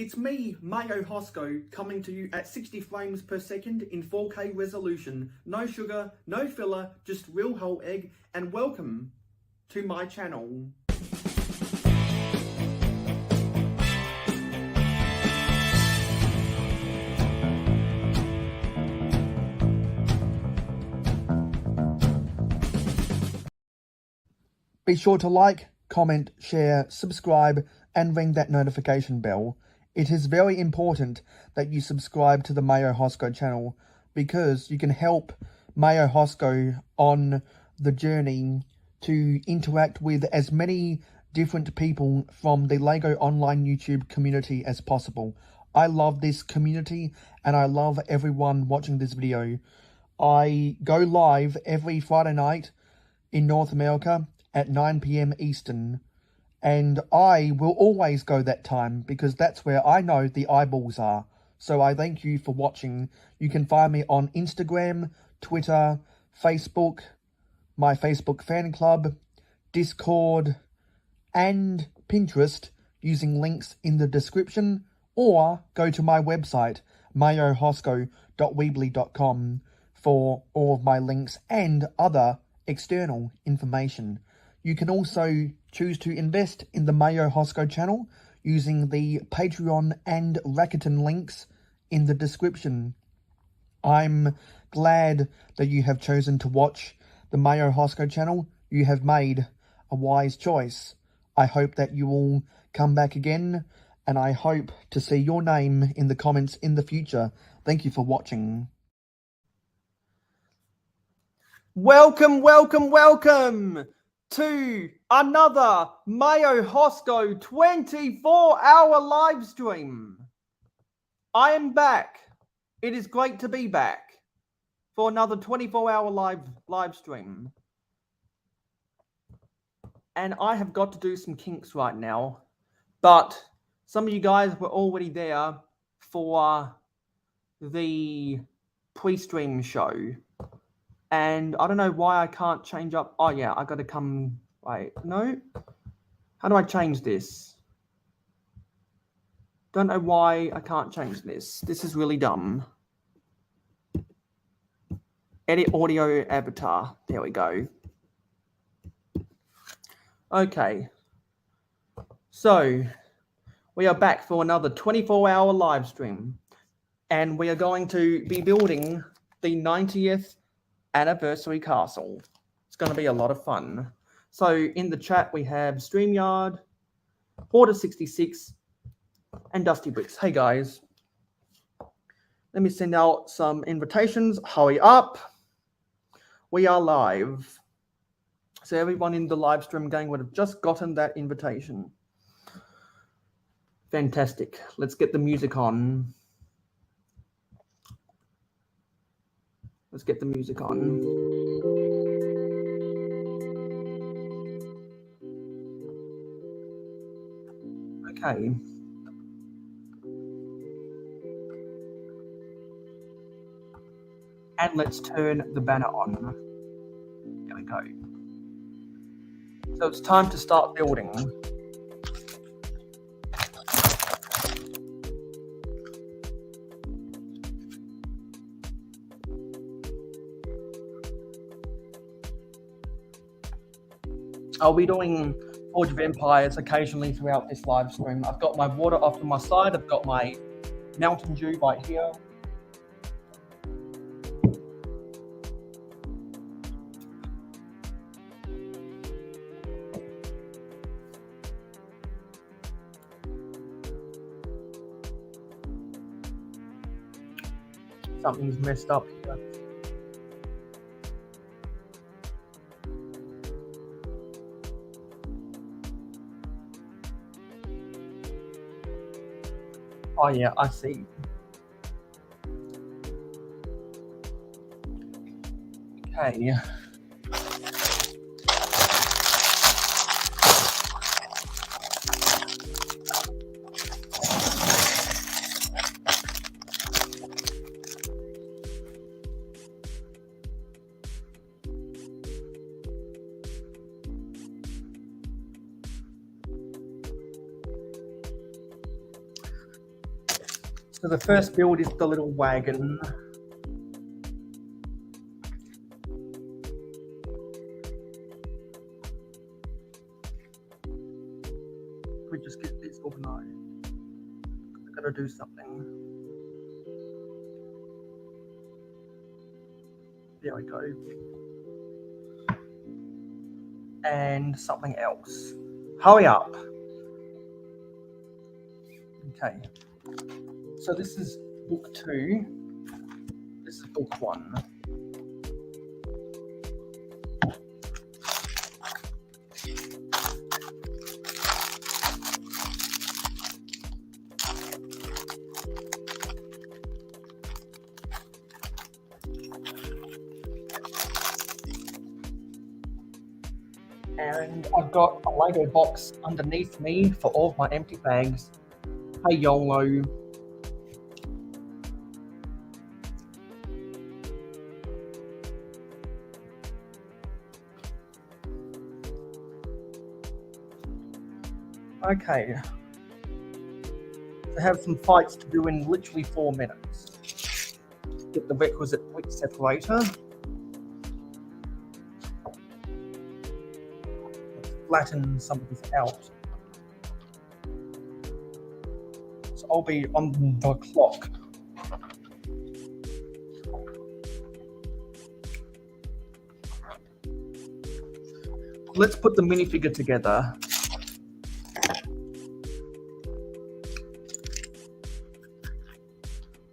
it's me, Mayo Hosko, coming to you at 60 frames per second in 4K resolution. No sugar, no filler, just real whole egg, and welcome to my channel. Be sure to like, comment, share, subscribe, and ring that notification bell. It is very important that you subscribe to the Mayo Hosko channel because you can help Mayo Hosko on the journey to interact with as many different people from the LEGO Online YouTube community as possible. I love this community and I love everyone watching this video. I go live every Friday night in North America at 9 PM Eastern, and I will always go that time because that's where I know the eyeballs are. So I thank you for watching. You can find me on Instagram, Twitter, Facebook, my Facebook fan club, Discord, and Pinterest using links in the description, or go to my website, mayohosko.weebly.com, for all of my links and other external information. You can also choose to invest in the Mayo Hosko channel using the Patreon and Rakuten links in the description. I'm glad that you have chosen to watch the Mayo Hosko channel. You have made a wise choice. I hope that you will come back again, and I hope to see your name in the comments in the future. Thank you for watching. Welcome to another Mayo Hosko 24-hour live stream. I am back. It is great to be back for another 24-hour live stream. And I have got to do some kinks right now, but some of you guys were already there for the pre-stream show. And I don't know why I can't change up. Oh, yeah, I got to come. Wait, no. How do I change this? Don't know why I can't change this. This is really dumb. Edit audio avatar. There we go. Okay. So, we are back for another 24-hour live stream. And we are going to be building the 90th anniversary castle. It's going to be a lot of fun. So in the chat we have StreamYard, Porter66, and Dusty Bricks. Hey guys, let me send out some invitations. Hurry up. We are live. So everyone in the live stream gang would have just gotten that invitation. Fantastic. Let's get the music on. Let's get the music on. Okay. And let's turn the banner on. There we go. So it's time to start building. I'll be doing Forge of Empires occasionally throughout this live stream. I've got my water off to my side. I've got my Mountain Dew right here. Something's messed up here. Oh yeah, I see. Okay. So the first build is the little wagon. We just get this organized. I gotta do something. There we go. And something else. Hurry up. Okay. So this is book 2. This is book 1. And I've got a Lego box underneath me for all of my empty bags. Hey YOLO. Okay. I have some fights to do in literally 4 minutes. Get the requisite brick separator. Flatten some of this out. So I'll be on the clock. Let's put the minifigure together.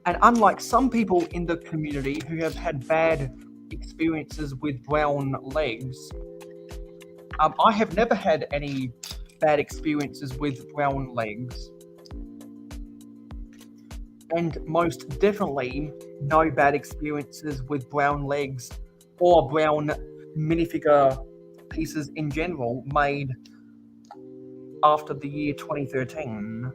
And unlike some people in the community who have had bad experiences with brown legs, I have never had any bad experiences with brown legs. And most definitely no bad experiences with brown legs or brown minifigure pieces in general made after the year 2013.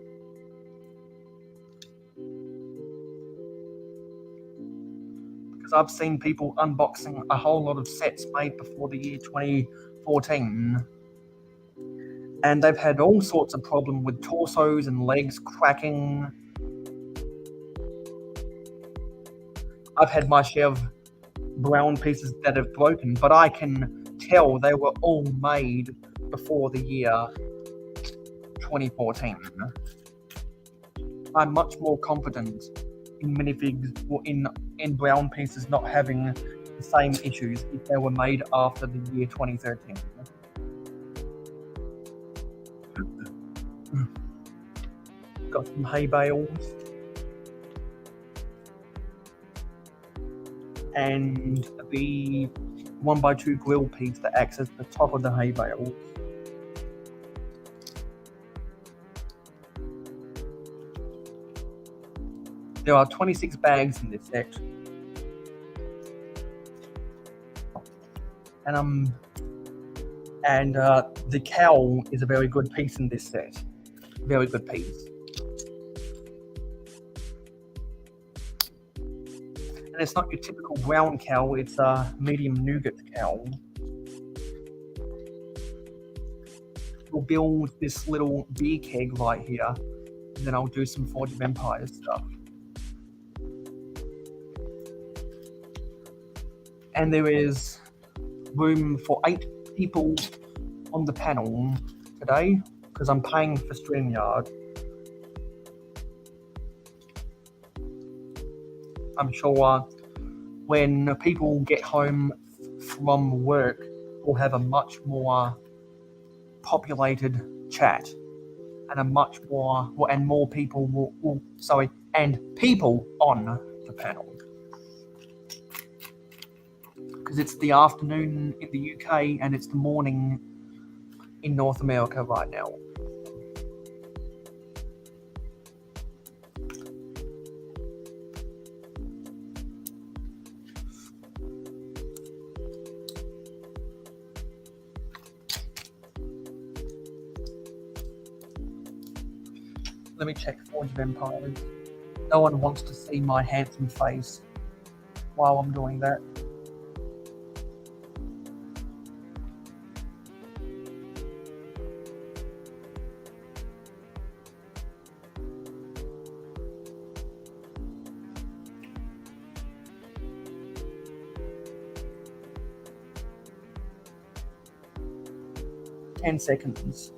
Because I've seen people unboxing a whole lot of sets made before the year 2014. And they've had all sorts of problems with torsos and legs cracking. I've had my share of brown pieces that have broken, but I can tell they were all made before the year 2014. I'm much more confident in minifigs or in brown pieces not having the same issues if they were made after the year 2013. Got some hay bales. And the 1x2 grill piece that acts as the top of the hay bale. There are 26 bags in this set. And the cowl is a very good piece in this set. Very good piece. And it's not your typical brown cowl, it's a medium nougat cowl. We'll build this little beer keg right here, and then I'll do some Forge of Empires stuff. And there is room for 8 people on the panel today, because I'm paying for StreamYard. I'm sure when people get home from work, we'll have a much more populated chat, and a much more, and more people and people on the panel. Because it's the afternoon in the UK and it's the morning in North America right now. Let me check Forge of Empires. No one wants to see my handsome face while I'm doing that. 10 seconds.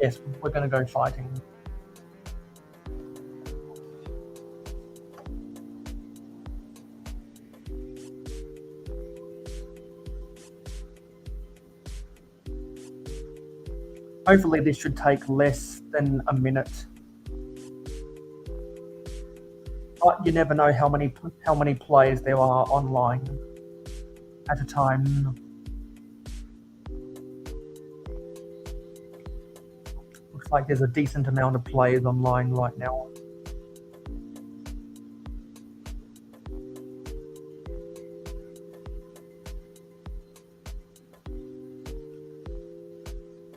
Yes, we're going to go fighting. Hopefully this should take less than a minute. But you never know how many players there are online at a time. Looks like there's a decent amount of players online right now.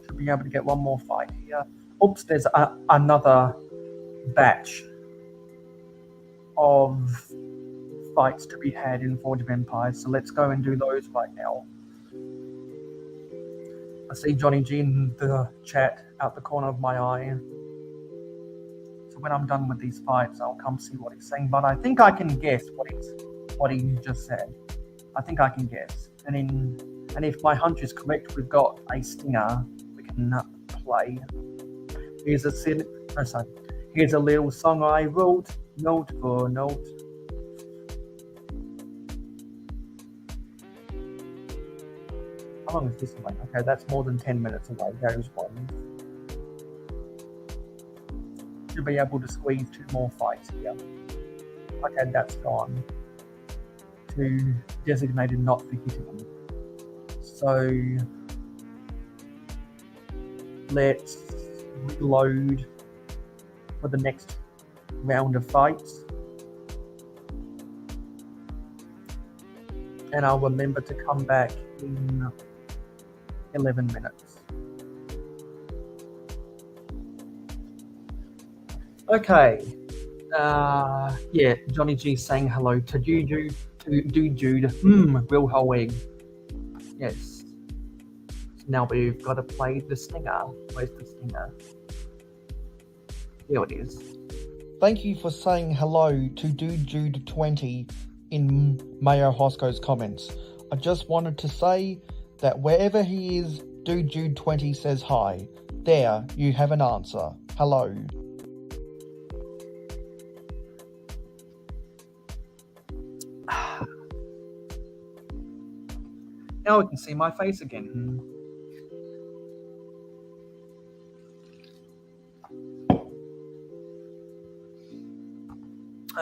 Should be able to get one more fight here. Oops, there's another batch of fights to be had in Forge of Empires, so let's go and do those right now. I see Johnny G in the chat out the corner of my eye. So when I'm done with these fights, I'll come see what he's saying. But I think I can guess what he just said. I think I can guess. And if my hunch is correct, we've got a stinger we can play. Here's a little song I wrote, note for note. How long is this away? Okay, that's more than 10 minutes away. There's one. Should be able to squeeze 2 more fights here. Okay, that's gone. 2 designated not for hitting. So let's reload for the next round of fights. And I'll remember to come back in 11 minutes. Okay. Yeah, Johnny G saying hello to Jude. Real whole egg. Yes. So now we've got to play the stinger. Where's the stinger? Here it is. Thank you for saying hello to Jude20 in Mayo Hosko's comments. I just wanted to say that wherever he is, Jude20 says hi. There, you have an answer. Hello. Now we can see my face again.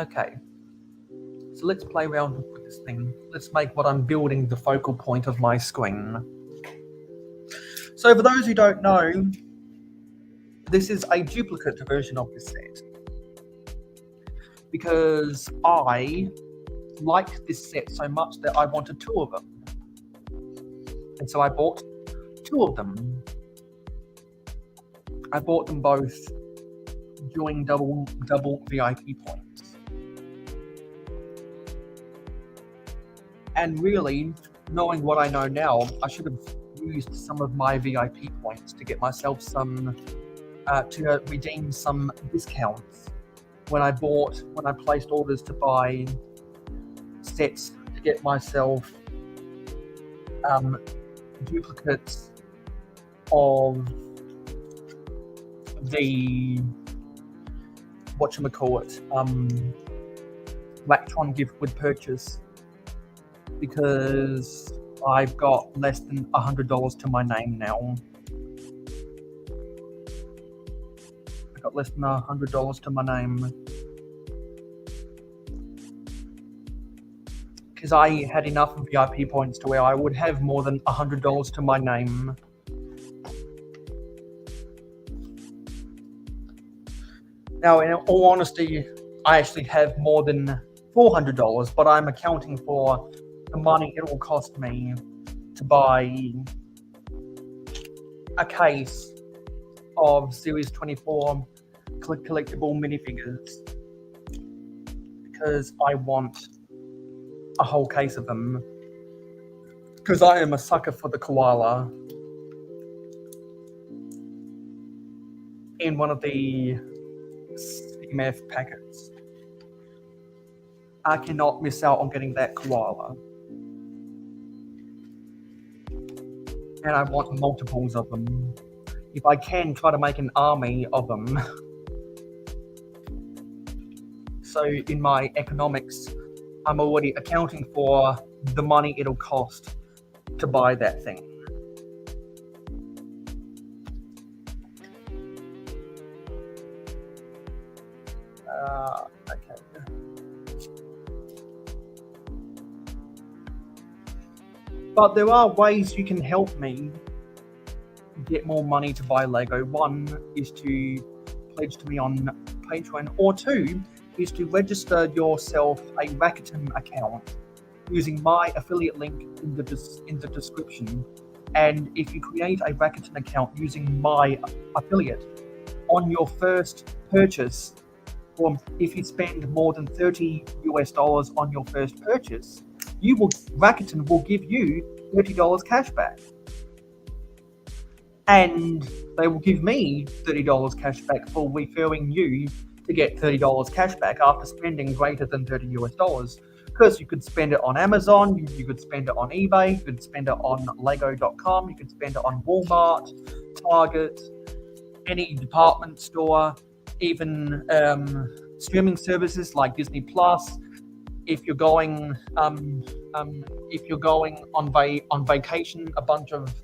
Okay. So let's play around with this thing. Let's make what I'm building the focal point of my screen. So for those who don't know, this is a duplicate version of this set. Because I liked this set so much that I wanted 2 of them. And so I bought 2 of them. I bought them both doing double VIP points. And really, knowing what I know now, I should have used some of my VIP points to get myself some, to redeem some discounts when I placed orders to buy sets to get myself duplicates of the Lactron gift with purchase, because I've got less than $100 to my name now. I got less than $100 to my name because I had enough VIP points to where I would have more than $100 to my name. Now, in all honesty, I actually have more than $400, but I'm accounting for the money it will cost me to buy a case of Series 24 collectible minifigures, because I want a whole case of them, because I am a sucker for the koala in one of the CMF packets. I cannot miss out on getting that koala. and I want multiples of them. If I can, try to make an army of them. So in my economics, I'm already accounting for the money it'll cost to buy that thing. Okay. But there are ways you can help me get more money to buy Lego. One is to pledge to me on Patreon, or two is to register yourself a Rakuten account using my affiliate link in the description. And if you create a Rakuten account using my affiliate on your first purchase, or if you spend more than $30 on your first purchase, Rakuten will give you $30 cash back. And they will give me $30 cash back for referring you to get $30 cash back after spending greater than $30. Because you could spend it on Amazon, you could spend it on eBay, you could spend it on Lego.com, you could spend it on Walmart, Target, any department store, even streaming services like Disney Plus. If you're going on vacation, a bunch of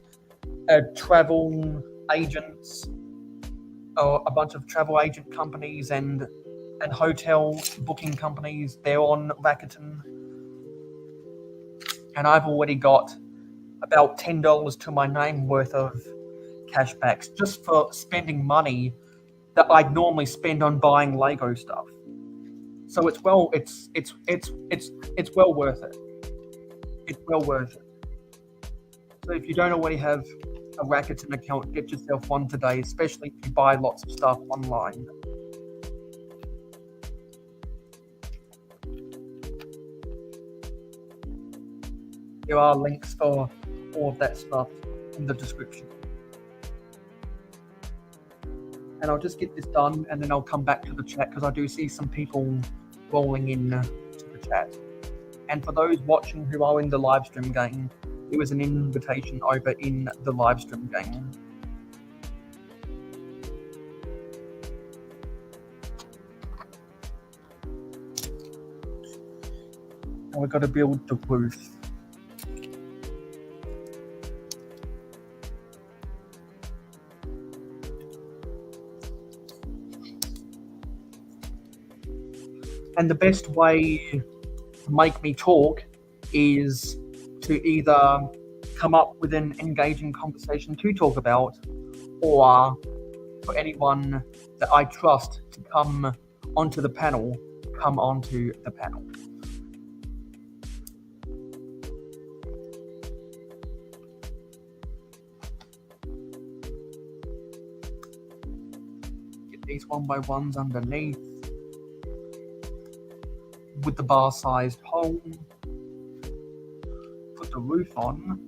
travel agents, or a bunch of travel agent companies and hotel booking companies, they're on Rakuten. And I've already got about $10 to my name worth of cashbacks just for spending money that I'd normally spend on buying Lego stuff. So it's well worth it. It's well worth it. So if you don't already have a Rakuten account, get yourself one today, especially if you buy lots of stuff online. There are links for all of that stuff in the description. And I'll just get this done, and then I'll come back to the chat, because I do see some people rolling in to the chat. And for those watching who are in the live stream game, there was an invitation over in the live stream game. And we've got to build the roof. And the best way to make me talk is to either come up with an engaging conversation to talk about, or for anyone that I trust to come onto the panel, come onto the panel. Get these 1x1s underneath with the bar-sized hole. Put the roof on.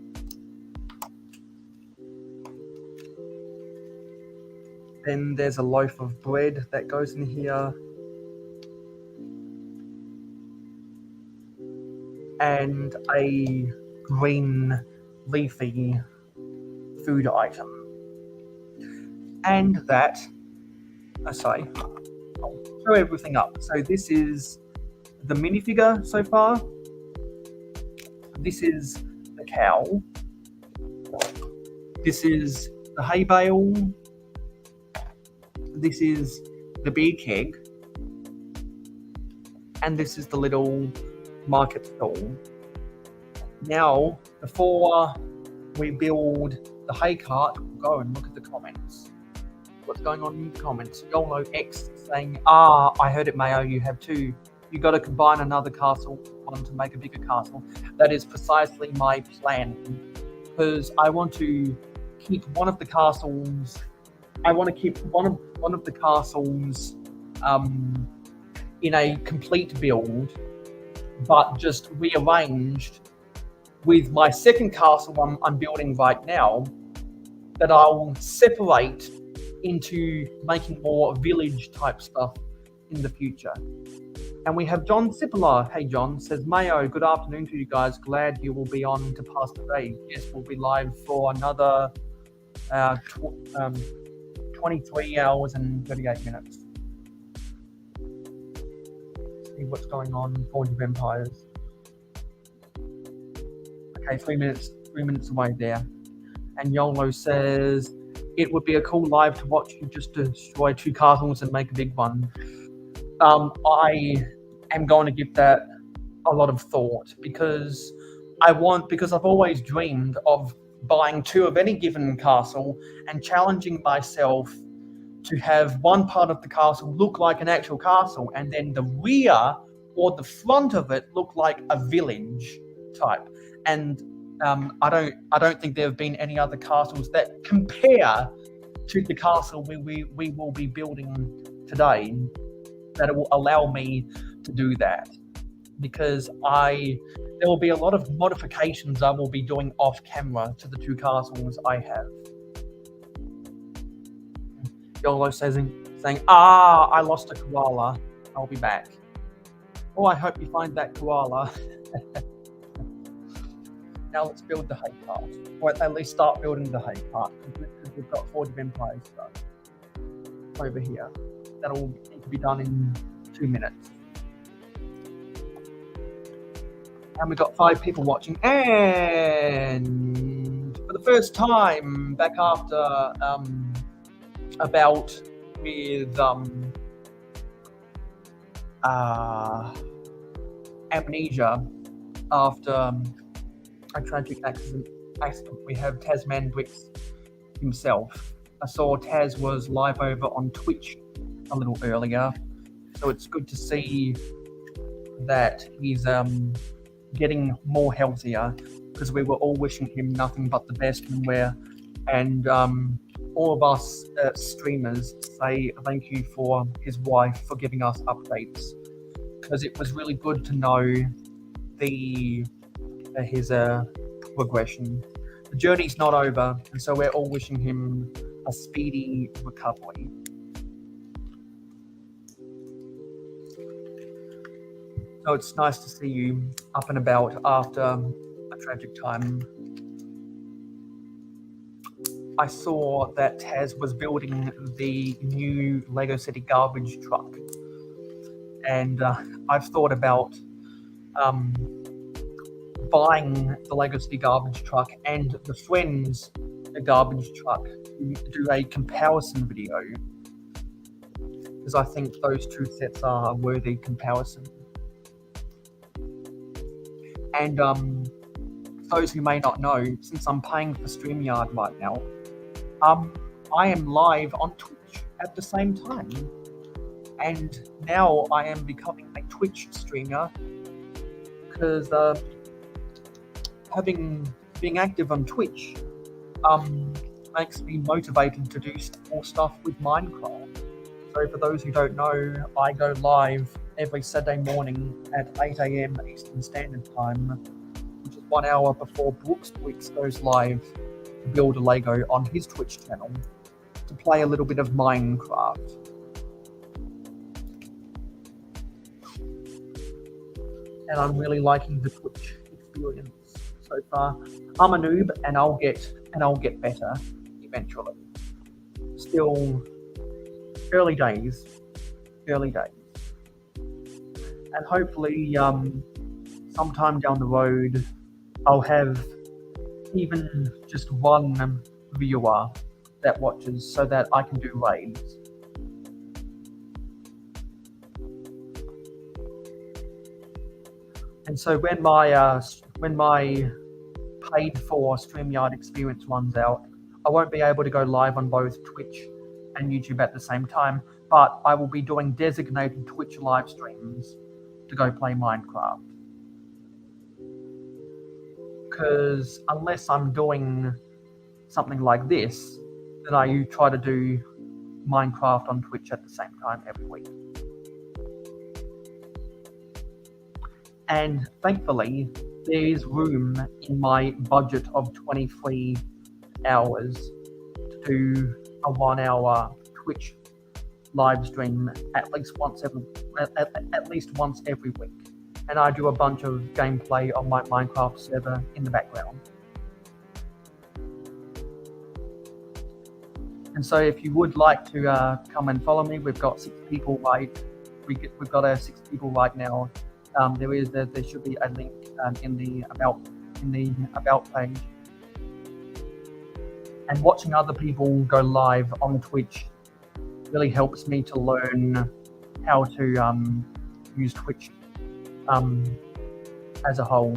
Then there's a loaf of bread that goes in here. And a green leafy food item. And that, I'll throw everything up. So this is the minifigure so far. This is the cow. This is the hay bale. This is the beer keg. And this is the little market stall. Now, before we build the hay cart, we'll go and look at the comments. What's going on in the comments? YOLO X saying, I heard it, Mayo, you have two. You got to combine another castle one to make a bigger castle. That is precisely my plan, because I want to keep one of the castles. I want to keep one of the castles in a complete build, but just rearranged with my second castle I'm building right now, that I'll separate into making more village type stuff in the future. And we have John Sippler. Hey, John, says, Mayo, good afternoon to you guys. Glad you will be on to pass the day. Yes, we'll be live for another 23 hours and 38 minutes. See what's going on, Forge of Empires. Okay, 3 minutes away there. And Yolo says, it would be a cool live to watch you just destroy 2 castles and make a big one. I am going to give that a lot of thought because I've always dreamed of buying 2 of any given castle and challenging myself to have one part of the castle look like an actual castle and then the rear or the front of it look like a village type. And I don't think there have been any other castles that compare to the castle we will be building today that will allow me to do that, because there will be a lot of modifications I will be doing off camera to the 2 castles I have. Yolo saying, I lost a koala. I'll be back. Oh, I hope you find that koala. Now let's build the hay cart. Or at least start building the hay cart, because we've got Forge of Empires stuff over here. That'll need to be done in 2 minutes. And we've got 5 people watching. And for the first time, back after a bout with amnesia after a tragic accident, we have Tasman Bricks himself. I saw Taz was live over on Twitch a little earlier, so it's good to see that he's getting more healthier, because we were all wishing him nothing but the best, and all of us streamers say thank you for his wife for giving us updates, because it was really good to know his progression. The journey's not over, and so we're all wishing him a speedy recovery. So it's nice to see you up and about after a tragic time. I saw that Taz was building the new Lego City garbage truck, and I've thought about buying the Lego City garbage truck and the Friends garbage truck to do a comparison video, because I think those 2 sets are a worthy comparison. And those who may not know, since I'm paying for StreamYard right now, I am live on Twitch at the same time. And now I am becoming a Twitch streamer, because being active on Twitch makes me motivated to do more stuff with Minecraft. So for those who don't know, I go live every Saturday morning at 8 AM Eastern Standard Time, which is 1 hour before Brooks goes live to build a Lego on his Twitch channel to play a little bit of Minecraft. And I'm really liking the Twitch experience so far. I'm a noob, and I'll get better eventually. Still early days. And hopefully sometime down the road I'll have even just 1 viewer that watches, so that I can do raids. And so when my paid for StreamYard experience runs out, I won't be able to go live on both Twitch and YouTube at the same time, but I will be doing designated Twitch live streams to go play Minecraft. Because unless I'm doing something like this, then I try to do Minecraft on Twitch at the same time every week. And thankfully, there is room in my budget of 23 hours to do a 1 hour Twitch live stream at least once every week, and I do a bunch of gameplay on my Minecraft server in the background. And so, if you would like to come and follow me, we've got 6 people we've got 6 people right now. There should be a link in the about page. And watching other people go live on Twitch really helps me to learn how to use Twitch as a whole,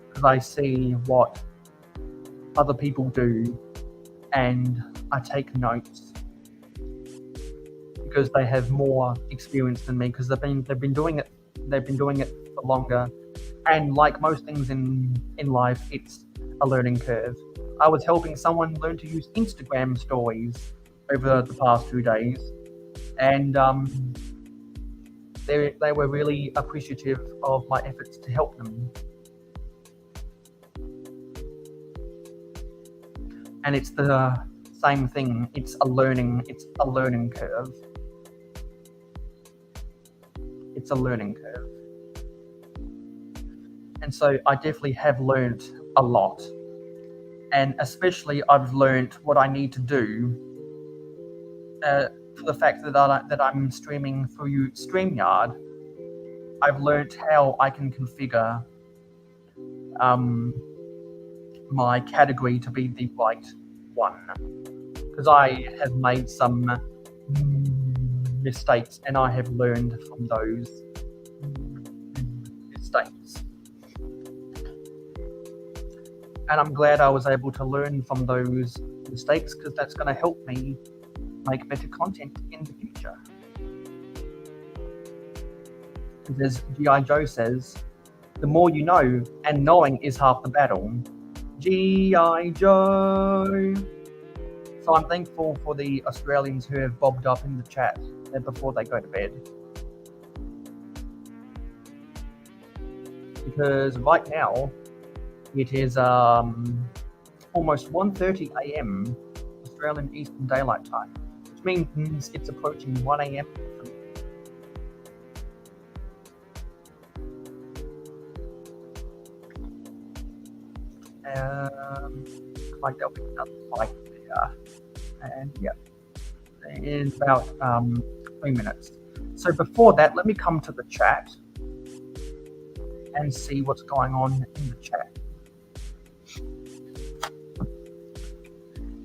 because I see what other people do and I take notes, because they have more experience than me, because they've been doing it for longer. And like most things in life, it's a learning curve. I was helping someone learn to use Instagram stories over the past 2 days, and they were really appreciative of my efforts to help them. And it's the same thing. It's a learning curve. It's a learning curve. And so I definitely have learned a lot. And especially I've learned what I need to do for the fact that I'm streaming through StreamYard. I've learned how I can configure my category to be the right one, because I have made some mistakes and I have learned from those mistakes. And I'm glad I was able to learn from those mistakes, because that's going to help me make better content in the future. As G.I. Joe says, the more you know, and knowing is half the battle. G.I. Joe. So I'm thankful for the Australians who have bobbed up in the chat before they go to bed. Because right now, it is almost 1:30 a.m. Australian Eastern Daylight Time, which means it's approaching 1 a.m. Like there'll be another fight there, and yeah, in about 3 minutes. So before that, let me come to the chat and see what's going on in the chat.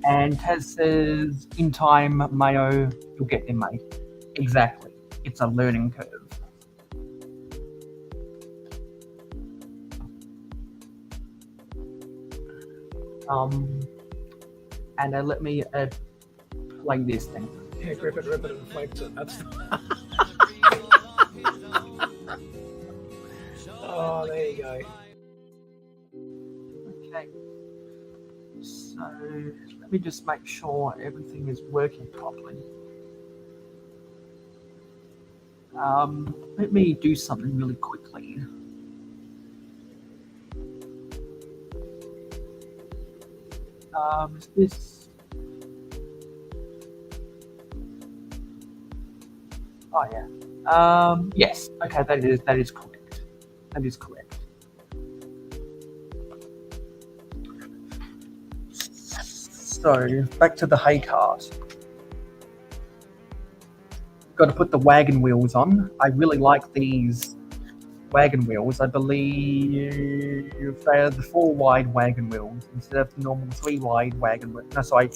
And Taz says, in time, Mayo, you'll get there, mate. Exactly. It's a learning curve. And let me play this thing. Yeah, rip it and flex it. That's oh, there you go. Okay. So let me just make sure everything is working properly. Let me do something really quickly. Is this? Oh yeah. Yes. Okay, that is correct. That is correct. So back to the hay cart. Got to put the wagon wheels on. I really like these wagon wheels. I believe they're the 4-wide wagon wheels instead of the normal 3-wide wagon wheels. No, sorry,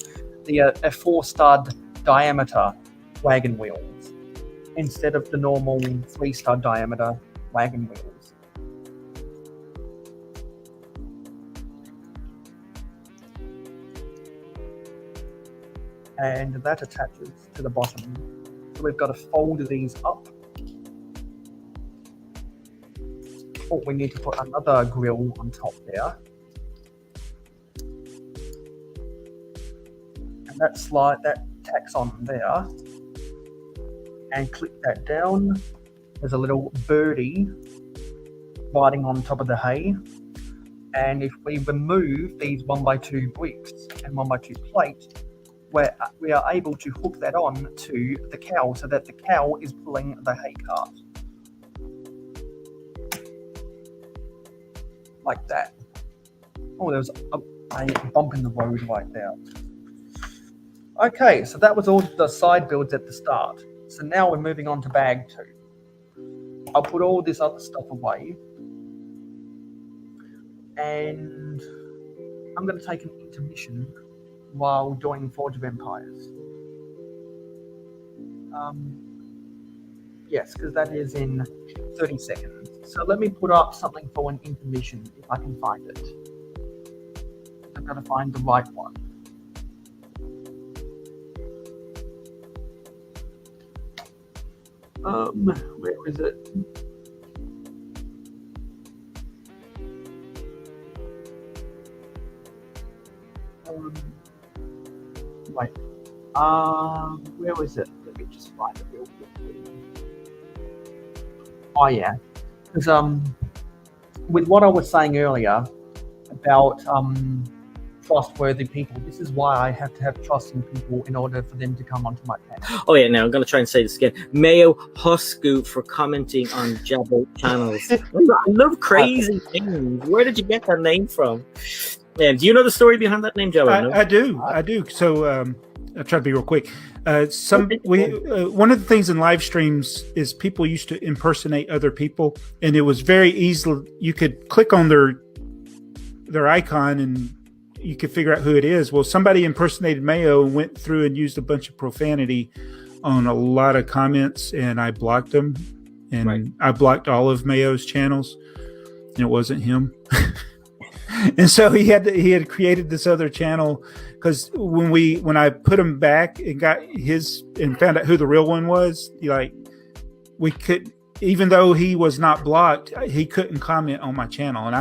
the 4-stud diameter wagon wheels instead of the normal 3-stud diameter wagon wheels. And that attaches to the bottom. So we've got to fold these up. Oh, we need to put another grill on top there. And that tacks on there. And click that down. There's a little birdie riding on top of the hay. And if we remove these 1x2 bricks and 1x2 plate, where we are able to hook that on to the cow so that the cow is pulling the hay cart. Like that. Oh, there was a bump in the road right there. Okay, so that was all the side builds at the start. So now we're moving on to bag 2. I'll put all this other stuff away. And I'm going to take an intermission while doing Forge of Empires. Yes, because that is in 30 seconds. So let me put up something for an intermission if I can find it. I've got to find the right one. Where is it? Wait. Where is it? Let me just find it real quickly. Oh yeah, because with what I was saying earlier about trustworthy people, this is why I have to have trust in people in order for them to come onto my channel. Oh yeah, now I'm going to try and say this again. Mayo Hosko for commenting on Jabbo channels. I love crazy things. Where did you get that name from? Do you know the story behind that name, Jabbo? I do. So I'll try to be real quick. One of the things in live streams is people used to impersonate other people, and it was very easy. You could click on their icon and you could figure out who it is. Well, somebody impersonated Mayo and went through and used a bunch of profanity on a lot of comments, and I blocked them. And right. I blocked all of Mayo's channels, and it wasn't him. And so he had created this other channel, because when I put him back and got his and found out who the real one was, we could, even though he was not blocked, he couldn't comment on my channel, and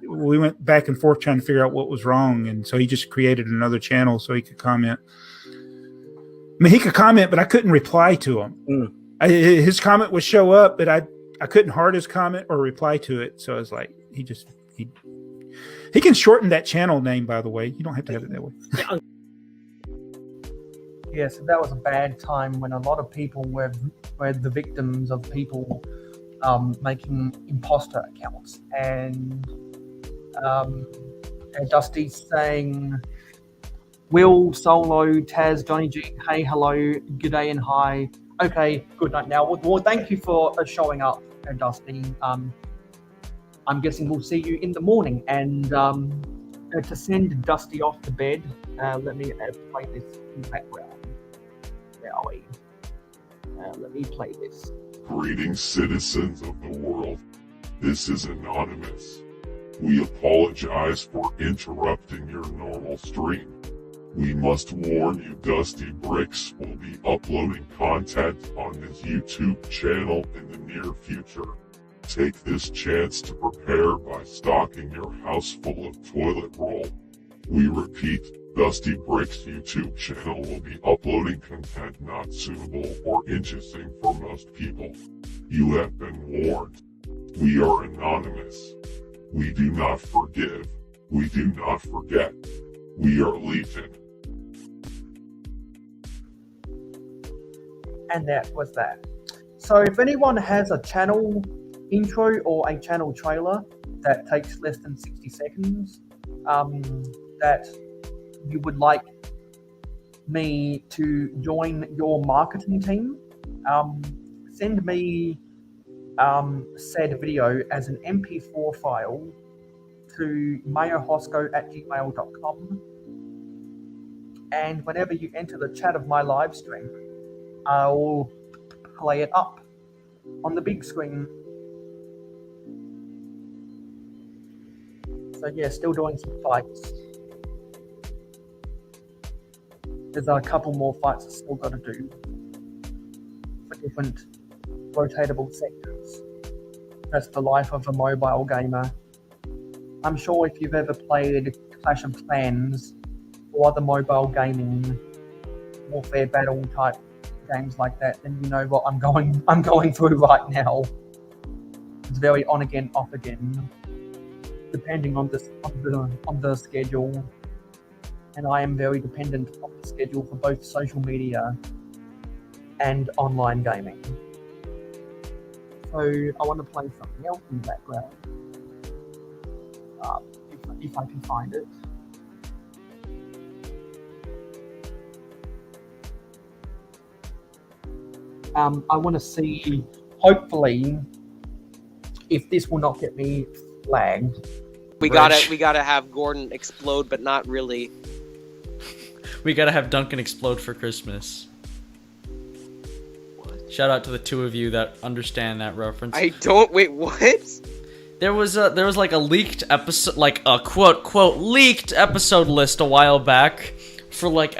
we went back and forth trying to figure out what was wrong, and so he just created another channel so he could comment. I mean, he could comment, but I couldn't reply to him. His comment would show up, but I couldn't heart his comment or reply to it. So I was like, he can shorten that channel name, by the way. You don't have to have it that way. Yeah, so that was a bad time when a lot of people were the victims of people making imposter accounts. And Dusty's saying, Will, Solo, Taz, Johnny G, hey, hello, good day and hi. Okay, good night now. Well, thank you for showing up, Dusty. I'm guessing we'll see you in the morning. And to send Dusty off to bed, let me play this in the background. Where are we? Let me play this. Greetings, citizens of the world. This is Anonymous. We apologize for interrupting your normal stream. We must warn you, Dusty Bricks will be uploading content on his YouTube channel in the near future. Take this chance to prepare by stocking your house full of toilet roll. We repeat, Dusty Bricks' YouTube channel will be uploading content not suitable or interesting for most people. You have been warned. We are anonymous. We do not forgive. We do not forget. We are Legion. And that was that. So if anyone has a channel intro or a channel trailer that takes less than 60 seconds, that you would like me to join your marketing team, send me said video as an MP4 file to mayohosko@gmail.com, and whenever you enter the chat of my live stream, I'll play it up on the big screen. So yeah, still doing some fights. There's a couple more fights I still got to do for different rotatable sectors. That's the life of a mobile gamer. I'm sure if you've ever played Clash of Clans or other mobile gaming, warfare battle type games like that, then you know what I'm going through right now. It's very on again, off again, depending on the schedule. and I am very dependent on the schedule for both social media and online gaming. So I want to play something else in the background, if I can find it. I want to see, hopefully, if this will not get me flagged. We gotta have Gordon explode, but not really. We gotta have Duncan explode for Christmas. What? Shout out to the two of you that understand that reference. I don't. Wait, what? There was like a leaked episode, like a quote leaked episode list a while back for like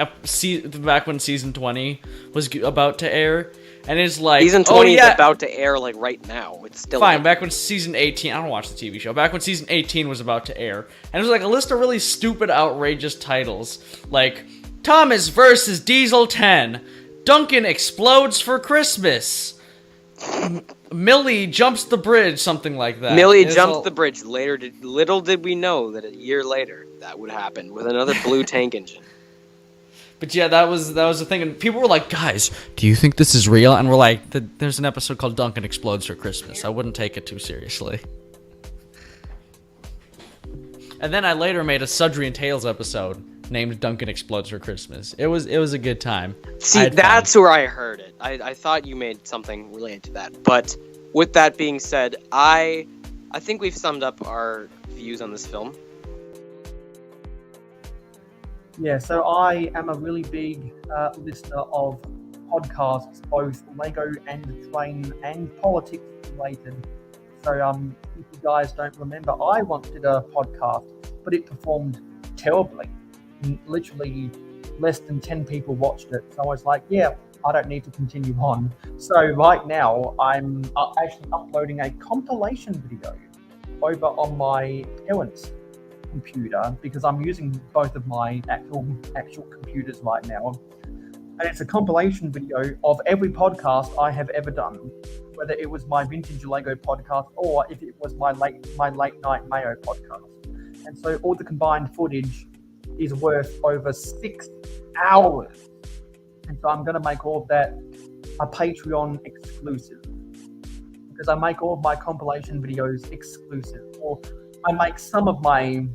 back when season 20 was about to air. And it's like, season 20 is about to air, like, right now. It's still fine. Back when season 18, I don't watch the TV show. Back when season 18 was about to air, and it was like a list of really stupid, outrageous titles, like Thomas versus Diesel 10, Duncan explodes for Christmas, Millie jumps the bridge, something like that. Millie jumps the bridge. Little did we know that a year later that would happen with another blue tank engine. But yeah, that was the thing, and people were like, "Guys, do you think this is real?" And we're like, "There's an episode called Duncan Explodes for Christmas. I wouldn't take it too seriously." And then I later made a Sudrian Tales episode named Duncan Explodes for Christmas. It was a good time. See, that's where I heard it. I thought you made something related to that. But with that being said, I think we've summed up our views on this film. Yeah, so I am a really big listener of podcasts, both Lego and Train and politics related. So if you guys don't remember, I once did a podcast, but it performed terribly. Literally less than 10 people watched it. So I was like, yeah, I don't need to continue on. So right now I'm actually uploading a compilation video over on my parents' computer, because I'm using both of my actual computers right now, and it's a compilation video of every podcast I have ever done, whether it was my vintage Lego podcast or if it was my late night Mayo podcast. And so all the combined footage is worth over 6 hours, and so I'm going to make all of that a Patreon exclusive, because I make all of my compilation videos exclusive, or I make some of my,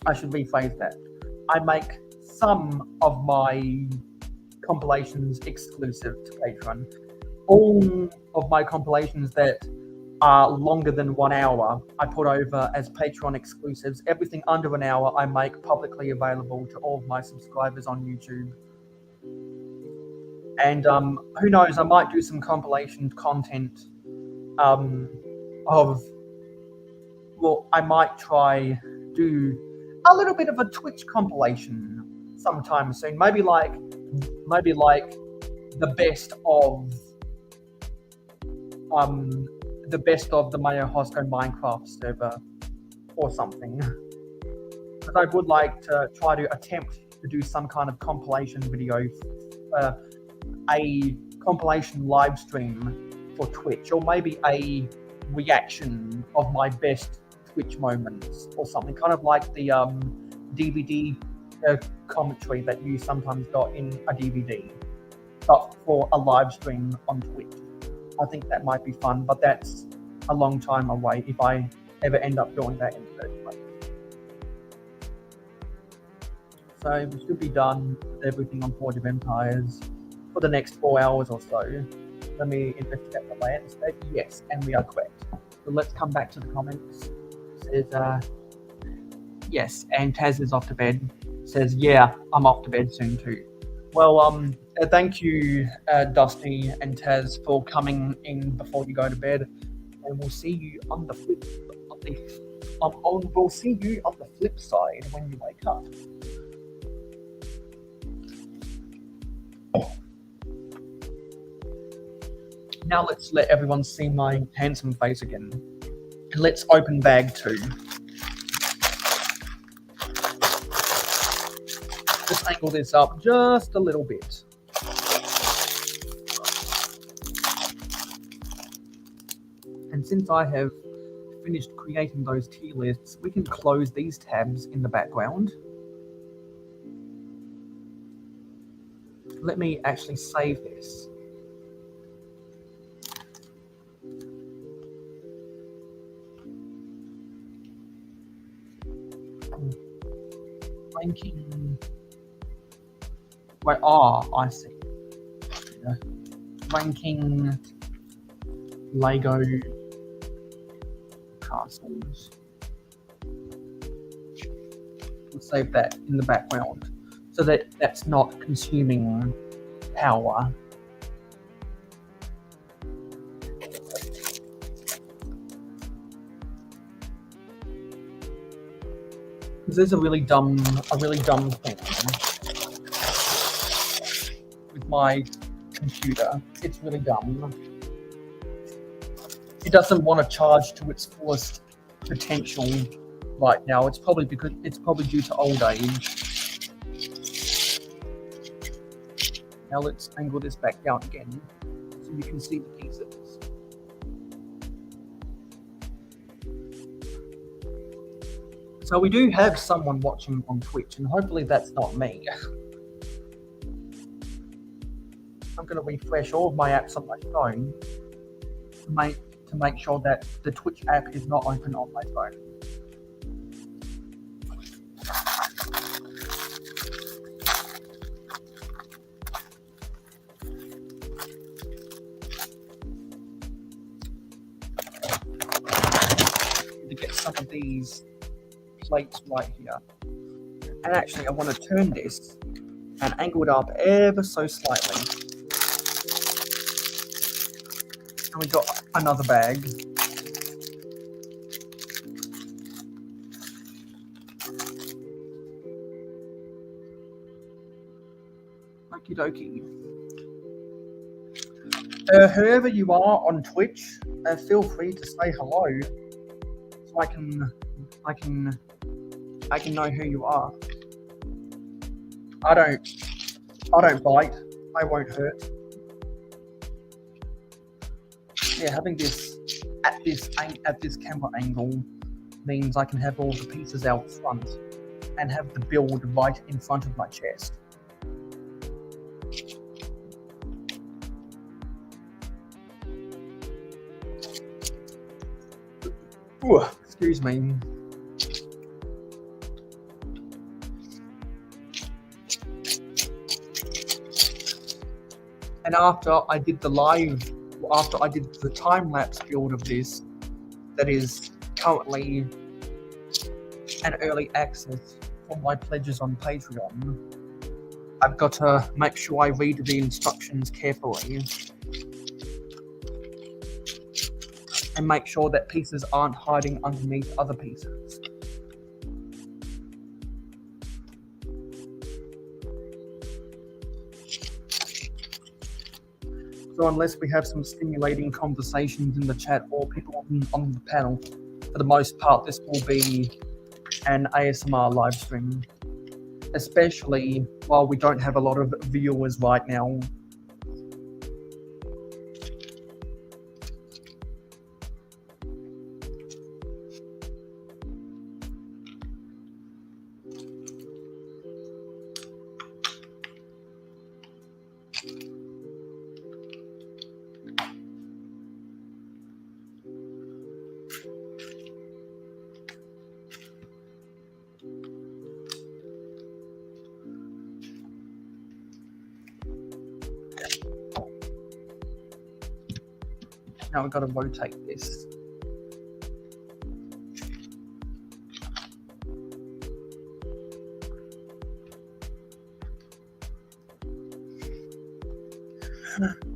I should rephrase that. I make some of my compilations exclusive to Patreon. All of my compilations that are longer than 1 hour, I put over as Patreon exclusives. Everything under an hour, I make publicly available to all of my subscribers on YouTube. And who knows, I might do some compilation content I might try do a little bit of a Twitch compilation sometime soon. Maybe like the best of the Mayo Hosko Minecraft server or something. Because I would like to try to attempt to do some kind of compilation video, a compilation live stream for Twitch, or maybe a reaction of my best Twitch moments or something, kind of like the DVD commentary that you sometimes got in a DVD, but for a live stream on Twitch. I think that might be fun, but that's a long time away if I ever end up doing that in the first place. So we should be done with everything on Forge of Empires for the next 4 hours or so. Let me investigate the landscape. Yes, and we are correct. So let's come back to the comments. It says, yes, and Taz is off to bed. Says, yeah, I'm off to bed soon too. Well, thank you, Dusty and Taz, for coming in before you go to bed, and we'll see you on the flip. We'll see you on the flip side when you wake up. Now let's let everyone see my handsome face again. And let's open bag 2. Let's angle this up just a little bit. And since I have finished creating those tier lists, we can close these tabs in the background. let me actually save this. Ranking. Wait, I see. Yeah. Ranking Lego castles. We'll save that in the background so that that's not consuming power. Because there's a really dumb thing with my computer. It's really dumb. It doesn't want to charge to its fullest potential right now. It's probably due to old age. Now let's angle this back down again so you can see the pieces. So we do have someone watching on Twitch, and hopefully that's not me. I'm going to refresh all of my apps on my phone to make sure that the Twitch app is not open on my phone. To get some of these plates right here. And actually I want to turn this and angle it up ever so slightly. And we got another bag. Okie dokie. Whoever you are on Twitch, feel free to say hello so I can know who you are. I don't bite. I won't hurt. Yeah, having this at this camera angle means I can have all the pieces out front and have the build right in front of my chest. Ooh, excuse me. And after I did the time-lapse build of this, that is currently an early access for my pledges on Patreon, I've got to make sure I read the instructions carefully and make sure that pieces aren't hiding underneath other pieces. So unless we have some stimulating conversations in the chat or people on the panel, for the most part, this will be an ASMR live stream, especially while we don't have a lot of viewers right now. Now we've got to rotate this.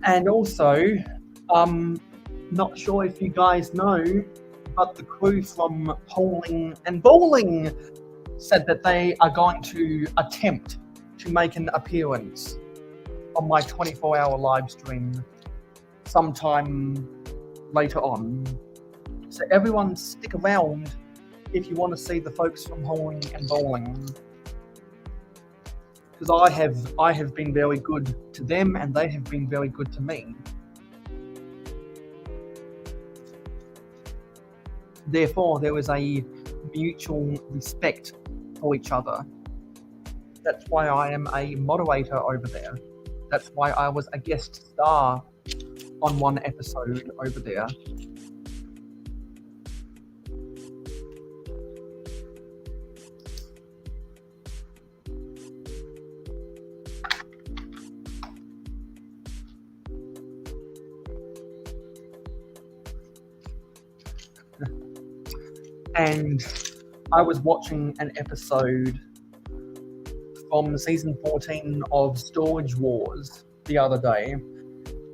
And also, not sure if you guys know, but the crew from Polling and Bowling said that they are going to attempt to make an appearance on my 24-hour live stream sometime later on. So everyone stick around if you want to see the folks from Polling and Bowling. Because I have been very good to them and they have been very good to me. Therefore, there is a mutual respect for each other. That's why I am a moderator over there. That's why I was a guest star on one episode over there. And I was watching an episode from season 14 of Storage Wars the other day,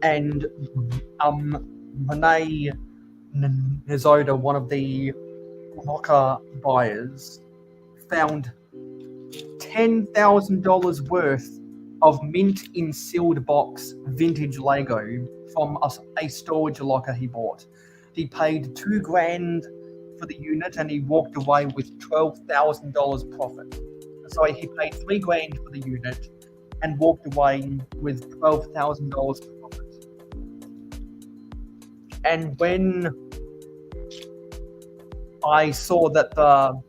and Renee Nizoda, one of the locker buyers, found $10,000 worth of mint in sealed box vintage Lego from a storage locker he bought. He paid $2,000 for the unit and he walked away with $12,000 profit. So he paid $3,000 for the unit and walked away with $12,000 profit. And when I saw that the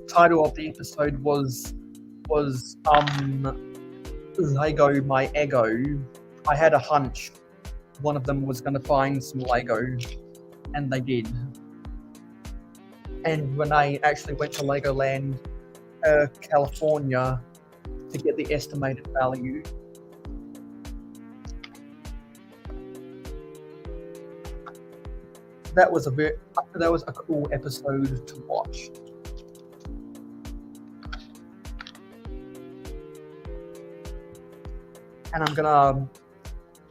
title of the episode was Lego My Ego, I had a hunch one of them was going to find some Lego, and they did. And Renee actually went to Legoland, California, to get the estimated value. That was a cool episode to watch. And I'm gonna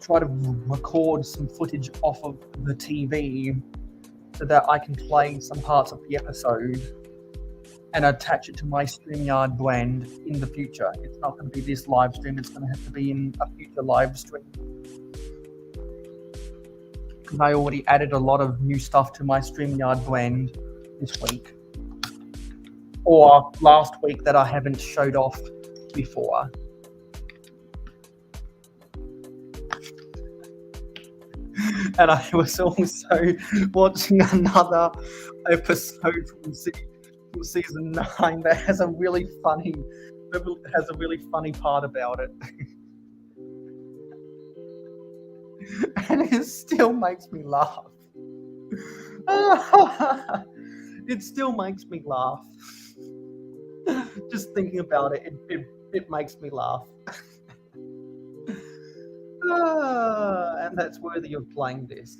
try to record some footage off of the TV so that I can play some parts of the episode and attach it to my StreamYard brand in the future. It's not going to be this live stream, it's going to have to be in a future live stream. Because I already added a lot of new stuff to my StreamYard brand this week. Or last week that I haven't showed off before. And I was also watching another episode from season 9 that has a really funny part about it. And it still makes me laugh. It still makes me laugh. Just thinking about it, it makes me laugh. And that's worthy of playing this.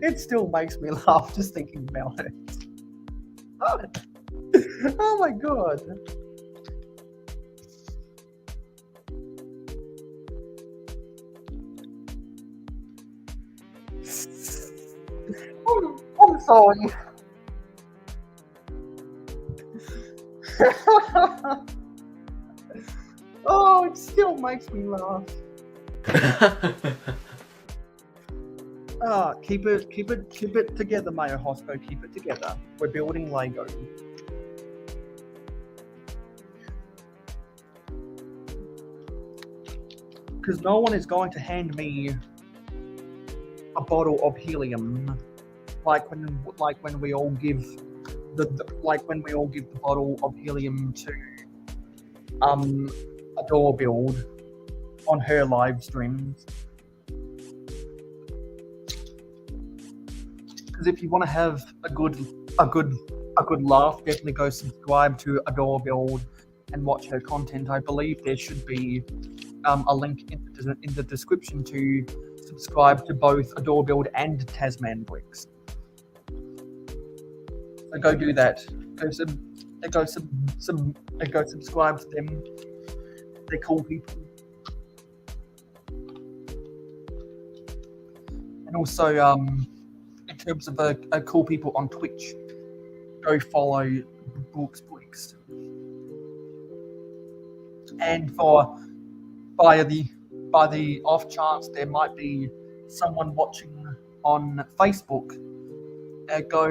It still makes me laugh just thinking about it. Oh my god. I'm sorry. Oh, it still makes me laugh. Keep it together, Mayo Hosko. Keep it together. We're building Lego. Because no one is going to hand me a bottle of helium, like when we all give the bottle of helium to Adore Build on her live streams. Because if you want to have a good laugh, definitely go subscribe to Adore Build and watch her content. I believe there should be a link in the description to subscribe to both Adore Build and Tasman Bricks. So go do that. Go subscribe to them. They're cool people. And also, in terms of cool people on Twitch, go follow Brooks Bricks. And by the off chance there might be someone watching on Facebook, go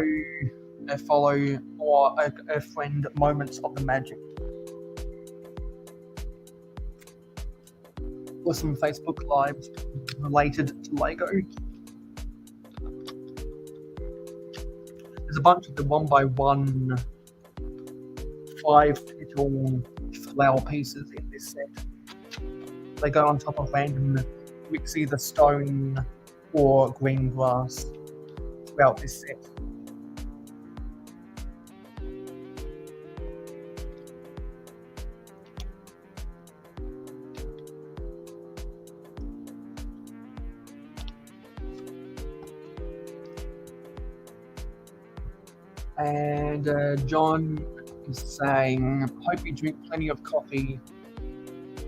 follow or a friend Moments of the Magic. Or some Facebook lives related to Lego. There's a bunch of the 1x1 5 little flower pieces in this set. They go on top of random bricks, either stone or green grass throughout this set. And John is saying, hope you drink plenty of coffee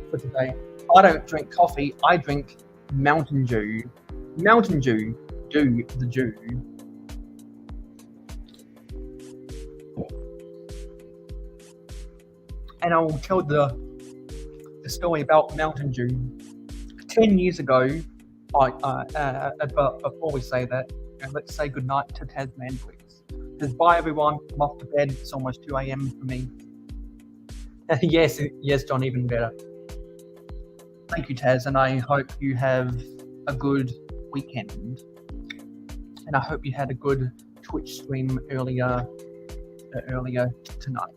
for today. I don't drink coffee, I drink Mountain Dew. Mountain Dew, do the Jew. And I'll tell the story about Mountain Dew. 10 years ago, before we say that, let's say goodnight to Tasman, please. Says, bye everyone, I'm off to bed, it's almost 2 a.m. for me. yes, John, even better. Thank you, Taz, and I hope you have a good weekend. And I hope you had a good Twitch stream earlier tonight.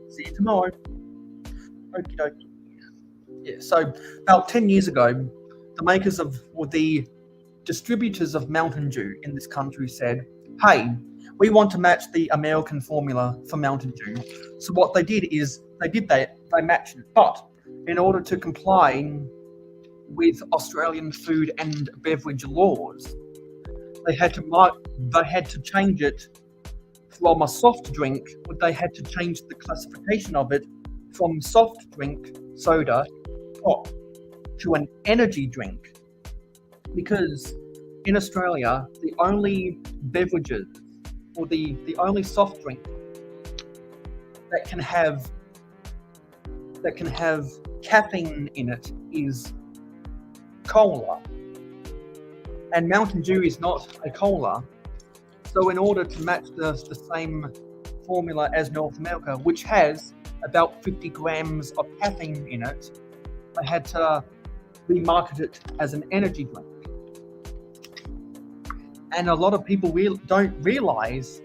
See you tomorrow. Okie dokie. Yeah, so about 10 years ago, the makers of, or the distributors of Mountain Dew in this country said, hey, we want to match the American formula for Mountain Dew. So what they did is, they matched it. But in order to comply with Australian food and beverage laws, they had to change it from a soft drink, but they had to change the classification of it from soft drink, soda, pop, to an energy drink. Because in Australia, the only beverages, or the only soft drink that can have caffeine in it is cola. And Mountain Dew is not a cola. So in order to match the same formula as North America, which has about 50 grams of caffeine in it, they had to remarket it as an energy drink. And a lot of people don't realize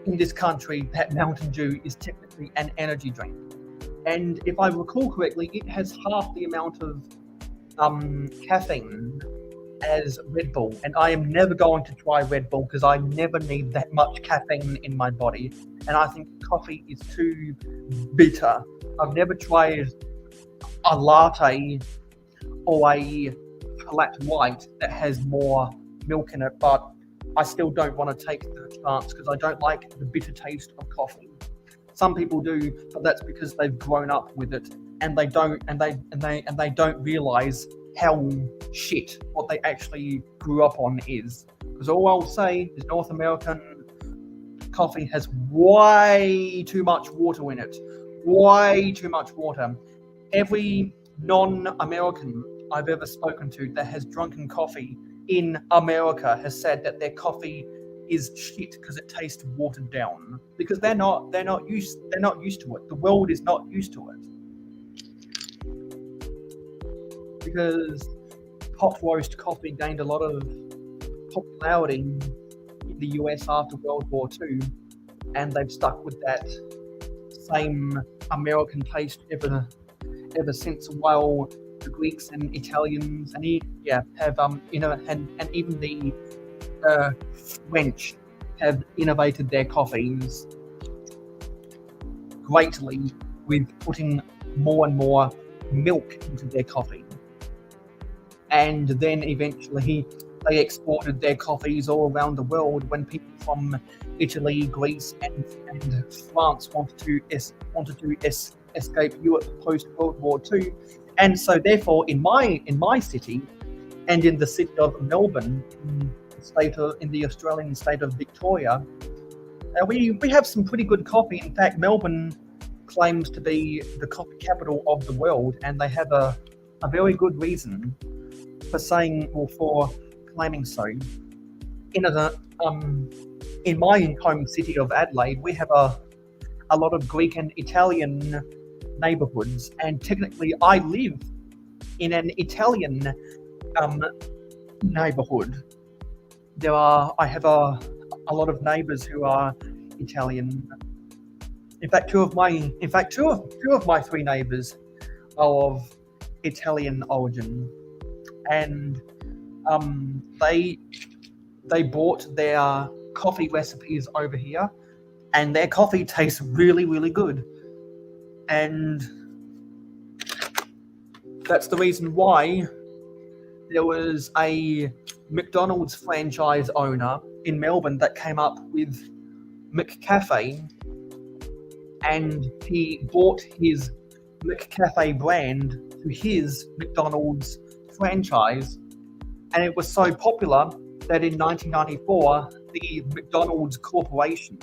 in this country that Mountain Dew is technically an energy drink. And if I recall correctly, it has half the amount of caffeine as Red Bull. And I am never going to try Red Bull because I never need that much caffeine in my body. And I think coffee is too bitter. I've never tried a latte or a flat white that has more milk in it, but I still don't want to take the chance because I don't like the bitter taste of coffee. Some people do, but that's because they've grown up with it and they don't realize how shit what they actually grew up on is. Because all I'll say is North American coffee has way too much water in it. Way too much water. Every non-American I've ever spoken to that has drunken coffee in America has said that their coffee is shit because it tastes watered down, because they're not used to it. The world is not used to it, because pot roast coffee gained a lot of popularity in the US after World War II, and they've stuck with that same American taste ever since. While the Greeks and Italians and have and even the French have innovated their coffees greatly with putting more and more milk into their coffee. And then eventually they exported their coffees all around the world when people from Italy, Greece, and France wanted to escape Europe post World War II. And so therefore in my city and in the city of Melbourne, in the Australian state of Victoria, we have some pretty good coffee. In fact, Melbourne claims to be the coffee capital of the world, and they have a very good reason for claiming so. In my home city of Adelaide, we have a lot of Greek and Italian neighborhoods, and technically I live in an Italian neighborhood. I have a lot of neighbors who are Italian. In fact, two of my three neighbours are of Italian origin, and they bought their coffee recipes over here, and their coffee tastes really, really good. And that's the reason why there was a McDonald's franchise owner in Melbourne that came up with McCafe, and he bought his McCafe brand to his McDonald's franchise, and it was so popular that in 1994 the McDonald's Corporation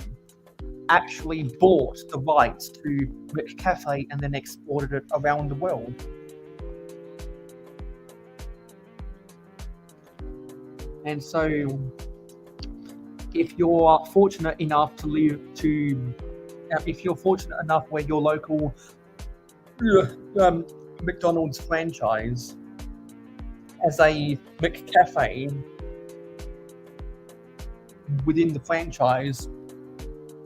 actually bought the rights to McCafe and then exported it around the world. And so, if you're fortunate enough if you're fortunate enough where your local McDonald's franchise has a McCafe within the franchise,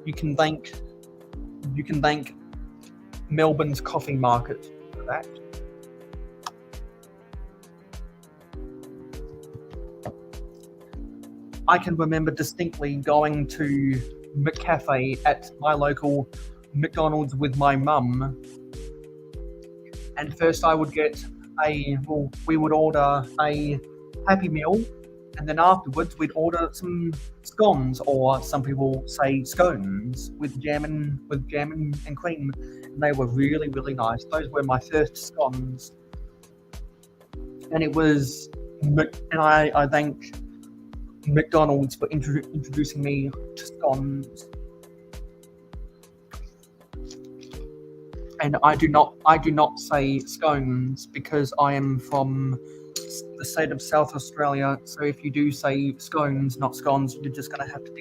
you can thank Melbourne's coffee market for that. I can remember distinctly going to McCafe at my local McDonald's with my mum, and first I would get we would order a Happy Meal, and then afterwards we'd order some scones, or some people say scones, with jam and cream, and they were really, really nice. Those were my first scones, and I thank McDonald's for introducing me to scones. And I do not say scones because I am from the state of South Australia. So if you do say scones, not scones, you're just gonna have to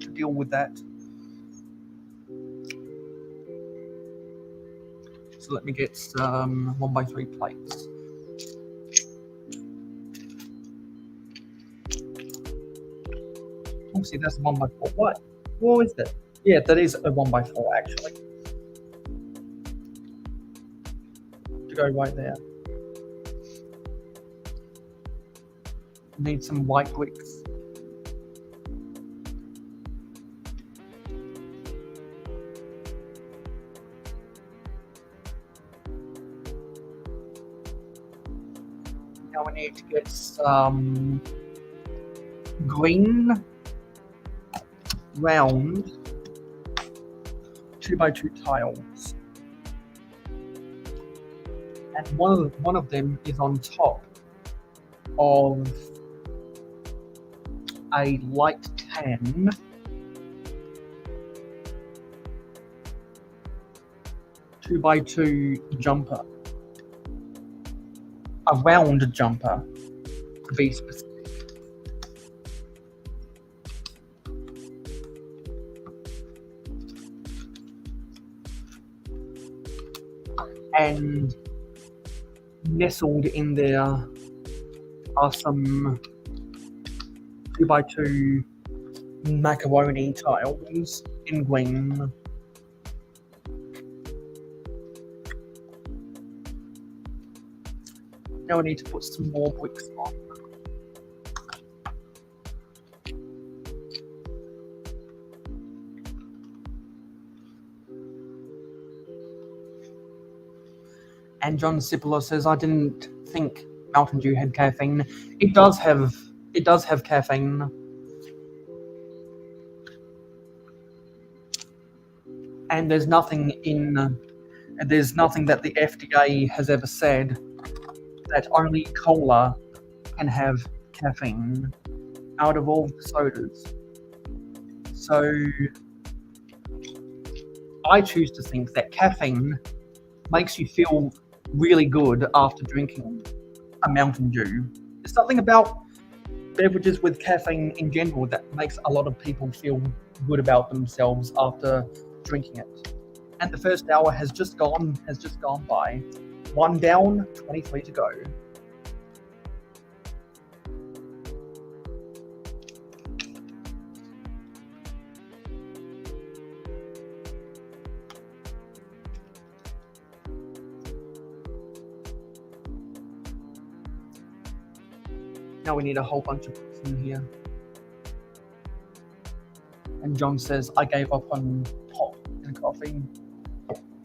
deal with that. So let me get some 1x3 plates. Oh, see, that's a 1x4. What is that? Yeah, that is a 1x4 actually. To go right there. Need some white bricks. Now we need to get some green round 2x2 tiles, and one of them is on top of a light tan two by two jumper, a round jumper to be specific. And nestled in there are some 2x2 macaroni tiles in green. Now I need to put some more bricks on. And John Cipolo says, I didn't think Mountain Dew had caffeine. It does have caffeine. And there's nothing that the FDA has ever said that only cola can have caffeine out of all the sodas. So I choose to think that caffeine makes you feel really good after drinking a Mountain Dew. There's something about beverages with caffeine in general that makes a lot of people feel good about themselves after drinking it. And the first hour has just gone by. 1 down, 23 to go. Now we need a whole bunch of books in here. And John says, I gave up on pop and coffee.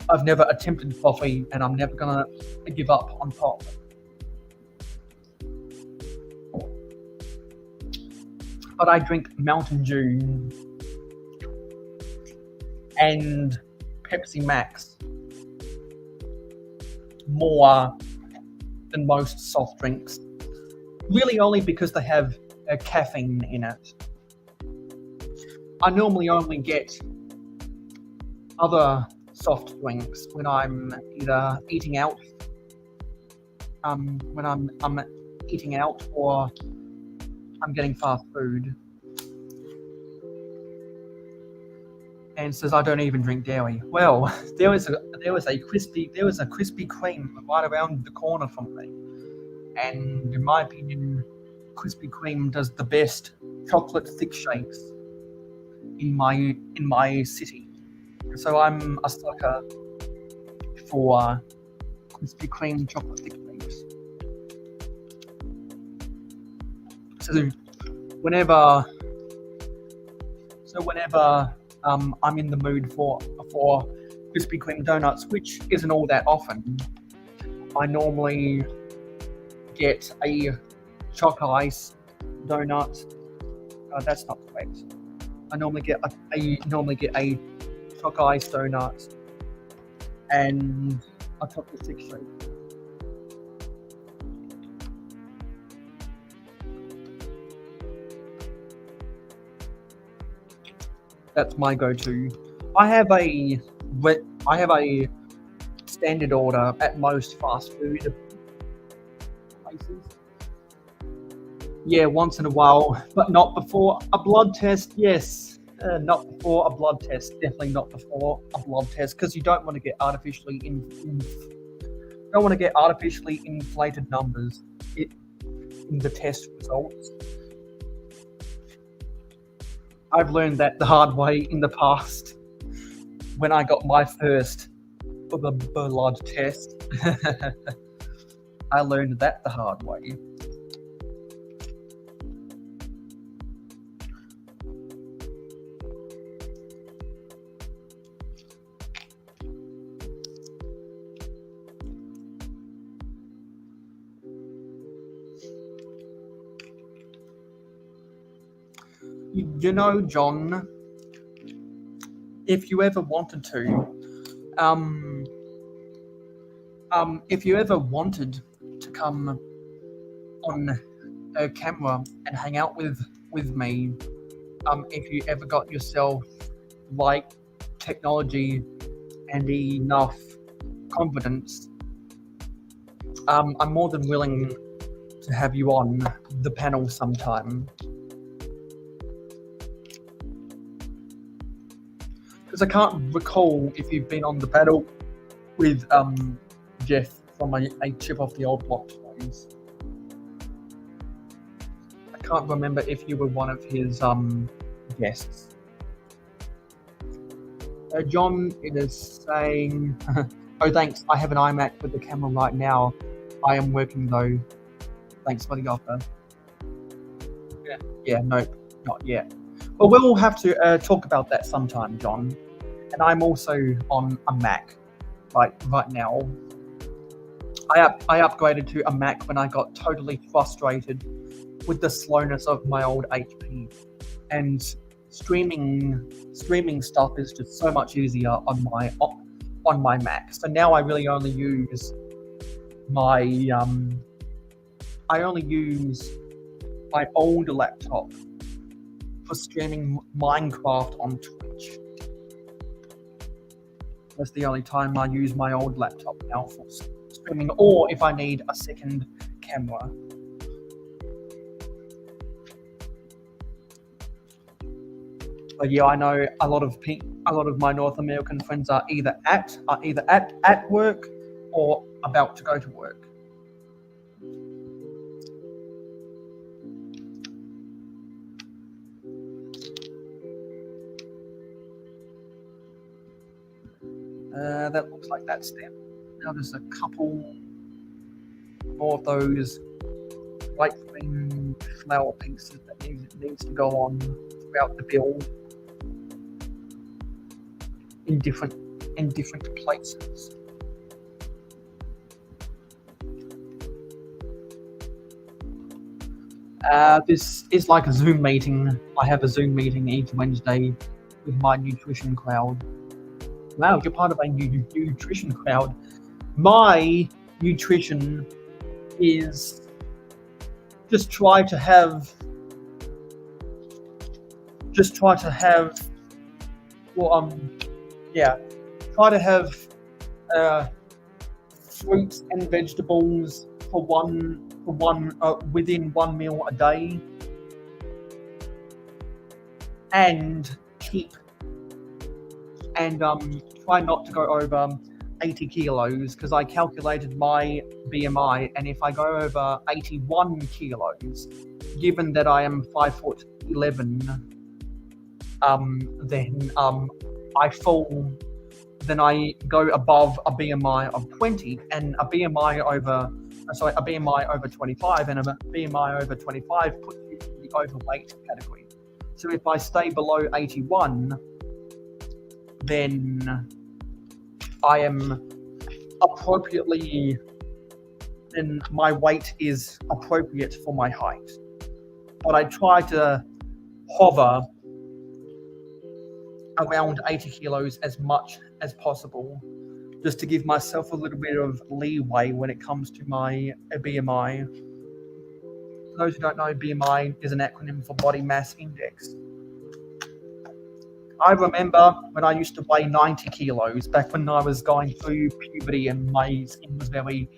I've never attempted coffee, and I'm never gonna give up on pop. But I drink Mountain Dew and Pepsi Max more than most soft drinks. Really only because they have caffeine in it. I normally only get other soft drinks when I'm either eating out, when I'm eating out, or I'm getting fast food. And says I don't even drink dairy. Well, there was a Krispy Kreme right around the corner from me, and in my opinion, Krispy Kreme does the best chocolate thick shakes in my city. So I'm a sucker for Krispy Kreme chocolate thick shakes. So whenever I'm in the mood for Krispy Kreme donuts, which isn't all that often, I normally get a choc ice donut. That's not correct. I normally get a choc ice donut and a chocolate thick shake. That's my go-to. I have a standard order at most fast food places. Yeah, once in a while, but not before a blood test. Yes, not before a blood test. Definitely not before a blood test, because you don't want to get artificially inflated numbers in the test results. I've learned that the hard way in the past when I got my first blood test. I learned that the hard way. You know, John, if you ever wanted to come on a camera and hang out with me, if you ever got yourself like technology and enough confidence, I'm more than willing to have you on the panel sometime. Because I can't recall if you've been on the panel with Jeff from a Chip Off the Old Block days. I can't remember if you were one of his guests. John is saying, oh thanks, I have an iMac with the camera right now. I am working though. Thanks for the offer. Yeah, nope, not yet. But we'll have to talk about that sometime, John. And I'm also on a Mac, right now. I upgraded to a Mac when I got totally frustrated with the slowness of my old HP, and streaming stuff is just so much easier on my Mac. So now I really only use my old laptop for streaming Minecraft on Twitch. That's the only time I use my old laptop now for streaming, or if I need a second camera. But yeah, I know a lot of my North American friends are either at work or about to go to work. That looks like that's them. Now there's a couple more of those white things. flower pieces that needs to go on throughout the build in different places. This is like a Zoom meeting. I have a Zoom meeting each Wednesday with my nutrition crowd. Wow, you're part of a nutrition crowd. My nutrition is just try to have fruits and vegetables for one within one meal a day, and try not to go over 80 kilos, because I calculated my BMI, and if I go over 81 kilos, given that I am 5'11", then I go above a BMI of 20, and a BMI over 25, and a BMI over 25 puts you in the overweight category. So if I stay below 81, then I am then my weight is appropriate for my height. But I try to hover around 80 kilos as much as possible, just to give myself a little bit of leeway when it comes to my BMI. For those who don't know, BMI is an acronym for Body Mass Index. I remember when I used to weigh 90 kilos, back when I was going through puberty and my skin was very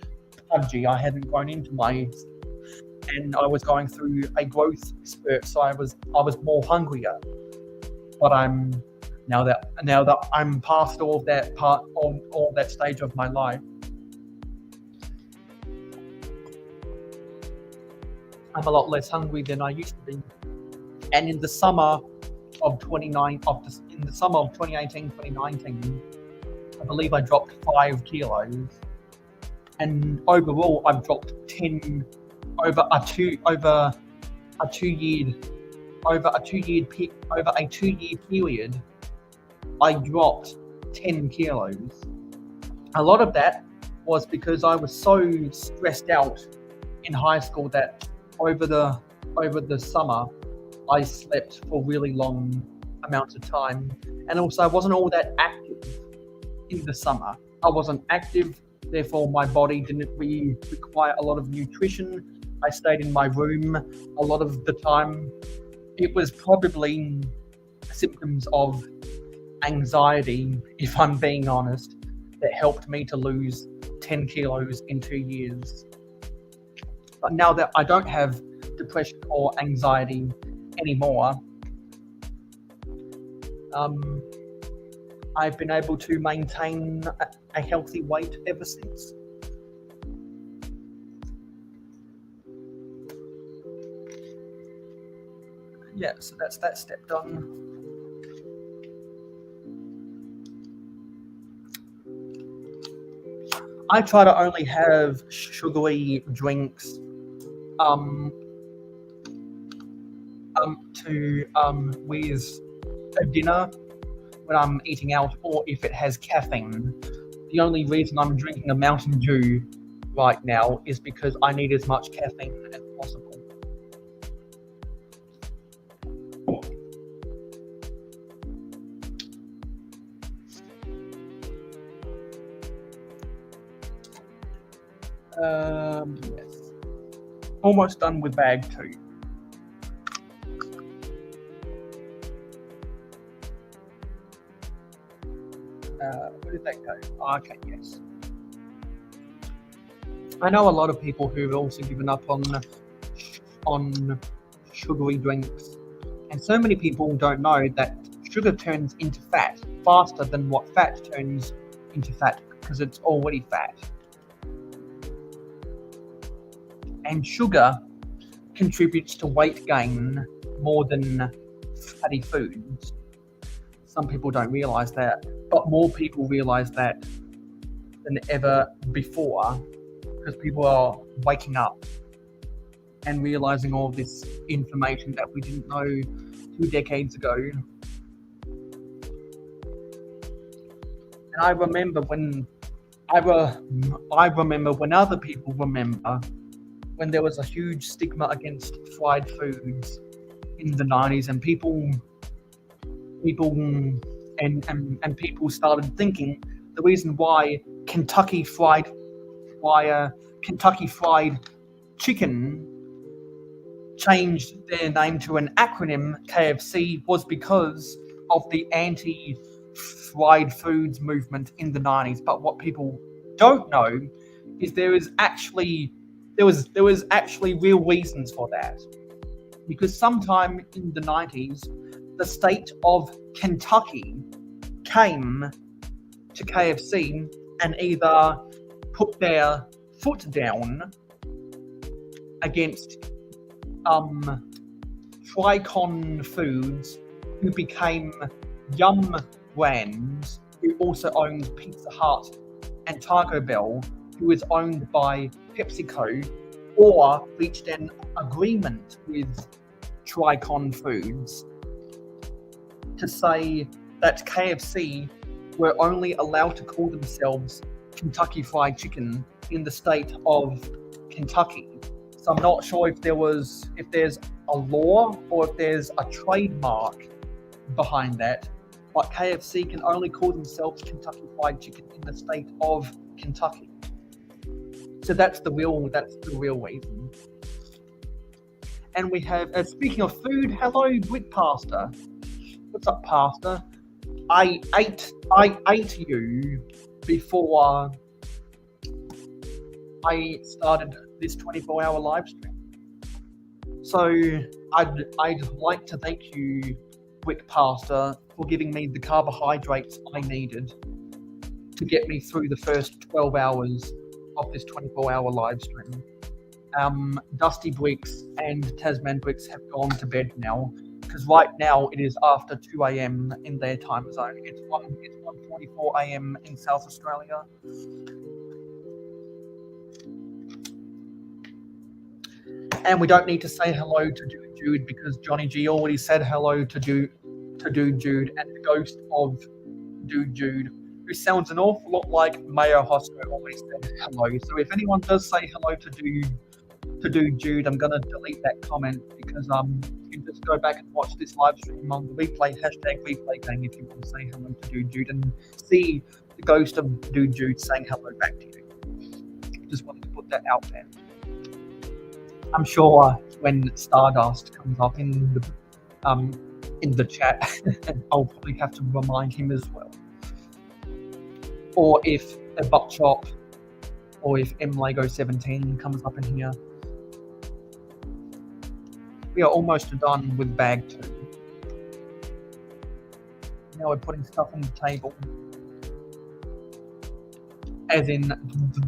pudgy. I hadn't grown into and I was going through a growth spurt, so I was more hungrier. But now that I'm past all that stage of my life, I'm a lot less hungry than I used to be. And in the summer of 2018-2019, I believe I dropped 5 kilos, and overall I've dropped 10 over a two-year period. I dropped 10 kilos. A lot of that was because I was so stressed out in high school that over the summer I slept for really long amounts of time, and also I wasn't all that active in the summer. I wasn't active, therefore my body didn't really require a lot of nutrition. I stayed in my room a lot of the time. It was probably symptoms of anxiety, if I'm being honest, that helped me to lose 10 kilos in 2 years. But now that I don't have depression or anxiety anymore, I've been able to maintain a healthy weight ever since. Yeah, so that's that step done. I try to only have sugary drinks with a dinner when I'm eating out, or if it has caffeine. The only reason I'm drinking a Mountain Dew right now is because I need as much caffeine as possible. Yes. Almost done with bag 2. Where did that go? Okay, yes. I know a lot of people who've also given up on sugary drinks, and so many people don't know that sugar turns into fat faster than what fat turns into fat, because it's already fat. And sugar contributes to weight gain more than fatty foods. Some people don't realize that, but more people realize that than ever before, because people are waking up and realizing all this information that we didn't know 2 decades ago. And I remember when other people remember when there was a huge stigma against fried foods in the 90s, and people started thinking the reason why Kentucky Fried Chicken changed their name to an acronym KFC was because of the anti-fried foods movement in the 90s. But what people don't know is there was actually real reasons for that. Because sometime in the 90s, the state of Kentucky came to KFC and either put their foot down against Tricon Foods, who became Yum Brands, who also owns Pizza Hut and Taco Bell, who is owned by PepsiCo, or reached an agreement with Tricon Foods to say that KFC were only allowed to call themselves Kentucky Fried Chicken in the state of Kentucky. So I'm not sure if there's a law or if there's a trademark behind that, but KFC can only call themselves Kentucky Fried Chicken in the state of Kentucky. So that's the real reason. And we have, speaking of food, hello, Brick Pasta. What's up, Pasta? I ate you before I started this 24-hour live stream. So I'd like to thank you, Brick Pasta, for giving me the carbohydrates I needed to get me through the first 12 hours of this 24-hour live stream. Dusty Bricks and Tasman Bricks have gone to bed now, because right now it is after 2 a.m. in their time zone. It's 1:44 a.m. in South Australia. And we don't need to say hello to Dude Jude because Johnny G already said hello to Dude Jude, and the ghost of Dude Jude, who sounds an awful lot like Mayo Hosko, already said hello. So if anyone does say hello to Dude Jude, I'm gonna delete that comment because you can just go back and watch this live stream on the replay #replay gang if you want to say hello to Dude Jude and see the ghost of Dude Jude saying hello back to you. Just wanted to put that out there. I'm sure when Stardust comes up in the chat, I'll probably have to remind him as well. Or if a Buckchop or if MLego17 comes up in here. We are almost done with bag 2. Now we're putting stuff on the table. As in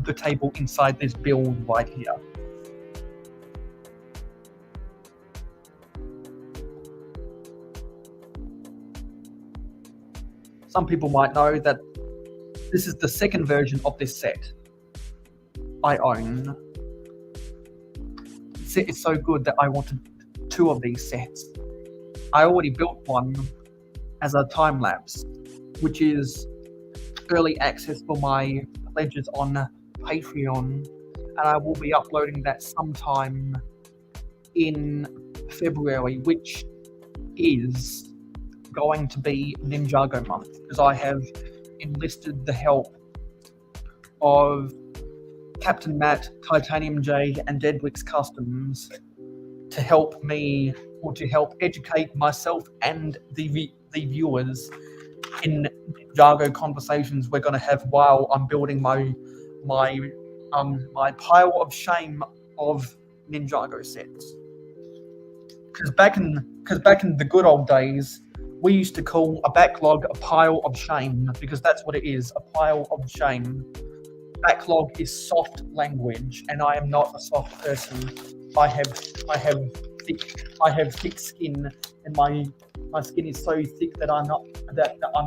the table inside this build right here. Some people might know that this is the second version of this set I own. The set is so good that I wanted 2 of these sets. I already built one as a time lapse, which is early access for my pledges on Patreon, and I will be uploading that sometime in February, which is going to be Ninjago month, because I have enlisted the help of Captain Matt, Titanium J, and Deadwix Customs to help me, or to help educate myself and the viewers in Ninjago conversations we're going to have while I'm building my pile of shame of Ninjago sets. Because back in the good old days, we used to call a backlog a pile of shame, because that's what it is, a pile of shame. Backlog is soft language, and I am not a soft person. I have thick skin, and my skin is so thick that I'm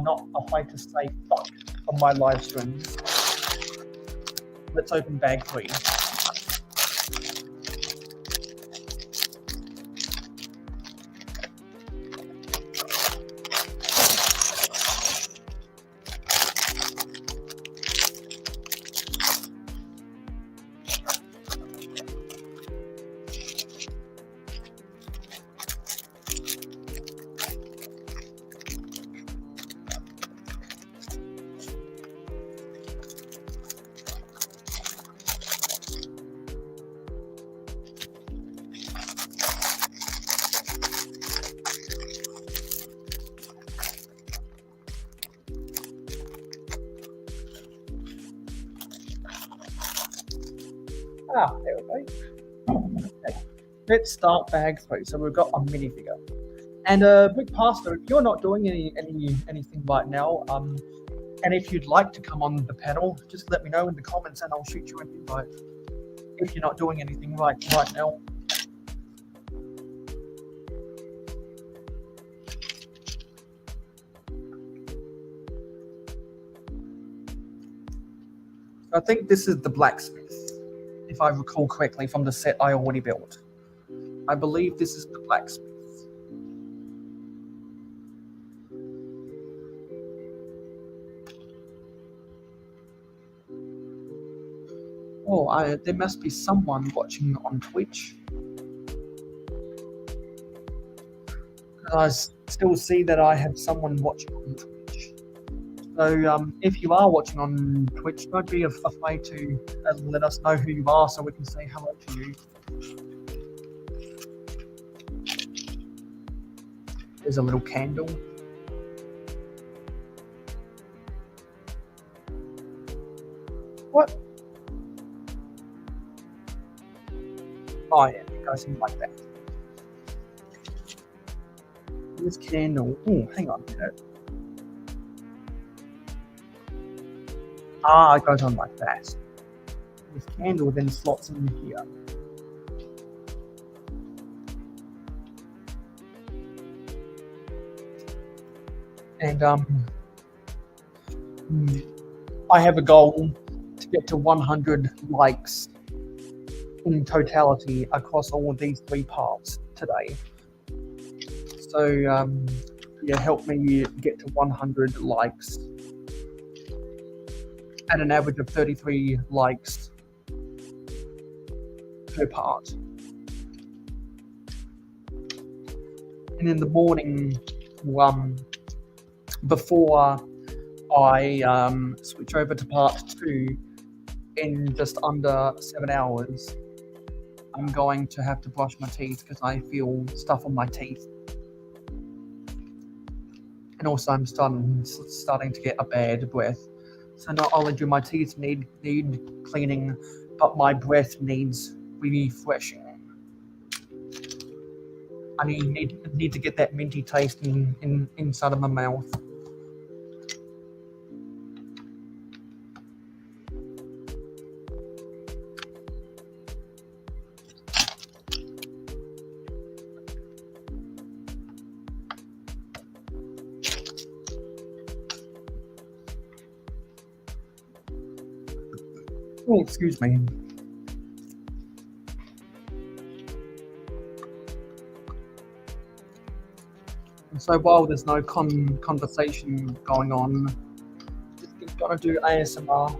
not afraid to say fuck on my live streams. Let's open bag 3. There we go. Okay. Let's start bag 3. So we've got a minifigure. And Big Pastor, if you're not doing anything right now, and if you'd like to come on the panel, just let me know in the comments and I'll shoot you an invite. If you're not doing anything right now. I think this is the blacksmith, if I recall correctly from the set I already built. I believe this is the blacksmith. Oh, there must be someone watching on Twitch. I still see that I have someone watching on Twitch. So if you are watching on Twitch, don't be afraid to let us know who you are so we can say hello to you. There's a little candle. What? Oh yeah, it goes in like that. This candle. Oh, hang on a minute. It goes on like that. This candle then slots in here. And I have a goal to get to 100 likes in totality across all of these 3 parts today. So yeah, help me get to 100 likes at an average of 33 likes per part. And in the morning, before I switch over to part 2 in just under 7 hours, I'm going to have to brush my teeth because I feel stuff on my teeth. And also I'm starting to get a bad breath. So not only do my teeth need cleaning, but my breath needs refreshing. I need to get that minty taste inside of my mouth. Oh, excuse me. So while there's no conversation going on, just gonna do ASMR.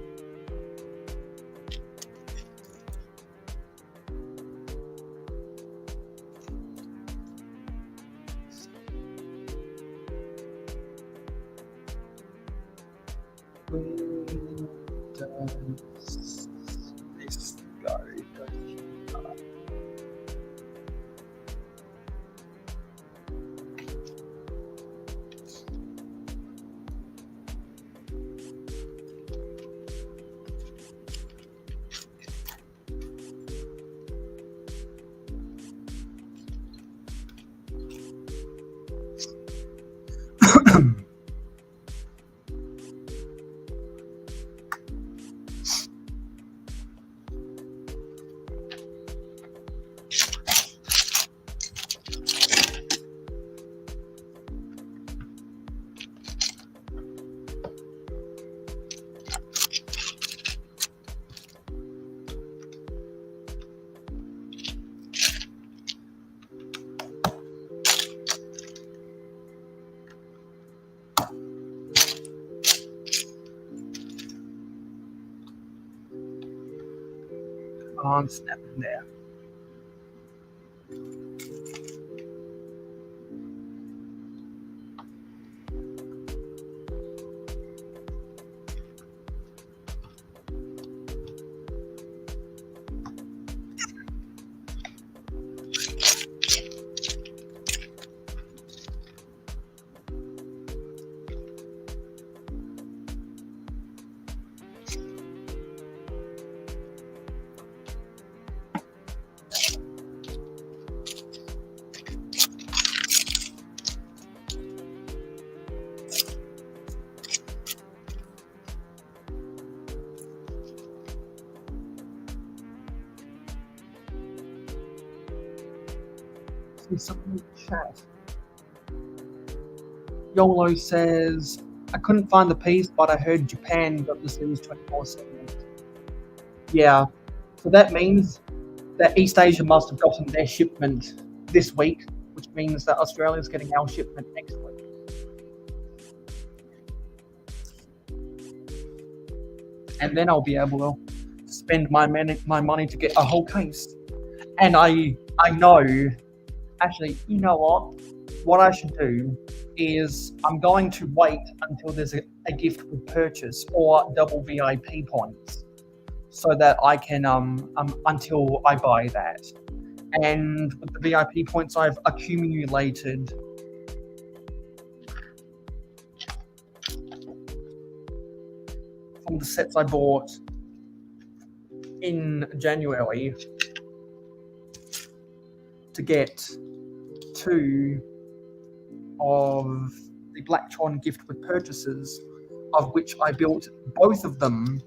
This go. On snap in there. see something in the chat. Yolo says, I couldn't find the piece, but I heard Japan got the series 24/7. Yeah, so that means that East Asia must have gotten their shipment this week, which means that Australia's getting our shipment next week. And then I'll be able to spend my money to get a whole case. And I know, actually, you know what? What I should do is I'm going to wait until there's a gift with purchase or double VIP points, so that I can until I buy that. And with the VIP points I've accumulated from the sets I bought in January to get 2 of the Blacktron gift with purchases, of which I built both of them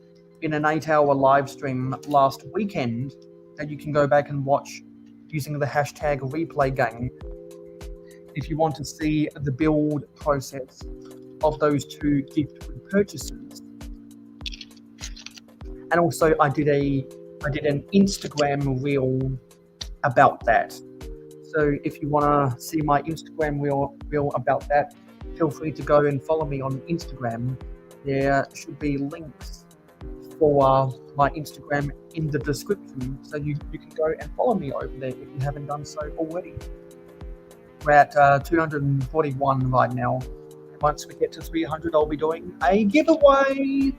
in an 8-hour live stream last weekend that you can go back and watch using the hashtag replay game if you want to see the build process of those 2 gift with purchases. And also I did an Instagram reel about that. So if you want to see my Instagram reel about that, feel free to go and follow me on Instagram. There should be links for my Instagram in the description, so you can go and follow me over there if you haven't done so already. We're at 241 right now. Once we get to 300, I'll be doing a giveaway.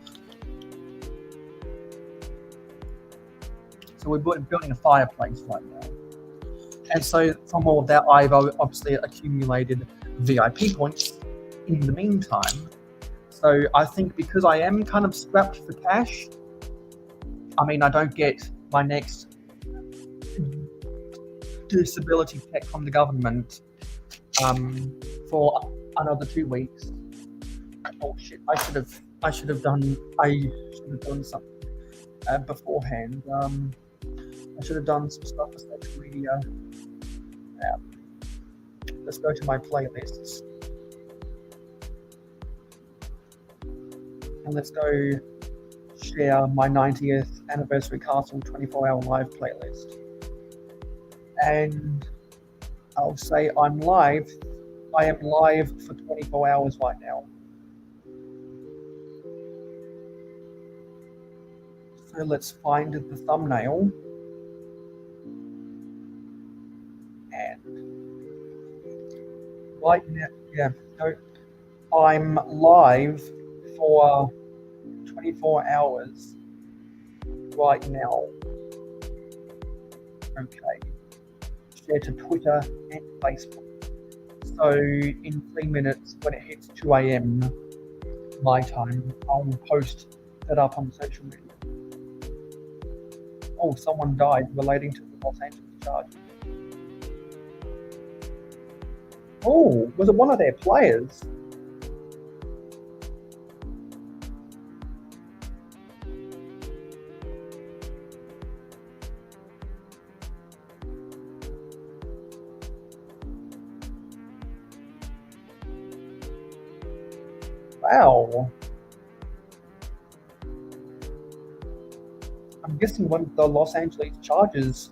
So we're building a fireplace right now. And so from all of that, I've obviously accumulated VIP points in the meantime. So I think because I am kind of strapped for cash, I mean, I don't get my next disability check from the government for another 2 weeks. Oh shit! I should have done something beforehand. I should have done some stuff for social media. Let's go to my playlists. And let's go share my 90th anniversary castle 24-hour live playlist. And I'll say I'm live. I am live for 24 hours right now. So let's find the thumbnail. And right now, I'm live for 24 hours right now. Okay. Share to Twitter and Facebook. So in 3 minutes, when it hits 2 a.m. my time, I'll post that up on social media. Oh, someone died relating to the Los Angeles Chargers. Oh, was it one of their players? Wow. I'm guessing one of the Los Angeles Chargers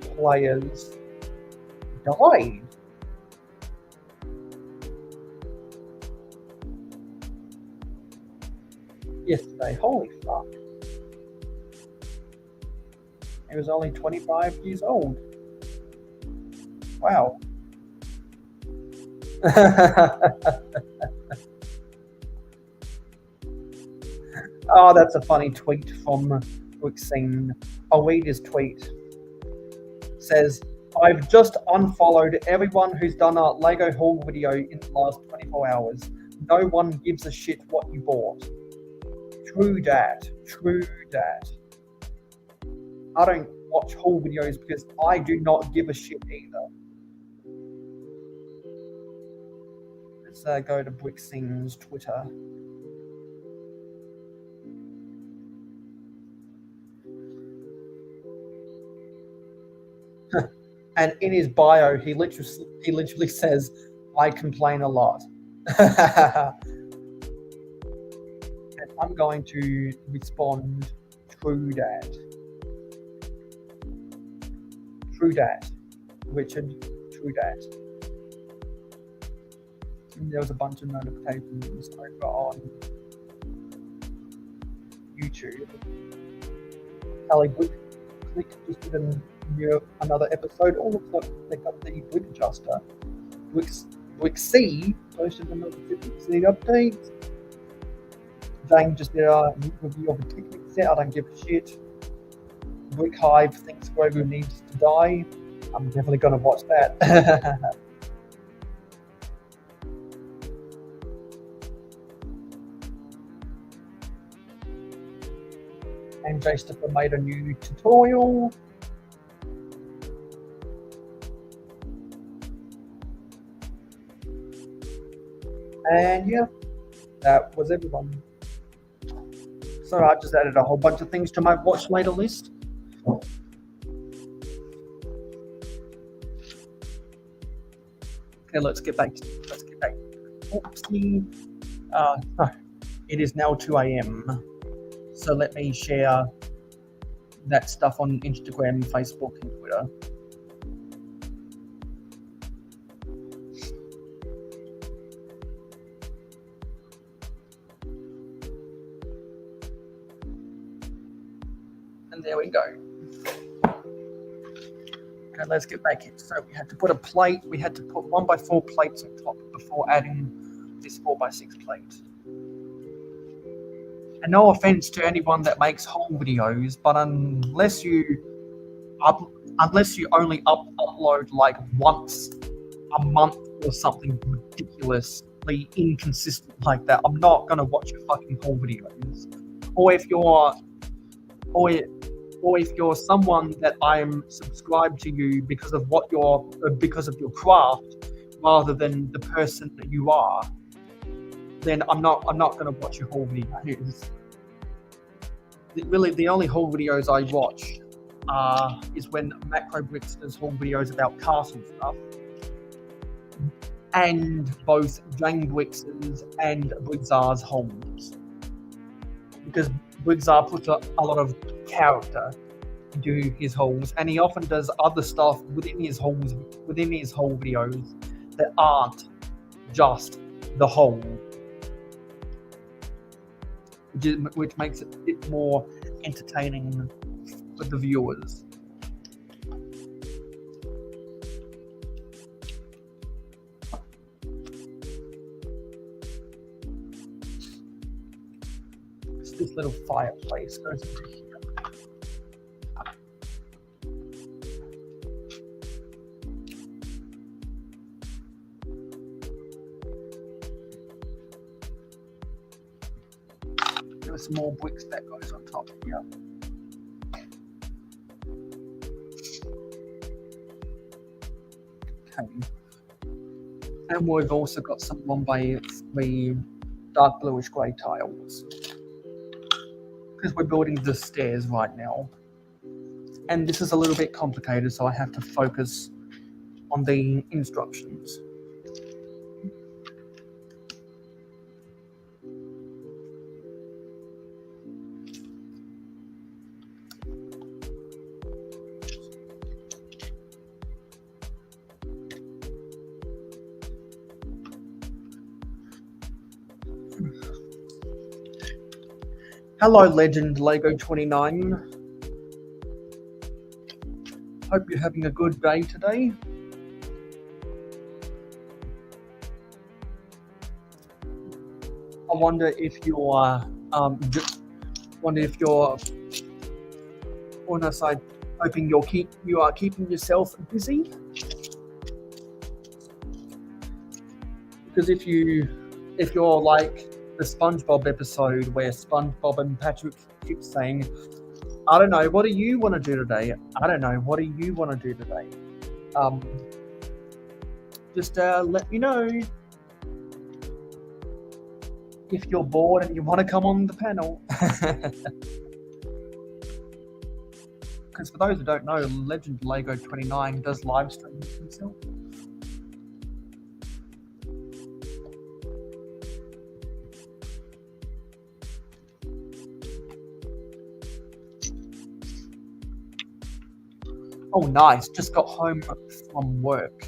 players died. Yesterday. Holy fuck. He was only 25 years old. Wow. Oh, that's a funny tweet from Wixing. I'll read his tweet. It says, I've just unfollowed everyone who's done a Lego haul video in the last 24 hours. No one gives a shit what you bought. True dat. True dat. I don't watch haul videos because I do not give a shit either. Let's go to Brixing's Twitter. And in his bio, he literally says, "I complain a lot." And I'm going to respond, "True that. True that. Richard, true that." And there was a bunch of notifications over on YouTube. Kelly Blick just did another episode. All of a sudden, they got the Blick adjuster. Blick C posted another C update. Jane just did a review of a picnic set. I don't give a shit. Blick Hive thinks Grogu needs to die. I'm definitely going to watch that. And J-Stepper made a new tutorial. And yeah, that was everyone. So I just added a whole bunch of things to my watch later list. Okay, let's get back. Oopsie. It is now 2 a.m. So let me share that stuff on Instagram, Facebook, and Twitter. And there we go. Okay, let's get back in. So we had to put a plate. We had to put 1x4 plates on top before adding this 4x6 plate. And no offense to anyone that makes haul videos, but unless you only upload like once a month or something ridiculously inconsistent like that, I'm not gonna watch your fucking haul videos. Or if you're someone that I'm subscribed to you because of your craft rather than the person that you are, then I'm not going to watch your haul videos. Really, the only haul videos I watch is when Makro Bricks does haul videos about castle stuff, and both Jane Brix's and Briggsar's hauls, because Briggsar puts a lot of character into his hauls, and he often does other stuff within his haul videos that aren't just the haul, which makes it a bit more entertaining for the viewers. This little fireplace goes into here. There are some more bricks that goes on top here. Okay. And we've also got some 1x3 dark bluish grey tiles, because we're building the stairs right now. And this is a little bit complicated, so I have to focus on the instructions. Hello, Legend Lego 29. Hope you're having a good day today. I wonder if you're on our side, hoping you are keeping yourself busy. Because if you're like the SpongeBob episode where SpongeBob and Patrick keep saying, "I don't know, what do you want to do today? I don't know, what do you want to do today?" Just let me know if you're bored and you want to come on the panel. because for those who don't know, Legend Lego 29 does live stream himself. Oh, nice. Just got home from work.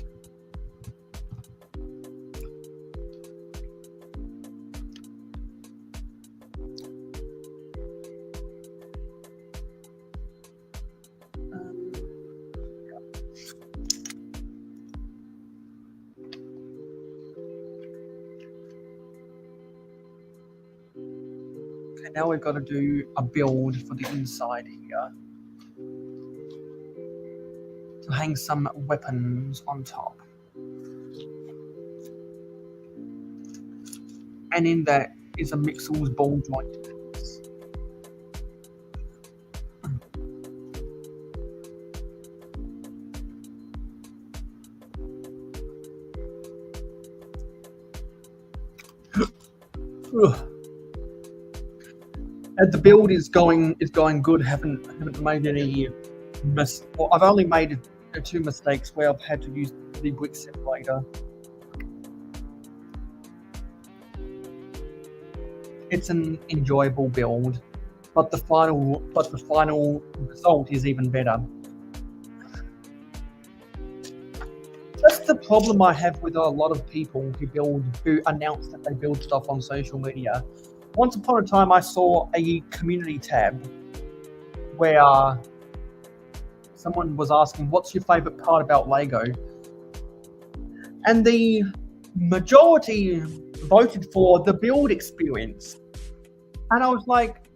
Okay, now we've got to do a build for the inside here. To hang some weapons on top. And in that is a Mixel's ball joint piece. And the build is going good. Haven't made any well, I've only made 2 mistakes where I've had to use the brick separator. It's an enjoyable build, but the final result is even better. That's the problem I have with a lot of people who announce that they build stuff on social media. Once upon a time, I saw a community tab where someone was asking, what's your favorite part about Lego? And the majority voted for the build experience. And I was like,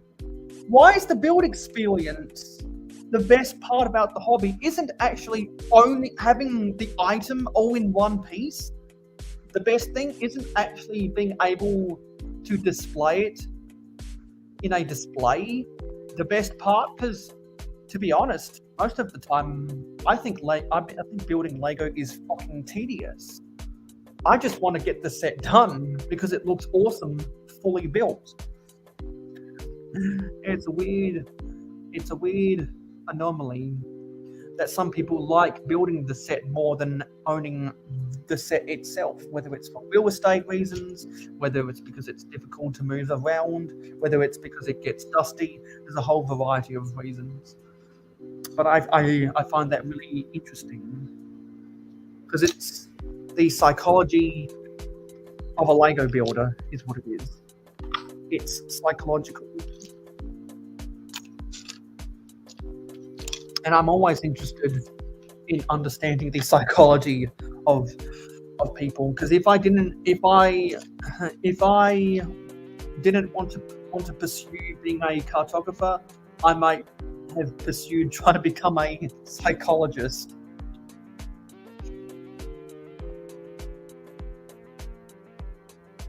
why is the build experience the best part about the hobby? Isn't actually only having the item all in one piece the best thing? Isn't actually being able to display it in a display the best part? Because to be honest, most of the time, I think building Lego is fucking tedious. I just want to get the set done because it looks awesome, fully built. It's a weird anomaly that some people like building the set more than owning the set itself, whether it's for real estate reasons, whether it's because it's difficult to move around, whether it's because it gets dusty. There's a whole variety of reasons. But I find that really interesting because it's the psychology of a Lego builder is what it is. It's psychological. And I'm always interested in understanding the psychology of people, because if I didn't want to pursue being a cartographer, I might have pursued trying to become a psychologist.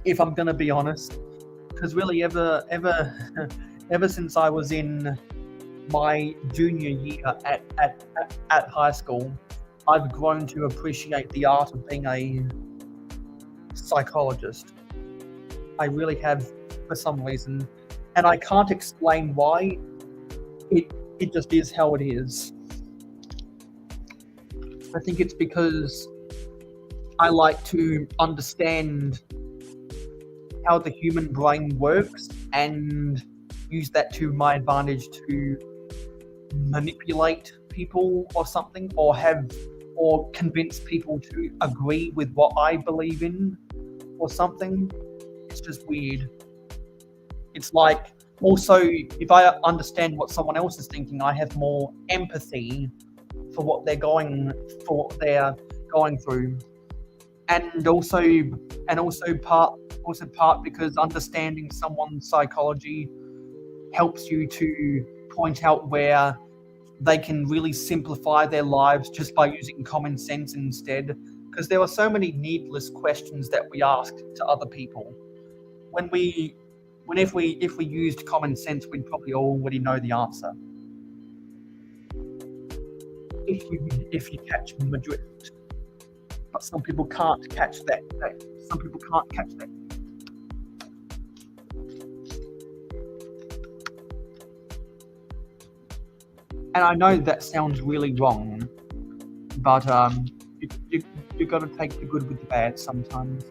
If I'm gonna be honest, because really ever since I was in my junior year at high school, I've grown to appreciate the art of being a psychologist. I really have, for some reason, and I can't explain why. It just is how it is. I think it's because I like to understand how the human brain works and use that to my advantage to manipulate people or something, or convince people to agree with what I believe in or something. It's just weird. It's like, also, if I understand what someone else is thinking, I have more empathy for what they're going through, and also part because understanding someone's psychology helps you to point out where they can really simplify their lives just by using common sense instead. Because there are so many needless questions that we ask to other people. If we used common sense, we'd probably already know the answer. If you catch my drift. But some people can't catch that. Some people can't catch that. And I know that sounds really wrong, but you got to take the good with the bad sometimes.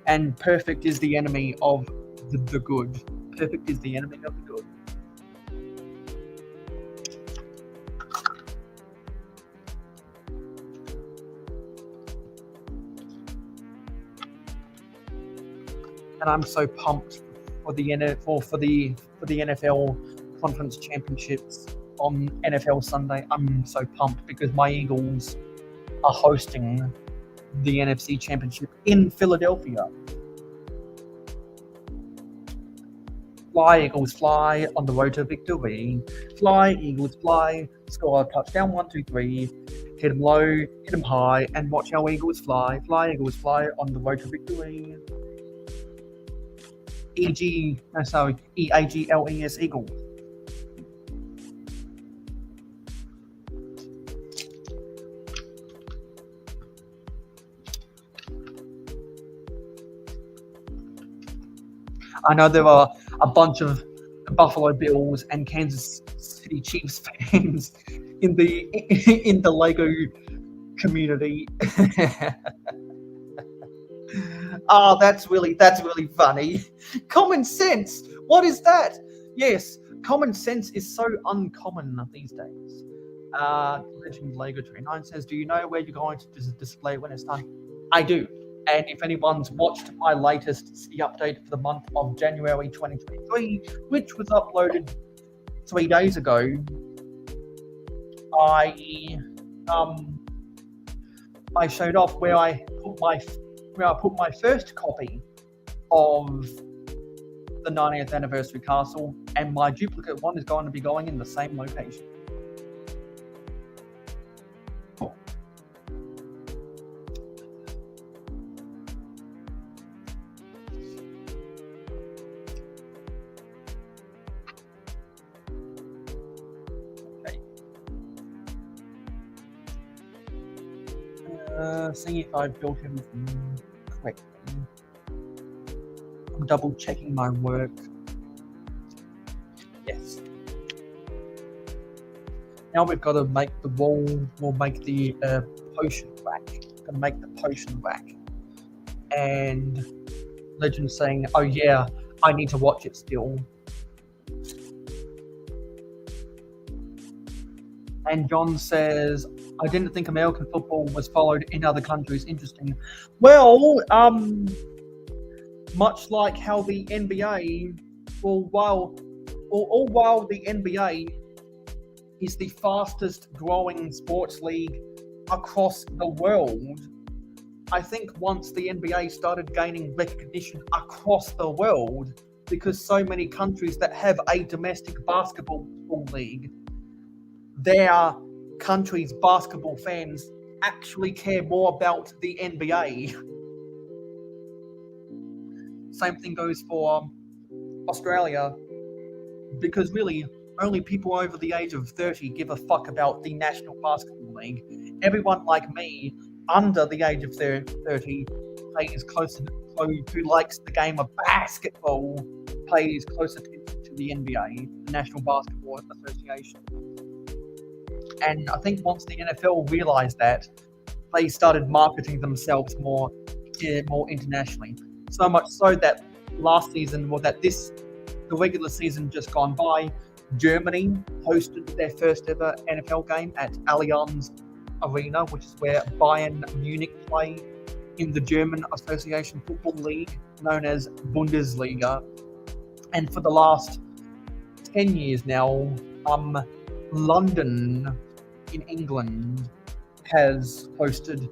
And perfect is the enemy of the good. Perfect is the enemy of the good. And I'm so pumped for the NFL Conference Championships on NFL Sunday. I'm so pumped because my Eagles are hosting the NFC Championship in Philadelphia. Fly, Eagles, fly on the road to victory. Fly, Eagles, fly. Score a touchdown, 1, 2, 3. Hit them low, hit them high, and watch our Eagles fly. Fly, Eagles, fly on the road to victory. E-A-G-L-E-S, Eagles. I know there are a bunch of Buffalo Bills and Kansas City Chiefs fans in the Lego community. Oh, that's really funny. Common sense. What is that? Yes, common sense is so uncommon these days. Legend Lego 29 says, "Do you know where you're going to display when it's done?" I do. And if anyone's watched my latest city update for the month of January 2023, which was uploaded 3 days ago, I showed off where I put my first copy of the 90th anniversary castle, and my duplicate one is going to be going in the same location. Seeing if I've built everything correctly. I'm double checking my work. Yes. Now we've got to make the wall. We'll make the potion rack. Gonna make the potion rack. And Legend saying, "Oh yeah, I need to watch it still." And John says, "I didn't think American football was followed in other countries." Interesting. Well, much like how the NBA, while the NBA is the fastest growing sports league across the world, I think once the NBA started gaining recognition across the world, because so many countries that have a domestic basketball league, their country's basketball fans actually care more about the NBA. Same thing goes for Australia, because really only people over the age of 30 give a fuck about the National Basketball League. Everyone like me under the age of 30 pays closer who likes the game of basketball pays close attention to the NBA, the National Basketball Association. And I think once the NFL realized that, they started marketing themselves more internationally. So much so that last season, the regular season just gone by, Germany hosted their first ever NFL game at Allianz Arena, which is where Bayern Munich play in the German Association Football League, known as Bundesliga. And for the last 10 years now, London in England has hosted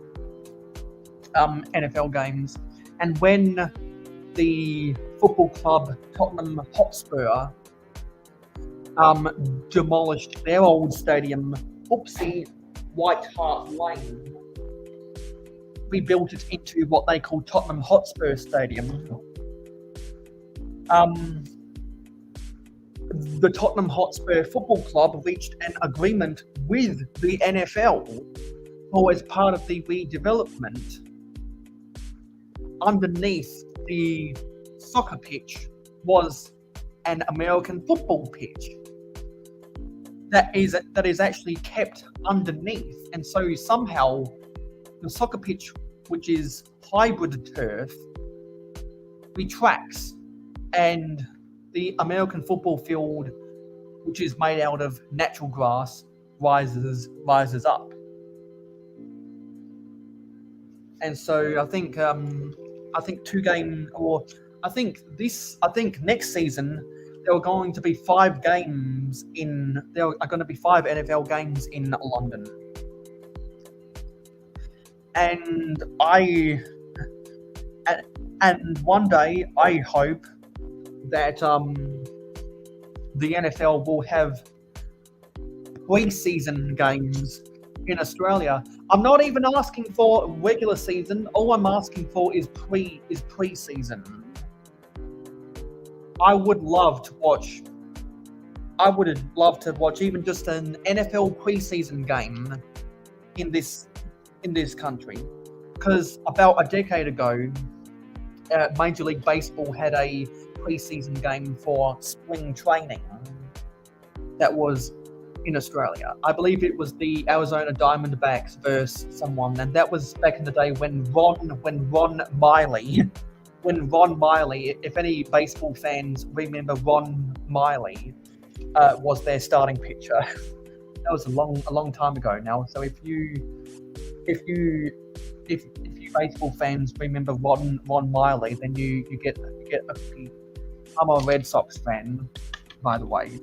NFL games. And when the football club Tottenham Hotspur demolished their old stadium, White Hart Lane, rebuilt it into what they call Tottenham Hotspur Stadium. The Tottenham Hotspur Football Club reached an agreement with the NFL for, as part of the redevelopment, underneath the soccer pitch was an American football pitch. that is actually kept underneath, and so somehow the soccer pitch, which is hybrid turf, retracts, and the American football field, which is made out of natural grass, rises up. And so I think next season there are going to be 5 NFL games in London. And one day I hope that the NFL will have pre-season games in Australia. I'm not even asking for regular season. All I'm asking for is pre-season. I would love to watch even just an NFL pre-season game in this country, because about a decade ago, Major League Baseball had a pre-season game for spring training that was in Australia. I believe it was the Arizona Diamondbacks versus someone, and that was back in the day when Ron Miley, if any baseball fans remember Ron Miley, was their starting pitcher. That was a long time ago now. So if you baseball fans remember Ron Miley, then you get a. I'm a Red Sox fan, by the way.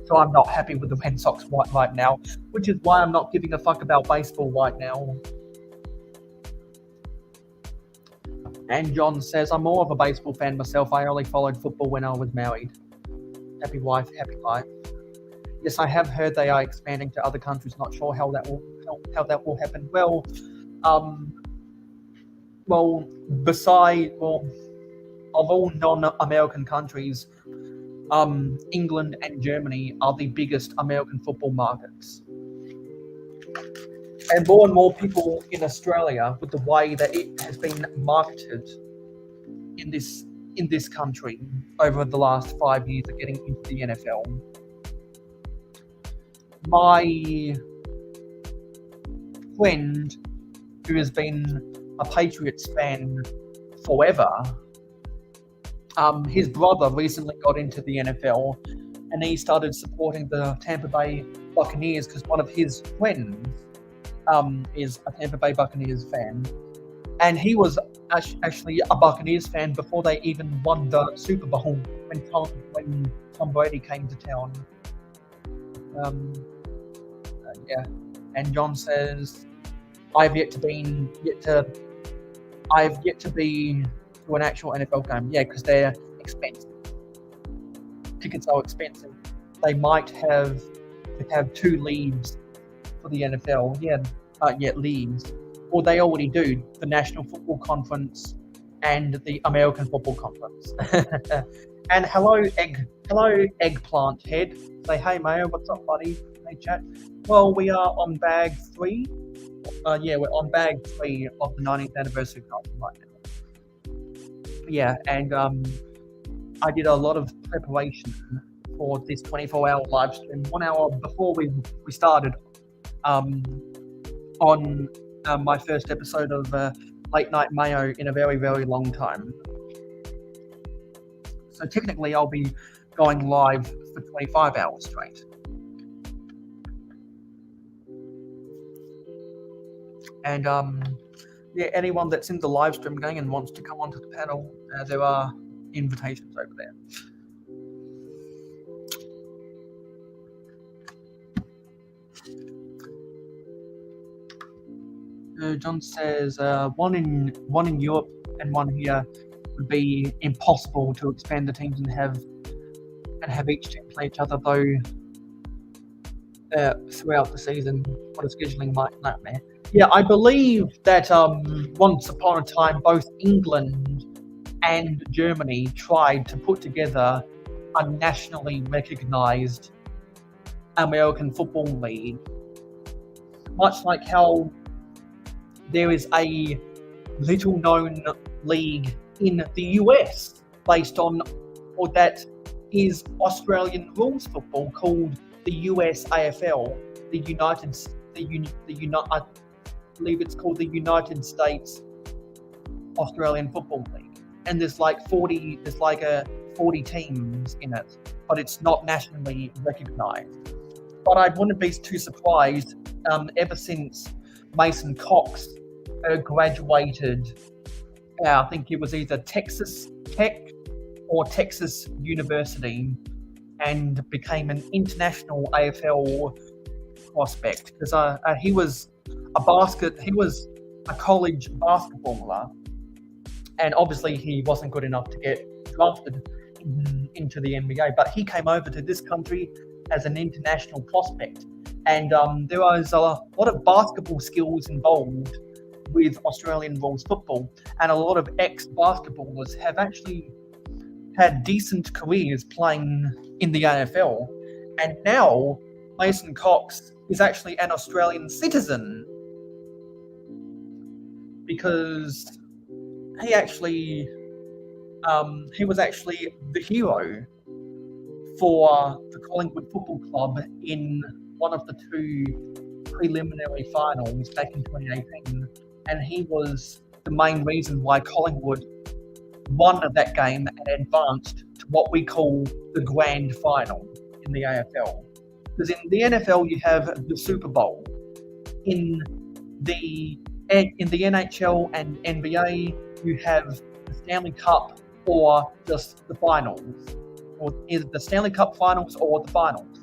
So I'm not happy with the Red Sox right now, which is why I'm not giving a fuck about baseball right now. And John says, I'm more of a baseball fan myself. I only followed football when I was married. Happy wife, happy life. Yes, I have heard they are expanding to other countries. Not sure how that will happen. Of all non-American countries, England and Germany are the biggest American football markets. And more people in Australia, with the way that it has been marketed in this country over the last 5 years, of getting into the NFL. My friend, who has been a Patriots fan forever, his brother recently got into the NFL, and he started supporting the Tampa Bay Buccaneers because one of his friends is a Tampa Bay Buccaneers fan, and he was actually a Buccaneers fan before they even won the Super Bowl when Tom Brady came to town. And John says, I've yet to be to an actual NFL game. Yeah, because they're expensive. Tickets are expensive. They might have 2 leagues for the NFL. Leagues. Or they already do, the National Football Conference and the American Football Conference. And hello Eggplant Head. Say, hey Mayo, what's up, buddy? Hey chat. Well, we are on bag 3. We're on bag 3 of the 90th anniversary album right now. Yeah, and I did a lot of preparation for this 24-hour live stream. 1 hour before we started on my first episode of Late Night Mayo in a very, very long time. So technically I'll be going live for 25 hours straight. And anyone that's in the live stream going and wants to come onto the panel, there are invitations over there. John says one in Europe and one here would be impossible to expand the teams and have each team play each other, though throughout the season. What a scheduling nightmare. Yeah, I believe that once upon a time, both England and Germany tried to put together a nationally recognized American Football League. Much like how there is a little-known league in the US based on, or that is Australian rules football, called the US AFL, I believe it's called the United States Australian Football League, and there's like 40 teams in it, but it's not nationally recognised. But I wouldn't be too surprised ever since Mason Cox graduated. I think it was either Texas Tech or Texas University, and became an international AFL prospect because he was a college basketballer, and obviously he wasn't good enough to get drafted into the NBA. But he came over to this country as an international prospect, and there was a lot of basketball skills involved with Australian rules football, and a lot of ex-basketballers have actually had decent careers playing in the AFL, and now Mason Cox is actually an Australian citizen because he was actually the hero for the Collingwood Football Club in one of the two preliminary finals back in 2018, and he was the main reason why Collingwood won that game and advanced to what we call the grand final in the AFL. Because in the NFL you have the Super Bowl. In the NHL and NBA you have the Stanley Cup or just the finals, or either the Stanley Cup finals or the finals.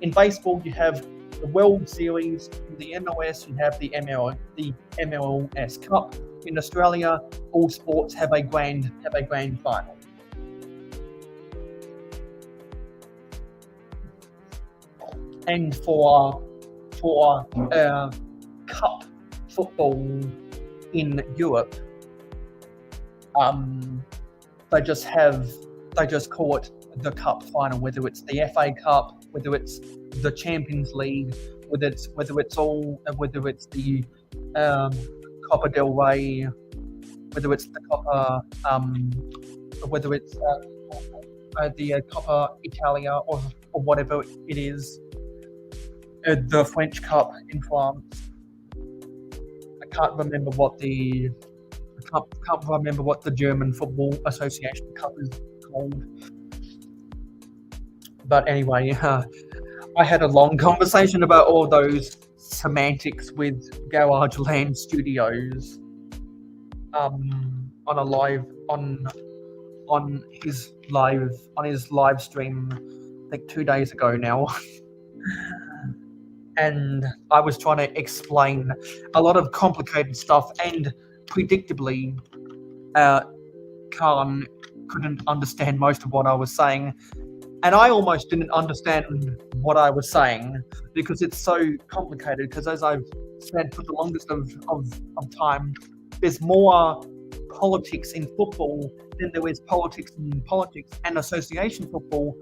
In baseball you have the World Series. In the MLS you have the MLS Cup. In Australia, all sports have a grand final. And for cup football in Europe, they just call it the cup final, whether it's the FA Cup, whether it's the Champions League, whether it's the Copa del Rey, whether it's the Copa, whether it's the Copa Italia or whatever it is, the French Cup in France. I can't remember what the German Football Association Cup is called. But anyway, I had a long conversation about all those semantics with Garage Land Studios on his live stream like 2 days ago now. And I was trying to explain a lot of complicated stuff, and predictably Khan couldn't understand most of what I was saying, and I almost didn't understand what I was saying because it's so complicated. Because as I've said for the longest of time, there's more politics in football than there is politics in politics, and association football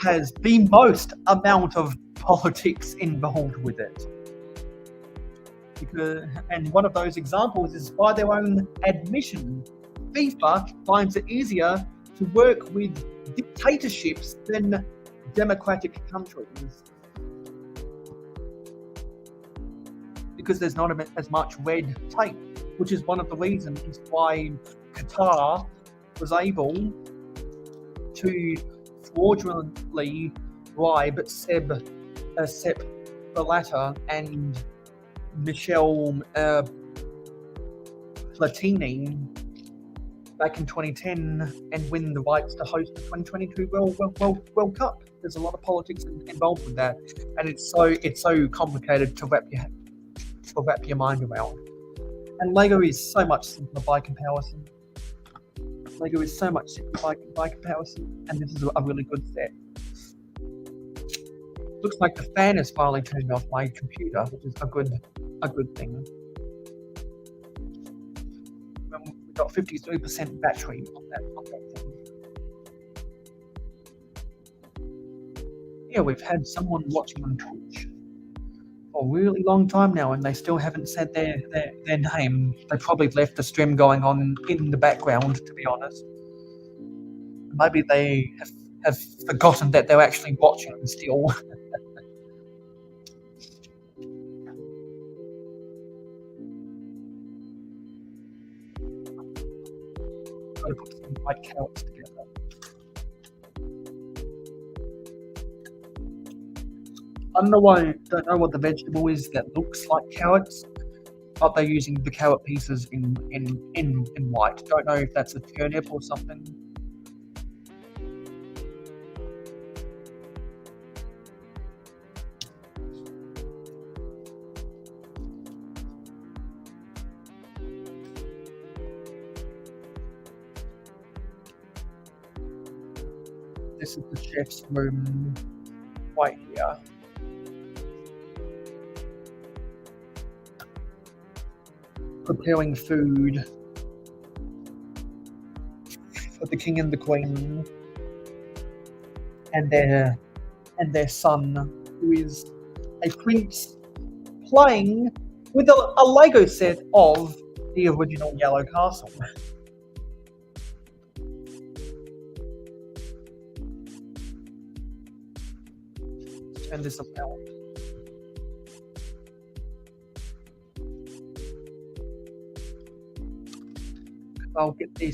has the most amount of politics involved with it. And one of those examples is by their own admission, FIFA finds it easier to work with dictatorships than democratic countries, because there's not as much red tape, which is one of the reasons why Qatar was able to fraudulently bribe Sepp Blatter and Michel Platini back in 2010 and win the rights to host the 2022 World Cup. There's a lot of politics involved with that, and it's so complicated to wrap your mind around. And Lego is so much simpler by comparison. And this is a really good set. Looks like the fan is finally turned off my computer, which is a good thing. We've got 53% battery on that thing. Yeah, we've had someone watching on Twitch for a really long time now, and they still haven't said their name. They probably left the stream going on in the background, to be honest. Maybe they have forgotten that they're actually watching still. Gotta put some white carrots together. I don't know what the vegetable is that looks like carrots, but they're using the carrot pieces in white. Don't know if that's a turnip or something. This is the chef's room right here. Preparing food for the king and the queen and their son, who is a prince playing with a Lego set of the original Yellow Castle. Turn this about. I'll get the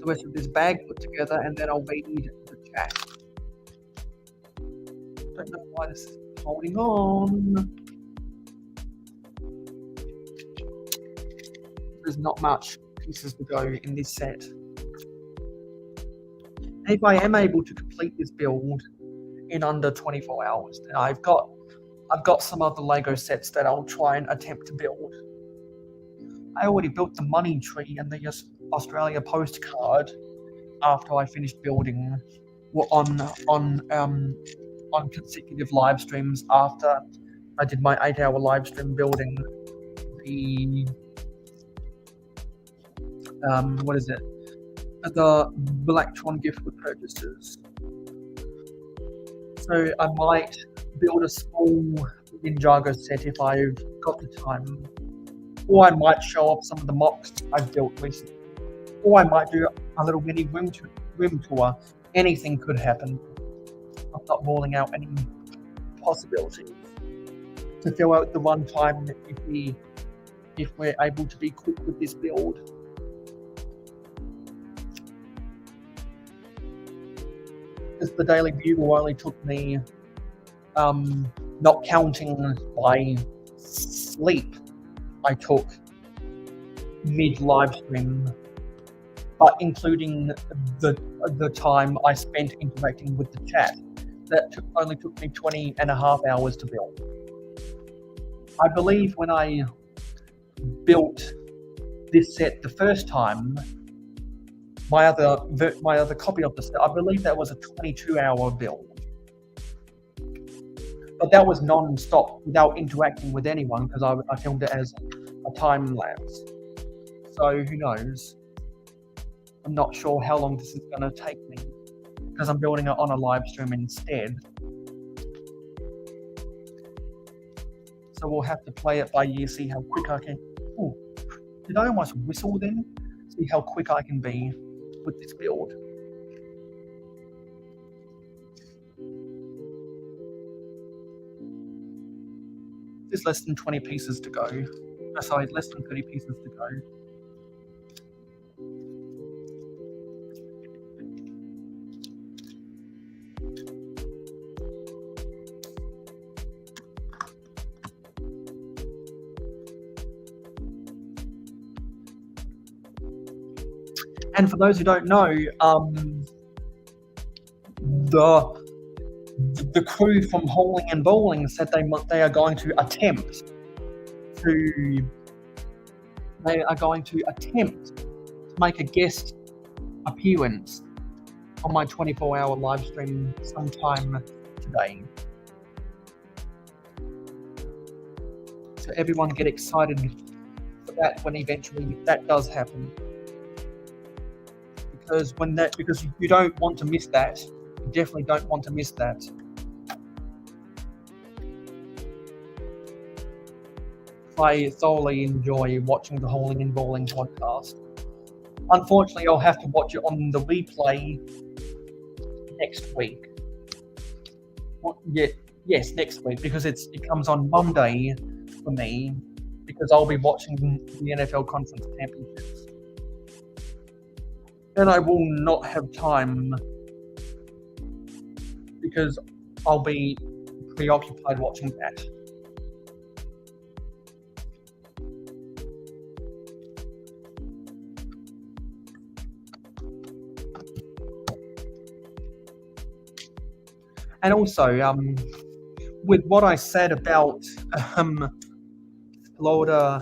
rest of this bag put together, and then I'll read the chat. Don't know why this is holding on. There's not much pieces to go in this set. If I am able to complete this build in under 24 hours, then I've got some other Lego sets that I'll try and attempt to build. I already built the money tree and the Australia postcard after I finished building on consecutive live streams after I did my 8-hour live stream building the the Blacktron gift with purchases. So I might build a small Ninjago set if I've got the time. Or I might show off some of the mocks I've built recently. Or I might do a little mini room tour. Anything could happen. I'm not ruling out any possibilities. To fill out the runtime if we're able to be quick with this build. Because the Daily Bugle only took me, not counting my sleep, I took mid-live stream, but including the time I spent interacting with the chat, that only took me 20 and a half hours to build. I believe when I built this set the first time, my other copy of the set, I believe that was a 22-hour build. But that was non-stop without interacting with anyone because I filmed it as a time lapse. So who knows? I'm not sure how long this is going to take me because I'm building it on a live stream instead. So we'll have to play it by ear, see how quick I can. Oh, did I almost whistle then? See how quick I can be with this build. There's less than 20 pieces to go. Sorry, less than 30 pieces to go. And for those who don't know, the crew from Hauling and Bowling said they are going to attempt to make a guest appearance on my 24-hour live stream sometime today. So everyone get excited for that when eventually that does happen. Because you don't want to miss that. You definitely don't want to miss that. I thoroughly enjoy watching the Hauling and Bowling podcast. Unfortunately, I'll have to watch it on the replay next week. Well, yeah, yes, next week, because it comes on Monday for me, because I'll be watching the NFL Conference Championships. And I will not have time because I'll be preoccupied watching that. And also, with what I said about Florida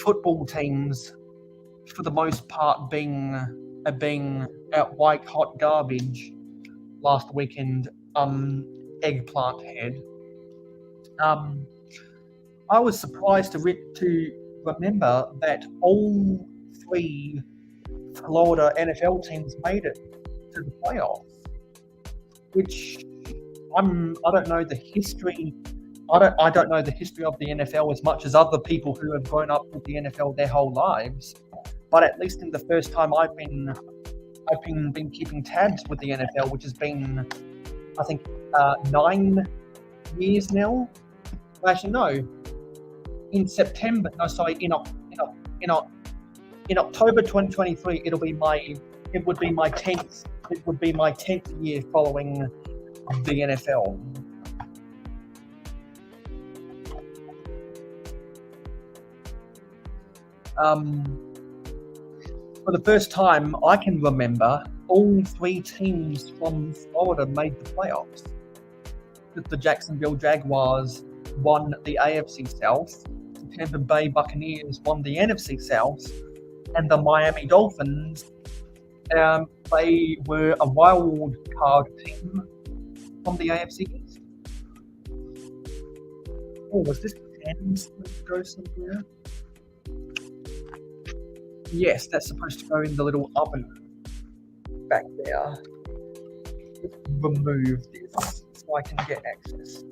football teams, for the most part, being white hot garbage last weekend, eggplant head. I was surprised to remember that all 3 Florida NFL teams made it to the playoffs, which I don't know the history. I don't know the history of the NFL as much as other people who have grown up with the NFL their whole lives. But at least in the first time I've been keeping tabs with the NFL, which has been, I think, 9 years now. Actually, no. In September, no, sorry, in October 2023, it would be my 10th year following the NFL. For the first time I can remember, all 3 teams from Florida made the playoffs. The Jacksonville Jaguars won the AFC South, the Tampa Bay Buccaneers won the NFC South, and the Miami Dolphins, they were a wild card team from the AFC East. Oh, was this pen supposed to go somewhere? Yes, that's supposed to go in the little oven back there. Let's remove this so I can get access.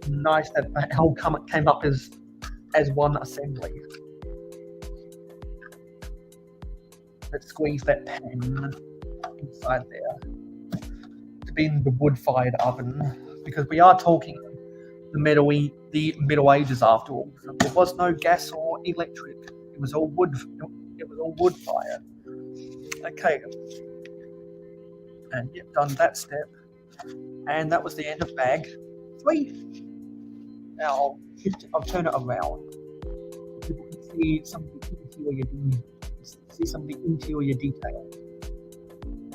Nice that all came up as one assembly. Let's squeeze that pan inside there to be in the wood-fired oven, because we are talking the Middle Ages after all. So there was no gas or electric. It was all wood. It was all wood fire. Okay, and yep, done that step, and that was the end of bag 3. Now I'll turn it around. People can see some of the interior detail.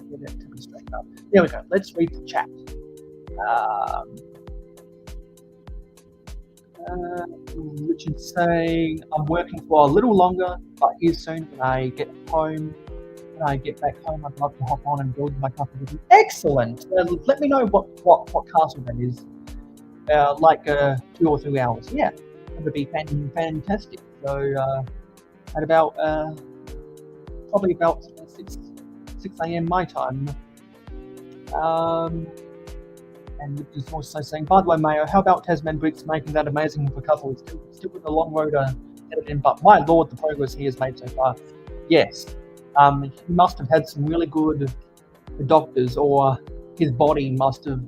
Get it to be straightened up. There we go. Let's read the chat. Richard's saying, I'm working for a little longer, but here soon when I get home. When I get back home, I'd love to hop on and build my castle with you. Excellent! Let me know what castle that is. Like 2 or 3 hours. Yeah, it would be fantastic. So at about probably about 6 a.m. my time. And Richard's also saying, by the way, Mayo, how about Tasman Bricks making that amazing castle? It's still with a long road ahead of him, but my lord, the progress he has made so far. Yes, he must have had some really good doctors, or his body must have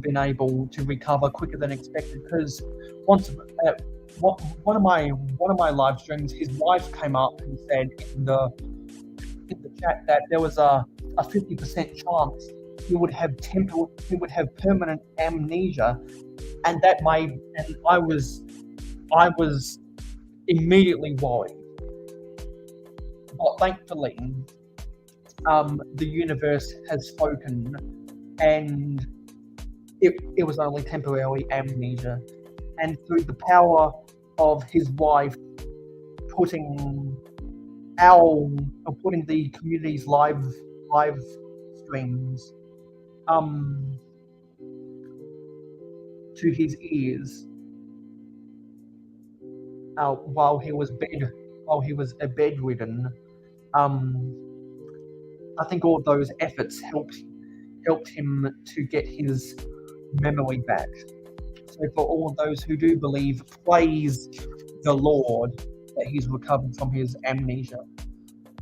been able to recover quicker than expected. Because once, one of my live streams, his wife came up and said in the chat that there was a 50% chance he would have permanent amnesia, and I was immediately worried. But thankfully, the universe has spoken, and it was only temporary amnesia. And through the power of his wife putting the community's live streams to his ears while he was bedridden, I think all of those efforts helped him to get his memory back. So for all of those who do believe, praise the Lord that he's recovered from his amnesia.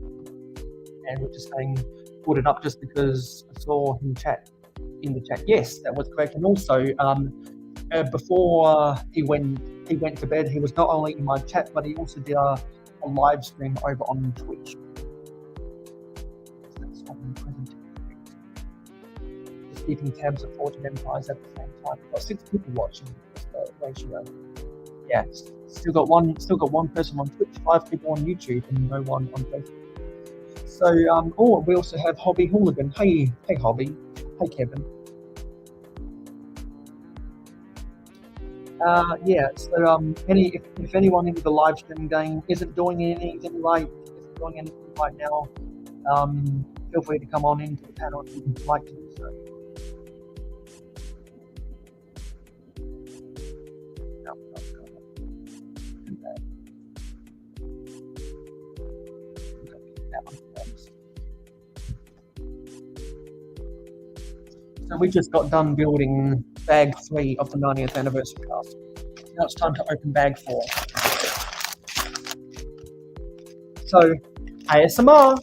And we're just saying, brought it up just because I saw him chat in the chat. Yes, that was correct. And also, before he went to bed, he was not only in my chat, but he also did a live stream over on Twitch. That's just keeping tabs of Fortune Empires at the same time. We've got 6 people watching. That's the ratio. Yeah, still got one person on Twitch, 5 people on YouTube, and no one on Facebook. So, we also have Hobby Hooligan. Hey, Hobby. Hey, Kevin. So if anyone in the live stream game isn't doing anything right now, feel free to come on into the panel if you'd like to do so. So we just got done building bag 3 of the 90th anniversary castle. Now it's time to open bag 4. So, ASMR.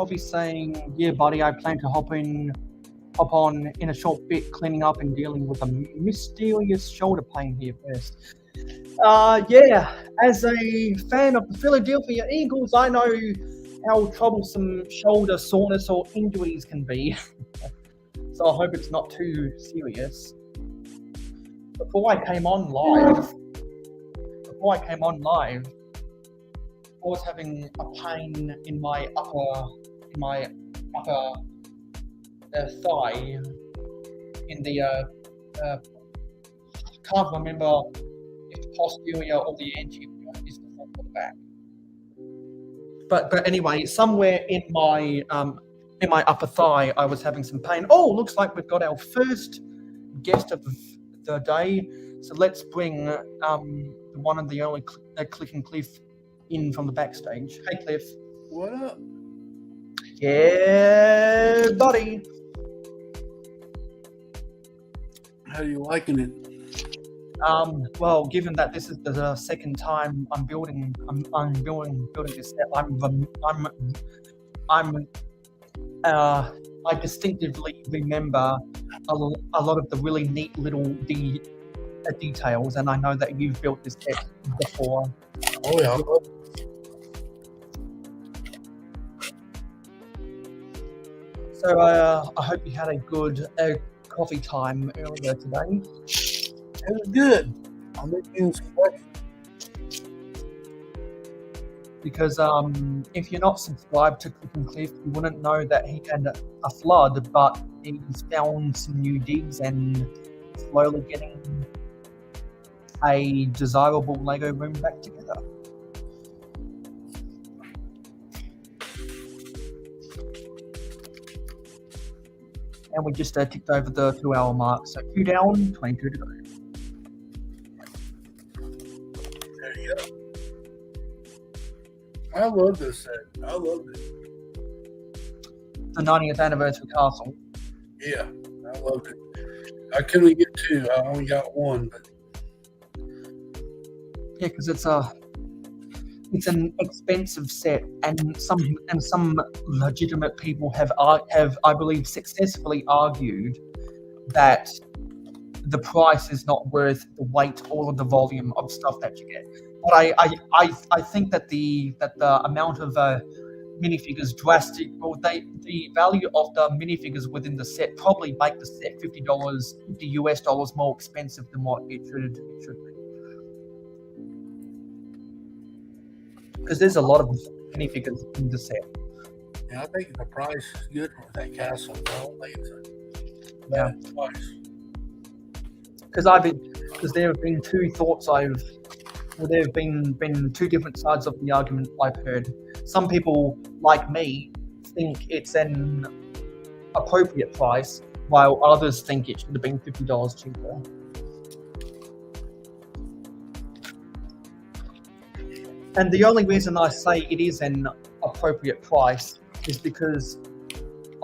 Hobby's saying, yeah, buddy, I plan to hop on in a short bit, cleaning up and dealing with a mysterious shoulder pain here first. Yeah, as a fan of the Philadelphia Eagles, I know how troublesome shoulder soreness or injuries can be. So I hope it's not too serious. Before I came on live, I was having a pain in my upper thigh, in the can't remember if the posterior or the anterior is the front or the back. But anyway, somewhere in my upper thigh, I was having some pain. Oh, looks like we've got our first guest of the day. So let's bring the one and the only Cliff and Cliff in from the backstage. Hey, Cliff. What up? Yeah, buddy. How are you liking it? Well, given that this is the second time I'm building this set, I distinctively remember a lot of the really neat little details, and I know that you've built this set before. Oh yeah. So I hope you had a good coffee time earlier today. It was good. I'll make you some breakfast. Because if you're not subscribed to Cliff and Cliff, you wouldn't know that he had a flood, but he's found some new digs and slowly getting a desirable Lego room back together. And we just ticked over the 2-hour mark, so 2 down, 22 to go. There you go. I love this set. I love it. The 90th anniversary castle. Yeah, I loved it. I couldn't get 2. I only got 1, but Yeah, because it's an expensive set, and some legitimate people have I believe successfully argued that the price is not worth the weight or the volume of stuff that you get. But I think that the amount of minifigures the value of the minifigures within the set probably make the set $50 US more expensive than what it should be. Because there's a lot of minifigures in the set. Yeah, I think the price is good for that castle. I don't think it's a bad price. Because there have been there have been two different sides of the argument I've heard. Some people, like me, think it's an appropriate price, while others think it should have been $50 cheaper. And the only reason I say it is an appropriate price is because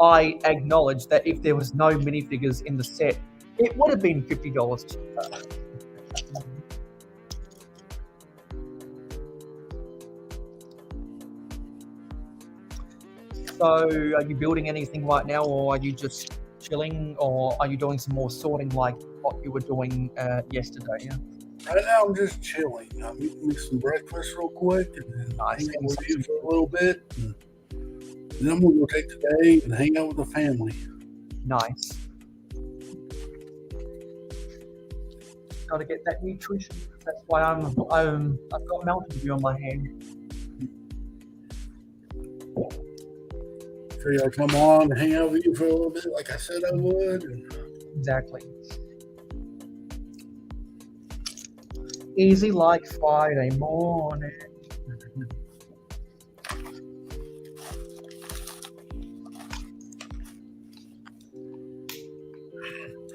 I acknowledge that if there was no minifigures in the set, it would have been $50 cheaper. So, are you building anything right now, or are you just chilling, or are you doing some more sorting like what you were doing yesterday? Right now, I'm just chilling. I'm eating me some breakfast real quick, and then hang out with you for a little bit. And then I'm gonna go take the day and hang out with the family. Nice. Got to get that nutrition. That's why I've got Mountain Dew on my hand. So I'll come on and hang out with you for a little bit, like I said I would. Exactly. Easy like Friday morning.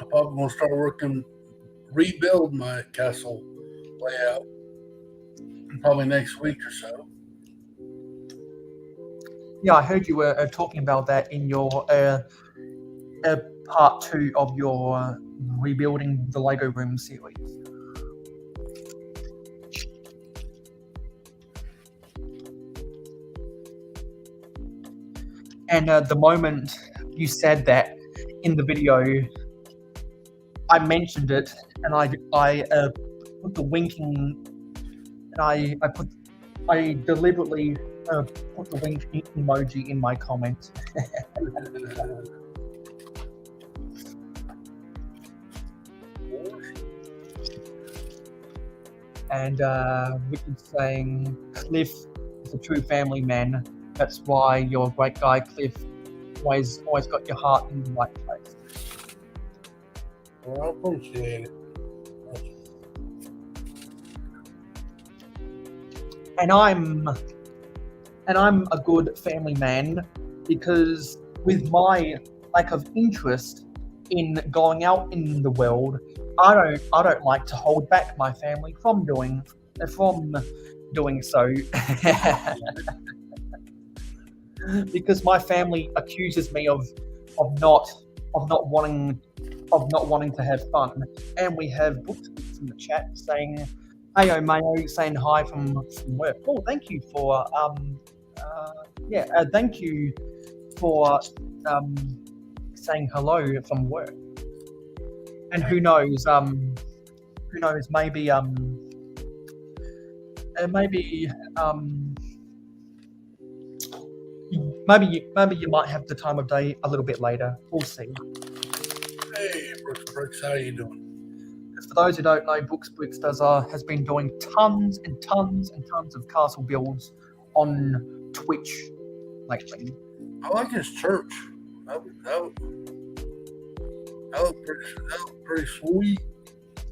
I'm probably gonna start rebuild my castle layout probably next week or so. Yeah, I heard you were talking about that in your part 2 of your rebuilding the Lego room series. And the moment you said that in the video, I mentioned it, and I put the winking, and I deliberately put the wink emoji in my comment. And Richard's saying Cliff is a true family man. That's why you're a great guy, Cliff. Always got your heart in the right place. Well, I appreciate it. And I'm a good family man because with my lack of interest in going out in the world, I don't like to hold back my family from doing so. Because my family accuses me of not wanting to have fun, and we have books in the chat saying, "Hey, Mayo, saying hi from work." Oh, thank you for thank you for saying hello from work. And who knows, maybe you might have the time of day a little bit later. We'll see. Hey, Bricks, how you doing? For those who don't know, Bricks has been doing tons and tons and tons of castle builds on Twitch lately. I like his church. That looked pretty sweet.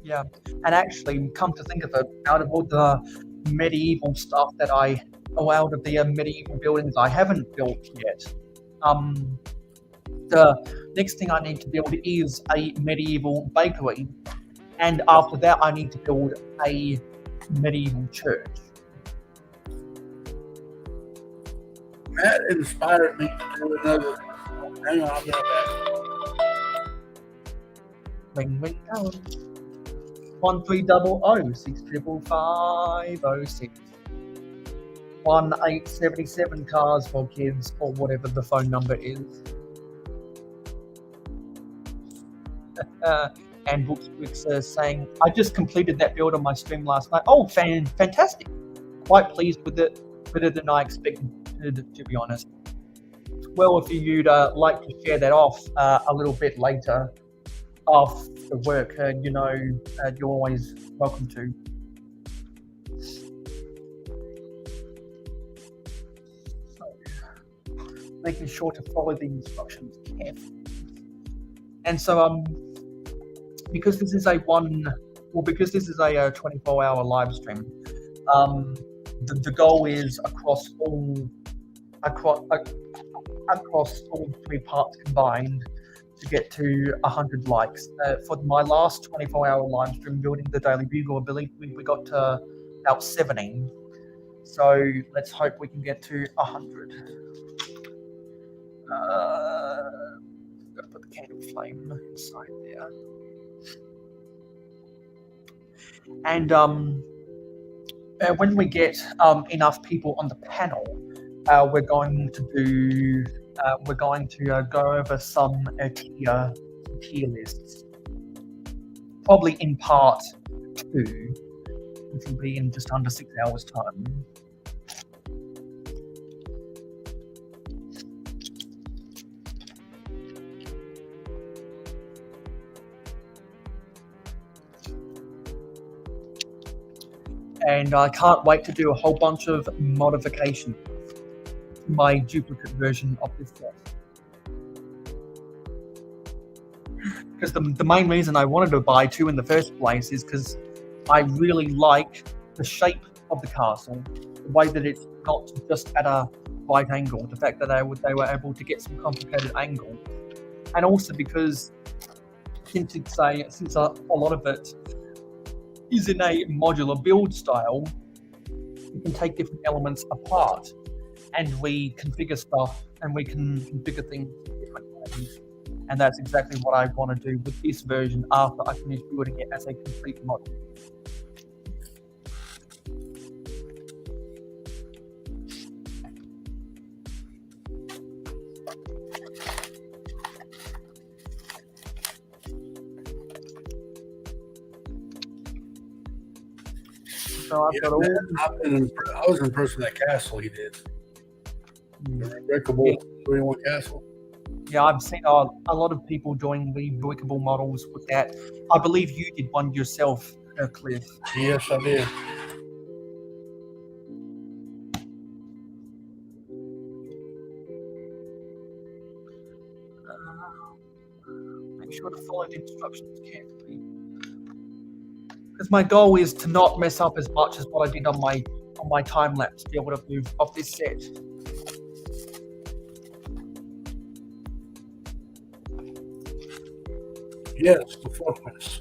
Yeah, and actually, come to think of it, out of all the medieval stuff out of the medieval buildings I haven't built yet, the next thing I need to build is a medieval bakery, and after that I need to build a medieval church. Matt inspired me to do another. Hang on, I'll be right back. Ring, ring, go. 1300 650506. 1877 cars for kids, or whatever the phone number is. And Books Bricks saying, I just completed that build on my stream last night. Oh, fantastic! Quite pleased with it, better than I expected, to be honest. Well, if you'd like to share that off a little bit later off the work, you're always welcome to. So, making sure to follow the instructions carefully. And so, because this is a 24-hour live stream, the goal is across all 3 parts combined to get to 100 likes. For my last 24-hour live stream building the Daily Bugle, I believe we got to about 70. So let's hope we can get to 100. Got to put the candle flame inside there. And when we get enough people on the panel, we're going to go over some tier lists, probably in part 2, which will be in just under 6 hours' time. And I can't wait to do a whole bunch of modifications to my duplicate version of this set. Because the main reason I wanted to buy 2 in the first place is because I really like the shape of the castle, the way that it's not just at a right angle, the fact that they were able to get some complicated angle, and also because since a lot of it is in a modular build style, we can take different elements apart and we configure stuff and we can configure things in different ways. And that's exactly what I want to do with this version after I finish building it as a complete model. So I've got all... I was impressed with that castle he did. The unbreakable 21 castle. Yeah, I've seen a lot of people doing the breakable models with that. I believe you did one yourself, Cliff. Yes, I did. Make sure to follow the instructions carefully. Because my goal is to not mess up as much as what I did on my time lapse to be able to move off this set. Yes, the focus.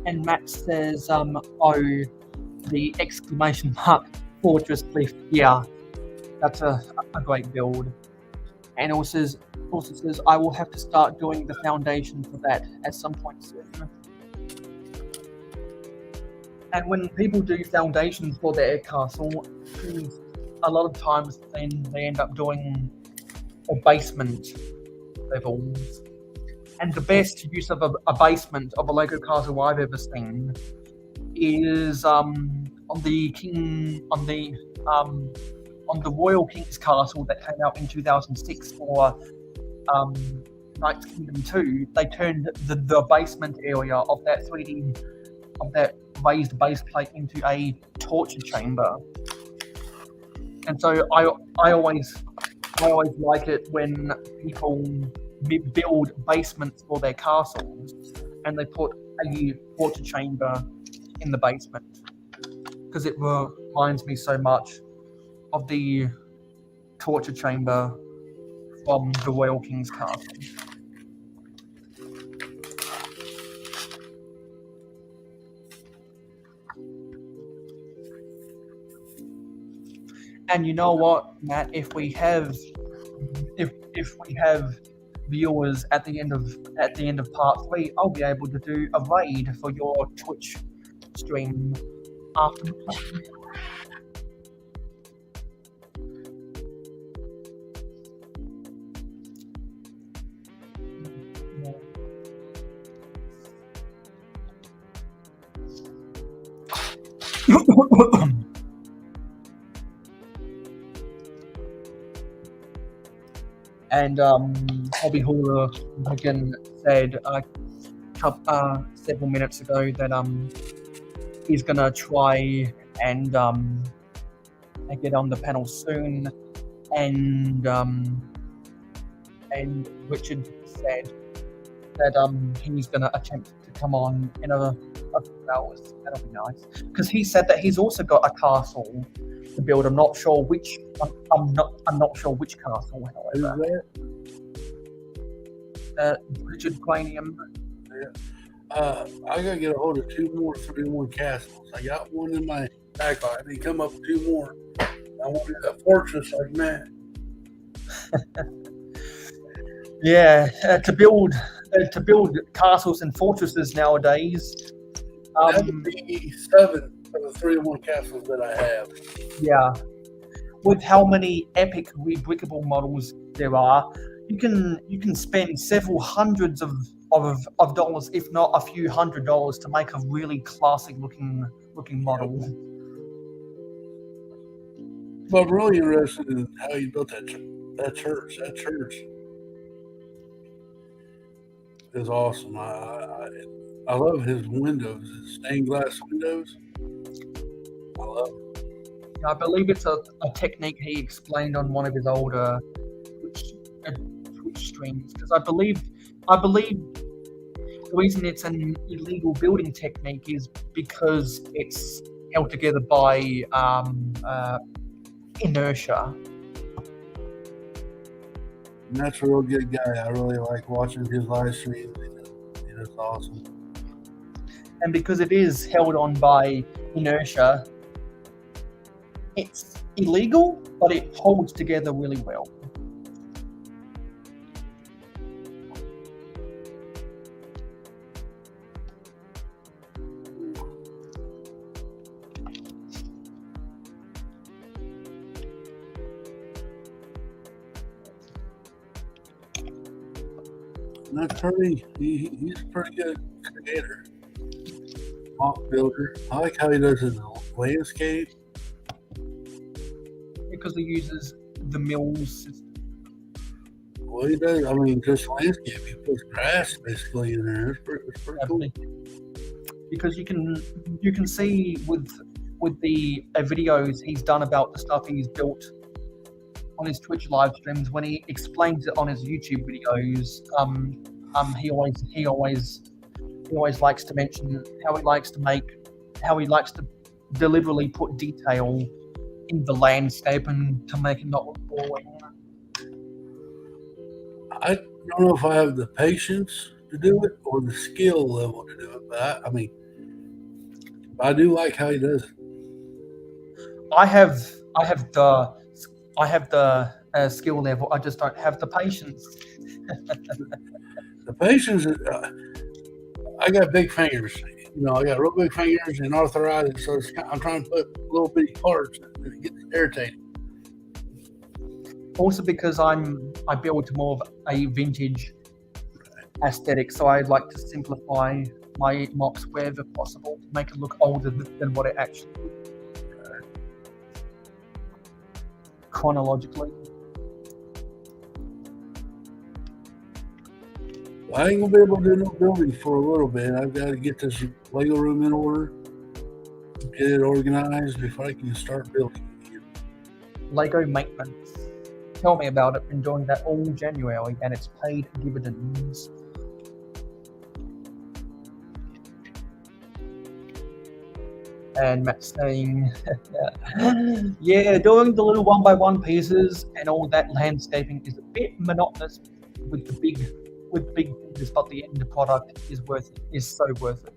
And Matt says, oh, the exclamation mark Fortress Cliff. Yeah, that's a great build. And also says, I will have to start doing the foundation for that at some point soon. And when people do foundations for their castle, a lot of times then they end up doing a basement levels. And the best use of a basement of a Lego castle I've ever seen is on the Royal King's Castle that came out in 2006 for Knight's Kingdom 2. They turned the basement area of that raised base plate into a torture chamber. And so I always like it when people build basements for their castles and they put a torture chamber in the basement, because it reminds me so much of the torture chamber from the Royal King's Castle. And you know what, Matt? If we have viewers at the end of part 3, I'll be able to do a raid for your Twitch stream after. And Hobby Hauler again said several minutes ago that he's gonna try and get on the panel soon, and Richard said that he's gonna attempt to come on in a few hours. That'll be nice, because he said that he's also got a castle to build. I'm not sure which. I'm not sure which castle. However, Richard Cranium. I gotta get a hold of 2 more 3-in-1 castles. I got one in my back pocket. I need to come up with 2 more. I want to do a fortress like Matt. Yeah, to build castles and fortresses nowadays. That would be 7 of the 3-in-1 castles that I have. Yeah, with how many epic rebrickable models there are, you can spend several hundreds of dollars, if not a few $100s, to make a really classic looking model. But I'm really interested in how you built that church. That church is awesome. I love his windows, his stained glass windows. I love them. I believe it's a technique he explained on one of his older Twitch streams, because I believe the reason it's an illegal building technique is because it's held together by inertia. And that's a real good guy. I really like watching his live streams. It's awesome. And because it is held on by inertia, it's illegal, but it holds together really well. That's pretty. He's a pretty good creator, mock builder. I like how he does his landscape. Because he uses the mills system. Well, he does. I mean, just landscape. He puts grass basically in there. It's pretty cool. Because you can see with the videos he's done about the stuff he's built on his Twitch live streams, when he explains it on his YouTube videos, he always likes to mention how he likes to deliberately put detail in the landscape and to make it not look boring. I don't know if I have the patience to do it or the skill level to do it, but I do like how he does it. I have the skill level. I just don't have the patience. The patience is, I got big fingers. I got real big fingers and arthritis, so I'm trying to put little bitty parts and it gets irritating. Also because I build more of a vintage aesthetic, so I like to simplify my mocks wherever possible to make it look older than what it actually is. Chronologically. I ain't gonna be able to do no building for a little bit. I've got to get this Lego room in order, get it organized before I can start building again. Lego maintenance. Tell me about it. Been doing that all January, and it's paid dividends. And Matt's saying, yeah, doing the little 1x1 pieces and all that landscaping is a bit monotonous with big pieces, but the end product is so worth it.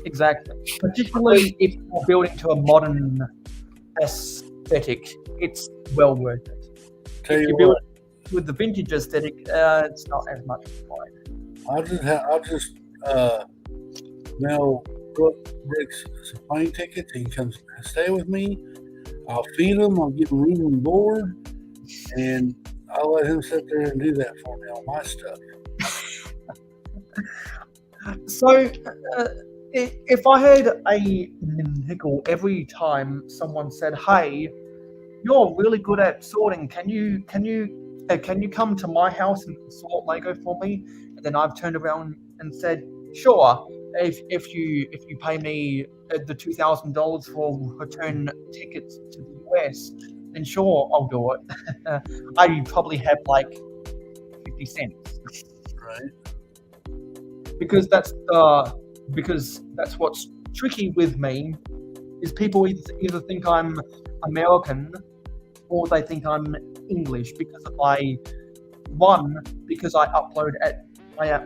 Exactly. Particularly if you're building to a modern aesthetic, it's well worth it. Tell If you you build what, it with the vintage aesthetic, it's not as much fun. I'll just mail Bricks some plane tickets. He can come stay with me. I'll feed him. I'll give him room and board, and I'll let him sit there and do that for me on my stuff. So, if I had a nickel every time someone said, "Hey, you're really good at sorting. Can you come to my house and sort Lego for me?" And then I've turned around and said, "Sure. If you pay me the $2,000 for return tickets to the US, then sure, I'll do it." I probably have like 50 cents. Right. Because that's what's tricky with me is people either think I'm American or they think I'm English because I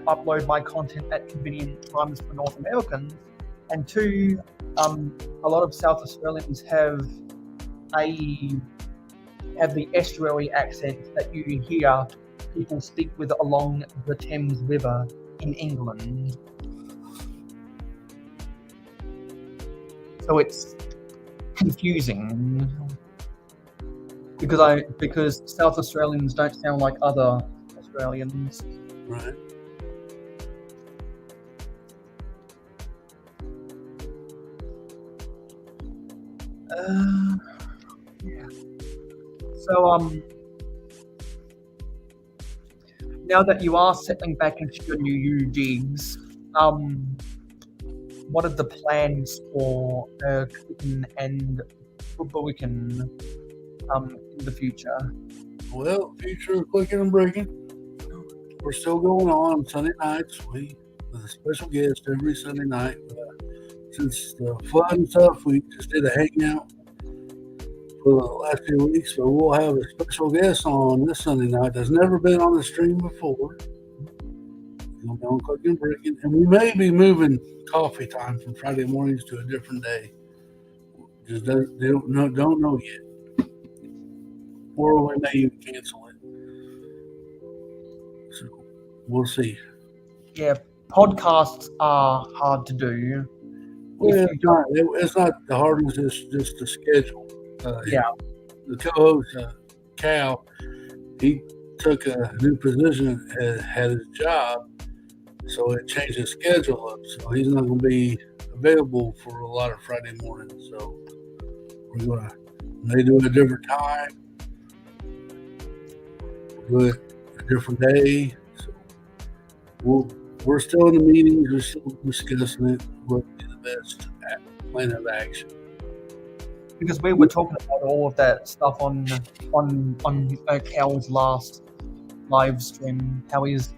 upload my content at convenient times for North Americans, and two, a lot of South Australians have the estuary accent that you hear people speak with along the Thames River in England. So it's confusing because South Australians don't sound like other Australians. Right. Yeah. So now that you are settling back into your new digs, what are the plans for cooking and bricking in the future? Well, future of clicking and breaking. We're still going on Sunday nights. We with a special guest every Sunday night. Since the flood and stuff, we just did a hangout for the last few weeks. So we'll have a special guest on this Sunday night that's never been on the stream before. We'll be on cooking and breaking, and we may be moving coffee time from Friday mornings to a different day. Just don't know yet, or we may even cancel it. So we'll see. Yeah, podcasts are hard to do. Well, it's not the hardest. It's just the schedule. Yeah. The co-host, Cal, he took a new position, had his job, so it changed his schedule up. So he's not going to be available for a lot of Friday mornings. So we're going to may do it a different time, do it a different day. So we're still in the meetings. We're still discussing it. What would be the best plan of action? Because we were talking about all of that stuff on Cal's last live stream, how he's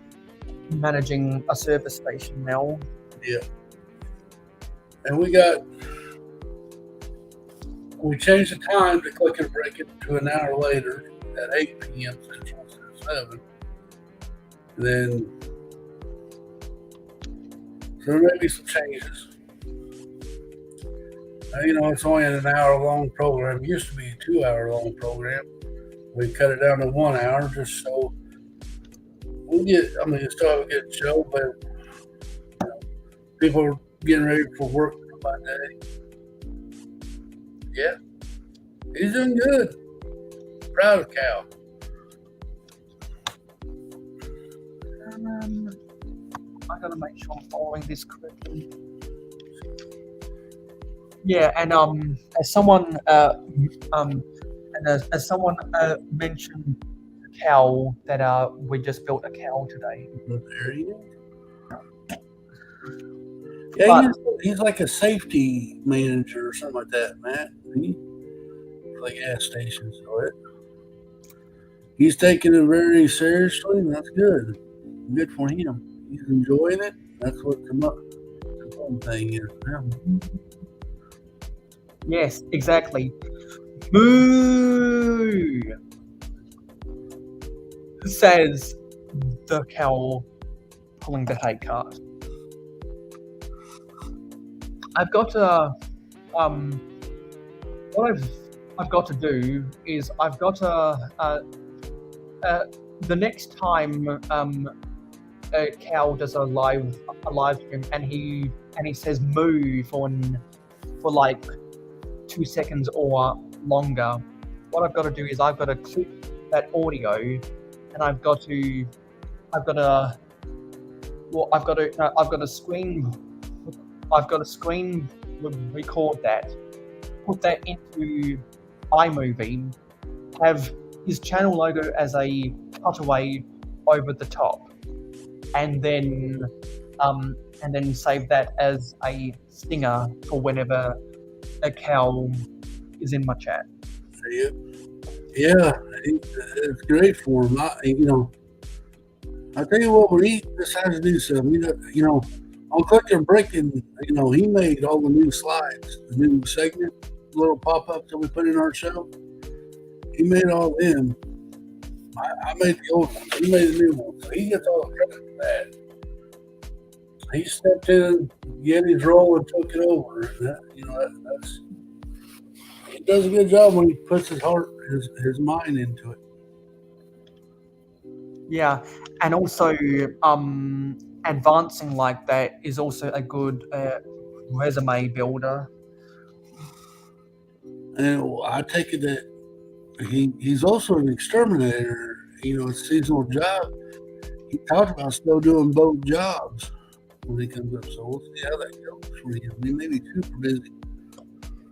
managing a service station now. Yeah. And we changed the time to click and break it to an hour later at 8 p.m. Central instead of 7. And then, so there may be some changes. It's only an hour-long program. It used to be a 2-hour-long program. We cut it down to 1 hour just so it's still have a good show, but people are getting ready for work by day. Yeah. He's doing good. Proud of Cal. I gotta make sure I'm following this correctly. Yeah, and as someone mentioned a cow that we just built a cow today. There he is. Yeah, he's like a safety manager or something like that, Matt. Like gas stations, so he's taking it very seriously, and that's good. Good for him. He's enjoying it. That's what the fun thing is. Yes, exactly. Moo! Says the cow pulling the hay cart. I've got to, what I've got to do is I've got to, the next time a cow does a live stream and he says moo for like 2 seconds or longer, what I've got to do is I've got to clip that audio and I've got to screen record that, put that into iMovie, have his channel logo as a cutaway over the top, and then save that as a stinger for whenever a cow is in my chat. Yeah, it's great for him. I tell you what, when he decides to do something, on Click and Breaking, he made all the new slides, the new segment, little pop-ups that we put in our show. He made all them. I made the old ones. He made the new ones. So he gets all the credit for that. He stepped in, Yeti's role, and took it over. And that's he does a good job when he puts his heart, his mind into it. Yeah, and also advancing like that is also a good resume builder. And I take it that he's also an exterminator. A seasonal job. He talked about still doing both jobs when he comes up. So we'll see how that goes for him. He may be super busy.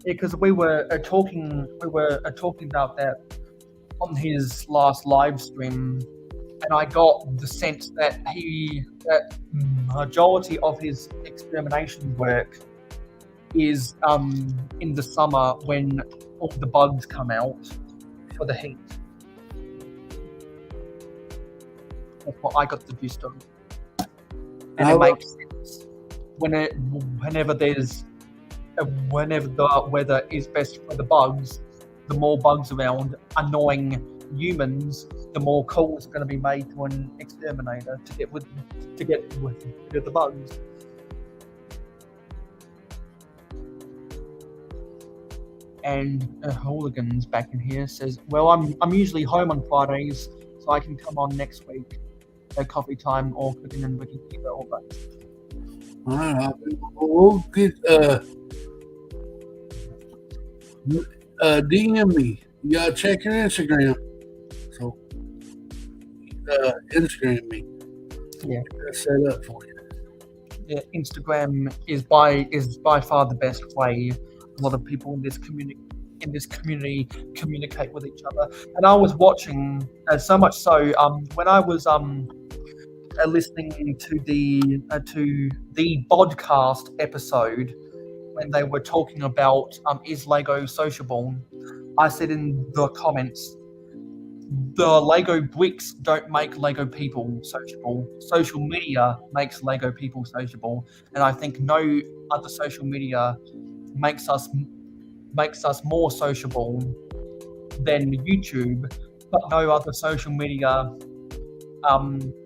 Yeah, because we were talking about that on his last live stream, and I got the sense that that majority of his extermination work is in the summer when all the bugs come out for the heat. That's what I got the gist of, and it makes sense whenever the weather is best for the bugs. The more bugs around annoying humans, the more coal is going to be made to an exterminator to get rid of the bugs. And Hooligans back in here says, "Well, I'm usually home on Fridays, so I can come on next week at coffee time or cooking and breaking either or both." All right, we'll get DM me. You gotta check your Instagram. So Instagram me. Yeah, get that set up for you. Yeah, Instagram is by far the best way a lot of people in this community communicate with each other. And I was watching so much so when I was listening to the podcast episode when they were talking about is Lego sociable, I said in the comments, the Lego bricks don't make Lego people sociable. Social media makes Lego people sociable, and I think no other social media makes us more sociable than YouTube, but no other social media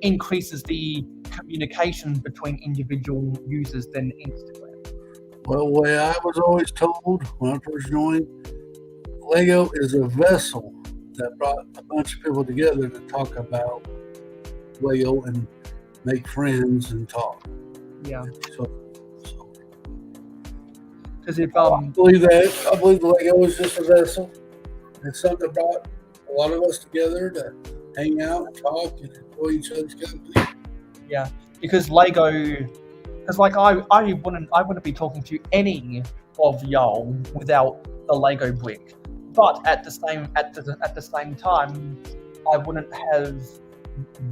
increases the communication between individual users than Instagram. Well, the way I was always told when I first joined, Lego is a vessel that brought a bunch of people together to talk about Lego and make friends and talk. Yeah. So because if I believe that. I believe Lego is just a vessel. It's something that brought a lot of us together to hang out and talk and enjoy each other's company. Yeah, because Lego, because like I wouldn't be talking to any of y'all without the Lego brick. But at the same time, I wouldn't have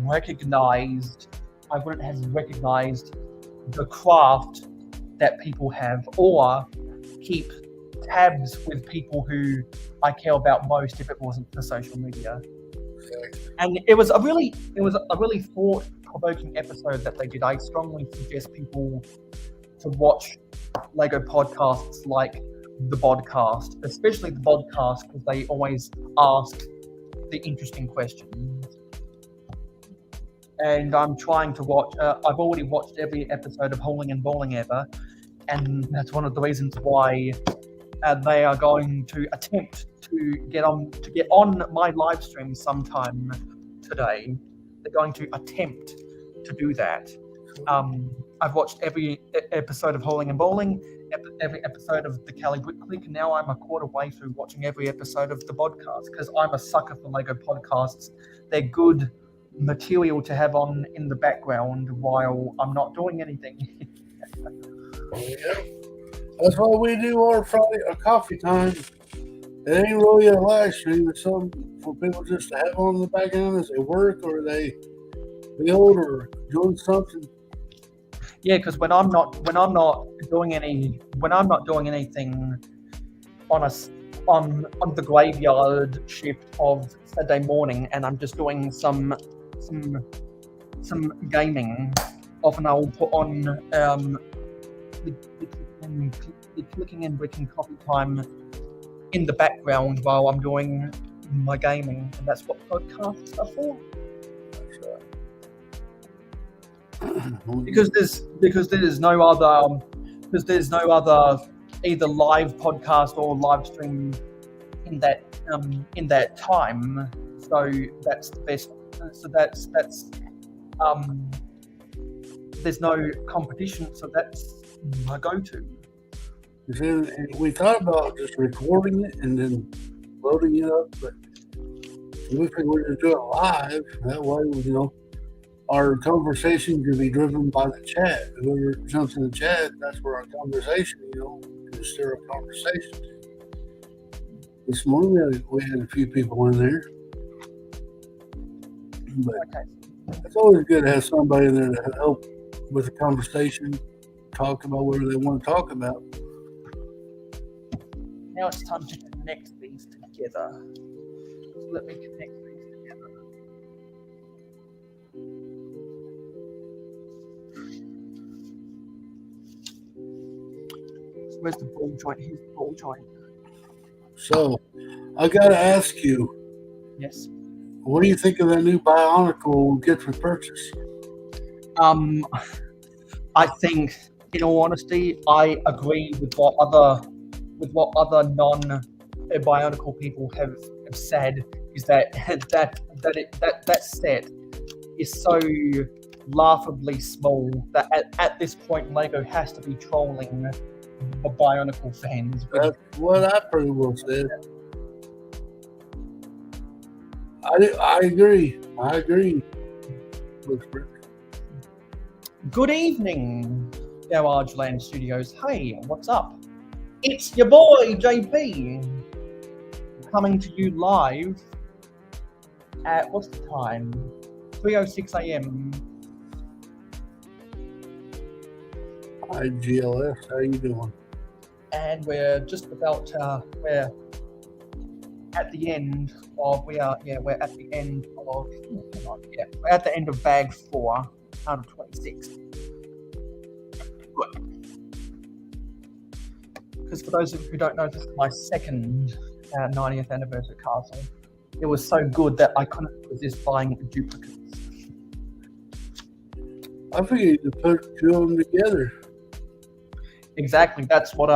recognized the craft that people have, or keep tabs with people who I care about most if it wasn't for social media. And it was a really thought-provoking episode that they did. I strongly suggest people to watch Lego podcasts like the podcast, especially the podcast, because they always ask the interesting questions. And I'm trying to watch. I've already watched every episode of Hauling and Bowling ever, and that's one of the reasons why they are going to attempt to get on my live stream sometime today. They're going to attempt to do that. I've watched every episode of Hauling and Bowling, every episode of the Cali Brick Click, and now I'm a quarter way through watching every episode of the podcast because I'm a sucker for Lego podcasts. They're good material to have on in the background while I'm not doing anything. That's why we do our Friday coffee time. It ain't really a live stream. It's something for people just to have on the background as they work or they build or doing something. Yeah, because when I'm not doing anything on the graveyard shift of Saturday morning, and I'm just doing some gaming, often I'll put on the clicking and bricking coffee time in the background while I'm doing my gaming, and that's what podcasts are for. Because there's no other either live podcast or live stream in that time. So that's the best. So that's there's no competition. So that's my go-to. We thought about just recording it and then loading it up, but we figured we're going to do it live. That way, our conversation can be driven by the chat. Whoever jumps in the chat, that's where our conversation, can stir up conversation. This morning we had a few people in there. But it's always good to have somebody in there to help with the conversation, talk about whatever they want to talk about. Now it's time to connect these together. Let me connect these together. Where's the ball joint? Here's the ball joint. So, I got to ask you. Yes. What do you think of that new Bionicle gift with purchase? I think, in all honesty, I agree with what other non-Bionicle people have said. Is that set is so laughably small that at this point Lego has to be trolling the Bionicle fans. That's what I pretty well said. I agree. Good evening, Garage Land Studios. Hey, what's up? It's your boy JB, coming to you live at what's the time? 3:06 a.m. Hi GLS, how you doing? And we're just about we're at the end of we're at the end of bag 4 out of 26. Because for those of you who don't know, this is my second 90th anniversary castle. It was so good that I couldn't resist buying duplicates. I figured you could put two of them together. Exactly, that's what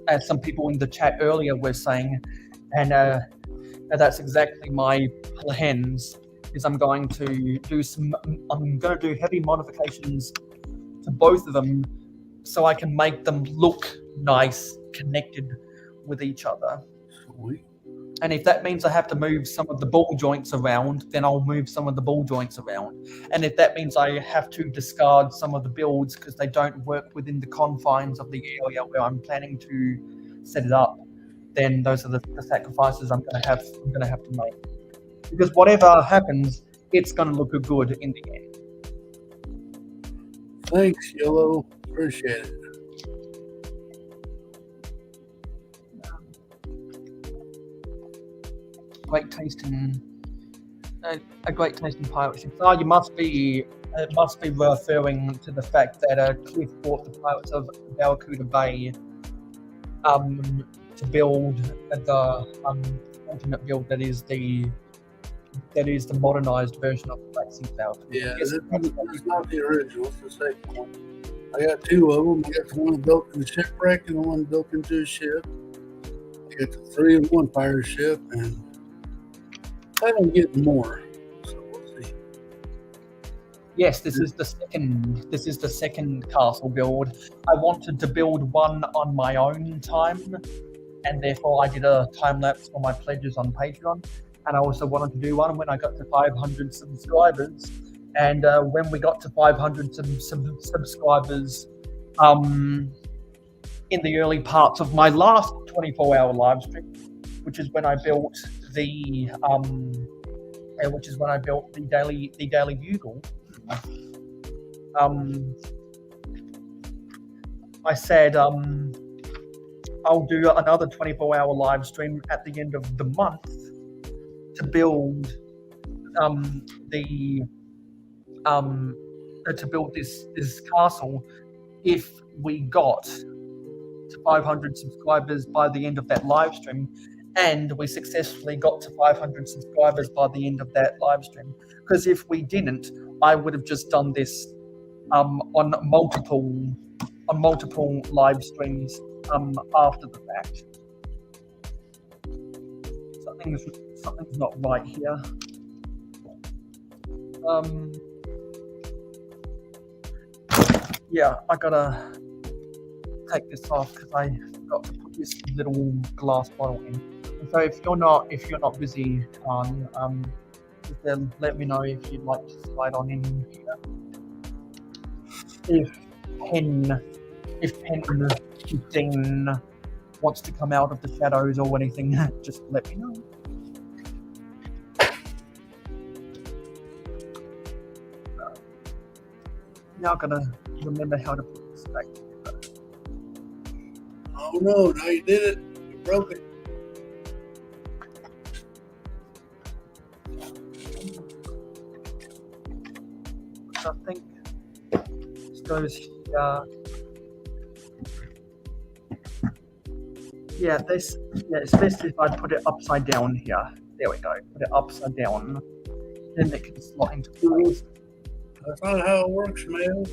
as some people in the chat earlier were saying, and that's exactly my plans. Is I'm going to do heavy modifications to both of them, so I can make them look nice, connected with each other. Sweet. And if that means I have to move some of the ball joints around, then I'll move some of the ball joints around. And if that means I have to discard some of the builds because they don't work within the confines of the area where I'm planning to set it up, then those are the sacrifices I'm going to have to make. Because whatever happens, it's going to look good in the end. Thanks, Yellow. Appreciate it. Great tasting, a great tasting pirate ship. Oh, it must be referring to the fact that Cliff bought the Pirates of Barracuda Bay to build the ultimate build that is the modernized version of the Black Sea Cloud. Yeah, Yes, it's not the original. It's the second one. I got two of them. I got the one built in the shipwreck and the one built into a ship. I got the 3-in-1 fire ship, and I'm getting more. So we'll see. yes, this is the second. This is the second castle build. I wanted to build one on my own time, and therefore I did a time lapse for my pledges on Patreon. And I also wanted to do one when I got to 500 subscribers. And when we got to 500 subscribers, in the early parts of my last 24-hour live stream, which is when I built the Daily Bugle. I said I'll do another 24-hour live stream at the end of the month to build this castle if we got to 500 subscribers by the end of that live stream, and we successfully got to 500 subscribers by the end of that live stream. Because if we didn't, I would have just done this on multiple live streams after the fact. Something's not right here. Yeah, I gotta take this off because I forgot to put this little glass bottle in. And so if you're not busy, just let me know if you'd like to slide on in here. If Pen 15 wants to come out of the shadows or anything, just let me know. Now I'm gonna remember how to put this back together. Oh no, now you did it. You broke it. I think this goes here. Yeah, it's best if I put it upside down here. There we go. Put it upside down. Then it can slot into place. That's not how it works, man.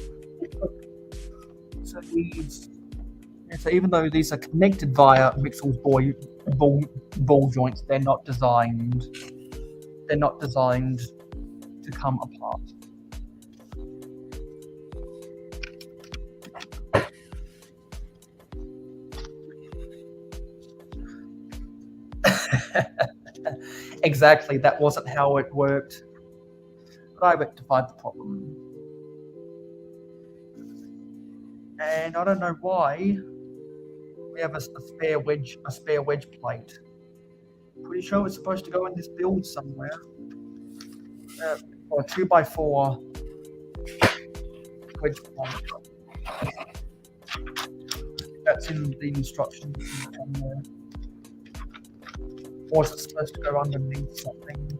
So even though these are connected via Mixel's ball joints, they're not designed to come apart. Exactly, that wasn't how it worked. But I rectified the problem. And I don't know why we have a spare wedge plate. Pretty sure it's supposed to go in this build somewhere. Or a 2x4 wedge plate. That's in the instructions somewhere. Or is it supposed to go underneath something?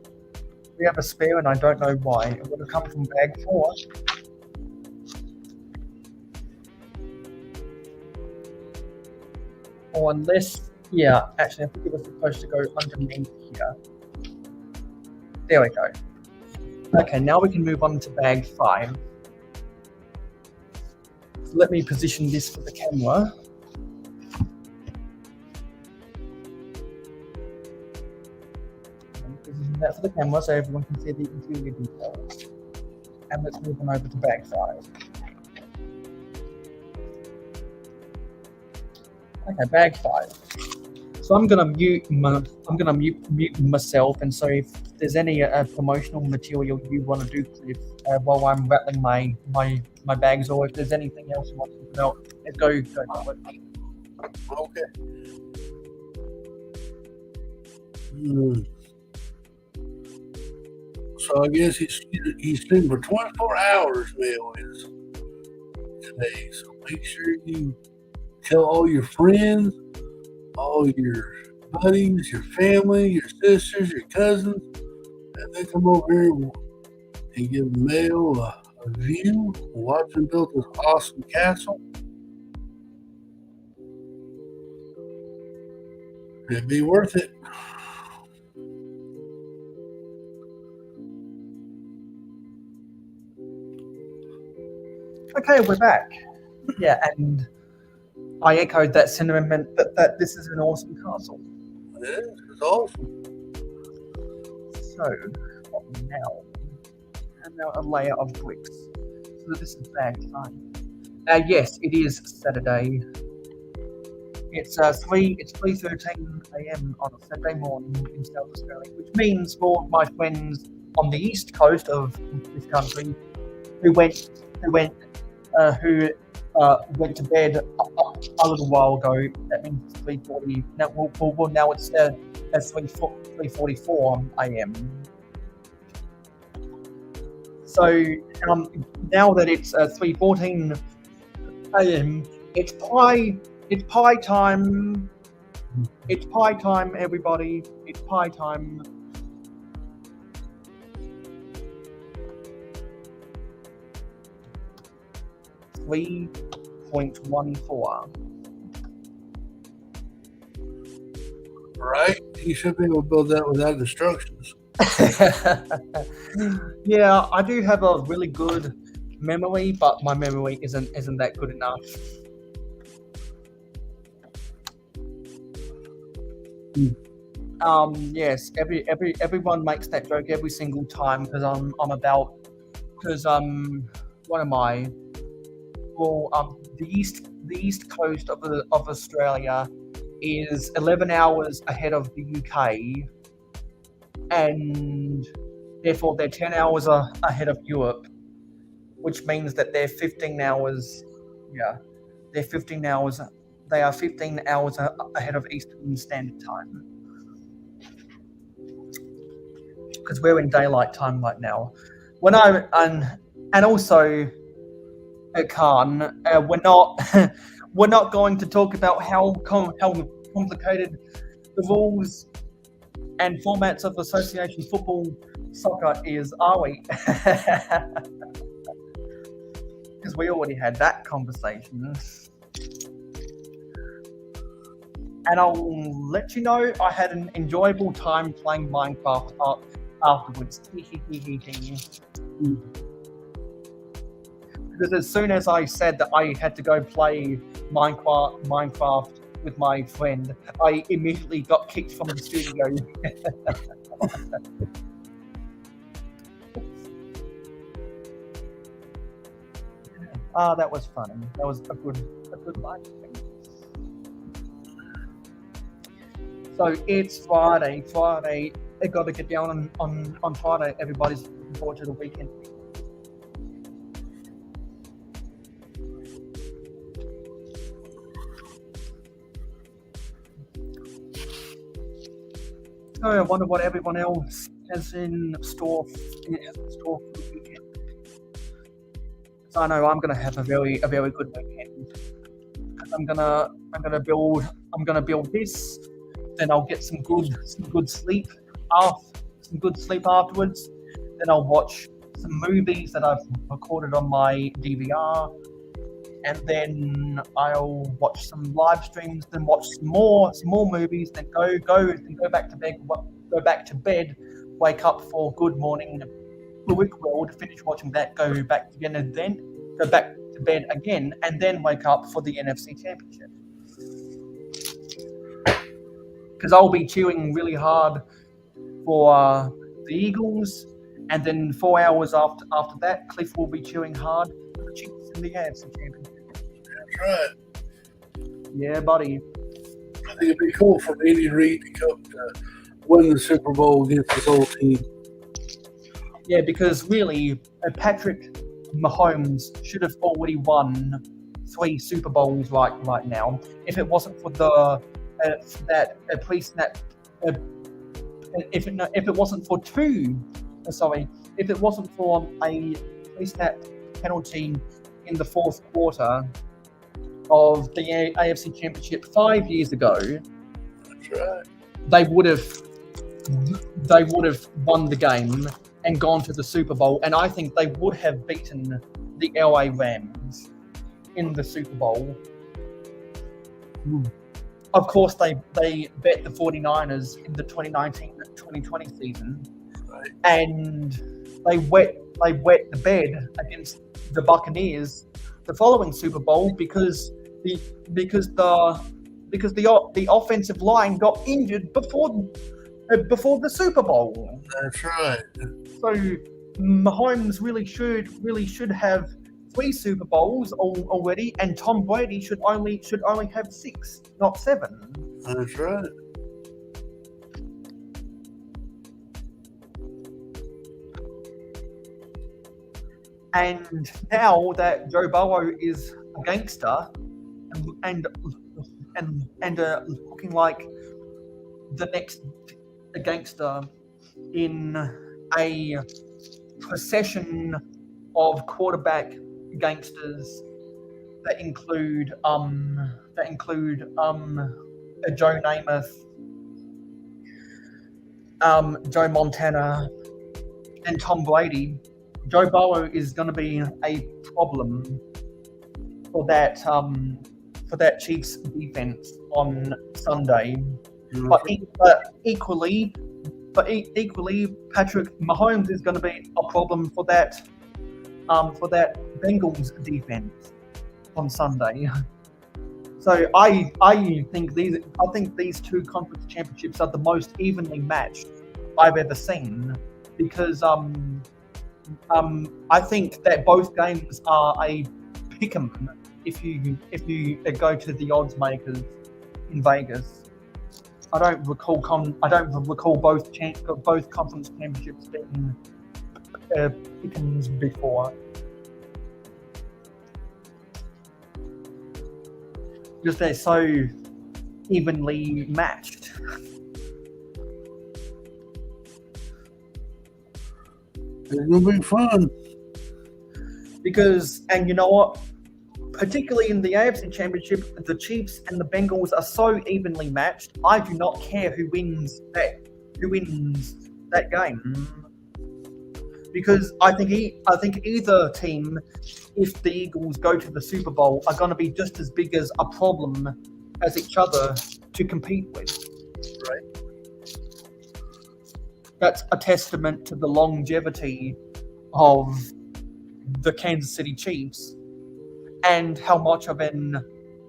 We have a spare and I don't know why. It would have come from bag 4. Or unless, yeah, actually I think it was supposed to go underneath here. There we go. Okay, now we can move on to bag 5. So let me position this for the camera. Position that for the camera so everyone can see the interior details. And let's move on over to bag 5. Okay, bag 5. So I'm gonna mute myself, and so if there's any promotional material you want to do, Cliff, while I'm rattling my bags, or if there's anything else you want to know, let's go. Okay. So I guess he's streamed for 24 hours, Mayo is today. So make sure you tell all your friends, all your buddies, your family, your sisters, your cousins, and they come over here and give Mayo a view, watch him build this awesome castle. It'd be worth it. Okay, we're back. Yeah, and I echoed that sentiment that this is an awesome castle. It is. It's awesome. So, now a layer of bricks. So this is bag time. Yes, it is Saturday. It's 3:13 a.m. on a Saturday morning in South Australia, which means for my friends on the east coast of this country who went to bed a little while ago, that means it's 3:40. Now it's 3:44 a.m. So now that it's 3:14 a.m., it's pie time. It's pie time, everybody. It's pie time. .14. Right? You should be able to build that without instructions. Yeah, I do have a really good memory, but my memory isn't that good enough. Yes, everyone makes that joke every single time because what am I? Well, the east coast of Australia is 11 hours ahead of the UK, and therefore they're 10 hours ahead of Europe, which means that they're 15 hours. Yeah, they're 15 hours. They are 15 hours ahead of Eastern Standard Time, because we're in daylight time right now. And also, Khan, we're not going to talk about how complicated the rules and formats of association football soccer is, are we? Because we already had that conversation. And I'll let you know I had an enjoyable time playing Minecraft afterwards. Because as soon as I said that I had to go play Minecraft with my friend, I immediately got kicked from the studio. That was funny. That was a good life thing. So it's Friday. I got to get down on Friday. Everybody's looking forward to the weekend. So I wonder what everyone else has in store for the weekend. So I know I'm gonna have a very good weekend. I'm gonna build this. Then I'll get some good sleep afterwards. Then I'll watch some movies that I've recorded on my DVR, and then I'll watch some live streams. Then watch some more movies. Then go back to bed. Wake up for Good Morning Brick World. Finish watching that. Go back again, and then go back to bed again, and then wake up for the NFC Championship. Because I'll be cheering really hard for the Eagles, and then 4 hours after that, Cliff will be cheering hard for the Chiefs in the AFC Championship. That's right. Yeah, buddy. I think it'd be cool for Andy Reid to come to win the Super Bowl against his whole team. Yeah, because really, Patrick Mahomes should have already won 3 Super Bowls right now. If it wasn't for the if it wasn't for a pre-snap penalty in the fourth quarter of the AFC Championship 5 years ago, That's right. they would have won the game and gone to the Super Bowl, and I think they would have beaten the LA Rams in the Super Bowl. of course, they bet the 49ers in the 2019-2020 season, and they wet the bed against the Buccaneers the following Super Bowl because the offensive line got injured before the Super Bowl. That's right. So Mahomes really should have 3 Super Bowls already, and Tom Brady should only have 6, not 7. That's right. And now that Joe Burrow is a gangster and looking like the next gangster in a procession of quarterback gangsters that include Joe Namath, Joe Montana, and Tom Brady. Joe Burrow is going to be a problem for that Chiefs defense on Sunday. But equally, Patrick Mahomes is going to be a problem for that Bengals defense on Sunday. So I think these 2 conference championships are the most evenly matched I've ever seen, because I think that both games are a pick'em if you go to the odds makers in Vegas. I don't recall both conference championships being pick'ems before. Because they're so evenly matched. It's gonna be fun. Because, and you know what? Particularly in the AFC Championship, the Chiefs and the Bengals are so evenly matched. I do not care who wins that game, because I think either team, if the Eagles go to the Super Bowl, are going to be just as big as a problem as each other to compete with. Right. That's a testament to the longevity of the Kansas City Chiefs and how much of an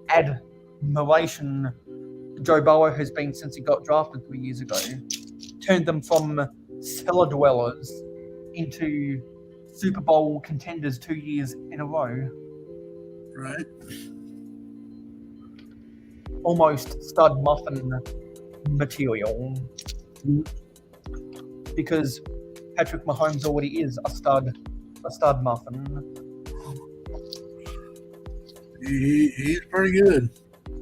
admiration Joe Burrow has been since he got drafted 3 years ago. Turned them from cellar dwellers into Super Bowl contenders 2 years in a row. Right. Almost stud muffin material. Because Patrick Mahomes already is a stud muffin. He's pretty good.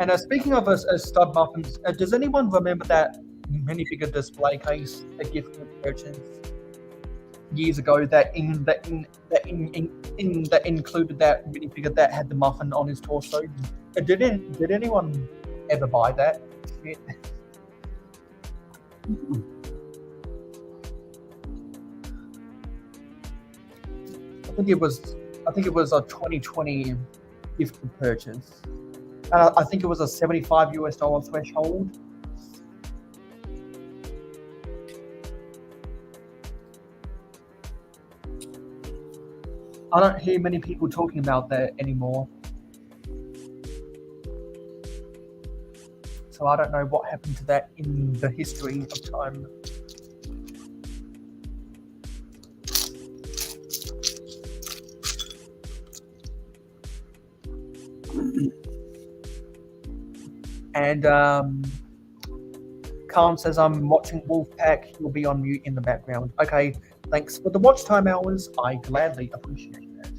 And speaking of stud muffins, does anyone remember that minifigure display case a gift purchase years ago that included that minifigure that had the muffin on his torso? Did anyone ever buy that? I think it was a 2020 gift purchase. I think it was a $75 threshold. I don't hear many people talking about that anymore. So I don't know what happened to that in the history of time. And Khan says, I'm watching Wolfpack. You'll be on mute in the background. Okay, thanks for the watch time hours. I gladly appreciate that.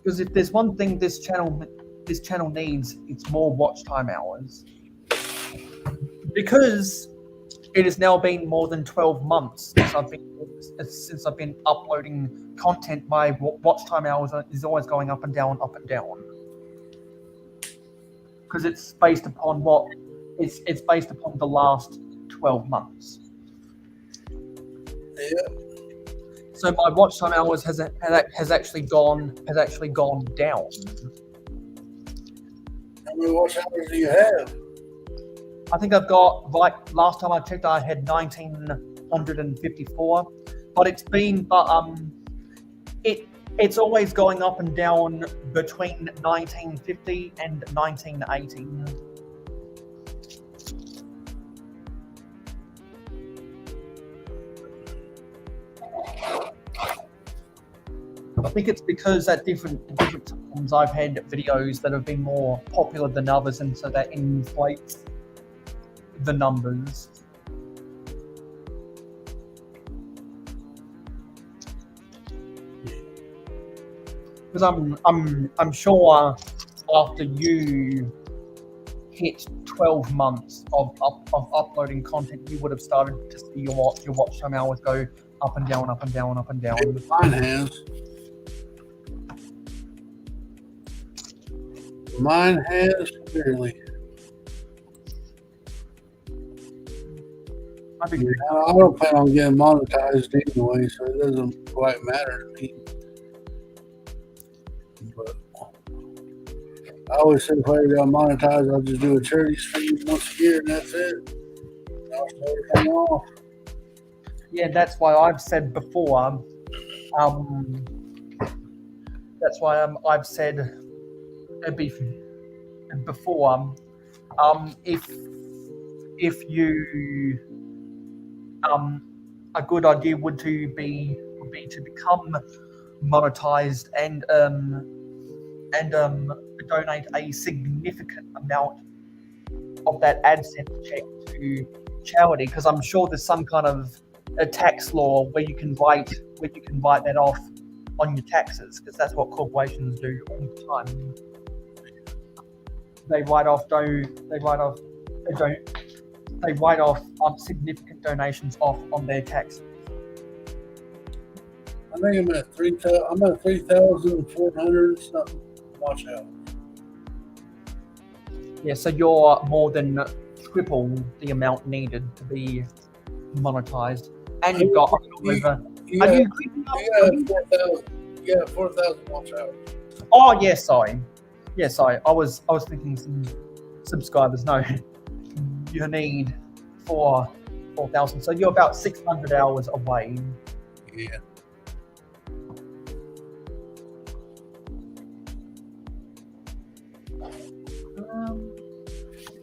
Because if there's one thing this channel needs, it's more watch time hours. Because it has now been more than 12 months since I've been uploading content. My watch time hours is always going up and down. Because it's based upon it's based upon the last 12 months. Yeah. So my watch time hours has actually gone down. How many watch hours do you have? I think I've got, last time I checked, I had 1954, but it's always going up and down between 1950 and 1980. I think it's because at different times I've had videos that have been more popular than others, and so that inflates the numbers. Because I'm sure after you hit 12 months of uploading content, you would have started to see your watch time hours go up and down, up and down, up and down. Mine has. Mine has clearly. I don't plan on getting monetized anyway, so it doesn't quite matter to me. But I always said if I ever got monetized, I'll just do a charity stream once a year, and that's it. I'll start everything off. Yeah, that's why I've said before. That's why I've said before. If you a good idea would be to become monetized and donate a significant amount of that AdSense check to charity, because I'm sure there's some kind of a tax law where you can write that off on your taxes, because that's what corporations do all the time. They write off significant donations off on their taxes. I think I'm at 3,400 something watch hours. Yeah, so you're more than triple the amount needed to be monetized, and you've got You got 4,000 watch hours. Oh yeah, sorry. I was thinking some subscribers. No, you need 4,000. So you're about 600 hours away. Yeah.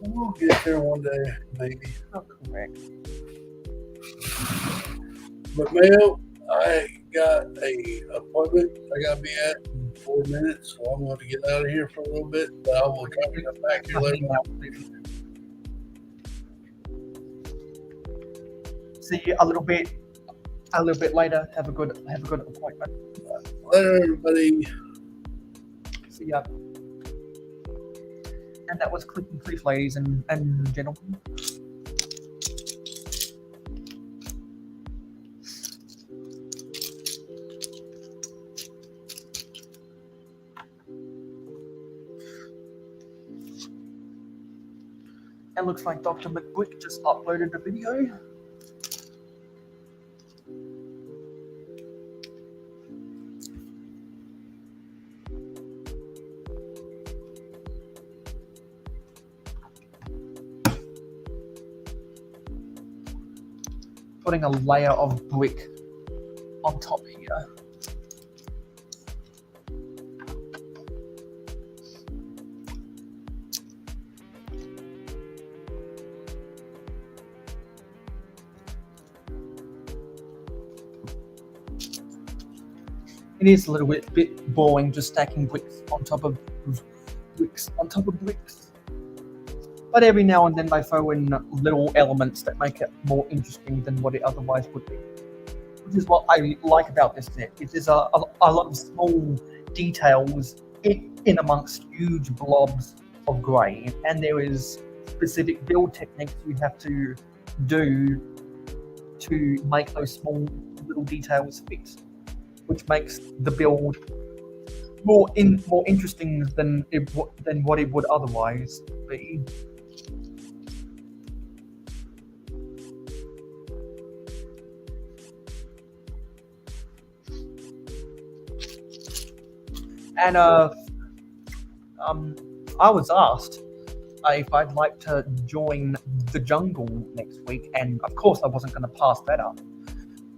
We'll get there one day, maybe. Correct. But Mayo, I got a appointment I got to be at in 4 minutes, so I'm going to get out of here for a little bit. But I will try to come back here later. See you a little bit later. Have a good appointment. Later, everybody. See ya. And that was Click and Cliff, ladies and gentlemen. It looks like Dr. McBrick just uploaded a video. Putting a layer of brick on top here. It is a little bit boring just stacking bricks on top of bricks. But every now and then they throw in little elements that make it more interesting than what it otherwise would be. Which is what I like about this set. There's a lot of small details in amongst huge blobs of grey, and there is specific build techniques you have to do to make those small little details fit, which makes the build more interesting than what it would otherwise be. And I was asked if I'd like to join the jungle next week, and of course I wasn't going to pass that up.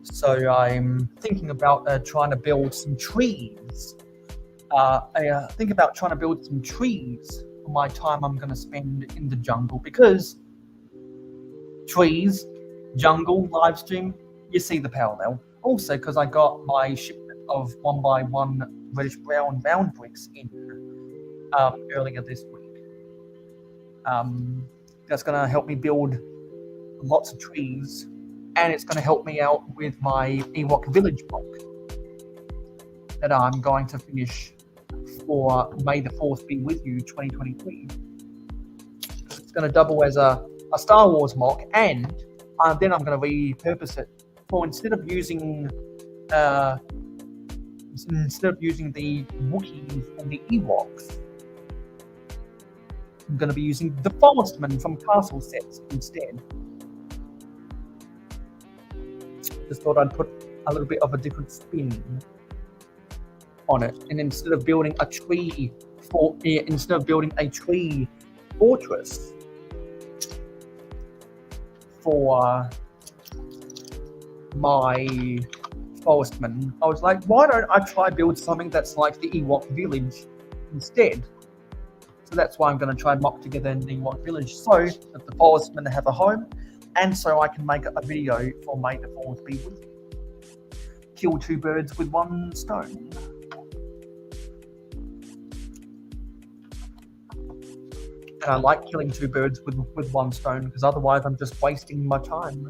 So I'm thinking about trying to build some trees. I think about trying to build some trees for my time I'm going to spend in the jungle, because trees, jungle, live stream, you see the parallel. Also, because I got my shipment of 1x1 reddish brown bound bricks in earlier this week. That's going to help me build lots of trees, and it's going to help me out with my Ewok village block that I'm going to finish for May the 4th Be With You 2023. It's going to double as a Star Wars mock, and then I'm going to repurpose it for instead of using the Wookiees and the Ewoks, I'm going to be using the Forestmen from Castle sets instead. Just thought I'd put a little bit of a different spin on it, and instead of building a tree fortress for my Forestmen, I was like, why don't I try build something that's like the Ewok village instead? So that's why I'm going to try and mock together an Ewok village, so that the Forestmen have a home, and so I can make a video for May the 4th Be With You. Kill two birds with one stone. And I like killing two birds with one stone, because otherwise I'm just wasting my time.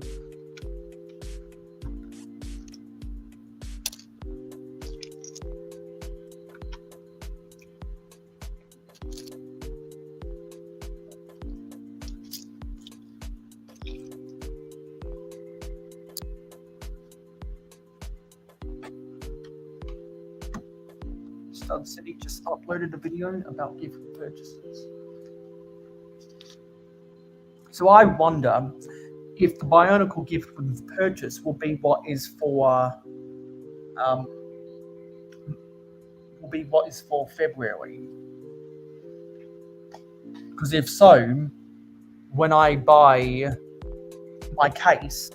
Stud City just uploaded a video about gift purchases. So I wonder if the Bionicle gift with purchase will be what is for February. Because if so, when I buy my case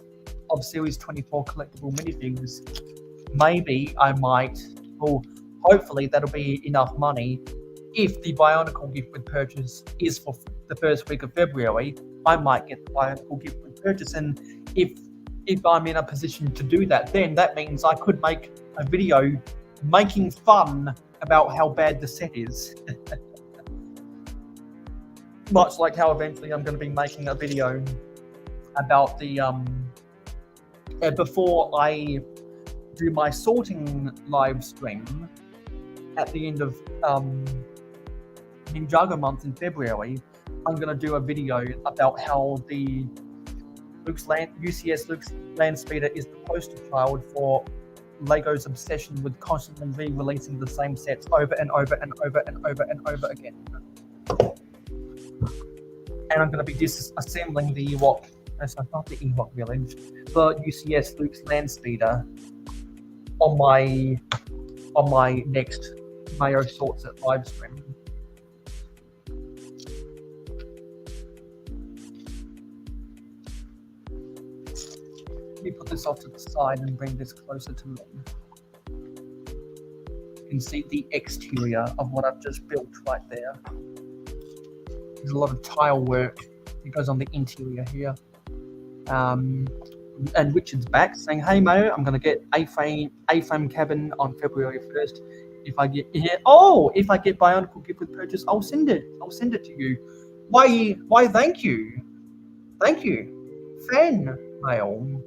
of Series 24 collectible minifigs, maybe I might, well, hopefully that'll be enough money. If the Bionicle gift with purchase is for the first week of February, I might get the Bionicle gift with purchase, and if I'm in a position to do that, then that means I could make a video making fun about how bad the set is. Much like how eventually I'm going to be making a video about the before I do my sorting live stream at the end of Ninjago month in February. I'm going to do a video about how the UCS Luke's Land Speeder is the poster child for LEGO's obsession with constantly re-releasing the same sets over and over and over and over and over again. And I'm going to be disassembling the Ewok, not the Ewok village, the UCS Luke's Land Speeder on my next Mayo Sorts It live stream. Let me put this off to the side and bring this closer to me. You can see the exterior of what I've just built right there. There's a lot of tile work that goes on the interior here. And Richard's back saying, "Hey Mayo, I'm gonna get A-frame cabin on February 1st. If I get Bionicle gift with purchase, I'll send it to you." Why? Thank you, fan mail.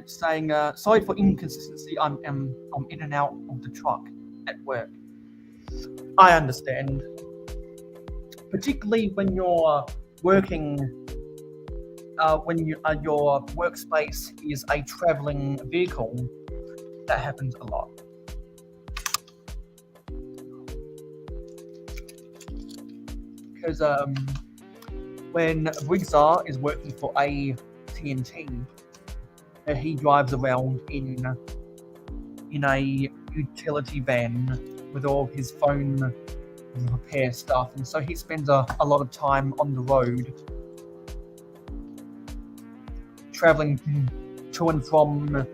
Saying, "Sorry for inconsistency. I'm in and out of the truck at work." I understand, particularly when you're working. When your workspace is a traveling vehicle, that happens a lot. Because when Briggsar is working for AT&T, he drives around in a utility van with all of his phone repair stuff, and so he spends a lot of time on the road, traveling to and from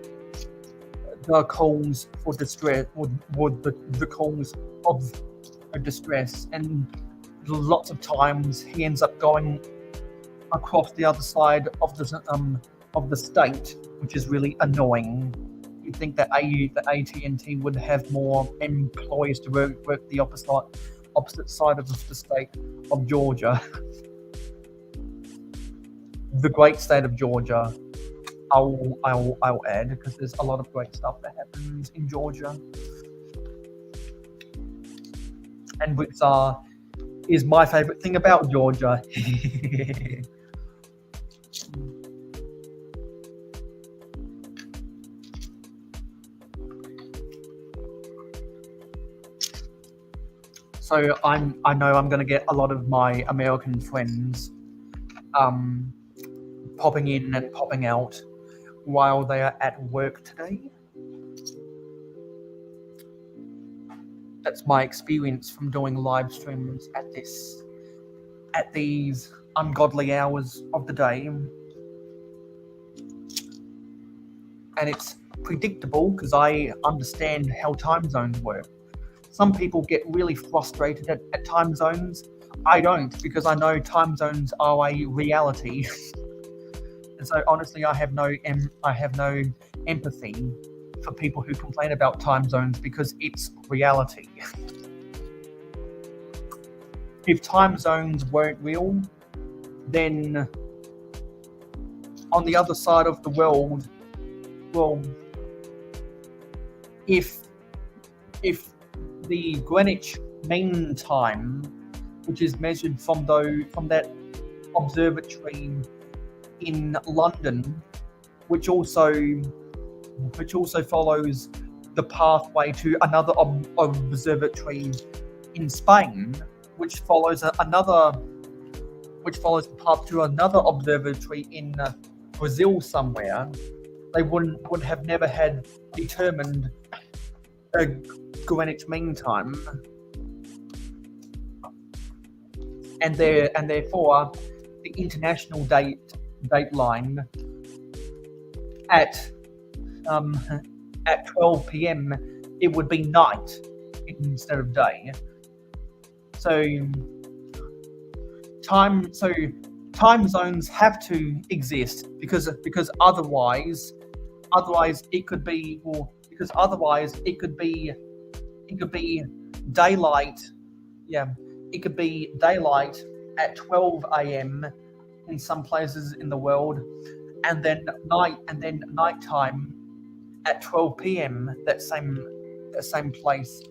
the calls for distress, or the calls of distress, and lots of times he ends up going across the other side of the state, which is really annoying. You'd think that AT&T would have more employees to work the opposite side of the state of Georgia. The great state of Georgia, I'll add, because there's a lot of great stuff that happens in Georgia. And which is my favorite thing about Georgia. So I know I'm going to get a lot of my American friends popping in and popping out while they are at work today. That's my experience from doing live streams at these ungodly hours of the day. And it's predictable because I understand how time zones work. Some people get really frustrated at time zones. I don't, because I know time zones are a reality. And so honestly, I have no empathy for people who complain about time zones, because it's reality. If time zones weren't real, then on the other side of the world, well, if the Greenwich Mean Time, which is measured from that observatory in London, which also follows the pathway to another observatory in Spain, which follows the path to another observatory in Brazil somewhere, they would have never had determined a Greenwich Mean Time, and therefore the international dateline at 12 p.m. it would be night instead of day. So time zones have to exist because otherwise it could be daylight. Yeah, it could be daylight at 12 a.m. in some places in the world, and then nighttime at 12 p.m. that same place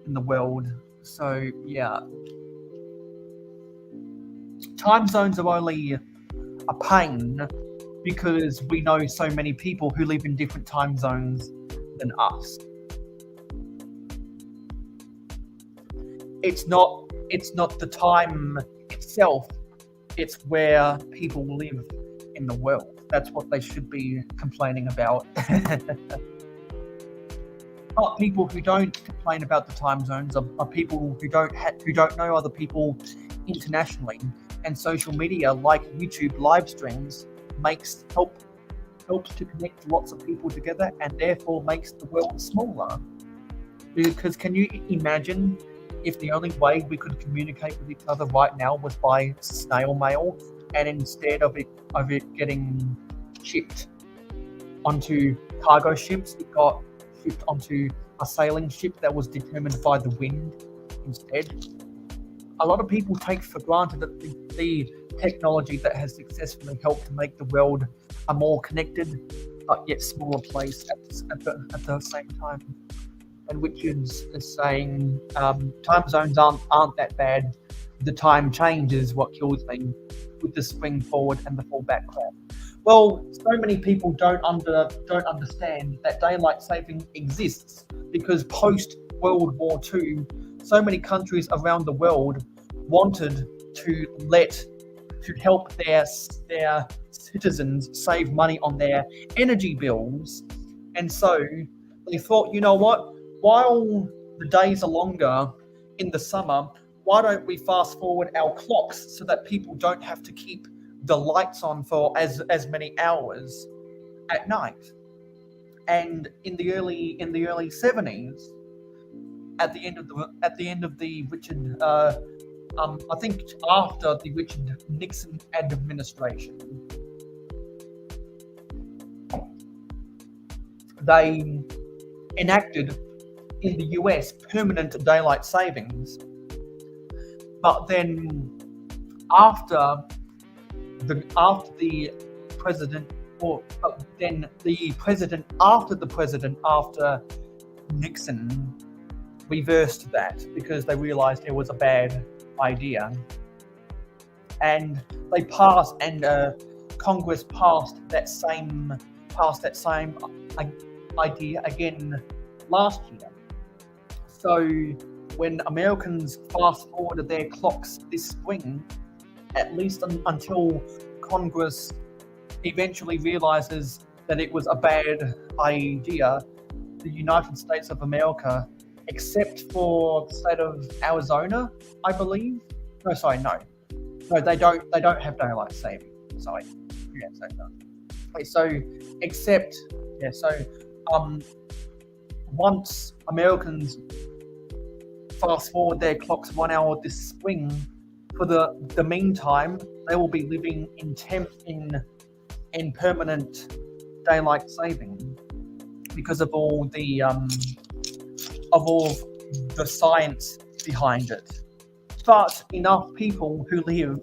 in the world. So yeah, time zones are only a pain because we know so many people who live in different time zones than us. It's not the time itself, it's where people live in the world. That's what they should be complaining about. Not people who don't complain about the time zones are people who don't know other people internationally, and social media like YouTube live streams helps to connect lots of people together, and therefore makes the world smaller. Because can you imagine if the only way we could communicate with each other right now was by snail mail, and instead of it getting shipped onto cargo ships, it got shipped onto a sailing ship that was determined by the wind instead? A lot of people take for granted that the technology that has successfully helped to make the world a more connected but yet smaller place at the same time. And which is saying time zones aren't that bad. The time change is what kills me, with the spring forward and the fall back crap. Well, so many people don't understand that daylight saving exists because post World War II, so many countries around the world wanted to help their citizens save money on their energy bills, and so they thought, you know what? While the days are longer in the summer. Why don't we fast forward our clocks so that people don't have to keep the lights on for as many hours at night? And in the early 70s, at the end of the Richard, I think after the Richard Nixon administration, they enacted in the US permanent daylight savings. But then after the president, or then the president after Nixon reversed that because they realized it was a bad idea, and they passed, and Congress passed that same idea again last year. So when Americans fast forwarded their clocks this spring, at least until Congress eventually realizes that it was a bad idea, the United States of America, except for the state of Arizona, I believe. No, they don't have daylight saving. Sorry, yeah, once Americans fast forward their clocks 1 hour this spring, for the meantime, they will be living in permanent daylight saving because of all the science behind it. But enough people who live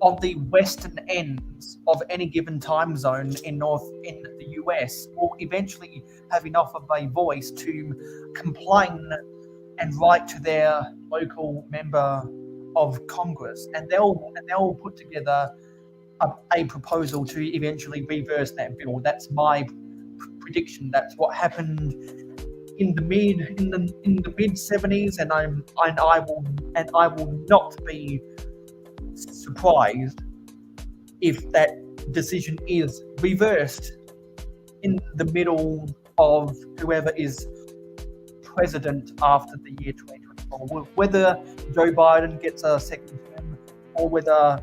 on the western ends of any given time zone in the US will eventually have enough of a voice to complain and write to their local member of Congress, and they'll put together a proposal to eventually reverse that bill. That's my prediction. That's what happened in the mid 70s, and I will not be surprised if that decision is reversed in the middle of whoever is president after the year 2024. Whether Joe Biden gets a second term or whether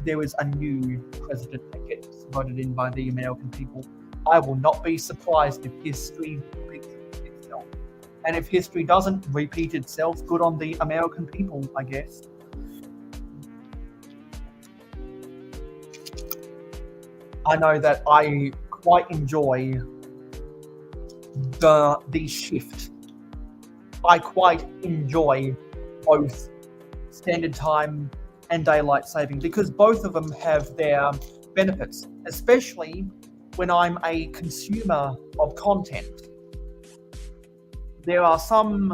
there is a new president that gets voted in by the American people, I will not be surprised if history repeats itself. And if history doesn't repeat itself, good on the American people, I guess. I know that I quite enjoy the shift. I quite enjoy both standard time and daylight saving because both of them have their benefits, especially when I'm a consumer of content. There are some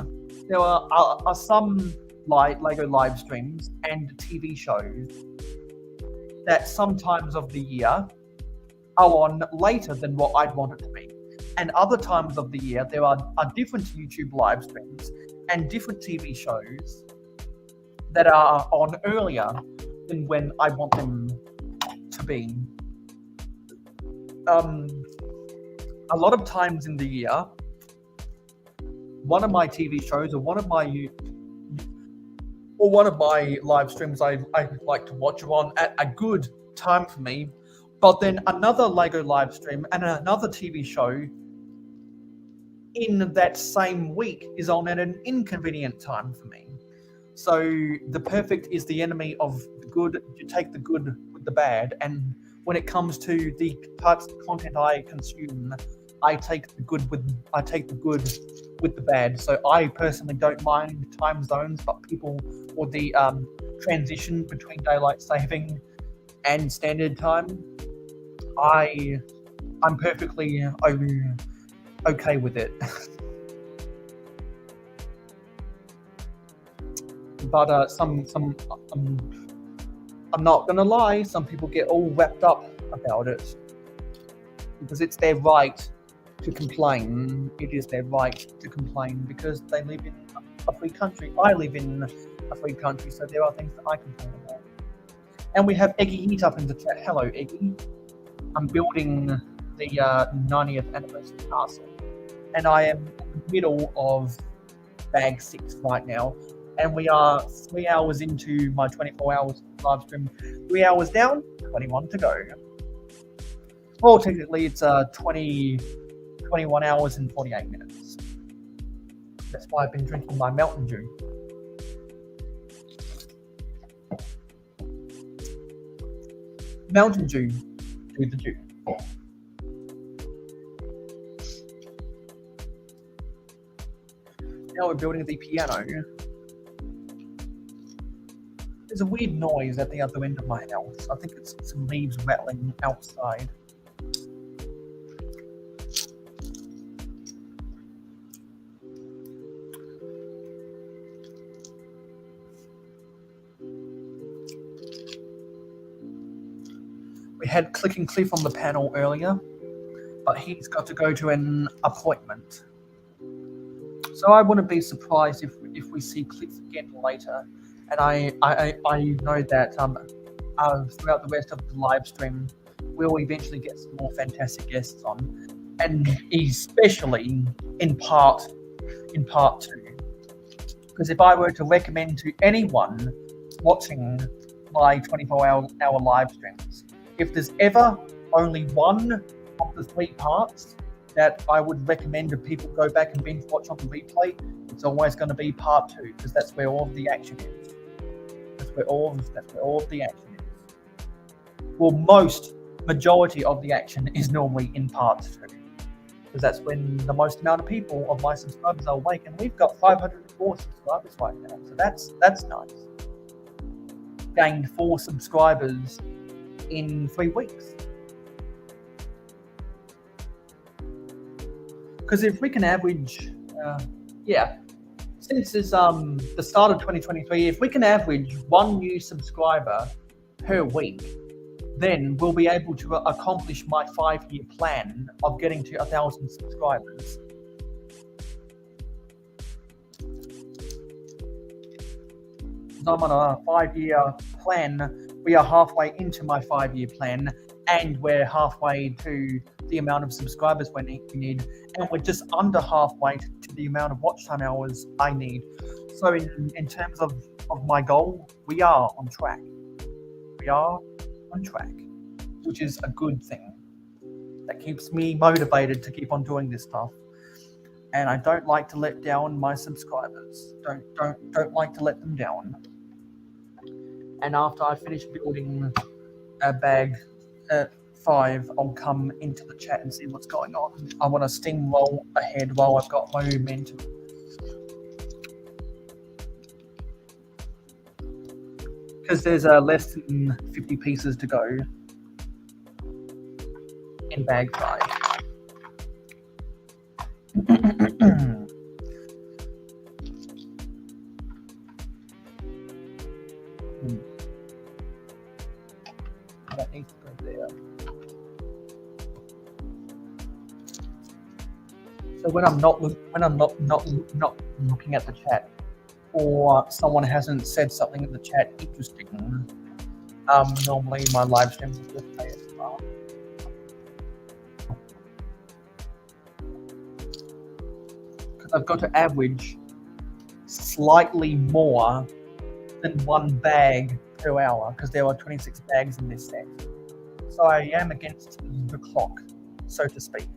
LEGO live streams and TV shows that sometimes of the year are on later than what I'd want it to be. And other times of the year, there are different YouTube live streams and different TV shows that are on earlier than when I want them to be. A lot of times in the year, one of my TV shows or one of my live streams I like to watch are on at a good time for me, but then another LEGO live stream and another TV show in that same week is on at an inconvenient time for me. So the perfect is the enemy of the good. You take the good with the bad, and when it comes to the parts of the content I consume, I take the good with the bad. So I personally don't mind time zones, but people, or the transition between daylight saving and standard time, I'm perfectly okay with it. But I'm not gonna lie, some people get all wrapped up about it because it's their right to complain. It is their right to complain because they live in a free country. I live in a free country, so there are things that I complain about. And we have Eggy Heat up in the chat. Hello, Eggy. I'm building the 90th anniversary castle, and I am in the middle of bag 6 right now, and we are 3 hours into my 24 hours live stream. 3 hours down, 21 to go. Well, technically it's 21 hours and 48 minutes. That's why I've been drinking my Mountain Dew. Mountain Dew, do the Dew. Now we're building the piano. There's a weird noise at the other end of my house. I think it's some leaves rattling outside. We had Click and Cliff on the panel earlier, but he's got to go to an appointment. So I wouldn't be surprised if we see Cliff again later. And I know that throughout the rest of the live stream, we'll eventually get some more fantastic guests on, and especially in part 2. Because if I were to recommend to anyone watching my 24-hour live streams, if there's ever only one of the 3 parts that I would recommend if people go back and binge watch on the replay, it's always going to be part 2, because that's where all of the action is. That's where all of the action is. Well, majority of the action is normally in part 2, because that's when the most amount of people of my subscribers are awake, and we've got 504 subscribers right now, so that's nice. Gained 4 subscribers in 3 weeks. Because if we can average, since it's the start of 2023, if we can average 1 new subscriber per week, then we'll be able to accomplish my 5-year plan of getting to 1,000 subscribers. I'm on a 5-year plan. We are halfway into my 5-year plan, and we're halfway to the amount of subscribers we need, and we're just under halfway to the amount of watch time hours I need. So in terms of my goal, we are on track. We are on track, which is a good thing. That keeps me motivated to keep on doing this stuff. And I don't like to let down my subscribers. Don't like to let them down. And after I finish building a bag 5, I'll come into the chat and see what's going on. I want to steamroll ahead while I've got my momentum. Because there's less than 50 pieces to go in bag 5. That needs to go there. So when I'm not looking at the chat, or someone hasn't said something in the chat interesting, normally my live streams will just play as well. Because I've got to average slightly more than 1 bag per hour, because there are 26 bags in this set. So I am against the clock, so to speak.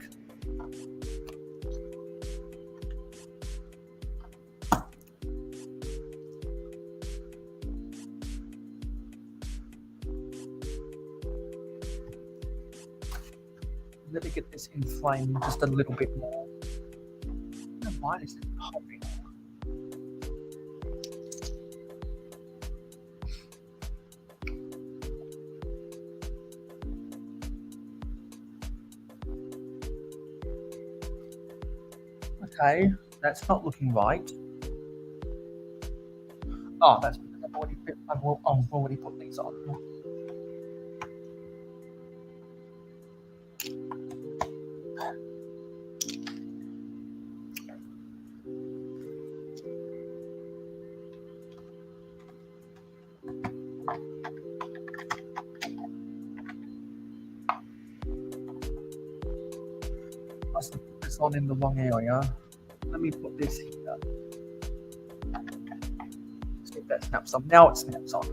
Let me get this in flame just a little bit more. Why is it hopping? Okay, that's not looking right. Oh, that's because I've already put these on. Must have put this on in the wrong area. Let me put this here. that snaps on. Now it snaps on.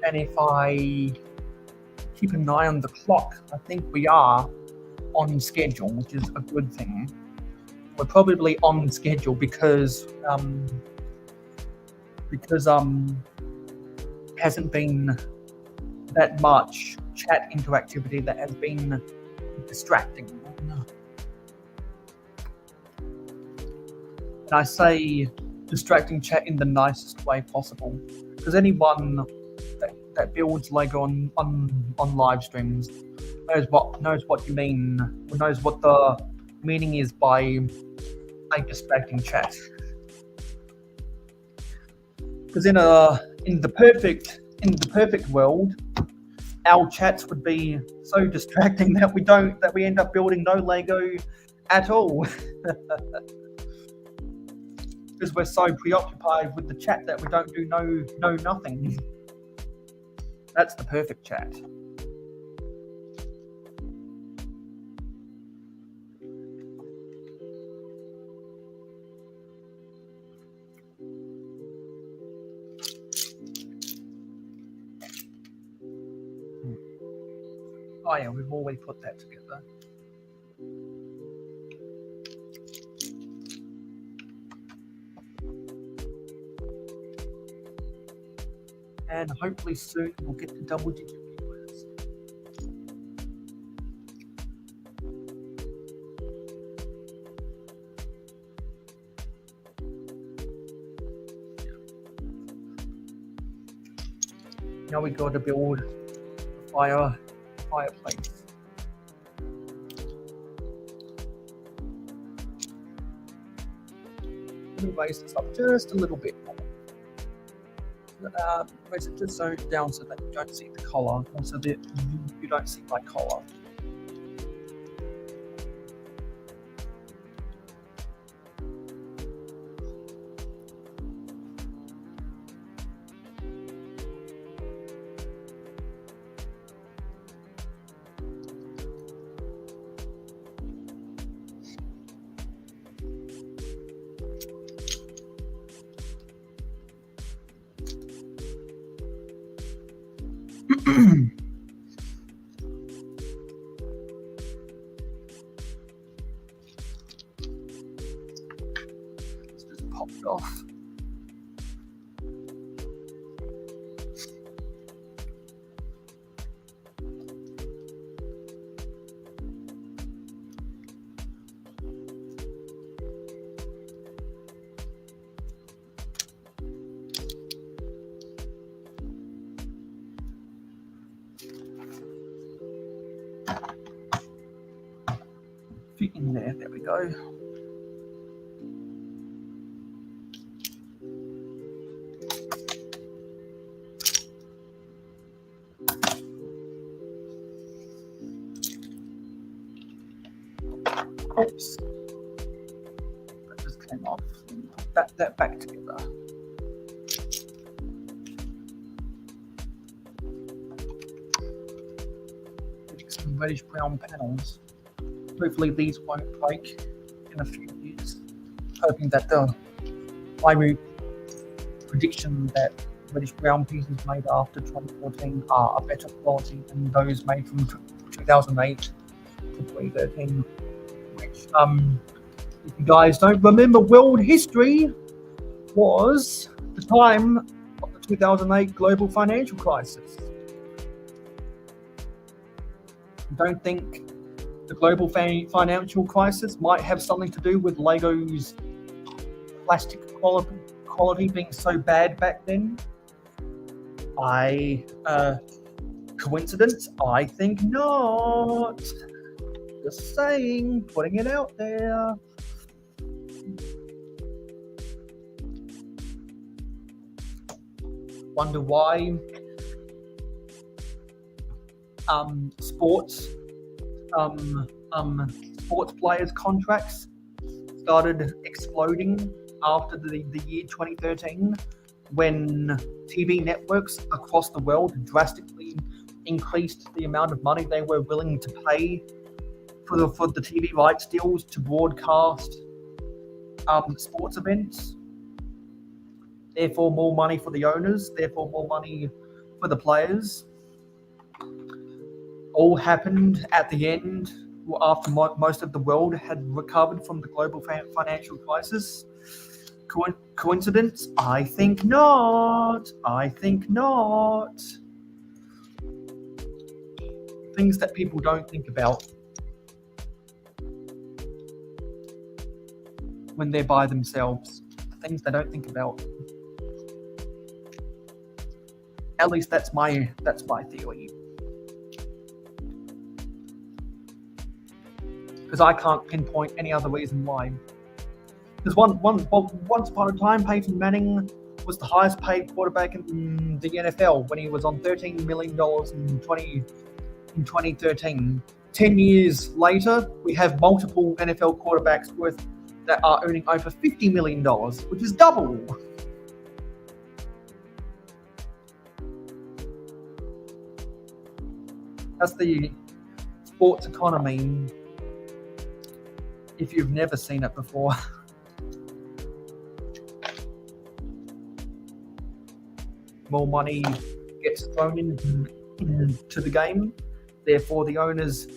And if I keep an eye on the clock, I think we are on schedule, which is a good thing. We're probably on schedule because hasn't been that much chat interactivity that has been distracting. And I say distracting chat in the nicest way possible, because anyone that builds Lego on live streams knows what you mean, or knows what the meaning is by a distracting chat. Because in the perfect world, our chats would be so distracting that we end up building no Lego at all. Because we're so preoccupied with the chat that we don't do nothing. That's the perfect chat. Oh yeah, we've already put that together. And hopefully soon we'll get to double-digit viewers. Now we got to build a fireplace. Let me raise this up just a little bit more. Raise it just so down so that you don't see the collar, or so that you don't see my collar. It's just popped off. Fit in there, there we go. Oops. That just came off. Put that back together. Some reddish brown panels. Hopefully these won't break in a few years. Hoping that my prediction that reddish brown pieces made after 2014 are a better quality than those made from 2008 to 2013. Which, if you guys don't remember world history, was the time of the 2008 global financial crisis. Don't think the global financial crisis might have something to do with Lego's plastic quality being so bad back then? Coincidence? I think not. Just saying, putting it out there. Wonder why sports players' contracts started exploding after the year 2013, when TV networks across the world drastically increased the amount of money they were willing to pay for the TV rights deals to broadcast sports events. Therefore, more money for the owners, therefore more money for the players. All happened at the end after most of the world had recovered from the global financial crisis. Coincidence? I think not. I think not. Things that people don't think about when they're by themselves. Things they don't think about. At least that's my theory. Because I can't pinpoint any other reason why. Because once upon a time, Peyton Manning was the highest paid quarterback in the NFL when he was on $13 million in 2013. 10 years later, we have multiple NFL quarterbacks that are earning over $50 million, which is double. That's the sports economy, if you've never seen it before. More money gets thrown into the game, therefore the owners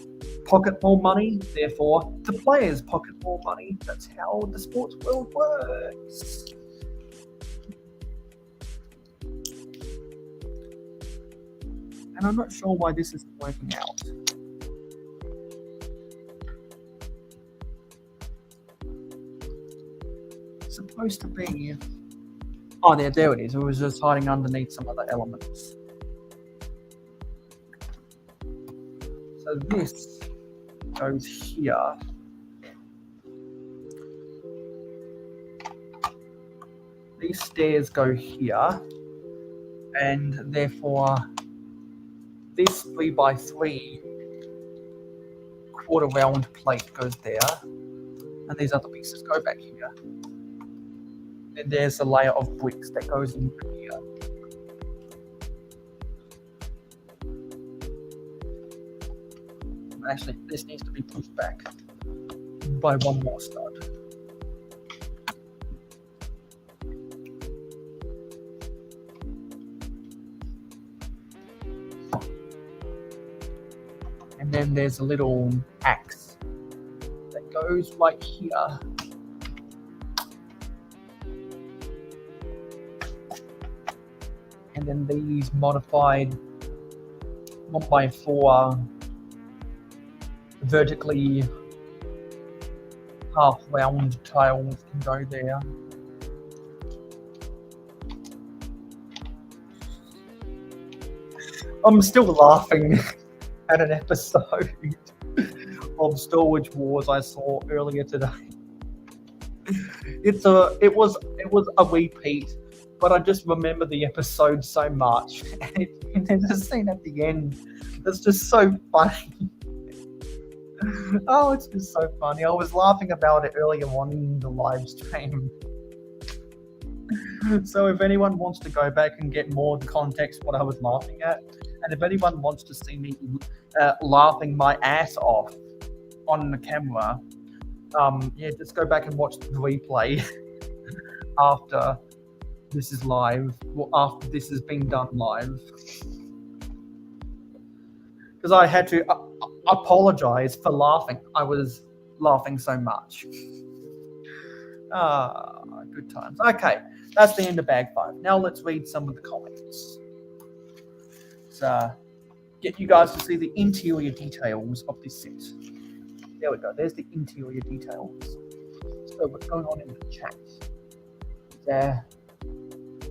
pocket more money, therefore the players pocket more money. That's how the sports world works. And I'm not sure why this isn't working out. It's supposed to be... Oh, there it is. It was just hiding underneath some other elements. So this goes here. These stairs go here. And therefore, this 3x3 quarter round plate goes there. And these other pieces go back here. And there's a layer of bricks that goes in here. Actually, this needs to be pushed back by one more stud. And then there's a little axe that goes right here. And then these modified 1x4 vertically half round tiles can go there. I'm still laughing at an episode of Storage Wars I saw earlier today. It was a repeat, but I just remember the episode so much. And there's a scene at the end that's just so funny. Oh, it's just so funny. I was laughing about it earlier on in the live stream. So if anyone wants to go back and get more of the context what I was laughing at, and if anyone wants to see me laughing my ass off on the camera, just go back and watch the replay after this is live, or after this has been done live. Because I had to apologize for laughing. I was laughing so much. Good times. Okay, that's the end of bag 5. Now let's read some of the comments. So, get you guys to see the interior details of this set. There we go. There's the interior details. So what's going on in the chat?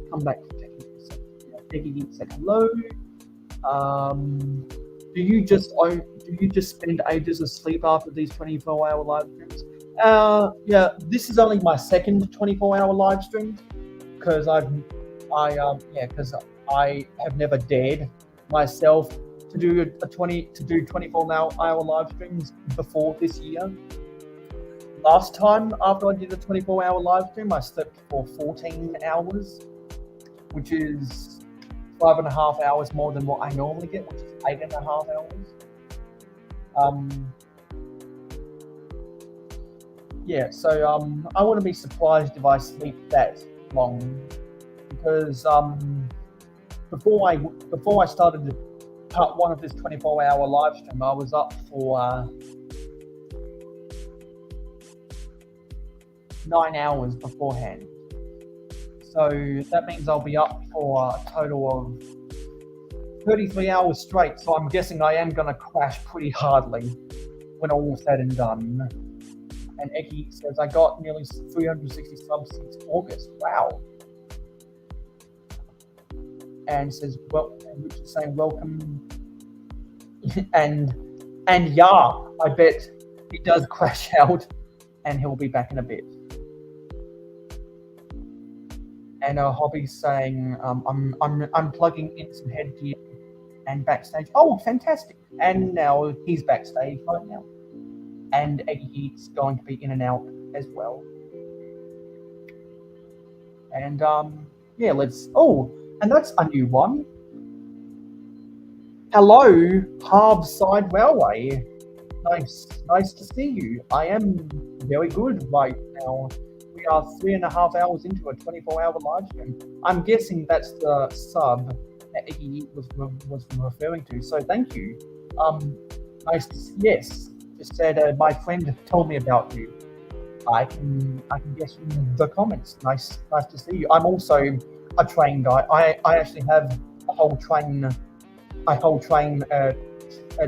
Come back for a second. Peggy said hello. Do you just spend ages asleep after these 24-hour live streams? Yeah, this is only my second 24-hour live stream because I have never dared myself to do 24-hour live streams before this year. last time after I did a 24-hour live stream, I slept for 14 hours, which is 5.5 hours more than what I normally get, which is 8.5 hours. Yeah, so I wouldn't be surprised if I sleep that long, because before I started part 1 of this 24-hour live stream, I was up for 9 hours beforehand. So that means I'll be up for a total of 33 hours straight. So I'm guessing I am going to crash pretty hardly when all said and done. And Eggy says, I got nearly 360 subs since August. Wow. And says, well, and Richard saying, welcome. and yeah, I bet he does crash out and he'll be back in a bit. And Hobby's saying, I'm plugging in some headgear and backstage. Oh, fantastic. And now he's backstage right now. And Eggy's going to be in and out as well. And yeah, and that's a new one. Hello, Harveside Railway. Nice to see you. I am very good right now. We are 3.5 hours into a 24-hour live stream. I'm guessing that's the sub that Iggy was referring to. So thank you. Nice. Yes. Just said my friend told me about you. I can guess from the comments. Nice to see you. I'm also a train guy. I actually have a whole train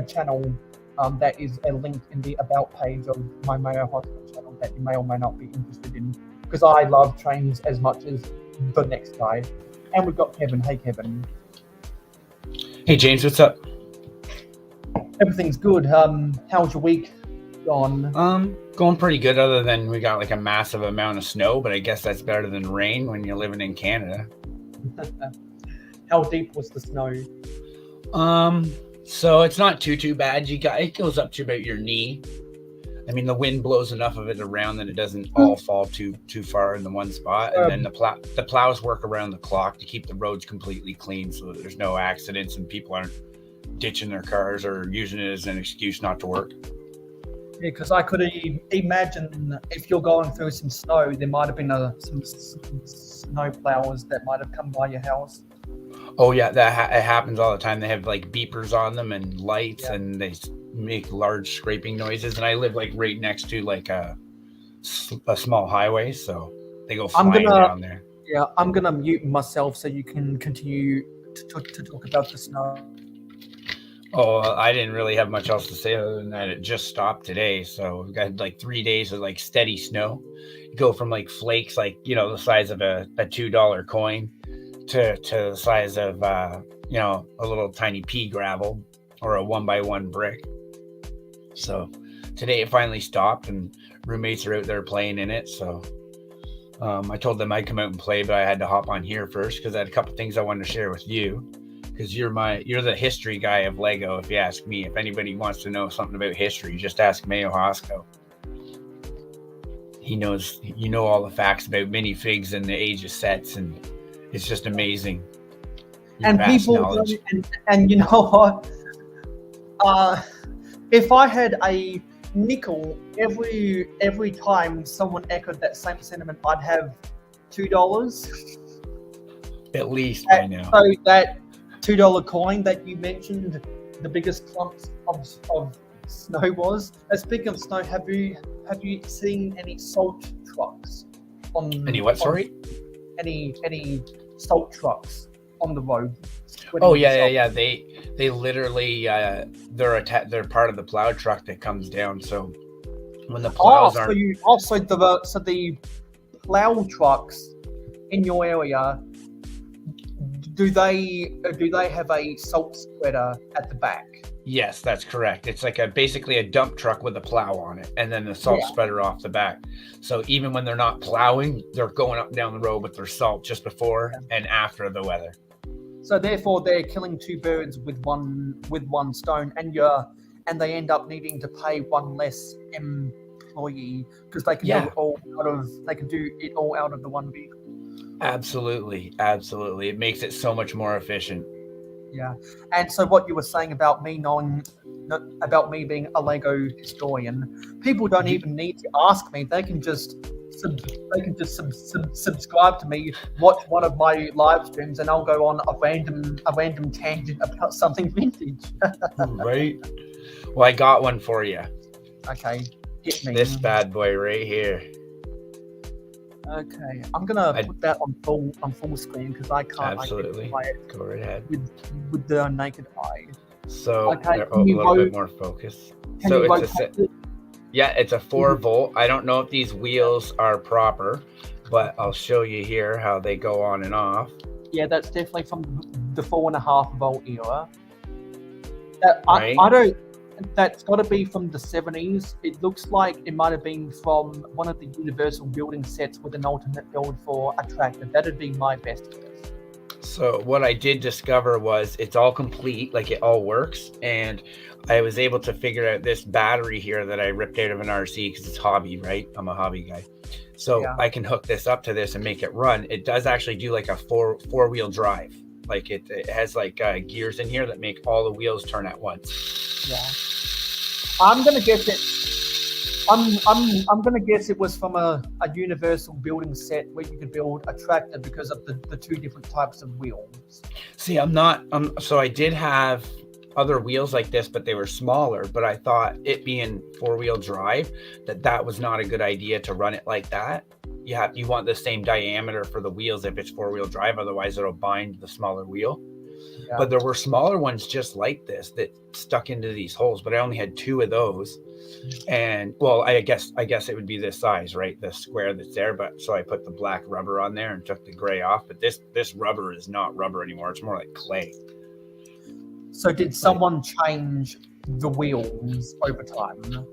channel that is a link in the about page of my Mayo Hosko channel that you may or may not be interested in, because I love trains as much as the next guy. And we've got Kevin. Hey Kevin. Hey James, what's up? Everything's good. How's your week gone? Going pretty good, other than we got like a massive amount of snow, but I guess that's better than rain when you're living in Canada. How deep was the snow? So it's not too bad. It goes up to about your knee. I mean, the wind blows enough of it around that it doesn't all fall too far in the one spot. And then the plows work around the clock to keep the roads completely clean so that there's no accidents and people aren't ditching their cars or using it as an excuse not to work. Yeah, because I could imagine if you're going through some snow, there might have been some snow plowers that might have come by your house. Oh yeah, it happens all the time. They have like beepers on them and lights, and they make large scraping noises. And I live like right next to like a small highway, so they go flying down there. Yeah, I'm gonna mute myself so you can continue to talk about the snow. Oh, I didn't really have much else to say other than that it just stopped today. So we've got like 3 days of like steady snow. You go from like flakes, like, the size of a $2 coin to the size of, a little tiny pea gravel or a 1x1 brick. So today it finally stopped and roommates are out there playing in it. So I told them I'd come out and play, but I had to hop on here first because I had a couple things I wanted to share with you. Because you're the history guy of Lego, if you ask me. If anybody wants to know something about history, just ask Mayo Hosko. He knows, all the facts about minifigs and the age of sets, and it's just amazing. And people, and you know what? If I had a nickel every time someone echoed that same sentiment, I'd have $2 at least by now. So that $2 coin that you mentioned, the biggest clumps of snow was. Speaking of snow, have you seen any salt trucks on any what? Sorry, any salt trucks on the road? Oh yeah. They literally they're part of the plow truck that comes down. So when the plows are so the plow trucks in your area. Do they have a salt spreader at the back? Yes, that's correct. It's like basically a dump truck with a plow on it, and then the salt spreader off the back. So even when they're not plowing, they're going up and down the road with their salt just before and after the weather. So therefore, they're killing two birds with one stone, and they end up needing to pay one less employee because they can Yeah. do it all out of the one vehicle. Absolutely. It makes it so much more efficient. Yeah, and so what you were saying about me being a Lego historian, people don't even need to ask me. They can just subscribe to me, watch one of my live streams, and I'll go on a random tangent about something vintage. Right. Well, I got one for you. Okay, hit me. This bad boy right here. Okay, I'm gonna put that on full screen because I can't Absolutely. identify it Go right ahead. with the naked eye. So Okay, they're a can you little bit rotate- more focus. Can So you it's rotate it? Yeah, it's a 4-volt. I don't know if these wheels are proper, but I'll show you here how they go on and off. Yeah, that's definitely from the 4.5-volt era. Right. I don't. That's got to be from the 70s. It looks like it might have been from one of the Universal building sets with an alternate build for a tractor. That'd be my best guess. So what I did discover was it's all complete, like it all works, and I was able to figure out this battery here that I ripped out of an RC because it's hobby, right? I'm a hobby guy. So Yeah. I can hook this up to this and make it run. It does actually do like a four-wheel drive. Like it has like gears in here that make all the wheels turn at once. Yeah. I'm gonna guess it. I'm gonna guess it was from a Universal building set where you could build a tractor because of the two different types of wheels. See, I'm not. So I did have other wheels like this, but they were smaller. But I thought it being 4-wheel drive, that was not a good idea to run it like that. You want the same diameter for the wheels if it's 4-wheel drive, otherwise it'll bind the smaller wheel. Yeah. But there were smaller ones just like this that stuck into these holes, but I only had 2 of those. And well, I guess it would be this size, right? The square that's there. But so I put the black rubber on there and took the gray off. But this rubber is not rubber anymore. It's more like clay. So did someone change the wheels over time?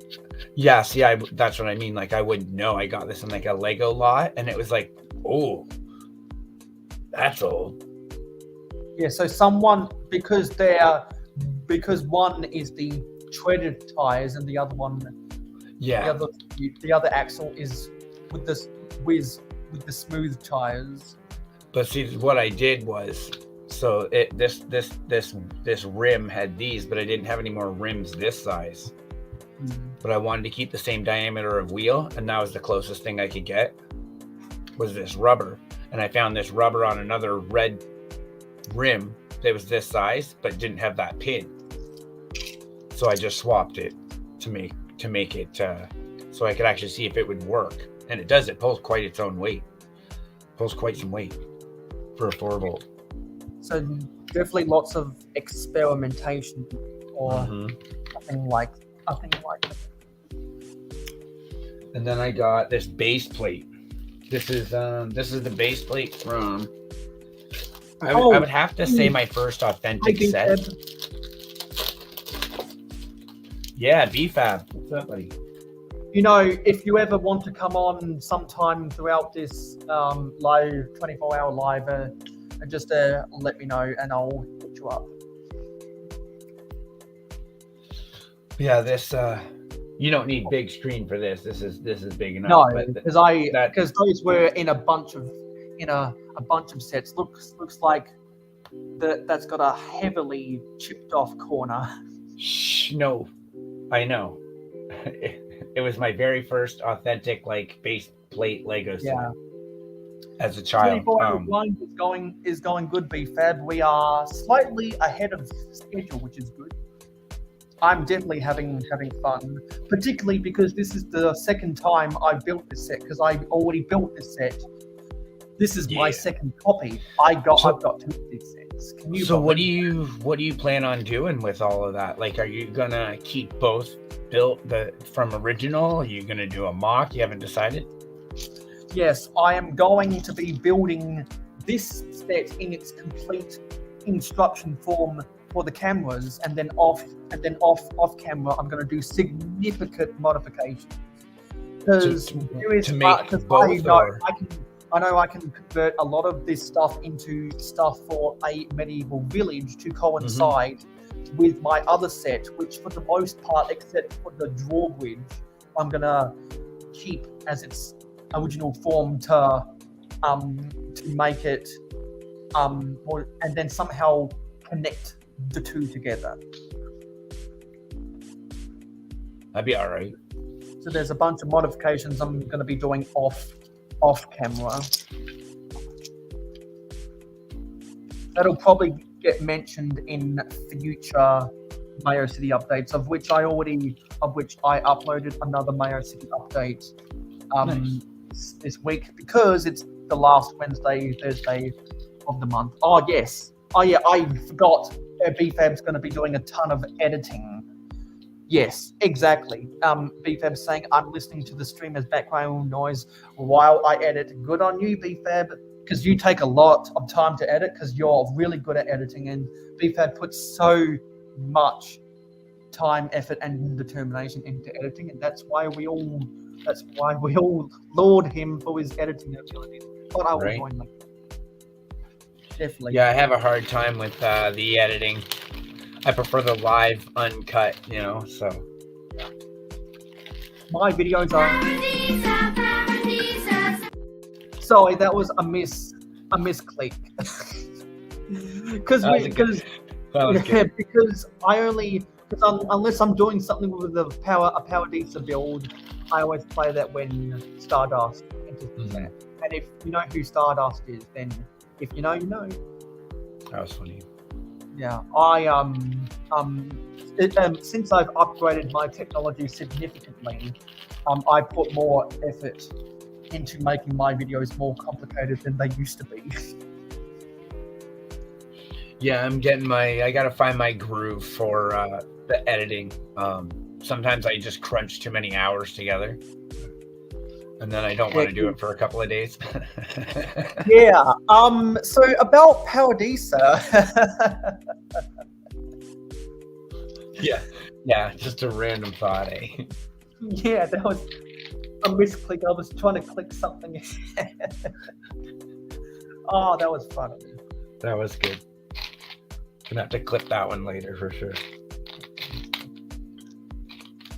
Yes, yeah, that's what I mean. Like I wouldn't know. I got this in like a Lego lot, and it was like, oh, that's old. Yeah, so someone because one is the treaded tires and the other one, Yeah. the other axle is with the smooth tires. But see, what I did was, so this rim had these, but I didn't have any more rims this size. But I wanted to keep the same diameter of wheel, and that was the closest thing I could get was this rubber. And I found this rubber on another red rim that was this size, but didn't have that pin. So I just swapped it to make it so I could actually see if it would work. And it does. It pulls quite its own weight. Pulls quite some weight for a 4-volt. So definitely lots of experimentation or nothing like that. And then I got this base plate. This is the base plate from. I would have to say my first authentic set. Yeah, BFAB. What's up, buddy? You know, if you ever want to come on sometime throughout this live 24-hour live, just let me know and I'll put you up. Yeah, this you don't need big screen for this. This is big enough. No, but because those were in a bunch of sets. Looks like that's got a heavily chipped off corner. Shh, no, I know. It was my very first authentic like base plate Lego set as a child. 24-hour blind is going good, BFAB. We are slightly ahead of schedule, which is good. I'm definitely having fun, particularly because this is the second time I've built this set because I already built this set. This is my second copy. I've got 2 of these sets. What do you plan on doing with all of that? Like, are you gonna keep both built from original? Are you gonna do a mock? You haven't decided? Yes, I am going to be building this set in its complete instruction form for the cameras, and then off camera, I'm going to do significant modifications. Because I know I can convert a lot of this stuff into stuff for a medieval village to coincide with my other set, which for the most part, except for the drawbridge, I'm gonna keep as its original form to make it more, and then somehow connect the two together. That'd be all right. So there's a bunch of modifications I'm going to be doing off camera. That'll probably get mentioned in future Mayo City updates, of which I uploaded another Mayo City update this week, because it's the last Thursday of the month. Oh yes. Oh yeah, I forgot. BFab's going to be doing a ton of editing. Yes, exactly. BFab's saying I'm listening to the stream as background noise while I edit. Good on you, BFab, because you take a lot of time to edit, because you're really good at editing, and BFab puts so much time, effort, and determination into editing, and that's why we all laud him for his editing abilities. But I will join them. Definitely. Yeah, I have a hard time with the editing. I prefer the live uncut, so. My videos are... Sorry, that was a misclick. Because unless I'm doing something with a power Deesa build, I always play that when Stardust enters the chat. And if you know who Stardust is, then if you know, you know. That was funny. Yeah, since I've upgraded my technology significantly, I put more effort into making my videos more complicated than they used to be. Yeah, I gotta find my groove for the editing. Sometimes I just crunch too many hours together, and then I don't want to do it for a couple of days. Yeah. So about Power Deesa. Yeah. Just a random thought, eh? Yeah, that was a misclick. I was trying to click something. Oh, that was funny. That was good. Gonna have to clip that one later for sure.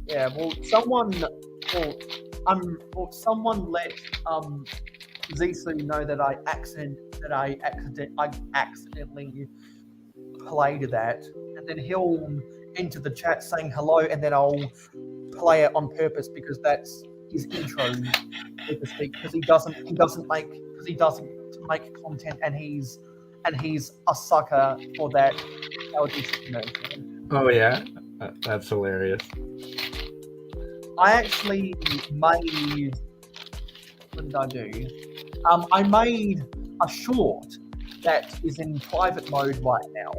Yeah. Well, someone let Zisu know that I accidentally played that, and then he'll enter the chat saying hello, and then I'll play it on purpose because that's his intro, so to speak. Because he doesn't make content, and he's a sucker for that. Oh yeah, that's hilarious. I actually made... What did I do? I made a short that is in private mode right now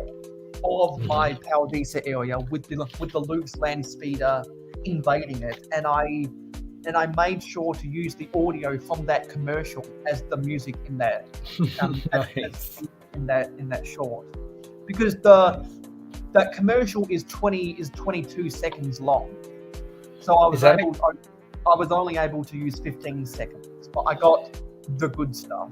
of my Power Deesa area with the loose land speeder invading it, and I made sure to use the audio from that commercial as the music in that Nice. in that short, because that commercial is 22 seconds long. So I was only able to use 15 seconds, but I got the good stuff.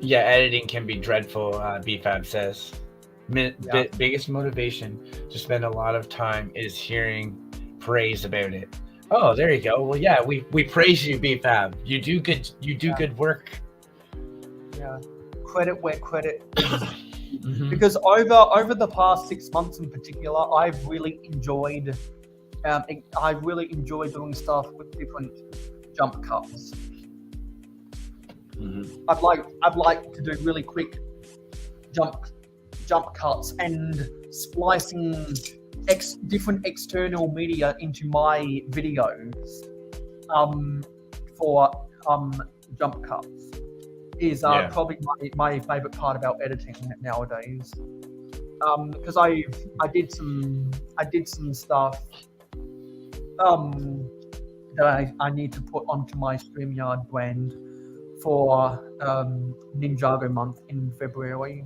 Yeah, editing can be dreadful, BFAB says. Biggest motivation to spend a lot of time is hearing praise about it. Oh, there you go. Well, yeah, we praise you, BFAB. You do good work. Yeah, credit where credit is. Because over the past 6 months in particular, I've really enjoyed doing stuff with different jump cuts. I'd like to do really quick jump cuts and splicing different external media into my videos for jump cuts is probably my favorite part about editing nowadays. Because I did some stuff that I need to put onto my StreamYard brand for Ninjago month in February.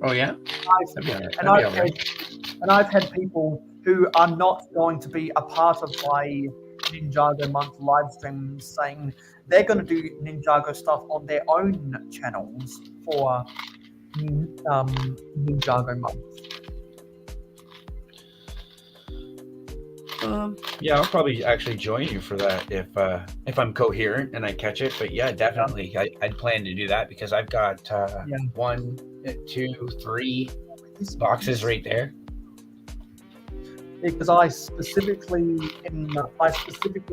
Oh yeah? I've had people who are not going to be a part of my Ninjago month live stream saying they're going to do Ninjago stuff on their own channels for Ninjago month. Yeah, I'll probably actually join you for that if I'm coherent and I catch it. But yeah, definitely, I'd plan to do that because I've got 1, 2, 3 boxes right there. Because I specifically enlisted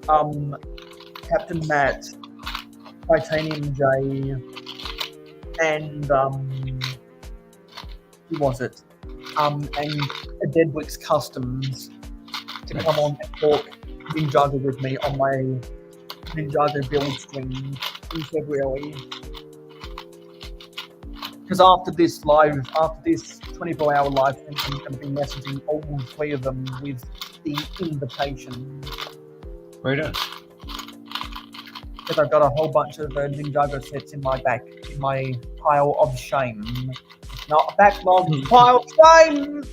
Captain Matt, Titanium J, and who was it? And Deadwick's Customs to come on and talk Ninjago with me on my Ninjago build stream in February. Because after this 24-hour live stream, I'm going to be messaging all 3 of them with the invitation. Right on. Because I've got a whole bunch of Ninjago sets in my pile of shame. It's not a backlog, it's a pile of shame!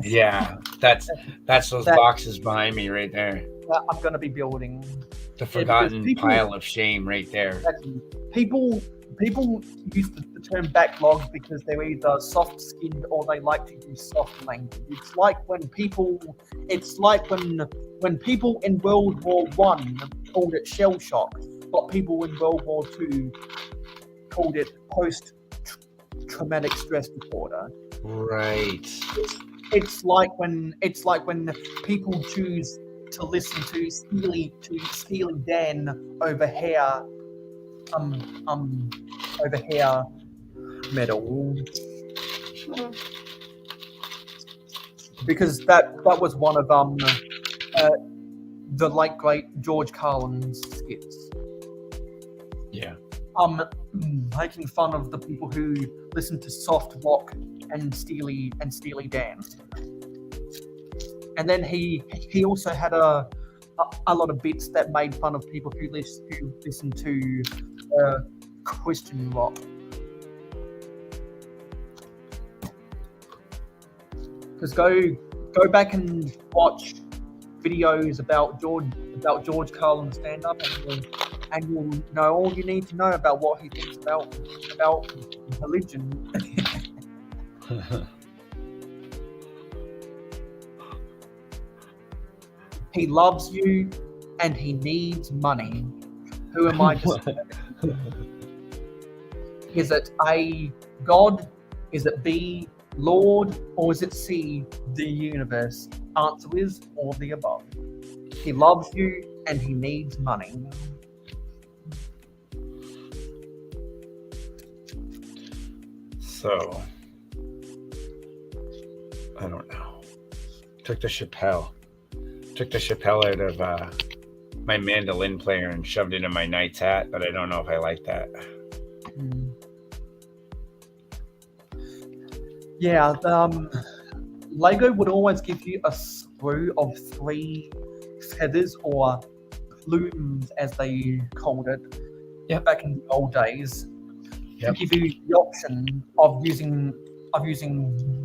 Yeah, that's those boxes behind me right there. I'm going to be building. The forgotten pile of shame right there. People use the term backlog because they're either soft-skinned or they like to use soft language. It's like when people in World War I called it shell shock, but people in World War II called it post-traumatic stress disorder. Right. It's like when people choose to listen to Steely Dan over hair metal, because that was one of the late great George Carlin's skits. Yeah. Making fun of the people who listen to soft rock and Steely Dan. And then he also had a lot of bits that made fun of people who listen to Christian rock. Because go back and watch videos about George Carlin's stand-up, and you'll know all you need to know about what he thinks about religion. He loves you, and he needs money. Who am I to say? Is it A, God? Is it B, Lord? Or is it C, the universe? Answer is all the above. He loves you, and he needs money. So, I don't know. Took the Chappelle out of my mandolin player and shoved it in my knight's hat, but I don't know if I like that. Yeah, Lego would always give you a sprue of 3 feathers or plumes, as they called it, back in the old days, to give you the option of using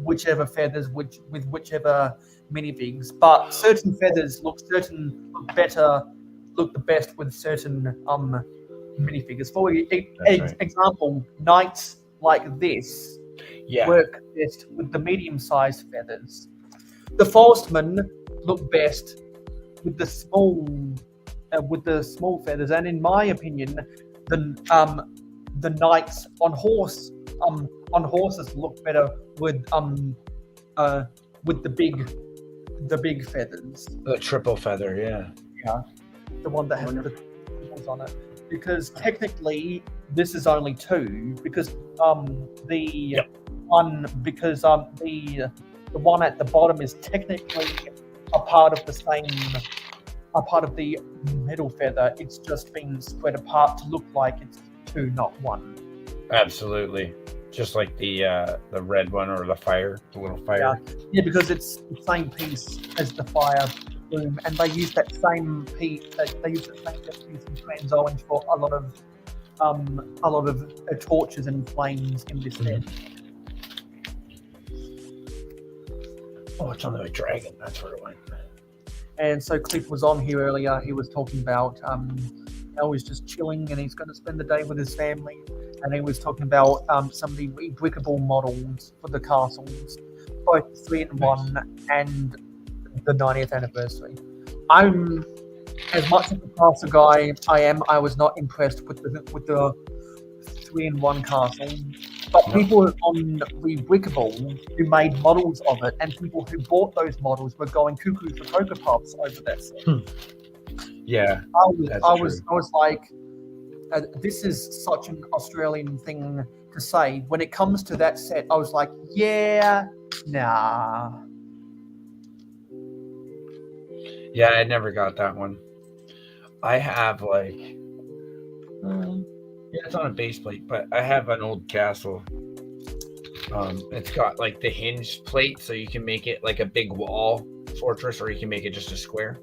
whichever feathers with whichever minifigs. But certain feathers look the best with certain minifigures. For example, knights like this work best with the medium-sized feathers. The forestmen look best with the small feathers, and in my opinion, the knights on horses look better with the big feathers. The triple feather, yeah, the one that has the tripples on it. Because technically, this is only 2. Because the one at the bottom is technically a part of the middle feather. It's just been spread apart to look like it's 2, not 1. Absolutely. Just like the red one or the little fire. Yeah, because it's the same piece as the fire plume, and they use that same piece. They use the same piece in trans orange for a lot of torches and flames in this set. Oh, it's on the dragon. That's where it went. And so Cliff was on here earlier. He was talking about how he's just chilling and he's going to spend the day with his family. And he was talking about some of the rebrickable models for the castles, both 3-in-1 and the 90th anniversary. I'm as much of a castle guy I was not impressed with the 3-in-1 castle. But people on Rebrickable who made models of it, and people who bought those models were going cuckoo for Cocoa Puffs over that set. Yeah, I was like, this is such an Australian thing to say. When it comes to that set, I was like, yeah, nah. Yeah, I never got that one. I have like, it's on a base plate, but I have an old castle. It's got like the hinged plate, so you can make it like a big wall fortress, or you can make it just a square.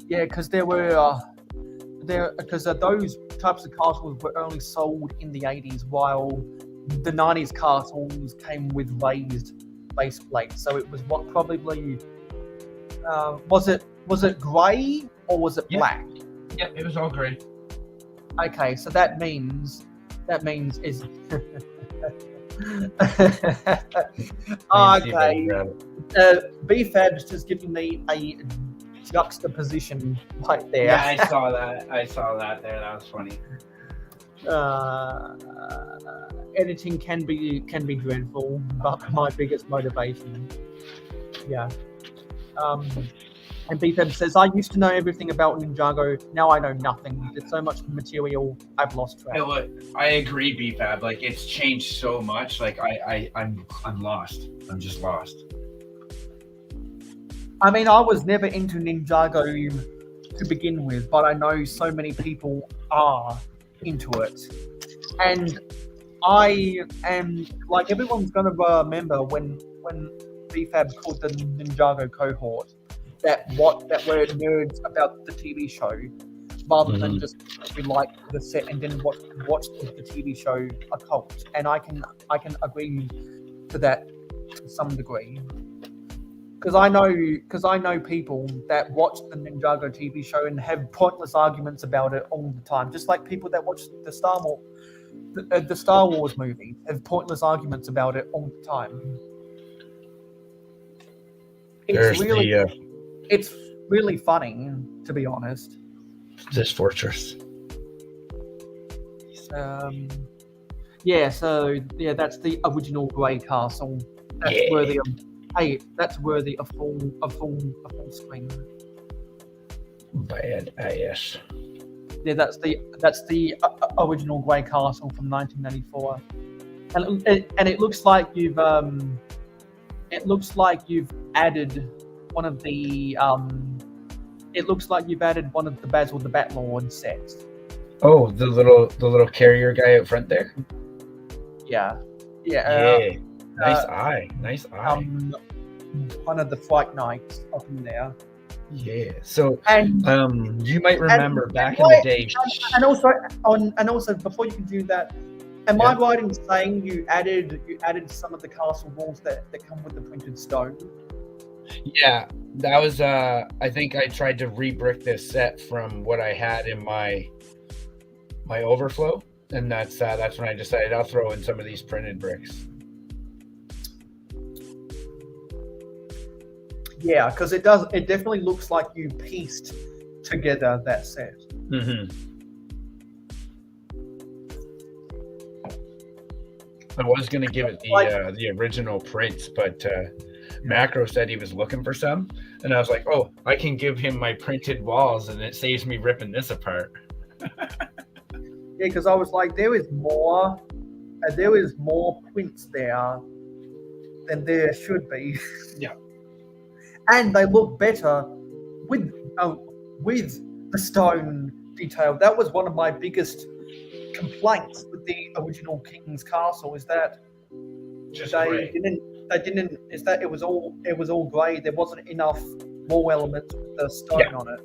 Yeah, because those types of castles were only sold in the 80s, while the 90s castles came with raised base plates. So it was what probably was it grey or was it black? Yeah, it was all gray. Okay, so that means is okay. BFAB's just giving me a juxtaposition right there. Yeah, I saw that there. That was funny. Editing can be dreadful, but my biggest motivation. Yeah. And BFAB says, I used to know everything about Ninjago. Now I know nothing. There's so much material, I've lost track. I agree, BFAB. Like, it's changed so much. Like, I'm lost. I'm just lost. I mean, I was never into Ninjago to begin with, but I know so many people are into it. And I am, like, everyone's going to remember when BFAB called the Ninjago cohort that were nerds about the TV show, rather than just we liked the set and didn't watch the TV show a cult. And I can agree to that to some degree, because I know people that watch the Ninjago TV show and have pointless arguments about it all the time, just like people that watch the Star Wars movie have pointless arguments about it all the time. It's really funny, to be honest. This fortress. That's the original grey castle. That's worthy of. Hey, that's worthy of full screen. Bad ass. Yeah, that's the original grey castle from 1994, and it looks like you've added one of the Basil the Batlord sets. Oh, the little carrier guy out front there. Yeah. Nice eye. One of the Fright Knights up in there. Yeah. So, and you might remember back in the day. And also, before you can do that, am I right in saying you added some of the castle walls that come with the printed stone? Yeah, that was. I think I tried to re-brick this set from what I had in my overflow, and that's when I decided I'll throw in some of these printed bricks. Yeah, because it definitely looks like you pieced together that set. Mm-hmm. I was going to give it the original prints, but Makro said he was looking for some, and I was like, oh, I can give him my printed walls, and it saves me ripping this apart. Yeah, because I was like, there is more prints there than there should be. Yeah. And they look better with the stone detail. That was one of my biggest complaints with the original King's Castle, is that it was all grey. There wasn't enough wall elements with the stone on it.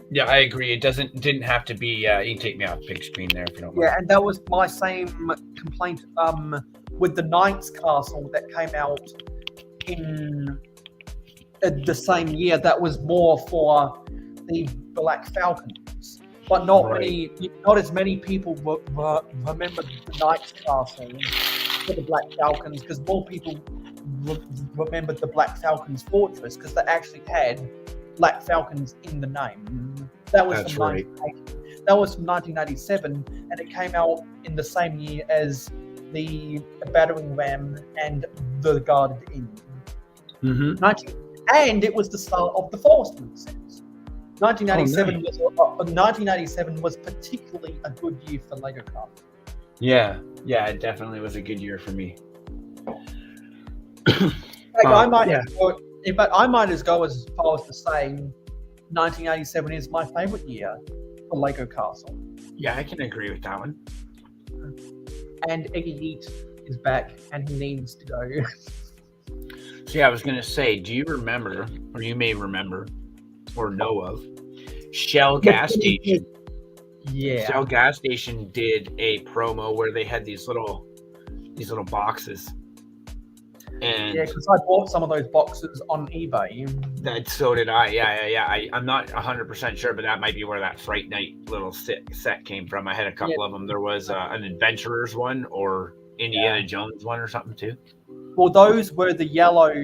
Yeah, I agree. It didn't have to be. You can take me off big screen there if you don't mind. Yeah, and that was my same complaint with the Knight's Castle that came out in the same year. That was more for the Black Falcons, but not as many people remember the Knight's Castle for the Black Falcons, because more people remembered the Black Falcon's Fortress because they actually had Black Falcons in the name. That was That's from right. 1980 That was from 1987, and it came out in the same year as the Battering Ram and the Guarded Inn. Mm-hmm. And it was the start of the Forestman set. 1987 was particularly a good year for Lego Craft. Yeah, it definitely was a good year for me. I might as go as far as to say 1987 is my favorite year for Lego Castle. Yeah, I can agree with that one. And Eggy Yeet is back, and he needs to go. See, I was going to say, do you remember, or you may remember, or know of, Shell Gas Station? Yeah. Shell Gas Station did a promo where they had these little boxes. And yeah, because I bought some of those boxes on eBay. So did I. Yeah. I'm not 100% sure, but that might be where that Fright Night little set came from. I had a couple of them. There was an Adventurers one or Indiana Jones one or something too. Well, those were the yellow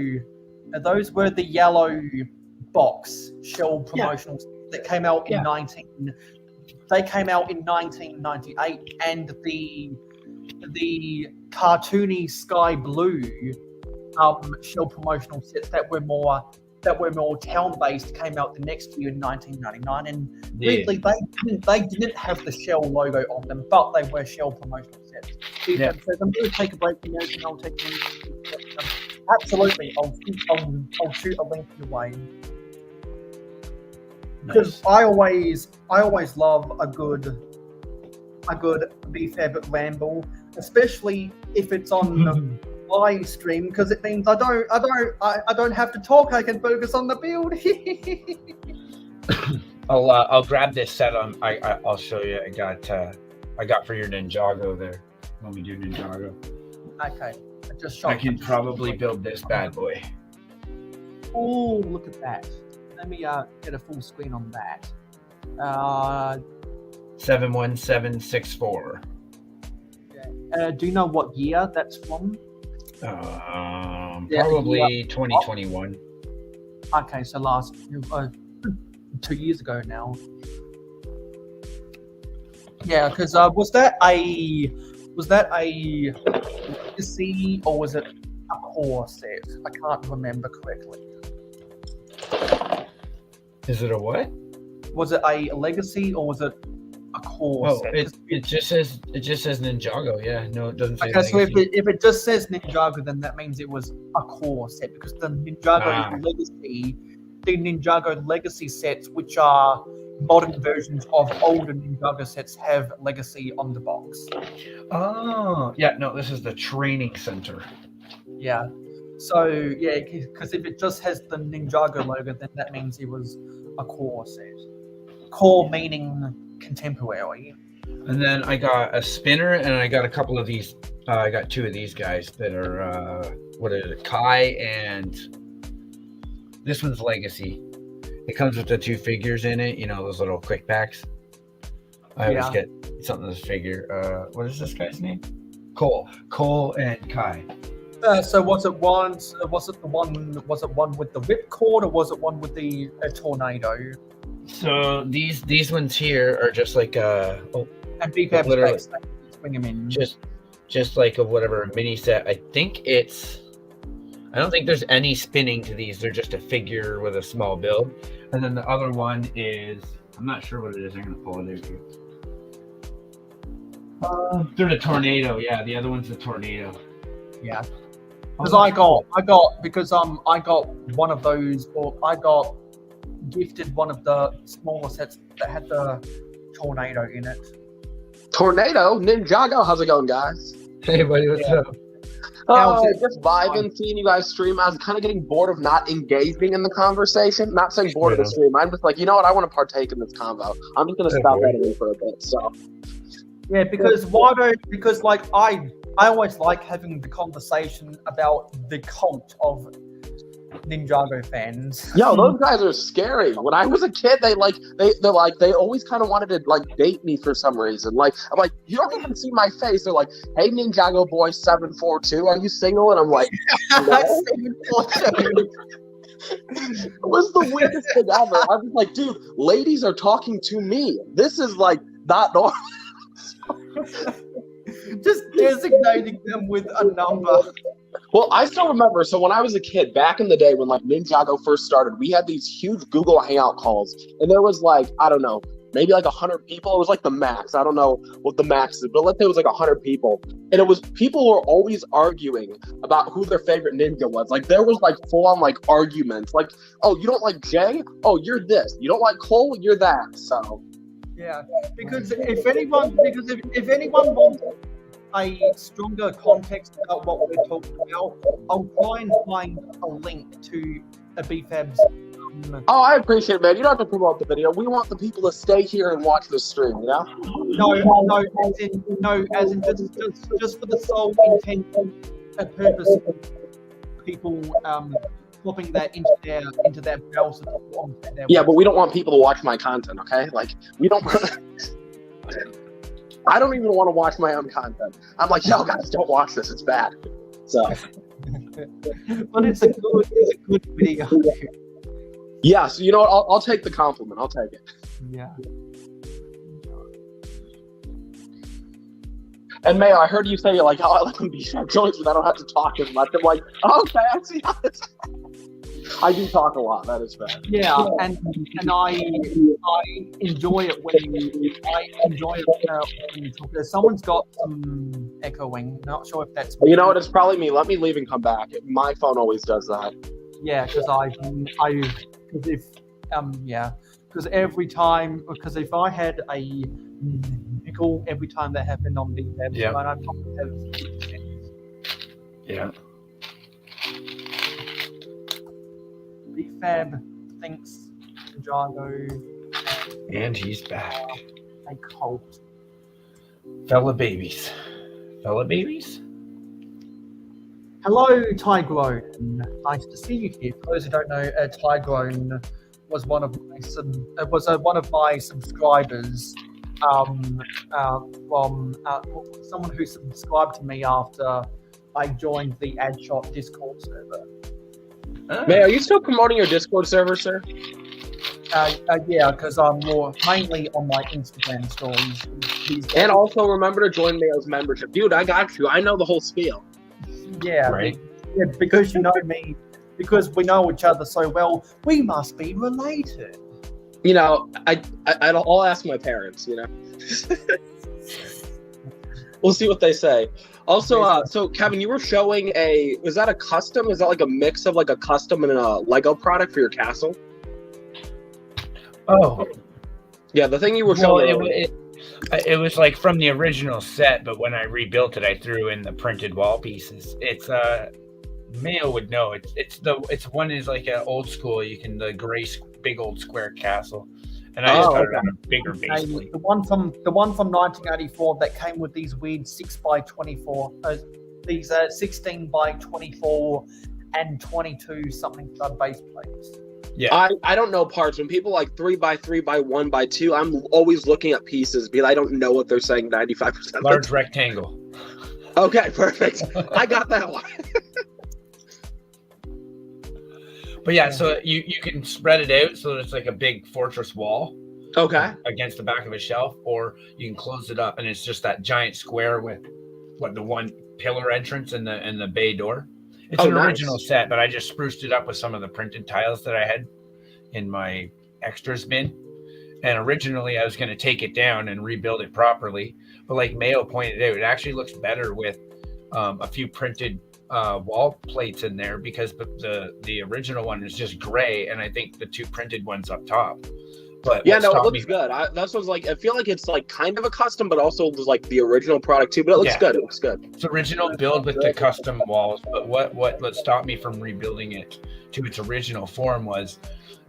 box shell promotionals that came out in 1998, and the cartoony sky blue shell promotional sets that were more town based came out the next year in 1999, and really they didn't have the Shell logo on them, but they were Shell promotional sets. So I'm going to take a break from there, and I'll take absolutely. I'll shoot a link your way. Because I always love a good BFAB ramble, especially if it's on live stream, because it means I don't have to talk. I can focus on the build. I'll grab this set on. I'll show you. I got for your Ninjago there when we do Ninjago. Okay, I can probably build this bad boy. Oh, look at that. Let me get a full screen on that. 71764. Do you know what year that's from? Probably 2021. Okay, so last 2 years ago now. Yeah, because was that a legacy or was it a core set? I can't remember correctly. Is it a what? Was it a legacy or was it a core set? It just says Ninjago. Yeah, no, it doesn't say. Okay, so legacy. if it just says Ninjago, then that means it was a core set, because the Ninjago legacy, the Ninjago legacy sets, which are modern versions of older Ninjago sets, have legacy on the box. Oh, yeah. No, this is the training center. Yeah. So yeah, because if it just has the Ninjago logo, then that means it was a core set. Core meaning contemporary. And then I got a spinner, and I got a couple of these. I got two of these guys that are what is it? Kai, and this one's Legacy. It comes with the two figures in it. You know, those little quick packs. I always get something to figure. What is this guy's name? Cole, and Kai. So was it one with the whipcord, or was it one with the tornado? So these ones here are just like and BFAB literally swing them in. Just like a whatever mini set. I don't think there's any spinning to these. They're just a figure with a small build. And then the other one is, I'm not sure what it is. I'm gonna pull it out here. They're the tornado. Yeah, the other one's the tornado. Yeah. Because I got one of those, or I got gifted one of the smaller sets that had the tornado in it. Tornado? Ninjago? How's it going, guys? Hey, buddy, what's up? Just vibing, seeing you guys stream. I was kind of getting bored of not engaging in the conversation. Not saying bored of the stream. I'm just like, you know what? I want to partake in this convo. I'm just going to stop editing for a bit. So. Yeah, because I always like having the conversation about the cult of Ninjago fans. Yo, those guys are scary. When I was a kid, they always kind of wanted to like date me for some reason. Like I'm like, you don't even see my face. They're like, hey, Ninjago boy 742, are you single? And I'm like, no. 742. It was the weirdest thing ever. I was like, dude, ladies are talking to me. This is like not normal. Just designating them with a number. Well, I still remember. So when I was a kid, back in the day when like Ninjago first started, we had these huge Google Hangout calls, and there was like, I don't know, maybe like 100 people. It was like the max. I don't know what the max is, but let's say it was like 100 people, and it was people were always arguing about who their favorite ninja was. Like there was like full on like arguments. Like, oh, you don't like Jay? Oh, you're this. You don't like Cole? You're that. So. Yeah, because if anyone wants a stronger context about what we're talking about, I'll try and find a link to a BFAB's. Oh, I appreciate it, man. You don't have to promote the video. We want the people to stay here and watch the stream, you know? No, as in just for the sole intent and purpose of people popping that into their browser. Yeah, but we don't want people to watch my content, okay? Like, we don't. I don't even want to watch my own content. I'm like, yo, guys, don't watch this. It's bad. So. But it's a good video. Yeah, so you know what? I'll take the compliment. I'll take it. Yeah. And Mayo, I heard you say like, "Oh, I let them be short joints, but I don't have to talk as much." I'm like, okay, I see how this. I do talk a lot. That is fair. Yeah, and I enjoy it when you talk. Someone's got some echoing. Not sure if that's. You know what? It's probably me. Let me leave and come back. My phone always does that. Yeah, because every time, because if I had a nickel every time that happened on BFAB, yeah. I probably have. Yeah. BFAB thinks Ninjago and he's back. A cult. Fella babies. Hello, Tygrone. Nice to see you here. For those who don't know, Tygrone was one of my subscribers. From someone who subscribed to me after I joined the AdShot Discord server. May, are you still promoting your Discord server, sir? Yeah, because I'm mainly on my Instagram stories. And also remember to join Mayo's membership. Dude, I got you. I know the whole spiel. Yeah, right. Yeah, because you know me, because we know each other so well, we must be related. You know, I'll ask my parents, you know. We'll see what they say. Also, so Kevin, you were showing was that a custom? Is that like a mix of like a custom and a Lego product for your castle? Oh. Yeah, the thing you were showing. It was like from the original set, but when I rebuilt it, I threw in the printed wall pieces. It's Mayo would know. It's one is like an old school. You can the gray big old square castle, and I just put it on a bigger base plate. The one from 1984 that came with these weird 6x24, these 16x24 and 22 something base plates. Yeah, I don't know parts. When people like 3x3x1x2, I'm always looking at pieces because I don't know what they're saying 95%. Large rectangle. Okay, perfect. I got that one. But yeah, so you can spread it out so it's like a big fortress wall. Okay. Against the back of a shelf, or you can close it up and it's just that giant square with the one pillar entrance and the bay door. It's an original set, but I just spruced it up with some of the printed tiles that I had in my extras bin. And originally I was going to take it down and rebuild it properly. But like Mayo pointed out, it actually looks better with a few printed wall plates in there because the original one is just gray. And I think the two printed ones up top. But yeah, no, it looks good. That's what's like. I feel like it's like kind of a custom, but also was like the original product too. But it looks good. It looks good. It's original build with the custom walls. But what stopped me from rebuilding it to its original form was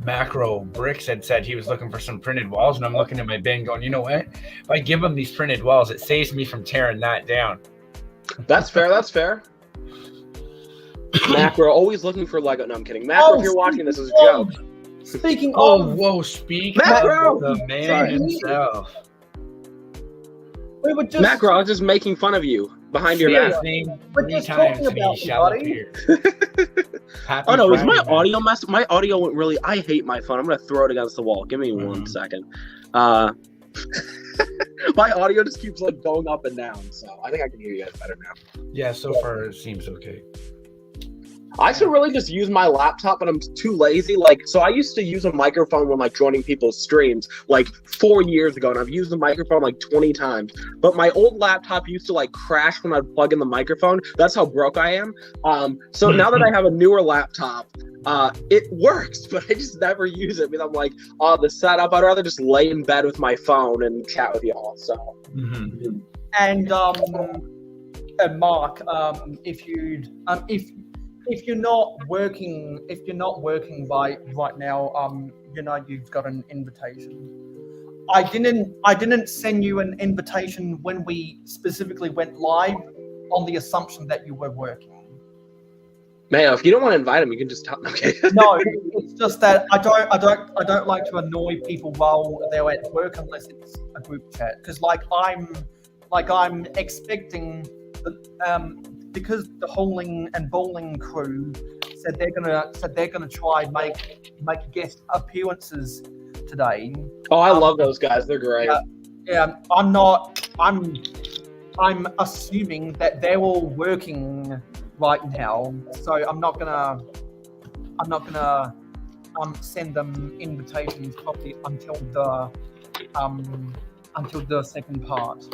Makro Bricks had said he was looking for some printed walls, and I'm looking at my bin going, you know what? If I give him these printed walls, it saves me from tearing that down. That's fair. That's fair. Macro, always looking for Lego. No, I'm kidding. Macro, if you're watching this, is a joke. Speaking Oh, of, whoa! Speak Macro! of the man Sorry. himself. we were just Macro, I was just making fun of you behind your Say back. his name We're 3 just times talking and he about shall you, buddy. appear. Happy Oh no, is my Friday, man. audio mess? My audio went really. I hate my phone. I'm gonna throw it against the wall. Give me 1 second. My audio just keeps like going up and down, so I think I can hear you guys better now. Yeah, so far it seems okay. I should really just use my laptop, but I'm too lazy. Like, so I used to use a microphone when like joining people's streams like 4 years ago, and I've used the microphone like 20 times. But my old laptop used to like crash when I'd plug in the microphone. That's how broke I am. So now that I have a newer laptop, it works, but I just never use it because I'm like, oh, the setup. I'd rather just lay in bed with my phone and chat with y'all. So. and Mark, if you're not working by right now, you've got an invitation. I didn't send you an invitation when we specifically went live on the assumption that you were working. Mayo, if you don't want to invite him, you can just tell. Okay. No, it's just that I don't like to annoy people while they're at work unless it's a group chat. Because I'm expecting because the Hauling and Bowling crew said they're gonna try make guest appearances today. Oh, I love those guys. They're great. Yeah, I'm assuming that they're all working right now, so I'm not gonna send them invitations probably until the second part.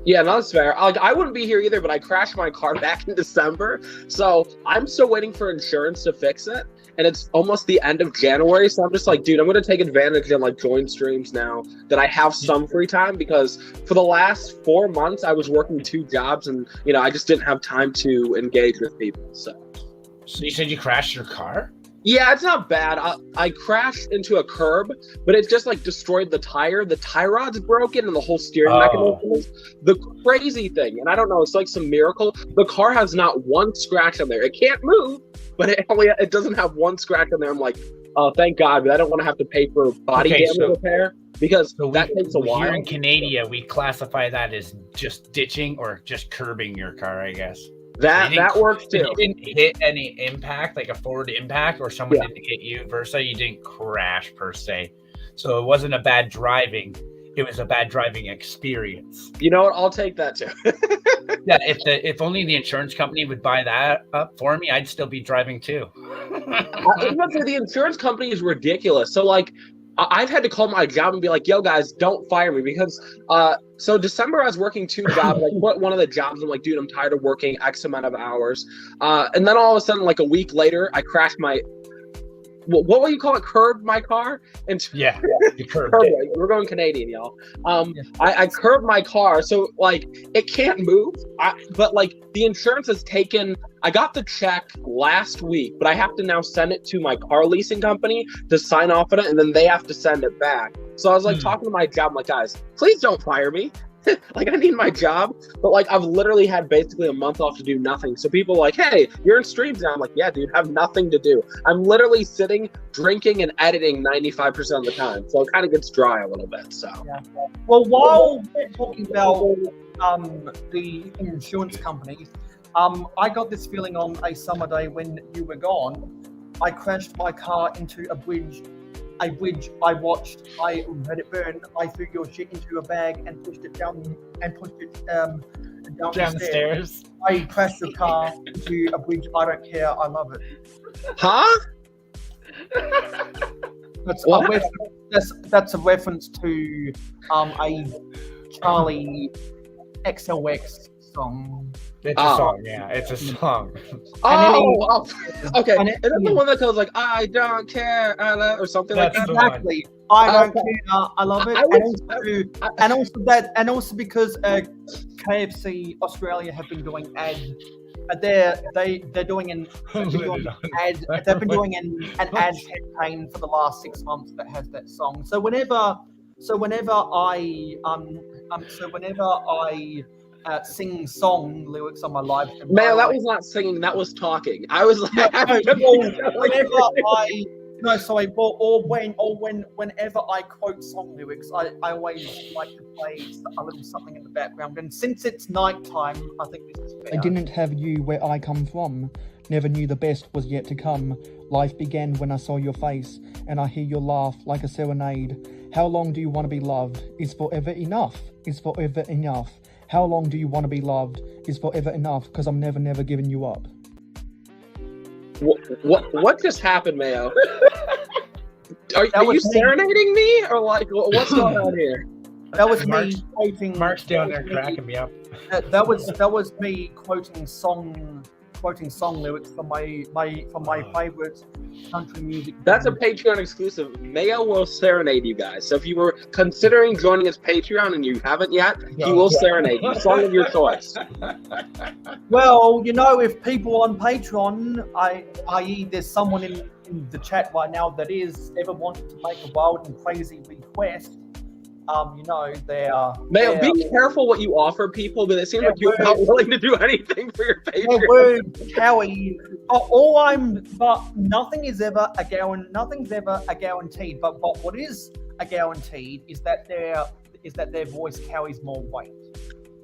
Yeah, no, that's fair. Like, I wouldn't be here either, but I crashed my car back in December, so I'm still waiting for insurance to fix it, and it's almost the end of January, so I'm just like, dude, I'm going to take advantage and like join streams now that I have some free time, because for the last 4 months I was working 2 jobs, and I just didn't have time to engage with people. So you said you crashed your car? Yeah, it's not bad. I crashed into a curb, but it just like destroyed the tire. The tie rod's broken and the whole steering mechanism is. The crazy thing, and I don't know, it's like some miracle. The car has not one scratch on there. It can't move, but it doesn't have one scratch on there. I'm like, oh, thank God, but I don't want to have to pay for body damage repair because that takes a while. Here in Canada, we classify that as just ditching or just curbing your car, I guess. That works too. You didn't hit any impact, like a forward impact, or someone didn't hit you versa. You didn't crash per se, so it wasn't a bad driving. It was a bad driving experience. You know what? I'll take that too. Yeah, if only the insurance company would buy that up for me, I'd still be driving too. The insurance company is ridiculous. So like, I've had to call my job and be like, yo guys, don't fire me, because so December I was working 2 jobs. Like one of the jobs, I'm like, dude, I'm tired of working X amount of hours. And then all of a sudden, like a week later, I crashed my what will you call it? Curbed my car? And you curbed it. We're going Canadian, y'all. I curbed my car, so like it can't move. But like the insurance has taken. I got the check last week, but I have to now send it to my car leasing company to sign off on it, and then they have to send it back. So I was like talking to my job, I'm like, guys, please don't fire me. Like, I need my job, but like I've literally had basically a month off to do nothing. So people are like, hey, you're in streams now. I'm like, yeah, dude, I have nothing to do. I'm literally sitting, drinking, and editing 95% of the time. So it kind of gets dry a little bit. So well, while we're talking about the insurance companies, I got this feeling on a summer day when you were gone. I crashed my car into a bridge I watched, I let it burn. I threw your shit into a bag and pushed it down down the stairs. I crashed your car into a bridge. I don't care. I love it. Huh? That's a reference to a Charlie XLX song. It's a song, yeah. It's a song. Okay. And it's the one that goes like, I don't care, or something like that. Exactly. I don't care. I love it. And also because KFC Australia have been doing ads. They've been doing an ad campaign for the last 6 months that has that song. So whenever I sing song lyrics on my live stream. Mayo, that was not singing, that was talking. I was like, whenever I quote song lyrics, I always like to play a little something in the background. And since it's nighttime, I think this is fair. I didn't have you where I come from. Never knew the best was yet to come. Life began when I saw your face, and I hear your laugh like a serenade. How long do you want to be loved? Is forever enough? Is forever enough? How long do you want to be loved? Is forever enough? Because I'm never giving you up. What just happened, Mayo? Are you serenading me, or like what's going on here? That was me quoting. Mark's down there cracking me up. That was me quoting song lyrics from my favorite country music. That's a Patreon exclusive. Mayo will serenade you guys. So if you were considering joining his Patreon and you haven't yet, he will serenade you. Song of your choice. Well, if people on Patreon, i.e. there's someone in the chat right now that is ever wanted to make a wild and crazy request, they are. Mayo, be careful what you offer people, but it seems like you're not willing to do anything for your Patreon. Yeah, word, Howie. But nothing is ever a nothing's ever a guaranteed. But what is a guaranteed is that their voice carries more weight.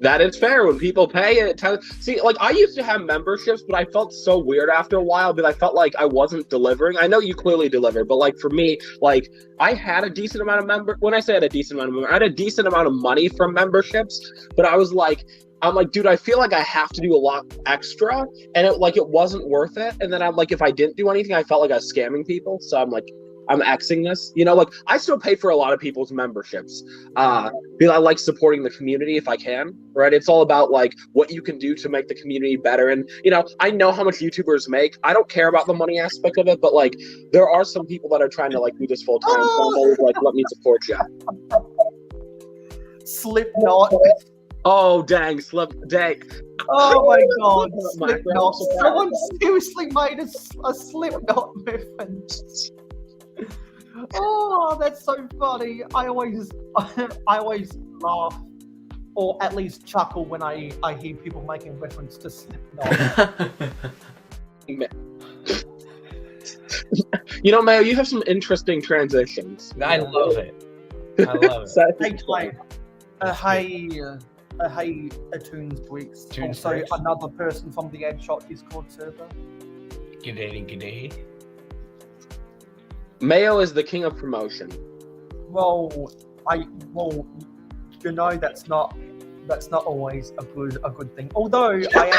That is fair. When people pay it, see, like I used to have memberships, but I felt so weird after a while because I felt like I wasn't delivering. I know you clearly deliver, but like for me, like I had a decent amount of when I say I had a decent amount of I had a decent amount of money from memberships, but I'm like, dude, I feel like I have to do a lot extra, and it wasn't worth it. And then I'm like, if I didn't do anything, I felt like I was scamming people. So I'm like, I'm Xing this, I still pay for a lot of people's memberships because I like supporting the community if I can, right? It's all about like what you can do to make the community better. And, I know how much YouTubers make. I don't care about the money aspect of it, but like there are some people that are trying to like do this full time. So I'm always like, let me support you. Slipknot. Oh, dang. Dang. Oh my god. Slipknot. Someone seriously made a Slipknot reference. Oh, that's so funny. I always laugh, or at least chuckle when I hear people making reference to Slipknot. Mayo, you have some interesting transitions. I love it. Hey, Tunes Bricks. Also, another person from the Adshot Discord server. G'day. Mayo is the king of promotion. That's not always a good thing. Although I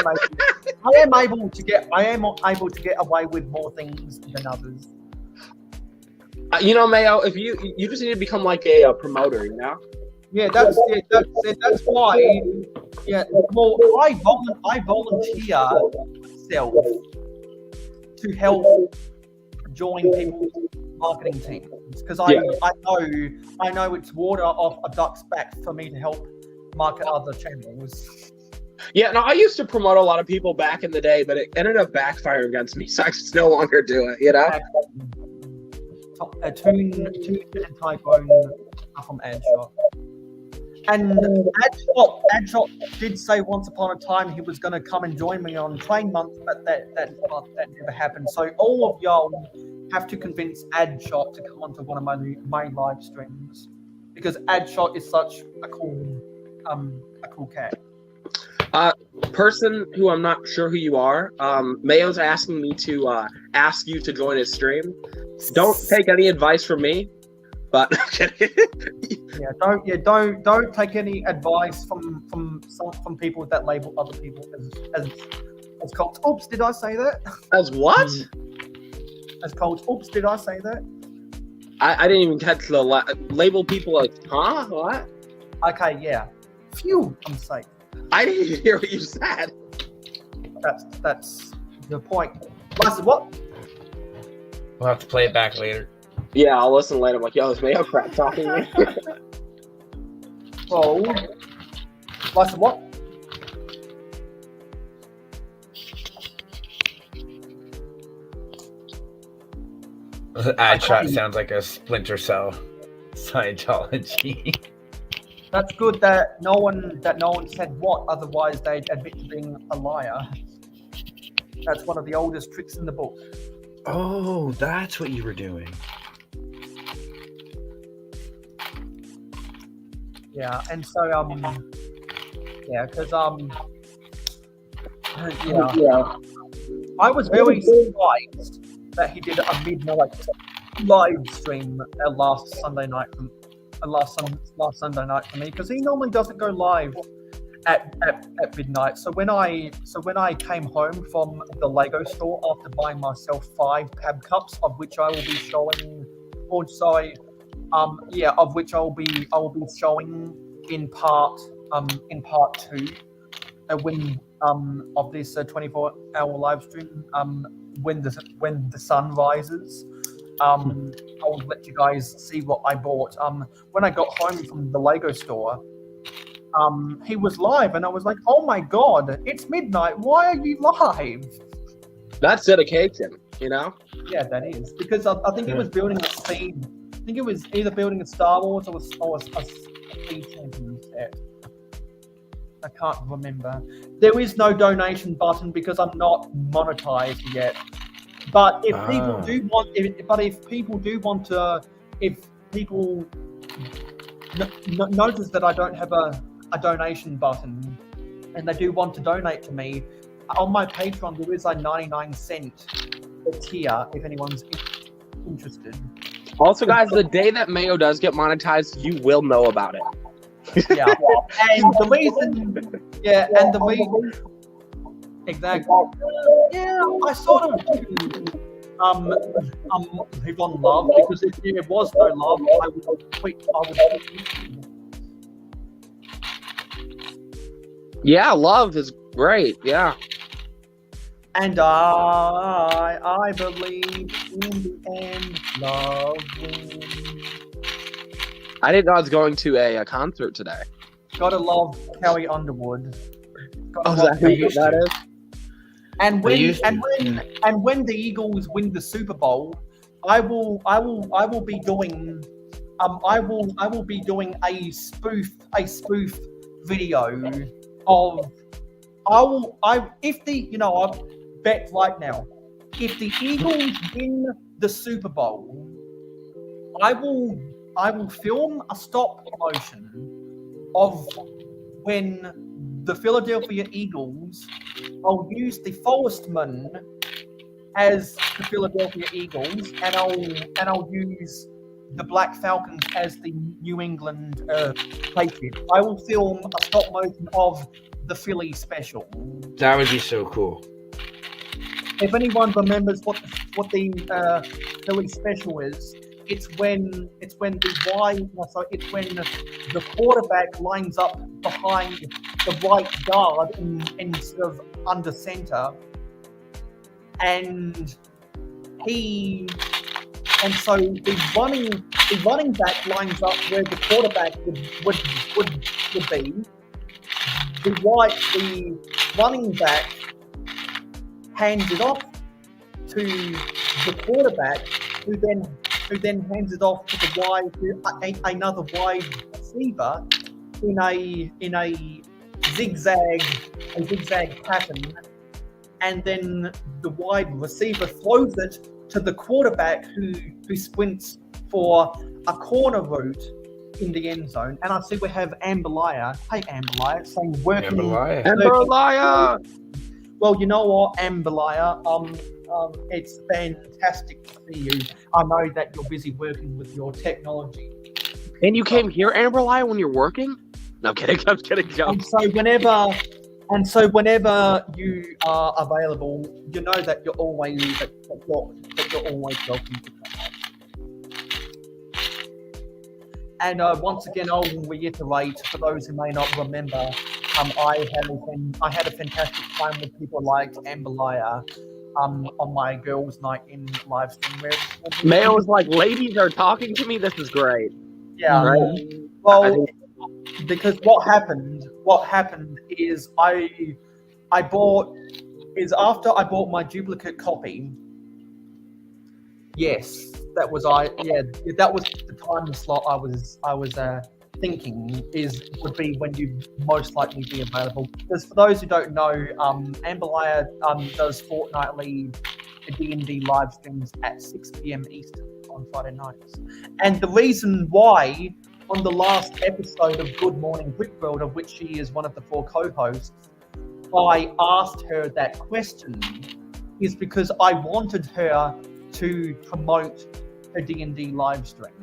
am able to get away with more things than others. Mayo, if you just need to become like a promoter, Yeah, that's why. Yeah, well, I volunteer myself to help join people's marketing teams because I know it's water off a duck's back for me to help market other channels. Yeah, no, I used to promote a lot of people back in the day, but it ended up backfiring against me, so I just no longer do it. Toon and Taipan are from Adshot. And Adshot did say once upon a time he was going to come and join me on Train Month, but that never happened. So all of y'all have to convince Adshot to come onto one of my live streams because Adshot is such a cool cat. Person who I'm not sure who you are, Mayo's asking me to ask you to join his stream. Don't take any advice from me. But don't take any advice from people that label other people as cults. Oops, did I say that? As what? As cults. Oops, did I say that? I didn't even catch the label people as huh? What? Okay, yeah. Phew, I'm safe. I didn't even hear what you said. That's the point. What? We'll have to play it back later. Yeah, I'll listen later. I'm like, yo, is Mayo crap talking to me? Oh. What? Adshot sounds like a Splinter Cell Scientology. That's good that no one said what. Otherwise, they'd admit to being a liar. That's one of the oldest tricks in the book. Oh, that's what you were doing. Yeah, and so yeah, because yeah, I was very surprised that he did a midnight live stream last Sunday night last Sunday night for me, because he normally doesn't go live at midnight. So when I came home from the Lego store after buying myself 5 pab cups, of which I will be showing, or sorry, of which I will be showing in part 2 when of this 24-hour live stream when the sun rises. I will let you guys see what I bought. When I got home from the Lego store, he was live, and I was like, "Oh my god, it's midnight! Why are you live?" That's dedication, you know. Yeah, that is, because I think it was building a speed. I think it was either building a Star Wars or a speed champion set. I can't remember. There is no donation button because I'm not monetized yet. But if people do want, if people notice that I don't have a donation button, and they do want to donate to me, on my Patreon there is a 99-cent tier if anyone's interested. Also, guys, the day that Mayo does get monetized, you will know about it. Yeah, and the reason, exactly. Yeah, I sort of live on love, because if there was no love, I would quit. Yeah, love is great. Yeah. And I believe in the end, love wins. I didn't know I was going to a concert today. Gotta love Carrie Underwood. Oh, is that who that is? And when the Eagles win the Super Bowl, I will be doing a spoof video of I'll bet right now, if the Eagles win the Super Bowl, I will film a stop motion of when the Philadelphia Eagles. I'll use the Forestmen as the Philadelphia Eagles, and I'll use the Black Falcons as the New England Patriots. I will film a stop motion of the Philly special. That would be so cool. If anyone remembers what the Philly special is, it's when the quarterback lines up behind the right guard instead of under center, and so the running back lines up where the quarterback would be. The running back hands it off to the quarterback, who then hands it off to another wide receiver in a zigzag pattern, and then the wide receiver throws it to the quarterback who sprints for a corner route in the end zone. And I see we have Amberliah. Hey, Amberliah, saying working. Amberliah. Well, you know what, Amberliah, it's fantastic to see you. I know that you're busy working with your technology. And you came here, Amberliah, when you're working? No, I'm kidding. And so whenever you are available, you know that you're always welcome to come. And once again, I'll reiterate for those who may not remember, I had a fantastic time with people like Amberliah on my girls' night in live stream. Where Mayo was like, "Ladies are talking to me. This is great." Yeah. Right? Well, because what happened is after I bought my duplicate copy. Yes, that was the time slot I was thinking would be when you most likely be available. Because for those who don't know, Amberlaya does fortnightly D&D live streams at 6 p.m. Eastern on Friday nights. And the reason why, on the last episode of Good Morning Brick World, of which she is one of the 4 co-hosts, I asked her that question is because I wanted her to promote her D&D live stream.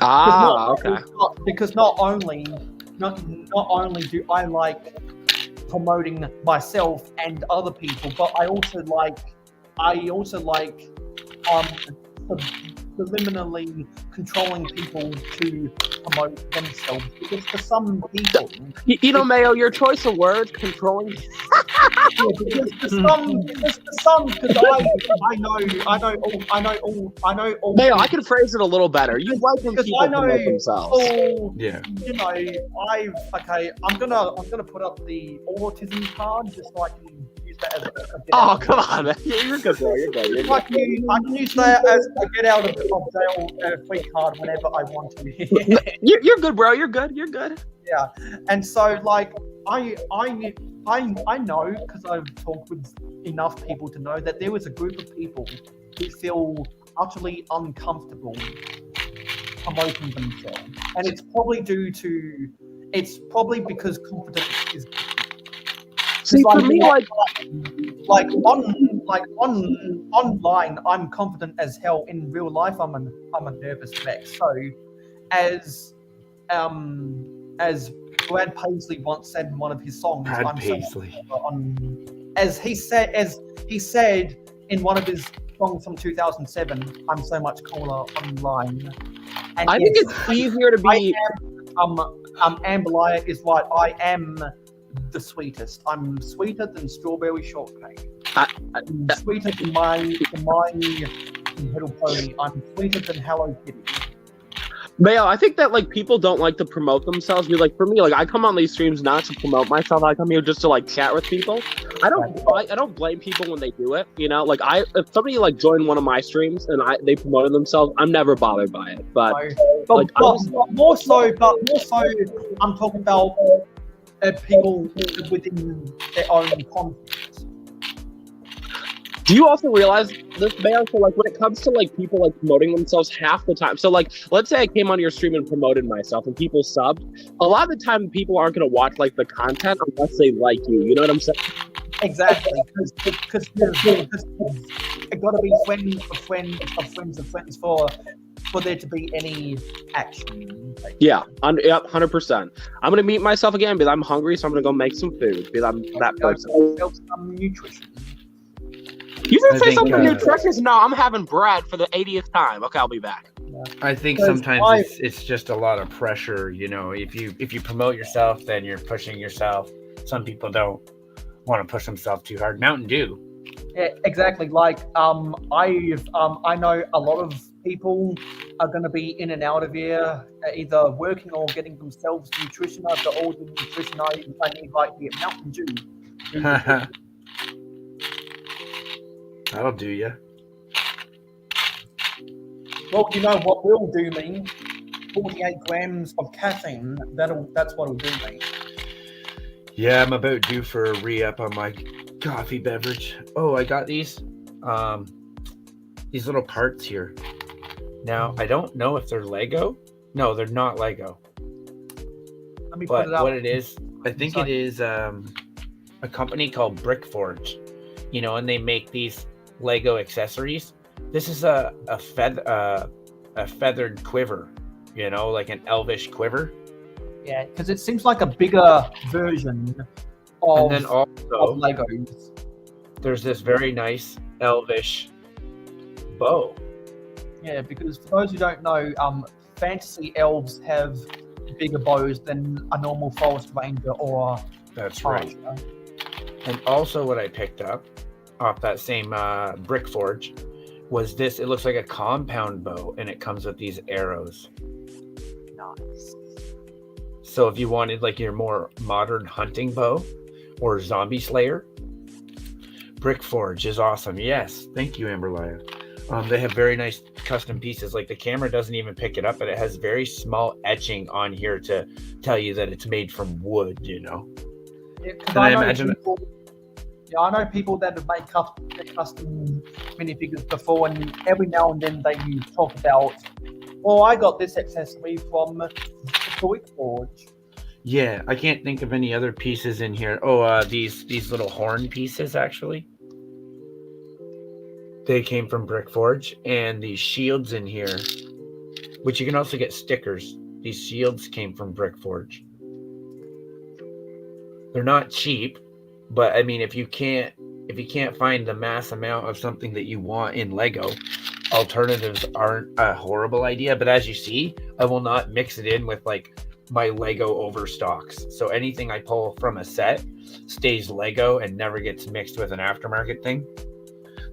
Okay. Because not only do I like promoting myself and other people, but I also like subliminally controlling people to promote themselves. Because for some people, You know, Mayo, your choice of words, controlling. because I know all. Mayo, I can phrase it a little better. You like when Because people I know promote themselves. Yeah. You know, I'm gonna put up the autism card just so I can use that as a get Oh, out. come on, man. You're good, bro. You're good. You're good. I can use that as a get out of jail free card whenever I want to. You're good, bro. You're good. You're good. Yeah, and so like I know because I've talked with enough people to know that there is a group of people who feel utterly uncomfortable promoting themselves, and it's probably because confidence is. See, for me, online, I'm confident as hell. In real life, I'm a nervous wreck. So, as Brad Paisley once said in one of his songs, as he said in one of his songs from 2007, I'm so much cooler online. And I think it's easier to be. Amberlaya is right. I am the sweetest. I'm sweeter than strawberry shortcake. I'm sweeter than my Little Pony. I'm sweeter than Hello Kitty. Mayo, I think that like people don't like to promote themselves. Like for me, like I come on these streams not to promote myself. I come here just to like chat with people. I don't blame people when they do it. You know, like if somebody like joined one of my streams and they promoted themselves, I'm never bothered by it. But more so, I'm talking about people within their own confidence. Do you also realize this, Mayo? So, like, when it comes to like people like promoting themselves, half the time. So, like, let's say I came onto your stream and promoted myself, and people subbed. A lot of the time, people aren't going to watch like the content unless they like you. You know what I'm saying? Exactly, because it got to be friends of friends for there to be any action. Yeah, 100%. I'm gonna meet myself again because I'm hungry, so I'm gonna go make some food because I'm that person. Some nutrition. You didn't say something nutritious? No, I'm having bread for the 80th time. Okay, I'll be back. I think sometimes it's just a lot of pressure. You know, if you promote yourself, then you're pushing yourself. Some people don't want to push themselves too hard. Mountain Dew. Yeah, exactly. Like I know a lot of people are going to be in and out of here, either working or getting themselves nutrition. After all the nutrition I need right here, Mountain Dew. That'll do you. Well, you know what will do me? 48 grams of caffeine. That's what'll do me. Yeah, I'm about due for a re-up on my coffee beverage. Oh, I got these little parts here. Now, I don't know if they're Lego. No, they're not Lego. Let me But put it up. what it is, I think it is a company called Brick Forge. You know, and they make these Lego accessories. This is a feathered quiver, you know, like an elvish quiver. Yeah, because it seems like a bigger version of, And then also of Legos. there's this very nice elvish bow. Yeah, because for those who don't know, fantasy elves have bigger bows than a normal forest ranger or That's archer. right. And also what I picked up off that same Brick Forge was this. It looks like a compound bow, and it comes with these arrows. Nice. So if you wanted like your more modern hunting bow or zombie slayer, Brick Forge is awesome. Yes, thank you, Amberlaya. They have very nice custom pieces. Like the camera doesn't even pick it up, but it has very small etching on here to tell you that it's made from wood. You know. Yeah, 'cause And I know imagine. people, yeah, I know people that have made custom minifigures before, and every now and then they talk about, "Oh, I got this accessory from the Toy Forge." Yeah, I can't think of any other pieces in here. Oh, these little horn pieces actually. They came from Brick Forge, and these shields in here, which you can also get stickers. These shields came from Brick Forge. They're not cheap, but I mean, if you can't find the mass amount of something that you want in Lego, alternatives aren't a horrible idea. But as you see, I will not mix it in with like my Lego overstocks. So anything I pull from a set stays Lego and never gets mixed with an aftermarket thing.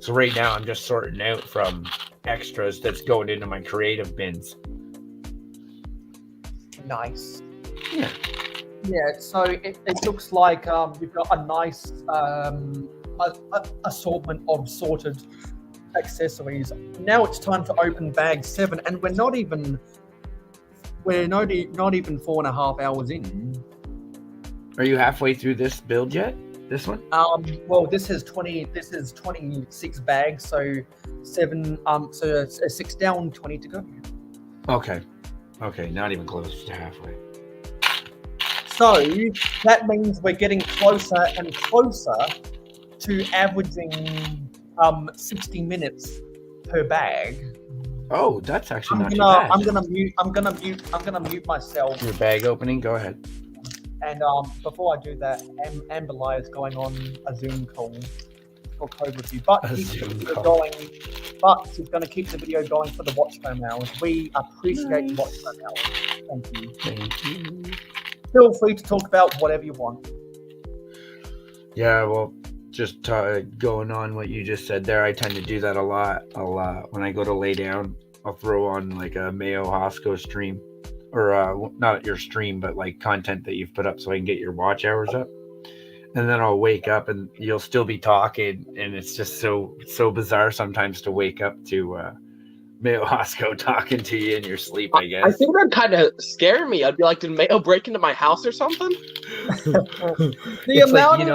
So right now I'm just sorting out from extras that's going into my creative bins. Nice. Yeah. Yeah, so it looks like you've got a nice assortment of sorted accessories. Now it's time to open bag 7, and we're not even 4.5 hours in. Are you halfway through this build yet? This one? Well, this is 26 bags, so 7. So 6 down, 20 to go. Okay, not even close to halfway. So that means we're getting closer and closer to averaging 60 minutes per bag. Oh, that's actually not too bad. I'm gonna mute myself. Your bag opening, go ahead. And before I do that, Amberly is going on a Zoom call for code review, but she's going to keep the video going for the watch time hours. We appreciate the watch time hours. Thank you. Thank you. Feel free to talk about whatever you want. Yeah, well, just going on what you just said there, I tend to do that a lot. When I go to lay down, I'll throw on like a Mayo Hosko stream. Or not your stream, but like content that you've put up so I can get your watch hours up. And then I'll wake up and you'll still be talking. And it's just so bizarre sometimes to wake up to Mayo Hosko talking to you in your sleep, I guess. I think that kind of scared me. I'd be like, did Mayo break into my house or something? The amount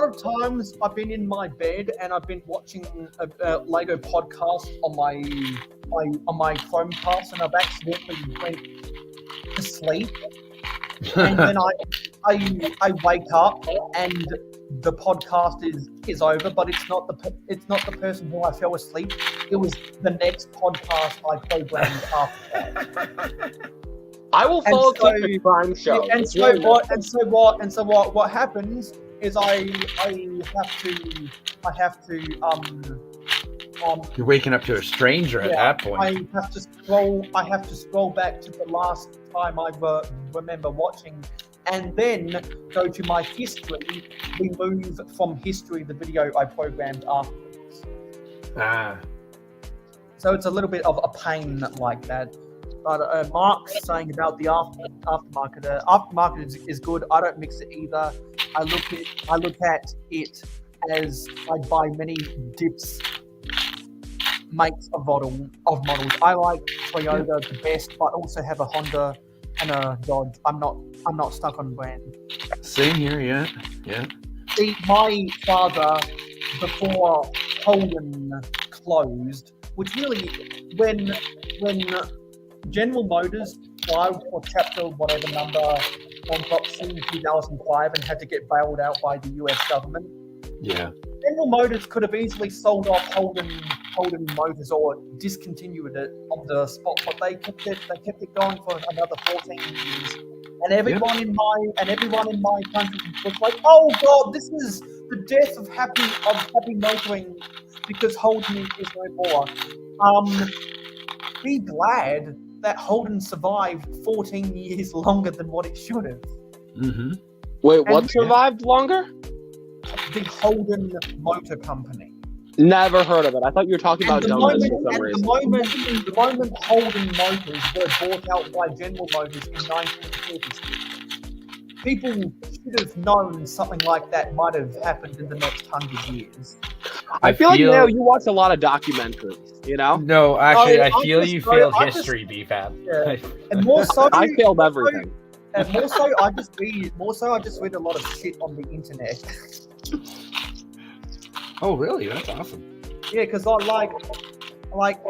of times I've been in my bed and I've been watching a Lego podcast on my Chromecast, and I've accidentally went to sleep, and then I wake up and the podcast is over, but it's not the person who I fell asleep. It was the next podcast I programmed after that. I will follow the crime show. What happens is I have to you're waking up to a stranger at that point. I have to scroll back to the last time I remember watching, and then go to my history, remove from history the video I programmed afterwards. So it's a little bit of a pain like that. But Mark's saying about the aftermarket. Aftermarket is good. I don't mix it either. I look at it as I buy many dips, makes of models. I like Toyota the best, but also have a Honda and a Dodge. I'm not stuck on brand. Same here, yeah. See, my father, before Holden closed, which really when General Motors filed for chapter whatever number bankruptcy in 2005 and had to get bailed out by the US government. Yeah. General Motors could have easily sold off Holden Motors or discontinued it on the spot, but they kept it going for another 14 years. And everyone in my country was like, "Oh God, this is the death of happy motoring because Holden is no more." Be glad that Holden survived 14 years longer than what it should have. Mm-hmm. Wait, what survived longer? The Holden Motor Company. Never heard of it. I thought you were talking about donuts for some reason. The moment Holden Motors were bought out by General Motors in 1936, people should have known something like that might have happened in the next 100 years. I feel like Mayo, you watch a lot of documentaries, you know? No, actually, I feel just you go- failed I just- history, BFAB. Yeah. And more so, I failed everything. And more so, I just read a lot of shit on the internet. Oh, really? That's awesome. Yeah, because I like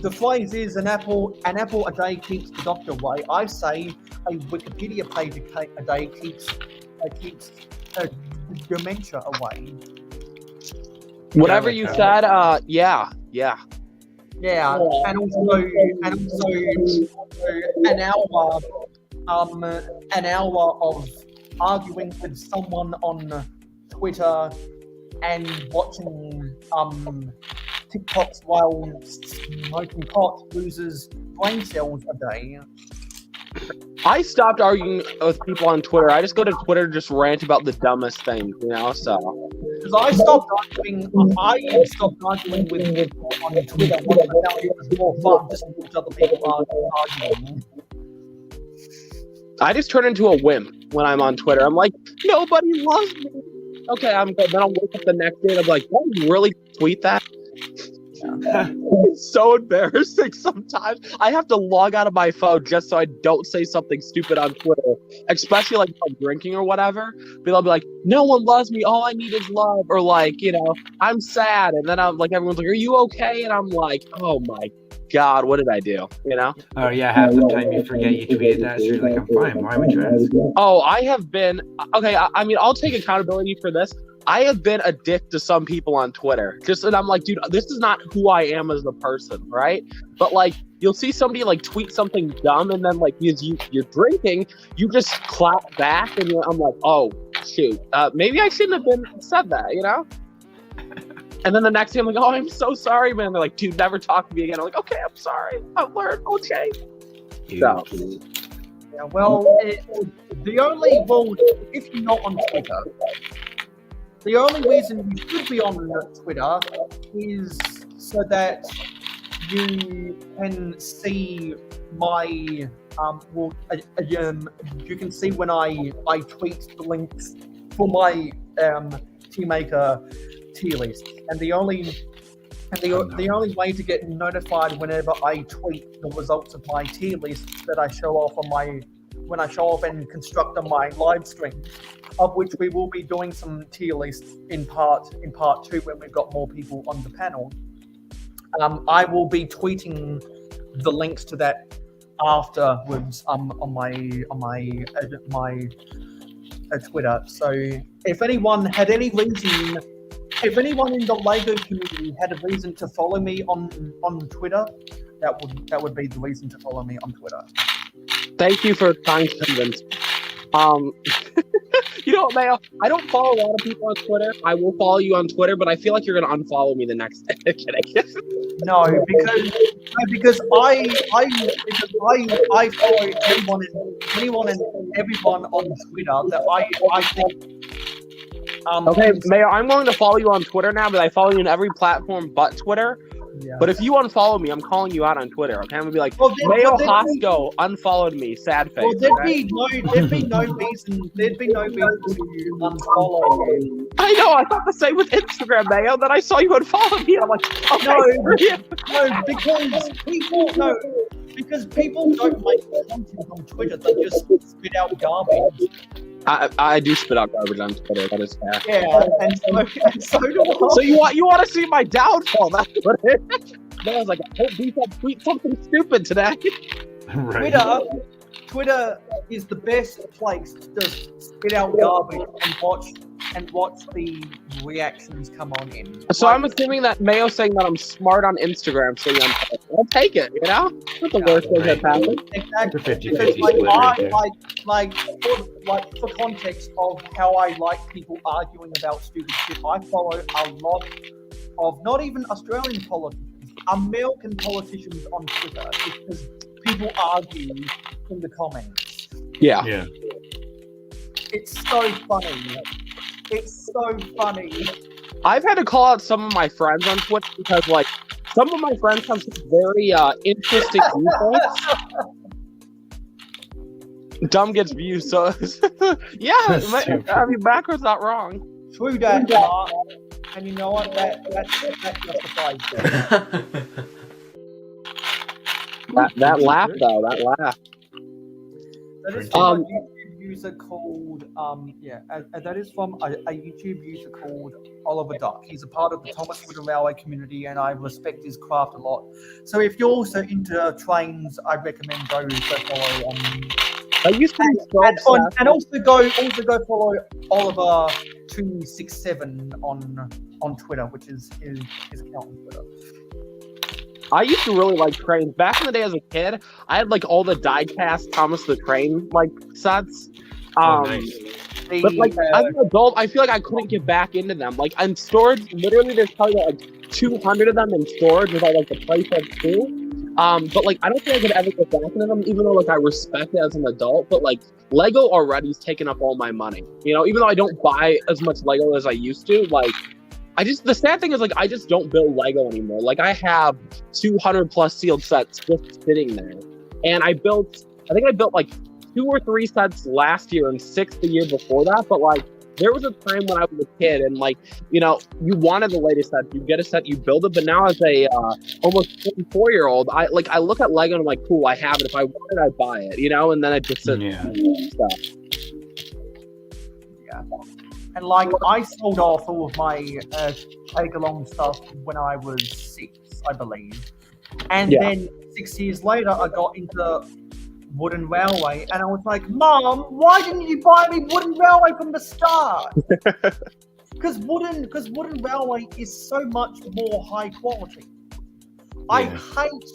the phrase is an apple a day keeps the doctor away. I say a Wikipedia page a day keeps dementia away. Whatever you said, yeah. Yeah, and also an hour of arguing with someone on Twitter and watching TikToks while smoking pot loses brain cells a day. I stopped arguing with people on Twitter. I just go to Twitter to just rant about the dumbest things, you know, so. Because I stopped arguing with people on Twitter once I found it was more fun just to watch other people arguing. I just turn into a wimp when I'm on Twitter. I'm like, nobody loves me. Okay, I'm good. Then I'll wake up the next day and I'm like, did you really tweet that? It's so embarrassing sometimes. I have to log out of my phone just so I don't say something stupid on Twitter, especially like if I'm drinking or whatever. But I'll be like, no one loves me. All I need is love. Or like, you know, I'm sad. And then I'm like, everyone's like, are you okay? And I'm like, oh my God, what did I do? You know? Oh, yeah, half the time you forget you tweeted that, so you're like, I'm fine. Why would you ask? Oh, I have been, okay, I mean, I'll take accountability for this. I have been a dick to some people on Twitter. And I'm like, dude, this is not who I am as a person, right? But like, you'll see somebody like tweet something dumb, and then like, you're drinking, you just clap back, and I'm like, oh, shoot. Maybe I shouldn't have said that, you know? And then the next day I'm like, oh, I'm so sorry, man. They're like, dude, never talk to me again. I'm like, okay, I'm sorry. I've learned. Okay. So. Yeah, well, if you're not on Twitter, the only reason you should be on Twitter is so that you can see my you can see when I tweet the links for my Teamaker tier list, and the only way to get notified whenever I tweet the results of my tier list that I show off when I show off and construct on my live stream, of which we will be doing some tier lists in part 2 when we've got more people on the panel. I will be tweeting the links to that afterwards on my Twitter. So if anyone in the LEGO community had a reason to follow me on Twitter, that would be the reason to follow me on Twitter. Thank you for trying to convince me. You know what, Mayo? I don't follow a lot of people on Twitter. I will follow you on Twitter, but I feel like you're going to unfollow me the next day. No, because I follow anyone and everyone on Twitter that I think. Okay, Mayo, I'm going to follow you on Twitter now, but I follow you on every platform but Twitter. Yeah. But if you unfollow me, I'm calling you out on Twiter. Okay, I'm gonna be like, Mayo Hosko unfollowed me. Sad face. Well, there'd be no reason to unfollow you. I know. I thought the same with Instagram, Mayo. Then I saw you unfollow me. I'm like, because people don't make content on Twitter. They just spit out garbage. I do spit out garbage on Twitter. That is fair. Yeah, and so do I. So you want to see my downfall? That's what it is. Then I was like, I hope people tweet something stupid today. Right. Twitter is the best place to just spit out garbage and watch the reactions come on in. So I'm assuming that Mayo's saying that I'm smart on Instagram, so I'll take it, you know? Not the worst thing that's happened. Exactly. The 50-50 Because split for context of how I like people arguing about stupid shit, I follow a lot of not even Australian politicians, American politicians on Twitter, because people argue in the comments. Yeah. It's so funny. It's so funny. I've had to call out some of my friends on Twitter because, like, some of my friends have some very interesting viewpoints. Dumb gets views, so yeah. I mean, Macro's not wrong. True that, Mark. And you know what? That justifies that. That laugh though, that laugh. That is from a YouTube user called that is from a YouTube user called Oliver Duck. He's a part of the Thomas Wooden Railway community, and I respect his craft a lot. So if you're also into trains, I recommend go follow. I used to be and also go follow Oliver 267 on Twitter, which is his account on Twitter. I used to really like trains. Back in the day as a kid, I had like all the die-cast Thomas the Train like sets. Nice. But like as an adult, I feel like I couldn't get back into them. Like in storage, literally there's probably like 200 of them in storage without like the price of two. But like I don't think I could ever get back into them, even though like I respect it as an adult. But like Lego already's taken up all my money. You know, even though I don't buy as much Lego as I used to, like the sad thing is like I just don't build Lego anymore. Like I have 200 plus sealed sets just sitting there. And I think I built like 2 or 3 sets last year and 6 the year before that. But like there was a time when I was a kid and like, you know, you wanted the latest set, you get a set, you build it. But now as a almost 24-year-old, I look at Lego and I'm like, cool, I have it. If I want it, I buy it, you know, and then I just stuff. Yeah. And like I sold off all of my take-along stuff when I was 6, I believe. And then 6 years later, I got into Wooden Railway, and I was like, Mom, why didn't you buy me Wooden Railway from the start? Because Wooden Railway is so much more high quality. I hate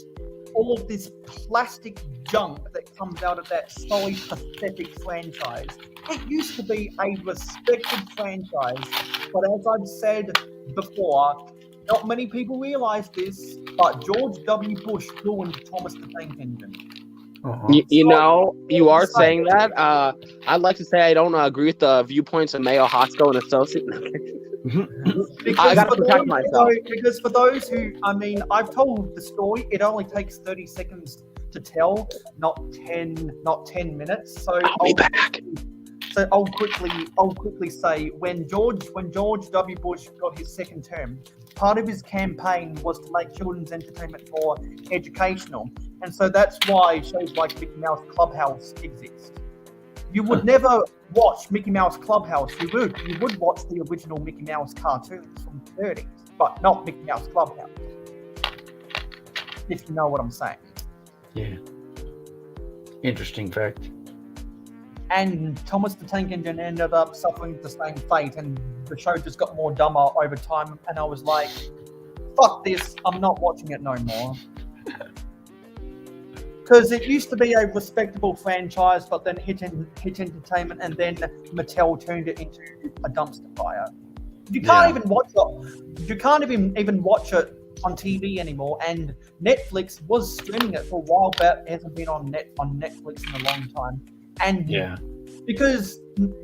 all of this plastic junk that comes out of that sorry, pathetic franchise. It used to be a respected franchise, but as I've said before, not many people realize this, but George W. Bush ruined Thomas the Tank Engine. You know, you are saying that. I'd like to say I don't agree with the viewpoints of Mayo Hosko and Associates. I got to protect myself. Because for those who, I mean, I've told the story. It only takes 30 seconds to tell, not 10 minutes. So I'll be back. So I'll quickly say when George W. Bush got his second term, part of his campaign was to make children's entertainment more educational, and so that's why shows like Mickey Mouse Clubhouse exist. You would never watch Mickey Mouse Clubhouse. You would watch the original Mickey Mouse cartoons from the 30s, but not Mickey Mouse Clubhouse. If you know what I'm saying. Yeah. Interesting fact. And Thomas the Tank Engine ended up suffering the same fate, and the show just got more dumber over time, and I was like, fuck this, I'm not watching it no more. Because it used to be a respectable franchise, but then hit entertainment, and then Mattel turned it into a dumpster fire. You can't even watch it. You can't even watch it on TV anymore, and Netflix was streaming it for a while, but it hasn't been on Netflix in a long time. And because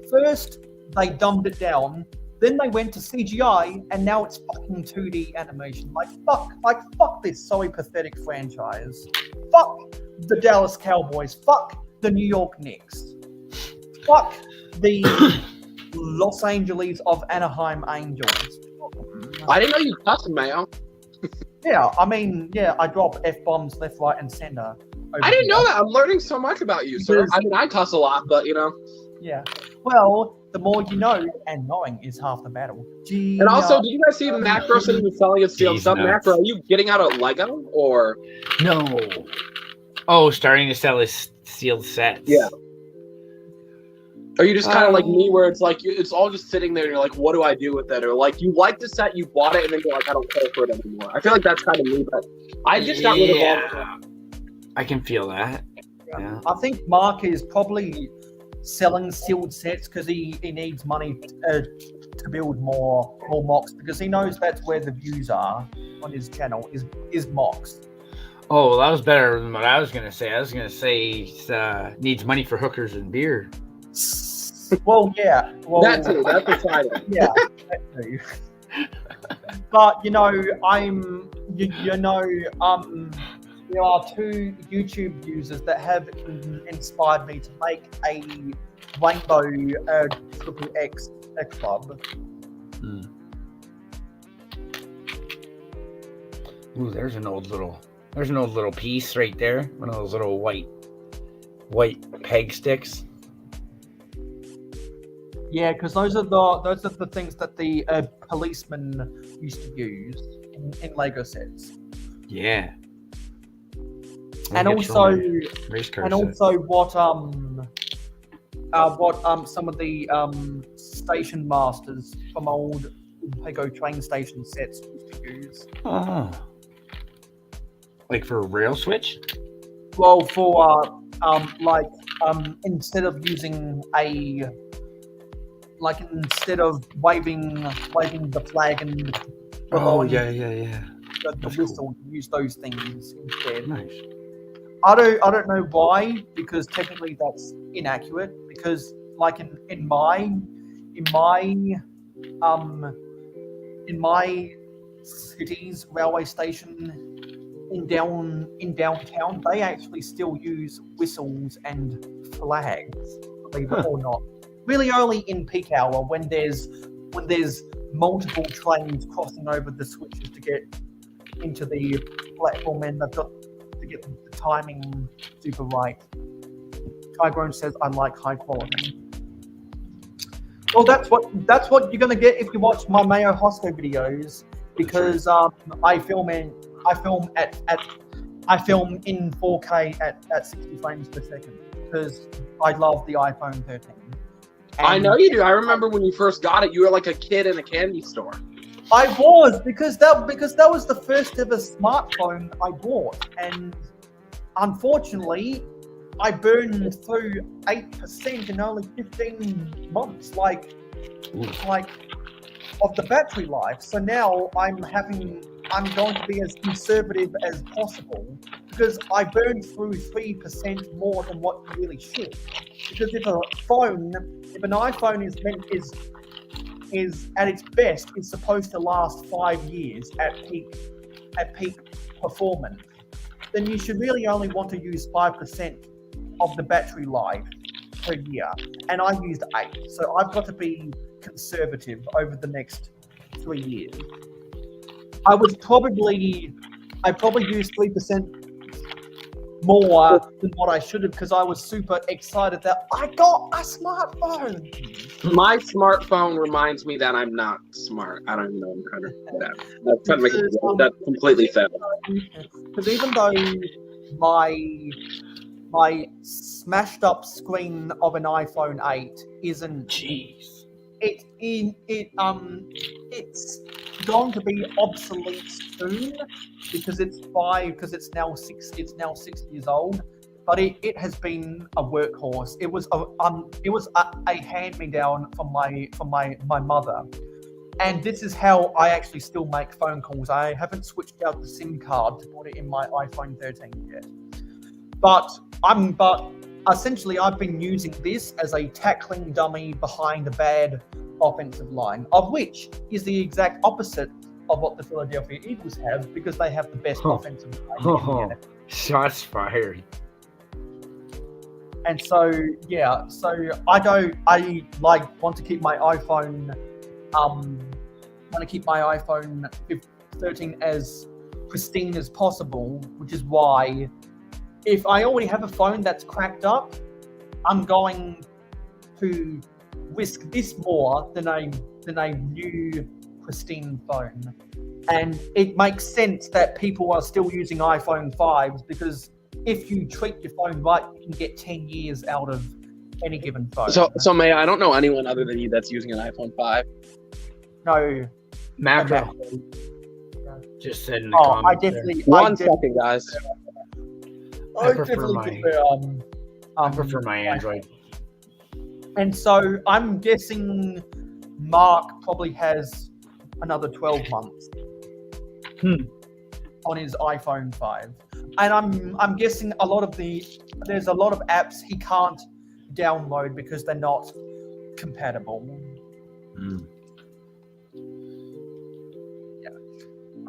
first they dumbed it down, then they went to CGI, and now it's fucking 2D animation. Like fuck this sorry pathetic franchise. Fuck the Dallas Cowboys. Fuck the New York Knicks. Fuck the Los Angeles of Anaheim Angels. I didn't know you cussed, Mayo. Yeah, I mean, I drop F-bombs left, right, and center. I didn't know that. I'm learning so much about you, sir. I mean, I cuss a lot, but you know. Yeah. Well, the more you know, and knowing is half the battle. And also, did you guys see the Macro City was selling its sealed stuff? Macro, are you getting out of Lego or? No. Oh, starting to sell his sealed sets. Yeah. Are you just kind of like me, where it's like it's all just sitting there, and you're like, "What do I do with it?" Or like you like the set, you bought it, and then you're like, "I don't care for it anymore." I feel like that's kind of me, but I just got rid of all of it. I can feel that. Yeah. I think Mark is probably selling sealed sets because he needs money to build more mocks, because he knows that's where the views are on his channel is mocks. Oh, well, that was better than what I was gonna say. I was gonna say he needs money for hookers and beer. Well, yeah. Well, that too. That's the side of it. Yeah, that too. But there are 2 YouTube users that have inspired me to make a Rainbow Triple X club. Ooh, there's an old little piece right there. One of those little white peg sticks. Yeah, because those are the things that the policemen used to use in Lego sets. Yeah. And also what some of the station masters from old Lego train station sets used to use. Oh. Like for a rail switch? Well, for instead of using instead of waving the flag and the whistle, you use those things instead. Nice. I don't know why, because technically that's inaccurate. Because like in my city's railway station in downtown, they actually still use whistles and flags, believe it or not. Really only in peak hour when there's multiple trains crossing over the switches to get into the platform, and they've got to get the timing super right. Tygrown says, I like high quality. Well, that's what you're gonna get if you watch my Mayo Hosko videos, because I film in 4K at 60 frames per second, because I love the iPhone 13. I know you do. I remember when you first got it, you were like a kid in a candy store. I was, because that was the first ever smartphone I bought, and unfortunately, I burned through 8% in only 15 months, like of the battery life. So now I'm going to be as conservative as possible, because I burned through 3% more than what you really should. Because if an iPhone is at its best, is supposed to last 5 years at peak performance, then you should really only want to use 5% of the battery life per year. And I used 8, so I've got to be conservative over the next 3 years. I probably used 3% more than what I should have, because I was super excited that I got a smartphone. My smartphone reminds me that I'm not smart. I don't even know I'm trying to do that. That's completely fair. Because even though my smashed up screen of an iPhone 8 isn't, it's going to be obsolete soon, because it's now 6 years old. But it has been a workhorse. It was a hand me down from my mother, and this is how I actually still make phone calls. I haven't switched out the SIM card to put it in my iPhone 13 yet. But essentially I've been using this as a tackling dummy behind a bad offensive line, of which is the exact opposite of what the Philadelphia Eagles have, because they have the best offensive line in the NFL. Shots fired. And so I want to keep my iPhone 13 as pristine as possible, which is why if I already have a phone that's cracked up, I'm going to risk this more than a new pristine phone. And it makes sense that people are still using iPhone 5s, because if you treat your phone right, you can get 10 years out of any given phone. So May, I don't know anyone other than you that's using an iPhone 5. No. Makro just said in the comments. One second, guys. I prefer my Android. And so I'm guessing Mark probably has another 12 months on his iPhone 5. And I'm guessing there's a lot of apps he can't download because they're not compatible.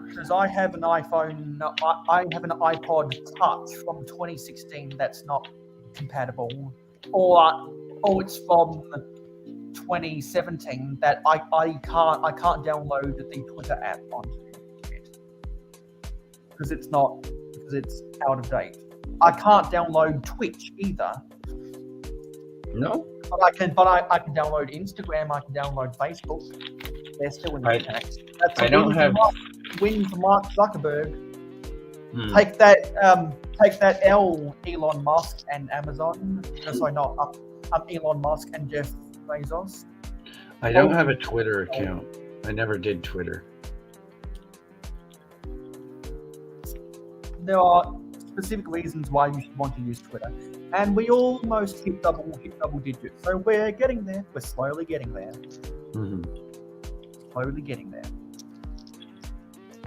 Because I have an iPod Touch from 2016 that's not compatible, or it's from 2017 that I can't download the Twitter app onto it because it's out of date. I can't download Twitch either. No, But I can download Instagram. I can download Facebook. They're still in the tax. That's I don't have. win for Mark Zuckerberg. Hmm. Take that L, Elon Musk and Amazon. No, sorry, not Elon Musk and Jeff Bezos. I don't have a Twitter account. I never did Twitter. There are specific reasons why you should want to use Twitter, and we almost hit double digits. So we're getting there. We're slowly getting there. Mm-hmm. Slowly getting there.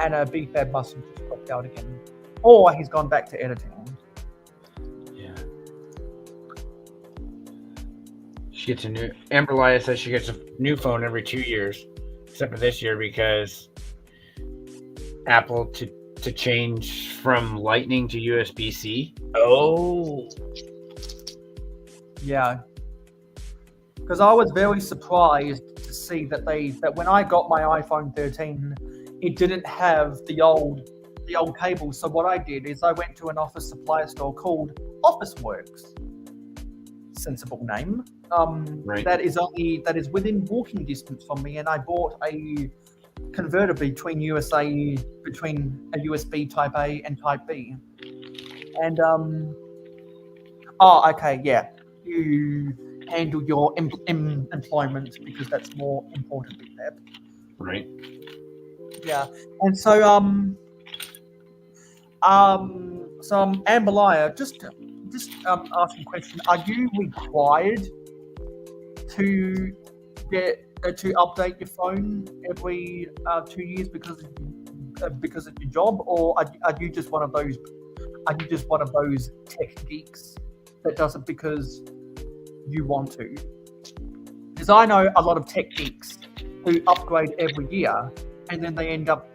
And BFAB must have just dropped out again, or he's gone back to editing. Yeah. She gets a new. Amber Laya says she gets a new phone every 2 years, except for this year because Apple to change from Lightning to USB-C. Oh. Yeah. Because I was very surprised to see that when I got my iPhone 13, it didn't have the old cable. So what I did is I went to an office supply store called Officeworks. Sensible name. Right. That is within walking distance from me, and I bought a converter between a USB Type A and Type B. And okay, yeah, you handle your employment because that's more important than that. Right. Yeah, and so Amber Laya, just asking a question: are you required to update your phone every 2 years because of your job, or are you just one of those? Are you just one of those tech geeks that does it because you want to? Because I know a lot of tech geeks who upgrade every year, and then they end up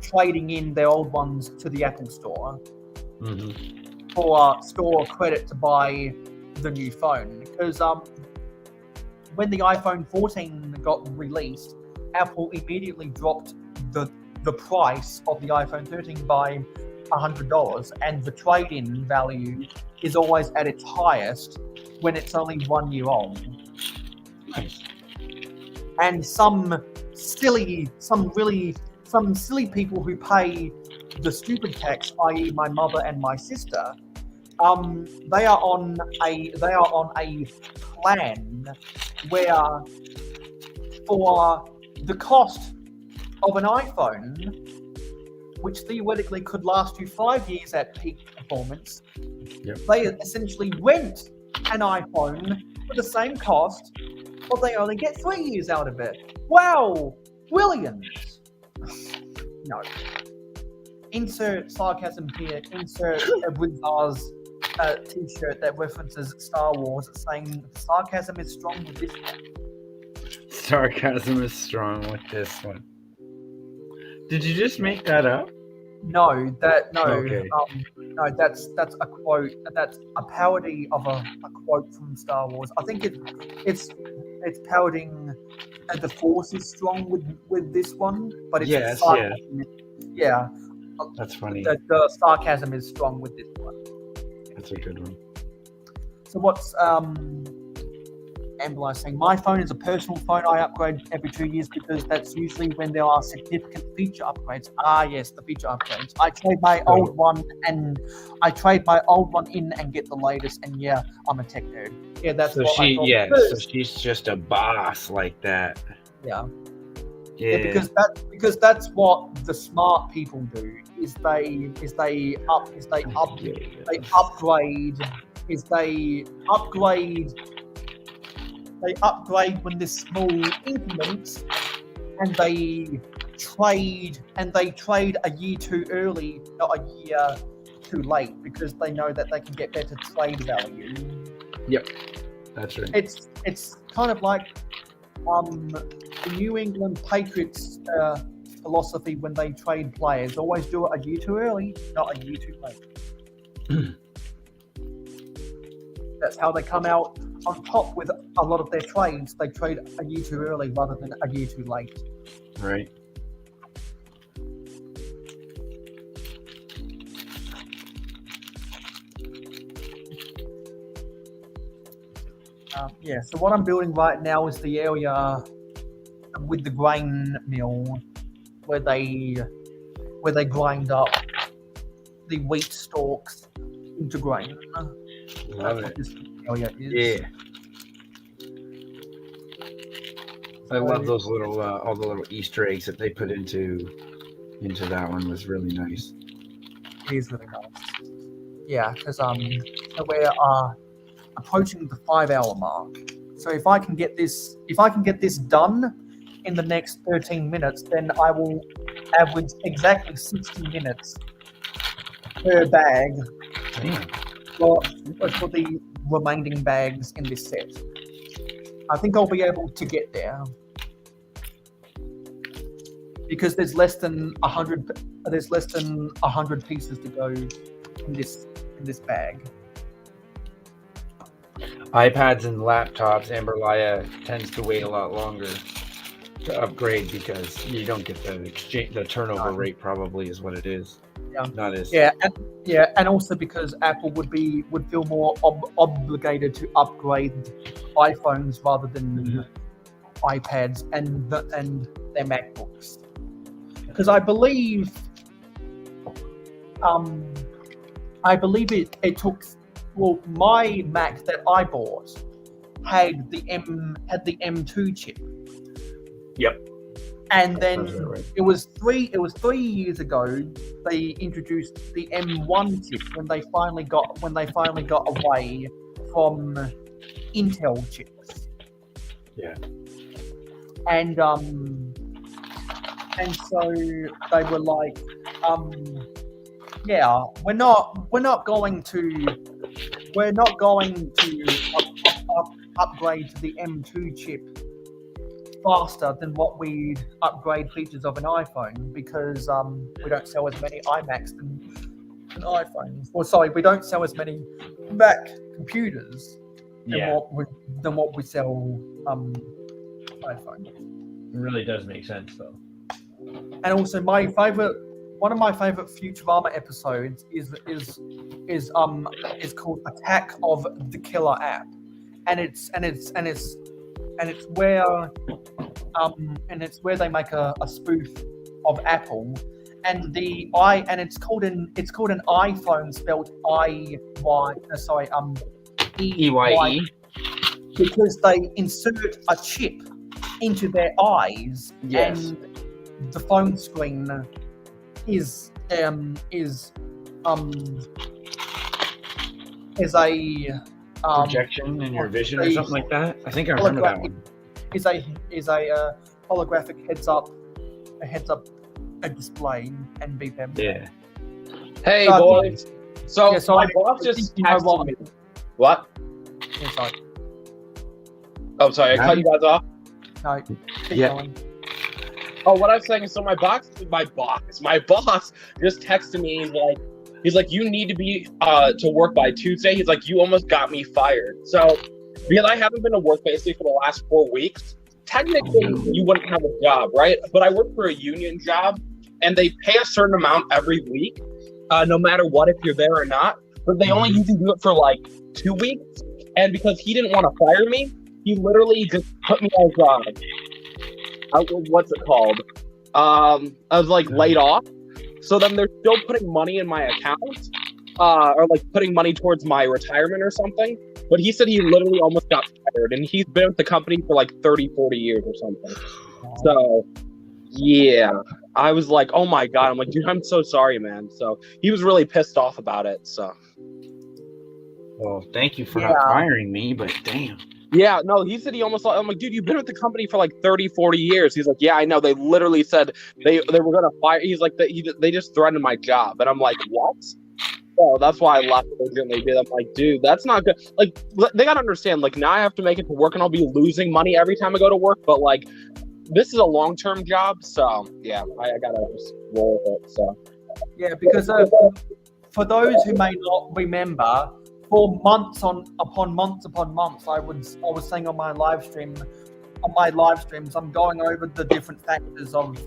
trading in their old ones to the Apple Store for store credit to buy the new phone. Because when the iPhone 14 got released, Apple immediately dropped the price of the iPhone 13 by $100, and the trade-in value is always at its highest when it's only 1 year old. Nice. And some silly people who pay the stupid tax, i.e., my mother and my sister, they are on a plan where for the cost of an iPhone, which theoretically could last you 5 years at peak performance, they essentially rent an iPhone for the same cost, but they only get 3 years out of it. Wow, brilliant! No. Insert sarcasm here. Insert a Wizard's t-shirt that references Star Wars, saying sarcasm is strong with this one. Sarcasm is strong with this one. Did you just make that up? No. Okay. No, that's a quote. That's a parody of a quote from Star Wars. I think it's parodying the Force is strong with this one, but it's sarcasm. Yeah. That's funny. The sarcasm is strong with this one. That's a good one. So what's Amber saying? My phone is a personal phone. I upgrade every 2 years because that's usually when there are significant feature upgrades. Ah, yes, the feature upgrades. I trade my old one in and get the latest. And yeah, I'm a tech nerd. Yeah, that's so what I thought. So she's just a boss like that. Yeah. Yeah. Because that's what the smart people do. They upgrade when there's small increments, and they trade a year too early, not a year too late, because they know that they can get better trade value. Yep, that's right. It's kind of like the New England Patriots philosophy when they trade players. Always do it a year too early, not a year too late. That's how they come out on top with a lot of their trades, they trade a year too early rather than a year too late. Right. Yeah, so what I'm building right now is the area with the grain mill where they grind up the wheat stalks into grain. Love That's what it. this area is. Yeah. I love those little all the little Easter eggs that they put into that one. Was really nice. It is really nice. Yeah, because so we're approaching the 5-hour mark. So if I can get this done in the next 13 minutes, then I will average exactly 60 minutes per bag for the remaining bags in this set. I think I'll be able to get there because there's less than 100. There's less than 100 pieces to go in this bag. iPads and laptops, Amberlaya tends to wait a lot longer to upgrade because you don't get the turnover rate. Probably is what it is. Yeah. Not as and also because Apple would feel more obligated to upgrade iPhones rather than iPads and their MacBooks. Because I believe it took. Well, my Mac that I bought had the M2 chip. Yep. And then right. it was 3 years ago they introduced the M1 chip when they finally got away from Intel chips. Yeah. And so they were like, yeah, we're not going to upgrade to the M2 chip faster than what we'd upgrade features of an iPhone because we don't sell as many iMacs than iPhones. Or sorry, we don't sell as many Mac computers than what we sell iPhone. It really does make sense though. And also one of my favorite Futurama episodes is called Attack of the Killer App, and it's where they make a spoof of Apple, and it's called an iPhone spelled EYE because they insert a chip into their eyes, and the phone screen is a projection in your vision or something like that. I think I remember that one. Is a holographic heads up display and BPM. Yeah. Hey boys. So my boss just you know texted me. What? Yeah, sorry. Oh, sorry, I cut you guys off. No, keep going. Oh, what I'm saying is, so my boss just texted me. He's like, you need to be to work by Tuesday. He's like, you almost got me fired. So, because I haven't been to work basically for the last 4 weeks, technically you wouldn't have a job, right? But I work for a union job, and they pay a certain amount every week, no matter what, if you're there or not. But they only usually do it for like 2 weeks. And because he didn't want to fire me, he literally just put me as what's it called? I was like laid off. So then they're still putting money in my account, or like putting money towards my retirement or something. But he said he literally almost got fired, and he's been with the company for like 30, 40 years or something. So yeah, I was like, oh my God. I'm like, dude, I'm so sorry, man. So he was really pissed off about it. So. Well, thank you for not firing me, but damn. Yeah, no, he said he almost. I'm like, dude, you've been with the company for like 30, 40 years. He's like, yeah, I know. They literally said they were going to fire. He's like, they just threatened my job. And I'm like, what? Oh, that's why I left urgently. I'm like, dude, that's not good. Like, they got to understand, like, now I have to make it to work and I'll be losing money every time I go to work. But, like, this is a long-term job. So, yeah, I got to just roll with it. So, yeah, because for those who may not remember, for months upon months, I was saying on my live streams, I'm going over the different factors of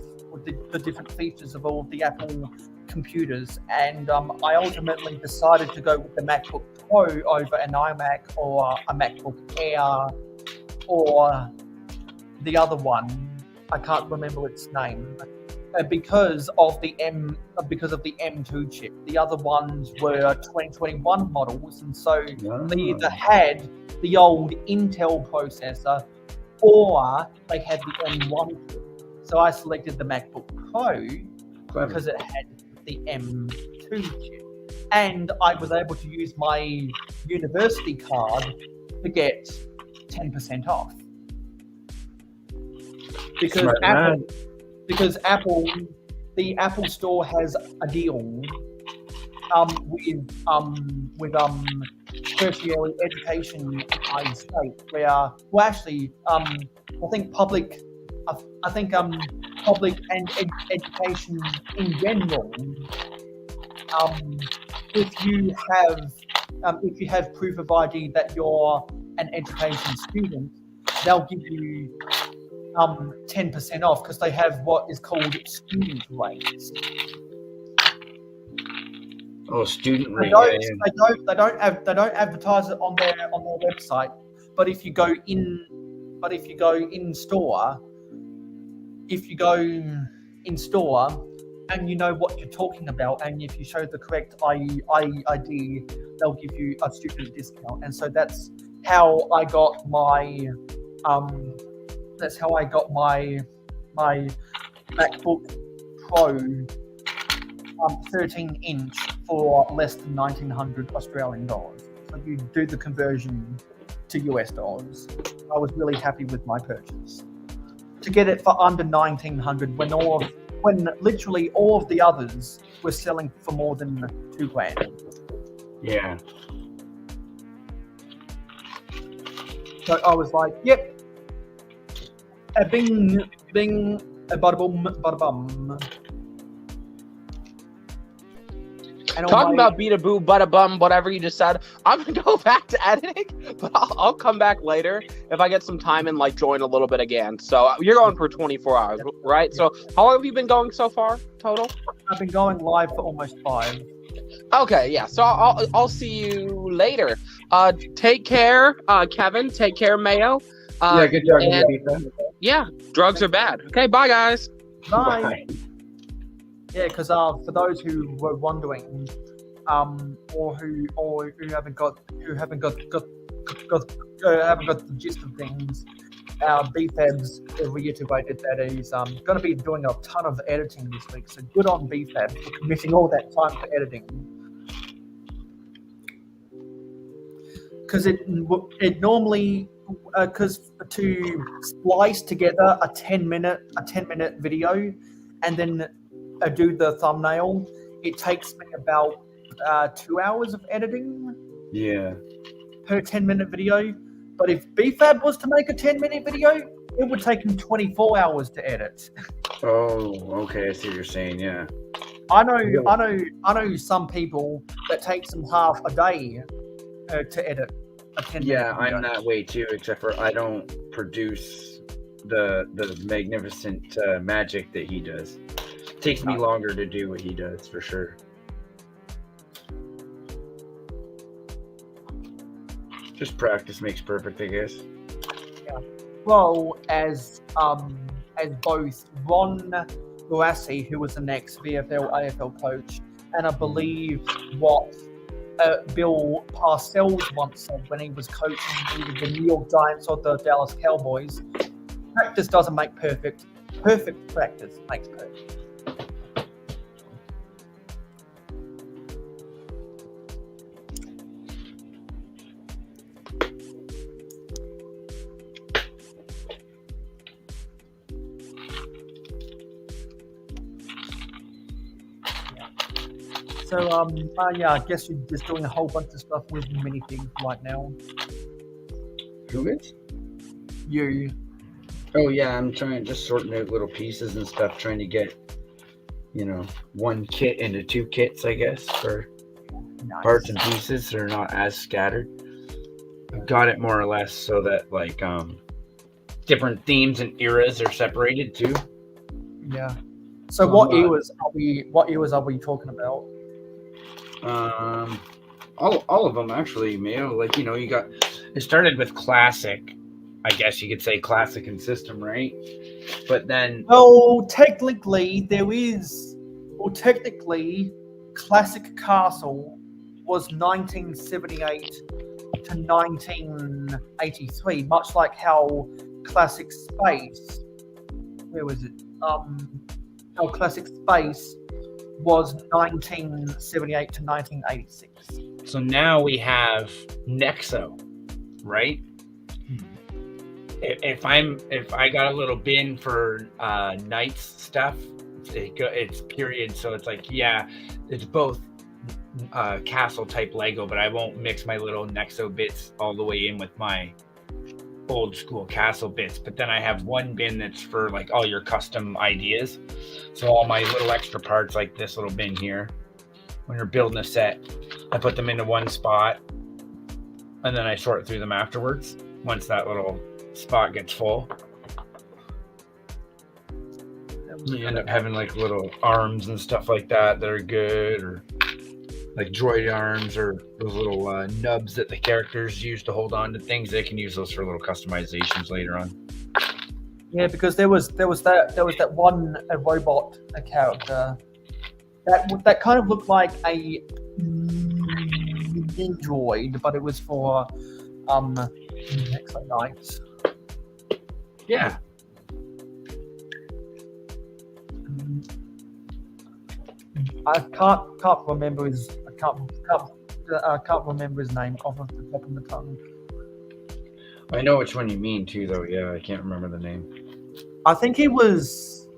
the different features of all of the Apple computers, and I ultimately decided to go with the MacBook Pro over an iMac or a MacBook Air or the other one. I can't remember its name. Because of the M2 chip. The other ones were 2021 models, and so they either had the old Intel processor or they had the M1 chip. So I selected the MacBook Pro because it had the M2 chip, and I was able to use my university card to get 10% off because the Apple Store has a deal with tertiary education in the United States, where I think public and education in general. If you have proof of ID that you're an education student, they'll give you 10% off because they have what is called student rates. Oh, student rate. They don't advertise it on their website. But if you go in store, and you know what you're talking about, and if you show the correct ID, they'll give you a student discount. And so that's how I got my my MacBook Pro 13-inch for less than 1,900 Australian dollars. So you do the conversion to US dollars. I was really happy with my purchase. To get it for under 1,900 when literally all of the others were selling for more than $2,000. Yeah. So I was like, yep. Bing, a bada boom, bada bum. Talking about beat a boo, bada bum, whatever you just said, I'm gonna go back to editing, but I'll come back later if I get some time and join a little bit again. So you're going for 24 hours, right? So how long have you been going so far total? I've been going live for almost 5. Okay, yeah. So I'll see you later. Take care, Kevin. Take care, Mayo. Yeah, good job. Yeah, drugs are bad. Okay, bye guys. Bye. Yeah, because for those who were wondering, or who haven't got the gist of things, BFABs reiterated that he's going to be doing a ton of editing this week. So good on BFAB for committing all that time for editing. Because it normally because to splice together a 10-minute video and then do the thumbnail, it takes me about 2 hours of editing. Yeah. Per 10-minute video. But if BFAB was to make a 10-minute video, it would take him 24 hours to edit. Oh, okay. I see what you're saying. Yeah. I know some people that takes them half a day to edit a 10-minute video. I'm that way too, except for I don't produce the magnificent magic that he does. It takes me longer to do what he does, for sure. Just practice makes perfect, I guess. Yeah. Well, as both Ron Barassi, who was the next VFL AFL coach, and I believe what Bill Parcells once said when he was coaching either the New York Giants or the Dallas Cowboys, practice doesn't make perfect. Perfect practice makes perfect. So, I guess you're just doing a whole bunch of stuff with minifigs right now. Who is? You. Oh, yeah, I'm just sorting out little pieces and stuff, trying to get, one kit into 2 kits, I guess, for parts and pieces, so they're not as scattered. I've got it more or less so that like different themes and eras are separated too. Yeah. So what eras are we talking about? All of them actually, Mayo. Like, you know, you got it started with classic. I guess you could say classic and system, right? But then Technically, Classic Castle was 1978 to 1983, much like how Classic Space, where was it? How Classic Space was 1978 to 1986. So now we have Nexo, right? If I got a little bin for Knights stuff, it's period. So it's like, yeah, it's both castle type Lego, but I won't mix my little Nexo bits all the way in with my old school castle bits. But then I have one bin that's for like all your custom ideas. So all my little extra parts, like this little bin here, when you're building a set, I put them into one spot and then I sort through them afterwards once that little spot gets full. You end up having like little arms and stuff like that are good, or like droid arms, or those little nubs that the characters use to hold on to things. They can use those for little customizations later on. Yeah, because there was that one robot, a character that kind of looked like a droid, but it was for Nexo Knights. Yeah. I can't remember his name off of the top of the tongue. I know which one you mean too, though. Yeah, I can't remember the name. I think he was.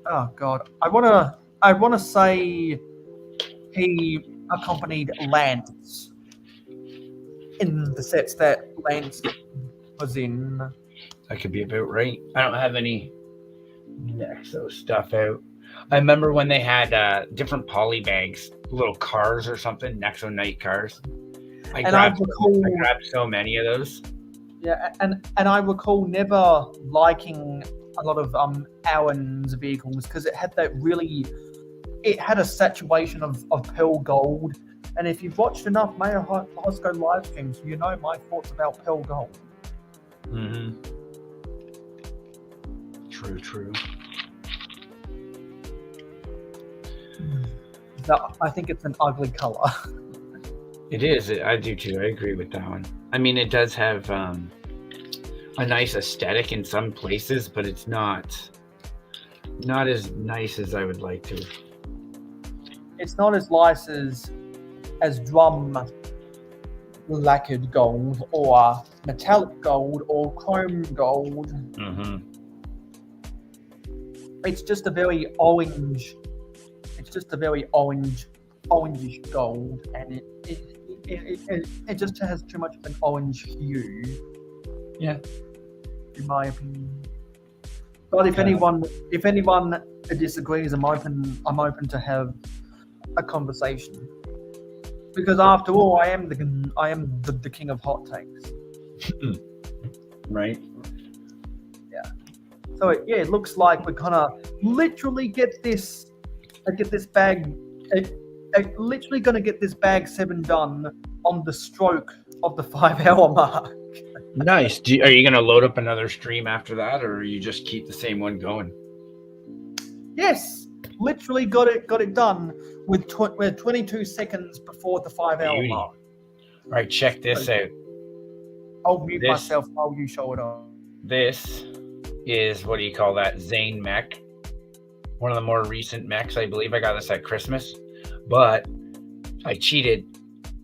Oh God, I wanna say he accompanied Lance in the sets that Lance was in. That could be about right. I don't have any Nexo stuff out. I remember when they had different poly bags, little cars or something, Nexo Knight cars. I grabbed so many of those. Yeah, and I recall never liking a lot of Aaron's vehicles because it had a saturation of pearl gold. And if you've watched enough Mayo Hosko live streams, you know my thoughts about pearl gold. Mm-hmm. True. I think it's an ugly color. It is. I do too. I agree with that one. I mean, it does have a nice aesthetic in some places, but it's not as nice as I would like to. It's not as nice as drum lacquered gold or metallic gold or chrome gold. Mm-hmm. It's just a very orange. It's just a very orangish gold, and it just has too much of an orange hue. Yeah, in my opinion. But if anyone disagrees, I'm open to have a conversation. Because after all, I am the king of hot takes. Right. So it looks like we're gonna literally get this bag. Literally gonna get this bag 7 done on the stroke of the 5-hour mark. Nice. Are you gonna load up another stream after that, or you just keep the same one going? Yes, literally got it done with 22 seconds before the 5-hour mark. All right, check this out. I'll mute myself while you show it off. This is, what do you call that, Zane mech. One of the more recent mechs. I believe I got this at Christmas, but I cheated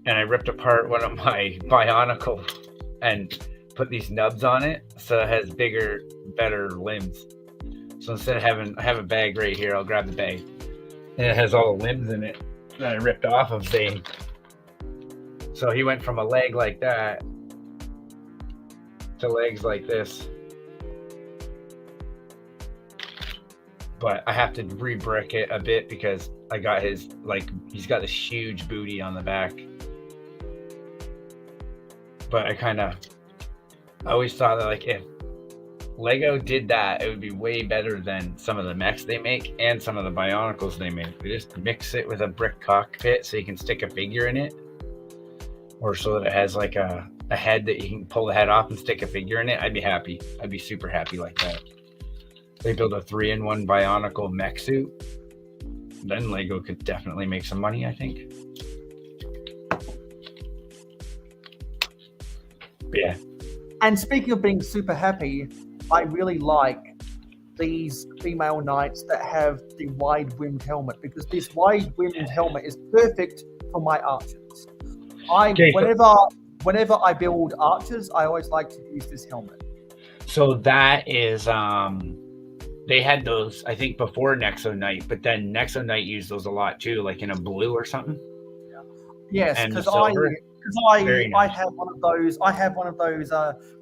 and I ripped apart one of my Bionicle and put these nubs on it so it has bigger, better limbs. So instead of I have a bag right here, I'll grab the bag and it has all the limbs in it that I ripped off of Zane. So he went from a leg like that to legs like this. but I have to re-brick it a bit because I got his, like, he's got this huge booty on the back. But I always thought that, like, if Lego did that, it would be way better than some of the mechs they make and some of the Bionicles they make. They just mix it with a brick cockpit so you can stick a figure in it, or so that it has like a head that you can pull the head off and stick a figure in it. I'd be happy. I'd be super happy like that. They build a 3-in-1 Bionicle mech suit, then Lego could definitely make some money, I think. But yeah. And speaking of being super happy, I really like these female knights that have the wide-brimmed helmet, because this wide-brimmed helmet is perfect for my archers. Whenever I build archers, I always like to use this helmet. So that is, they had those, I think, before Nexo Knight, but then Nexo Knight used those a lot too, like in a blue or something. Yes, And the because silver? Very I nice. have one of those. I have one of those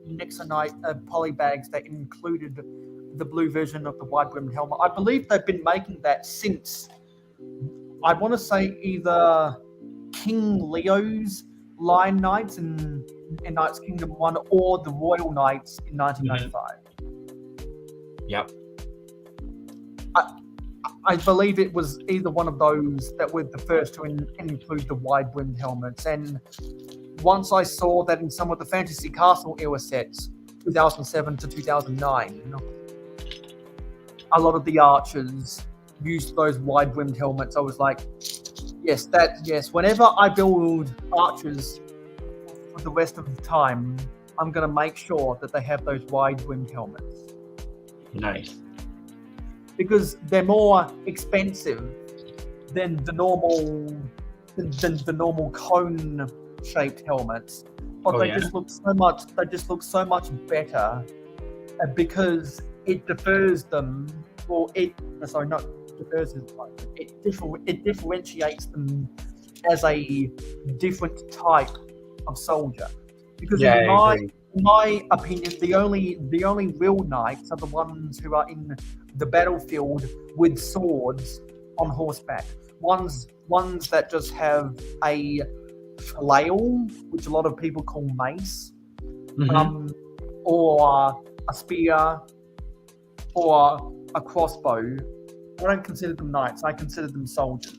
Nexo Knight poly bags that included the blue version of the wide-brimmed helmet. I believe they've been making that since, I want to say, either King Leo's Lion Knights in Knights Kingdom 1 or the Royal Knights in 1995. Yep. I believe it was either one of those that were the first to include the wide-brimmed helmets. And once I saw that in some of the Fantasy Castle era sets, 2007 to 2009, a lot of the archers used those wide-brimmed helmets. I was like, yes. Whenever I build archers for the rest of the time, I'm going to make sure that they have those wide-brimmed helmets. Nice. Because they're more expensive than the normal cone-shaped helmets, but they just look so much better because it differs them. It differentiates them as a different type of soldier. Because in my opinion, the only real knights are the ones who are in the battlefield with swords on horseback. Ones that just have a flail, which a lot of people call mace, or a spear, or a crossbow. I don't consider them knights. I consider them soldiers,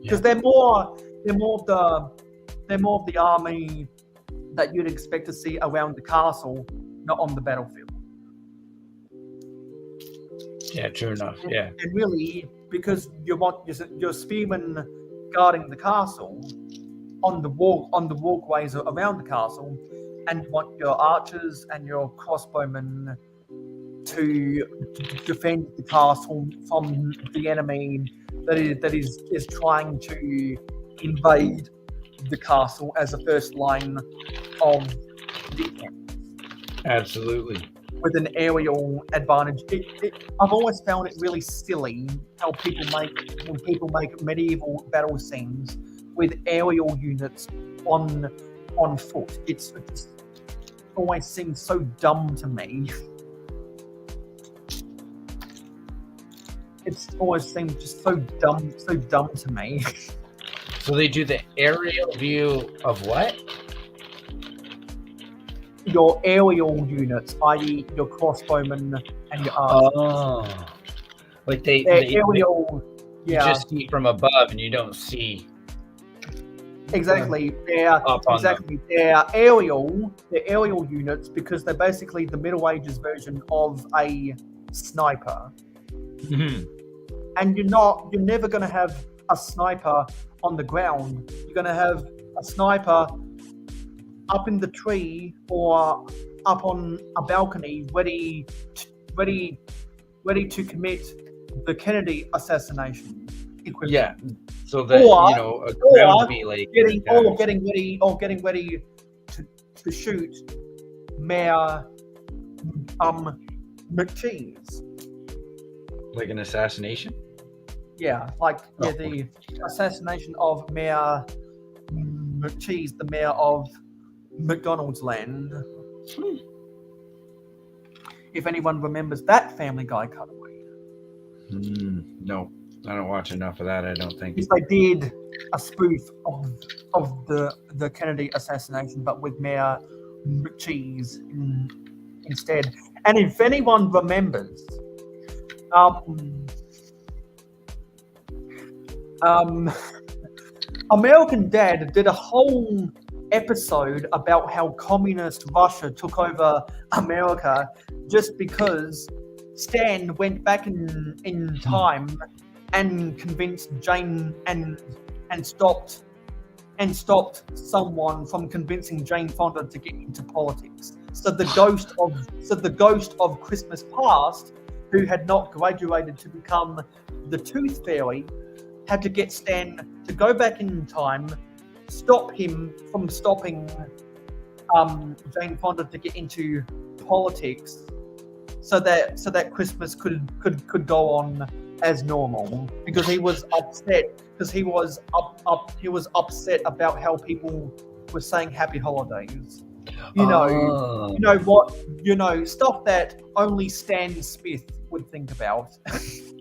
because they're more of the army that you'd expect to see around the castle, not on the battlefield. Yeah, true enough. Yeah. And really, because you want your spearmen guarding the castle on the walkways around the castle, and you want your archers and your crossbowmen to defend the castle from the enemy that is trying to invade the castle as a first line of defense. Absolutely. With an aerial advantage. I've always found it really silly how people make medieval battle scenes with aerial units on foot. It just always seems so dumb to me. It's always seemed just so dumb to me. So they do the aerial view of what? Your aerial units, i.e. your crossbowmen and your archers. Oh. Like they aerial, you just see from above and you don't see. Exactly. They're aerial units because they're basically the Middle Ages version of a sniper. And you're never going to have a sniper on the ground. You're going to have a sniper up in the tree or up on a balcony, ready to commit the Kennedy assassination. Yeah. So that a ground melee. Getting ready to shoot Mayor McCheese. Like an assassination? Yeah, the assassination of Mayor McCheese, the mayor of McDonald's Land. If anyone remembers that Family Guy cutaway. No, I don't watch enough of that. I don't think. Because they did a spoof of the Kennedy assassination, but with more cheese instead. And if anyone remembers, American Dad did a whole episode about how communist Russia took over America just because Stan went back in time and convinced Jane and stopped someone from convincing Jane Fonda to get into politics. So the ghost of Christmas Past, who had not graduated to become the Tooth Fairy, had to get Stan to go back in time, stop him from stopping Jane Fonda to get into politics, so that Christmas could go on as normal, because he was upset he was upset about how people were saying Happy Holidays. Stuff that only Stan Smith would think about.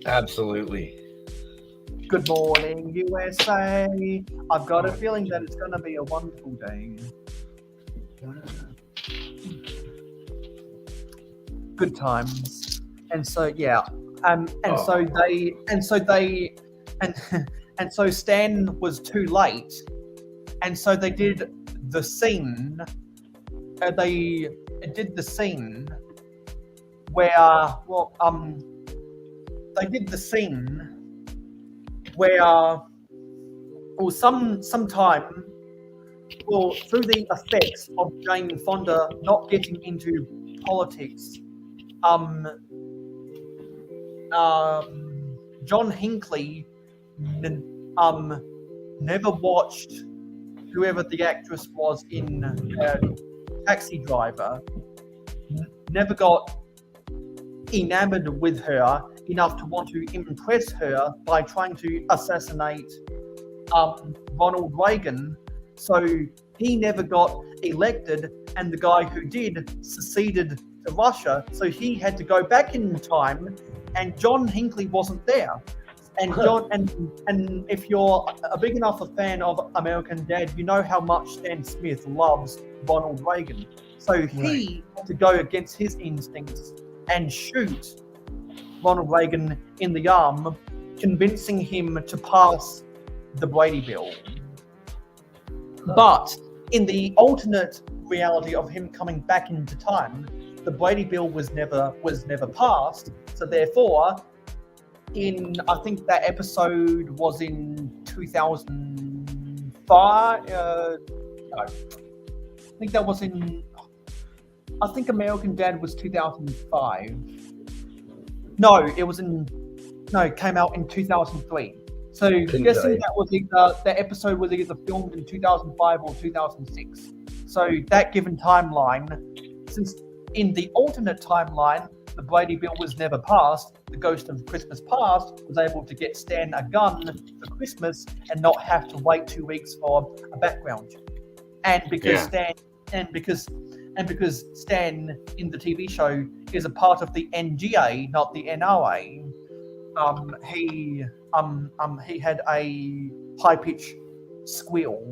Absolutely. Good morning, USA. I've got a feeling that it's going to be a wonderful day. Good times. And so so Stan was too late, and so they did the scene. They did the scene where through the effects of Jane Fonda not getting into politics, John Hinckley never watched whoever the actress was in Taxi Driver, never got enamored with her enough to want to impress her by trying to assassinate Ronald Reagan. So he never got elected, and the guy who did seceded to Russia, so he had to go back in time, and John Hinckley wasn't there. And and if you're a big enough a fan of American Dad, you know how much Stan Smith loves Ronald Reagan. So he had to go against his instincts and shoot Ronald Reagan in the arm, convincing him to pass the Brady Bill. But in the alternate reality of him coming back into time, the Brady Bill was never passed. So therefore, I think that episode was in 2005. I think American Dad was 2005. It came out in 2003. So guessing that was that episode was either filmed in 2005 or 2006. So that given timeline, since in the alternate timeline, the Brady Bill was never passed, the Ghost of Christmas Past was able to get Stan a gun for Christmas and not have to wait 2 weeks for a background check. And because Stan in the TV show is a part of the NGA, not the NRA, he had a high-pitched squeal,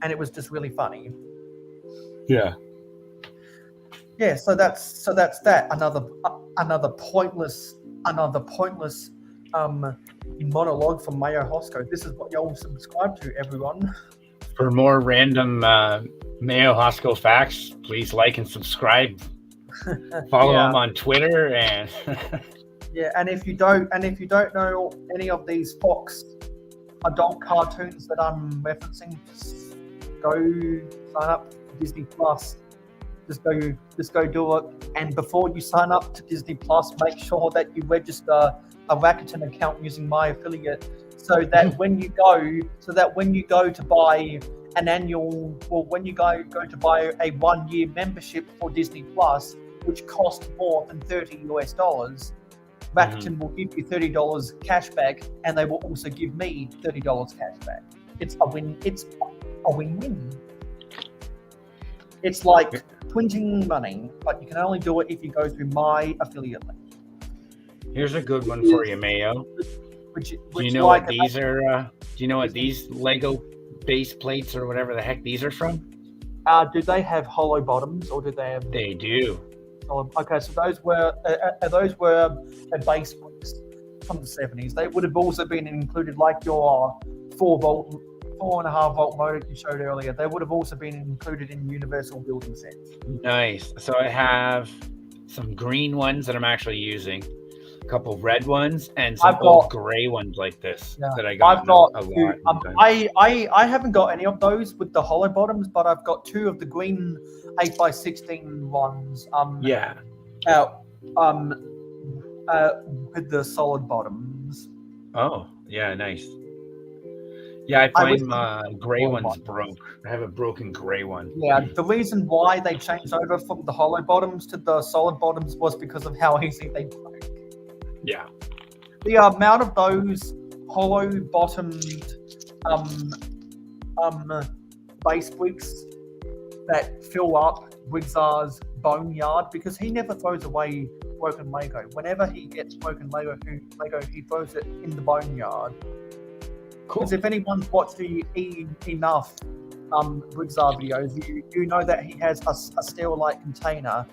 and it was just really funny. Yeah. Yeah, so that's that. Another pointless monologue from Mayo Hosko. This is what y'all subscribe to, everyone. For more random Mayo Hosko facts, please like and subscribe. Follow him on Twitter and and if you don't know any of these Fox adult cartoons that I'm referencing, just go sign up to Disney Plus. Just go do it. And before you sign up to Disney Plus, make sure that you register a Rakuten account using my affiliate, so that when you go to buy when you go to buy a 1-year membership for Disney Plus, which costs more than $30, Rakuten will give you $30 cash back, and they will also give me $30 cash back. It's a win-win. It's like printing money, but you can only do it if you go through my affiliate link. Here's a good one for you, Mayo. Which Do you know what these are? Do you know what these Lego base plates or whatever the heck these are from? Do they have hollow bottoms, or do they have? They do. Okay, so those were base bricks from the 70s. They would have also been included, like your 4.5 volt motor you showed earlier. They would have also been included in universal building sets. Nice. So I have some green ones that I'm actually using, a couple red ones, and some old gray ones like this that I got. I've got a two, lot. I haven't got any of those with the hollow bottoms, but I've got two of the green 8x16 ones. With the solid bottoms. Oh, yeah, nice. Yeah, I find my gray one's broke. I have a broken gray one. Yeah, the reason why they changed over from the hollow bottoms to the solid bottoms was because of how easy they broke. Yeah. The amount of those hollow bottomed base bricks that fill up Wigzar's boneyard, because he never throws away broken Lego. Whenever he gets broken Lego, he throws it in the boneyard. Cool. Because if anyone's watched enough Wigzar videos, you know that he has a steel-like container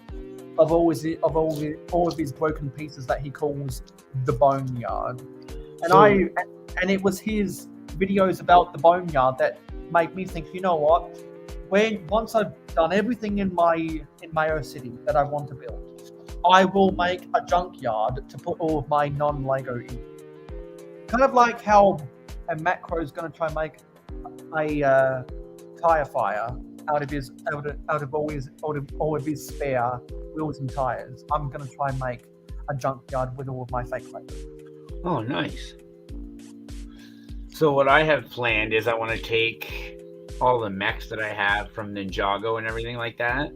of all of his broken pieces that he calls the boneyard. And it was his videos about the boneyard that made me think, you know what? Once I've done everything in Mayo City that I want to build, I will make a junkyard to put all of my non-Lego in. Kind of like how a Makro is going to try and make a tire fire out of all of his spare wheels and tires. I'm going to try and make a junkyard with all of my fake Lego. Oh, nice. So what I have planned is I want to take all the mechs that I have from Ninjago and everything like that,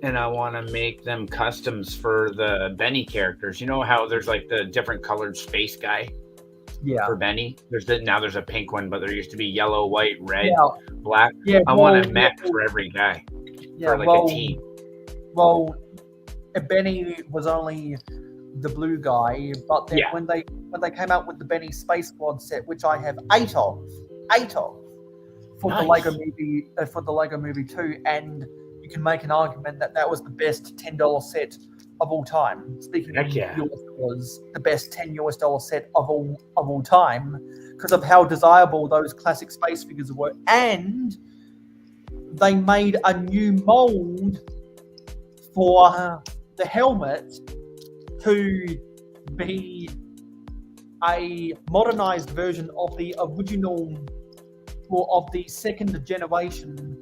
and I want to make them customs for the Benny characters. You know how there's like the different colored space guy? Yeah. For Benny, now there's a pink one, but there used to be yellow, white, red, black. Yeah, I want a mech for every guy. Yeah, for like a team. Well, Benny was only the blue guy, but then when they came out with the Benny Space Squad set, which I have eight of for the Lego Movie 2, and you can make an argument that was the best $10 set of all time. Speaking of US dollars, the best $10 set of all time, because of how desirable those classic space figures were, and they made a new mold for the helmet to be a modernized version of the original, or of the second generation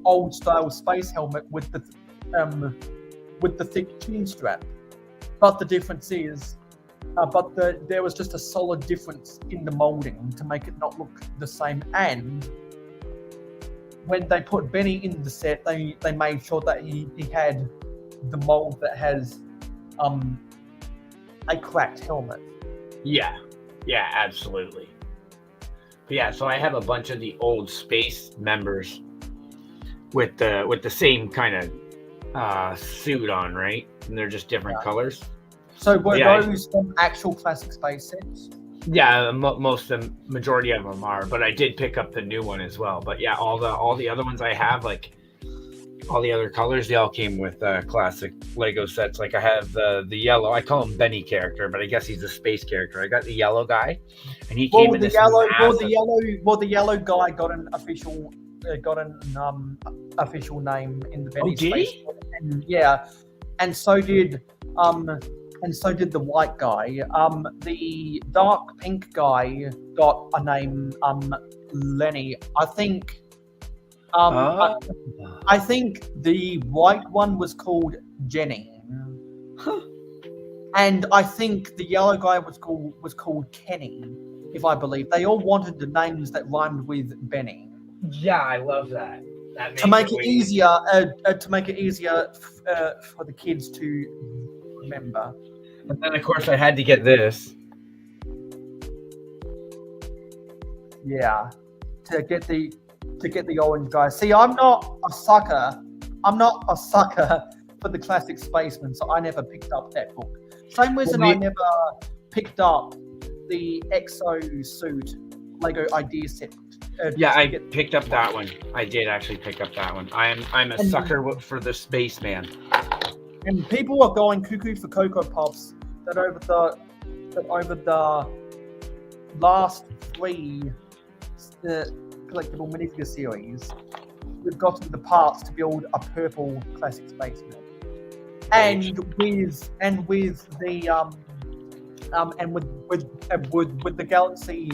old style space helmet with the thick chin strap. But the difference is, there was just a solid difference in the molding to make it not look the same. And when they put Benny in the set, they made sure that he had the mold that has a cracked helmet. Yeah, absolutely. But yeah, so I have a bunch of the old space members with the same kind of suit on, right? And they're just different colors. So were those from actual classic space sets? Yeah, majority of them are, but I did pick up the new one as well. But yeah, all the other ones I have, like all the other colors, they all came with classic Lego sets. Like I have the yellow, I call him Benny character, but I guess he's a space character. I got the yellow guy, and he came in this the yellow guy got an official official name in the Benny space. And, and so did the white guy. The dark pink guy got a name, Lenny. I think I think the white one was called Jenny. And I think the yellow guy was called Kenny, if I believe. They all wanted the names that rhymed with Benny. Yeah, I love that. To make it easier for the kids to remember. And then of course I had to get this. Yeah, to get the orange guy. See, I'm not a sucker for the classic spaceman, so I never picked up that book. Same reason Well, I never picked up the Exo Suit Lego idea set. Yeah, to I get- picked up that one. I did actually pick up that one. I'm a And- sucker for the spaceman. And people are going cuckoo for Cocoa Puffs that over the last 3 collectible minifigure series, we've gotten the parts to build a purple classic spaceman. And with the Galaxy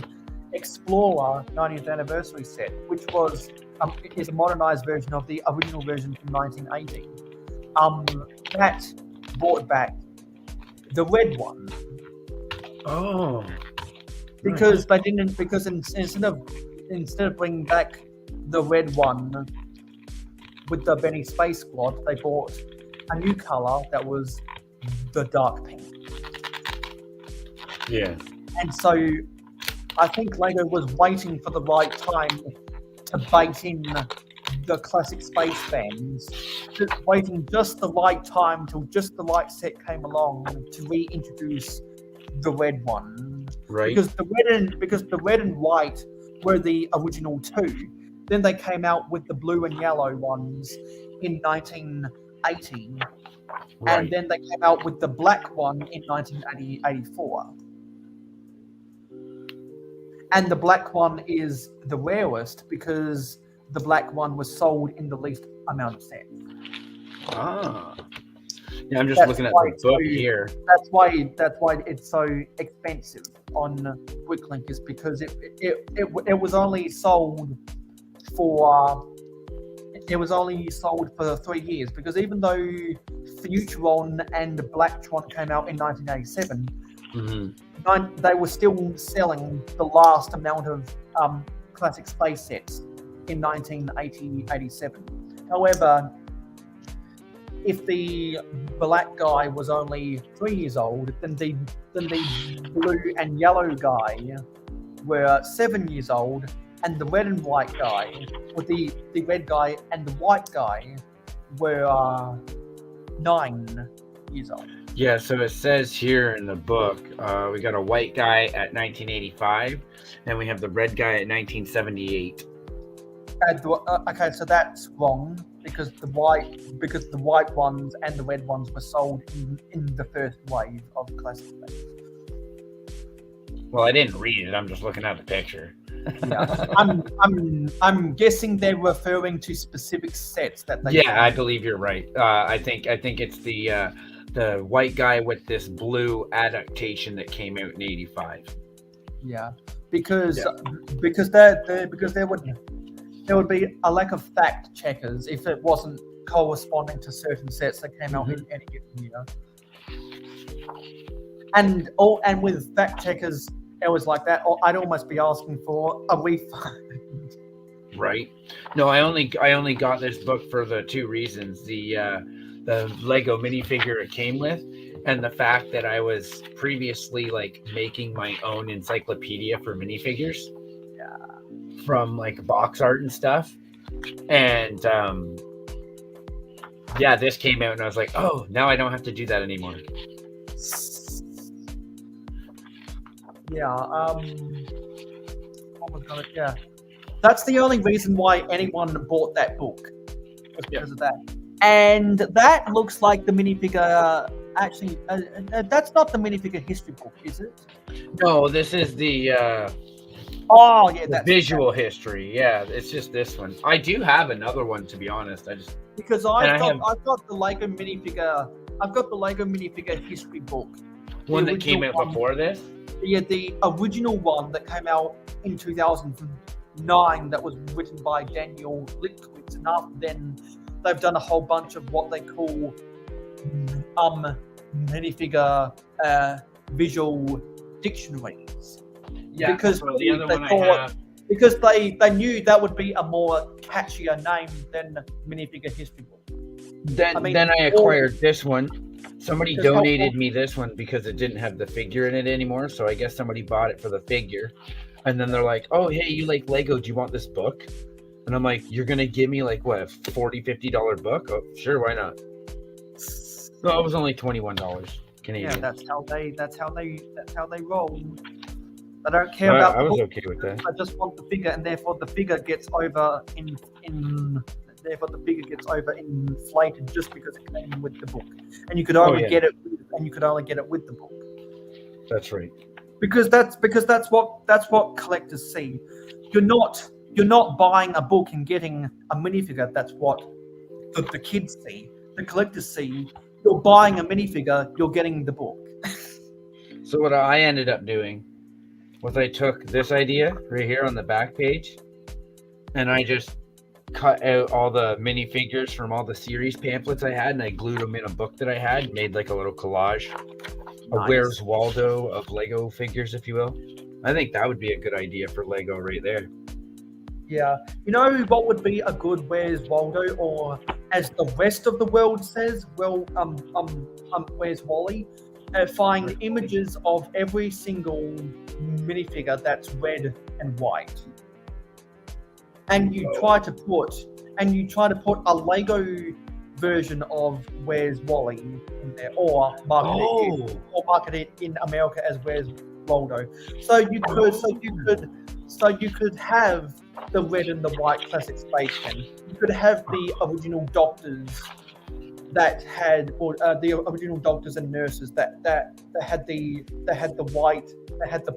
Explorer 90th anniversary set, which is a modernized version of the original version from 1980. That brought back the red one. Oh, Because they didn't. Because instead of bringing back the red one with the Benny Space Squad, they bought a new color that was the dark pink. yeah. And so I think Lego was waiting for the right time to bait in the classic space fans, just waiting just the right time till just the right set came along to reintroduce the red one. Right. Because the red and white were the original 2. Then they came out with the blue and yellow ones in 1980. Right. And then they came out with the black one in 1984. And the black one is the rarest because the black one was sold in the least amount of sets. Ah. Yeah, I'm just That's looking at why the book it's so- here. That's why it's so expensive on Bricklink, is because it was only sold for 3 years, because even though Futuron and Blacktron came out in 1987, they were still selling the last amount of classic space sets in 1987. However, if the black guy was only 3 years old, then the blue and yellow guy were 7 years old, and the red and white guy, or the red guy and the white guy, were 9 years old. Yeah, so it says here in the book, we got a white guy at 1985, and we have the red guy at 1978. Okay, so that's wrong, because the white ones and the red ones were sold in the first wave of classic space. Well, I didn't read it. I'm just looking at the picture. Yeah, I'm guessing they're referring to specific sets that they. Yeah, I believe you're right. I think it's the white guy with this blue adaptation that came out in '85. Yeah, because there would be a lack of fact checkers if it wasn't corresponding to certain sets that came out in any given year. And with fact checkers, it was like that. I'd almost be asking for a refund. Right. No, I only got this book for the 2 reasons: the Lego minifigure it came with, and the fact that I was previously making my own encyclopedia for minifigures. Yeah. From box art and stuff, and this came out, and I was like, oh, now I don't have to do that anymore. Yeah. That's the only reason why anyone bought that book, was because of that. And that looks like the minifigure. Actually, that's not the minifigure history book, is it? No, this is the that's visual history. Yeah, it's just this one. I do have another one, to be honest. Because I've got the Lego minifigure. I've got the Lego minifigure history book. One that came out before this. Yeah, the original one that came out in 2009 that was written by Daniel Litkowitz, and after then they've done a whole bunch of what they call minifigure visual dictionaries. Yeah, because so the other they one thought, I have. Because they knew that would be a more catchier name than minifigure history book. Then I acquired this one. Somebody donated me this one because it didn't have the figure in it anymore. So I guess somebody bought it for the figure. And then they're like, oh, hey, you like Lego. Do you want this book? And I'm like, you're going to give me a $40, $50 book? Oh, sure, why not? No, it was only $21 Canadian. Yeah, that's how they roll. They don't care about I the was book. okay with that. I just want the figure, and therefore the figure gets over inflated just because it came with the book, and you could only get it with the book. That's right. Because that's what collectors see. You're not buying a book and getting a minifigure. That's what the kids see. The collectors see. You're buying a minifigure. You're getting the book. So what I ended up doing was I took this idea right here on the back page, and I just cut out all the minifigures from all the series pamphlets I had, and I glued them in a book that I had, made like a little collage. A Where's Waldo of Lego figures, if you will. I think that would be a good idea for Lego right there. Yeah, you know what would be a good Where's Waldo, or as the rest of the world says, Where's Wally? Find images of every single minifigure that's red and white, and you try to put a Lego version of Where's Wally in there, or market it in America as Where's Waldo. So you could have the red and the white classic spaceman. You could have the original doctors that had, or the original doctors and nurses that had the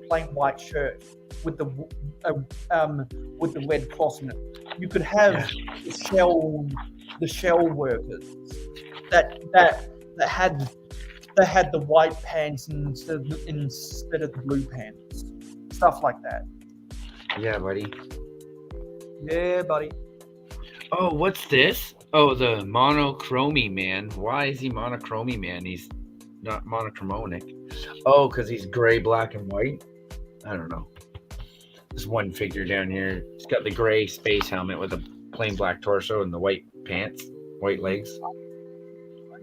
plain white shirt with the red cross in it. You could have the shell workers that had the white pants instead of the blue pants, stuff like that. Yeah, buddy. Yeah, buddy. Oh, what's this? Oh, the monochromy man. Why is he monochromy man? He's not monochromic. Oh, because he's gray, black, and white? I don't know. There's one figure down here. He's got the gray space helmet with a plain black torso and the white pants, white legs. I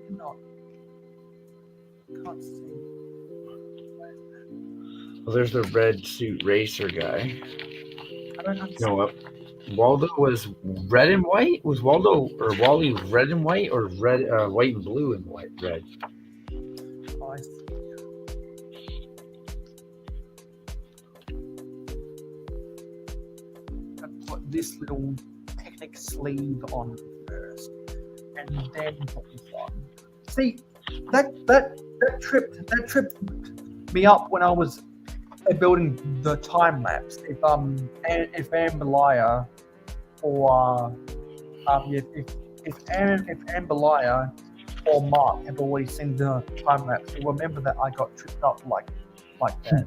can't see. Well, there's the red suit racer guy. I don't understand. No, Waldo was red and white? Was Waldo or Wally red and white, or red, white and blue and white red? Oh, I see. I'll put this little Technic sleeve on first, and then put this on. See, that tripped me up when I was building the time lapse. If Amberlia or if Amberlia or Mark have already seen the time lapse, you'll remember that I got tripped up like that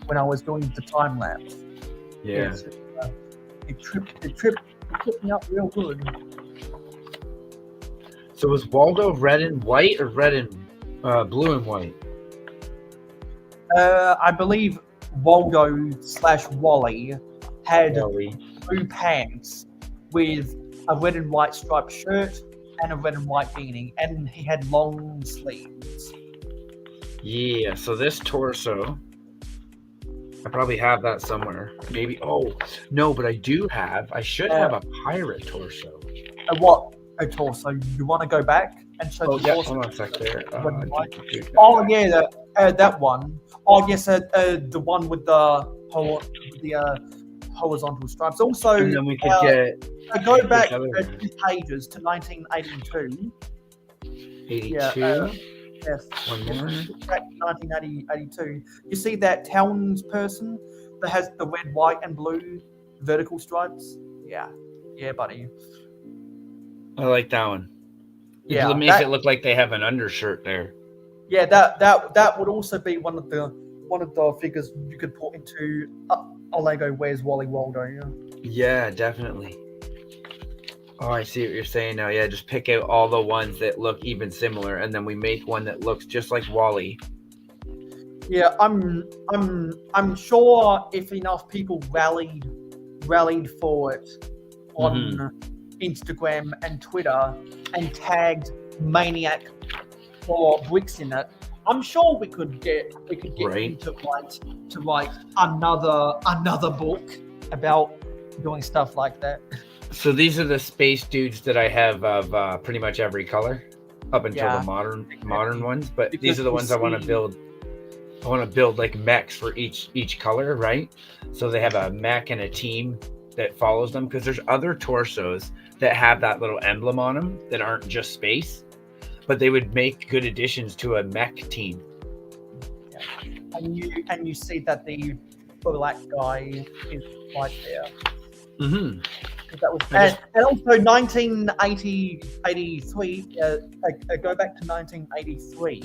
when I was doing the time lapse. Yeah. It tripped me up real good. So was Waldo red and white, or red and blue and white? I believe Waldo/Wally had blue pants with a red and white striped shirt and a red and white beanie, and he had long sleeves. Yeah, so this torso, I probably have that somewhere. Maybe, oh, no, but I should have a pirate torso. A torso? You want to go back and show the torso? Hold on a sec there. Yeah, that one. Oh, yes, the one with the horizontal stripes. Also, and then we could go back 2 pages to 1982. 82? Yes. One more. Back to 1982. You see that townsperson that has the red, white, and blue vertical stripes? Yeah, buddy. I like that one. Yeah, It makes it look like they have an undershirt there. Yeah, that would also be one of the figures you could put into a Lego Where's Wally Waldo. Yeah, definitely. Oh, I see what you're saying now. Yeah, just pick out all the ones that look even similar, and then we make one that looks just like Wally. Yeah, I'm sure if enough people rallied for it on Instagram and Twitter and tagged Maniac or Bricks in it, I'm sure we could get him to write another book about doing stuff like that. So these are the space dudes that I have of pretty much every color, up until the modern ones. But Because these are the you ones I want to see- build. I want to build like mechs for each color, right? So they have a mech and a team that follows them, because there's other torsos that have that little emblem on them that aren't just space, but they would make good additions to a mech team. And you see that the black guy is right there. Mm-hmm. That was, and also 1983. Go back to 1983.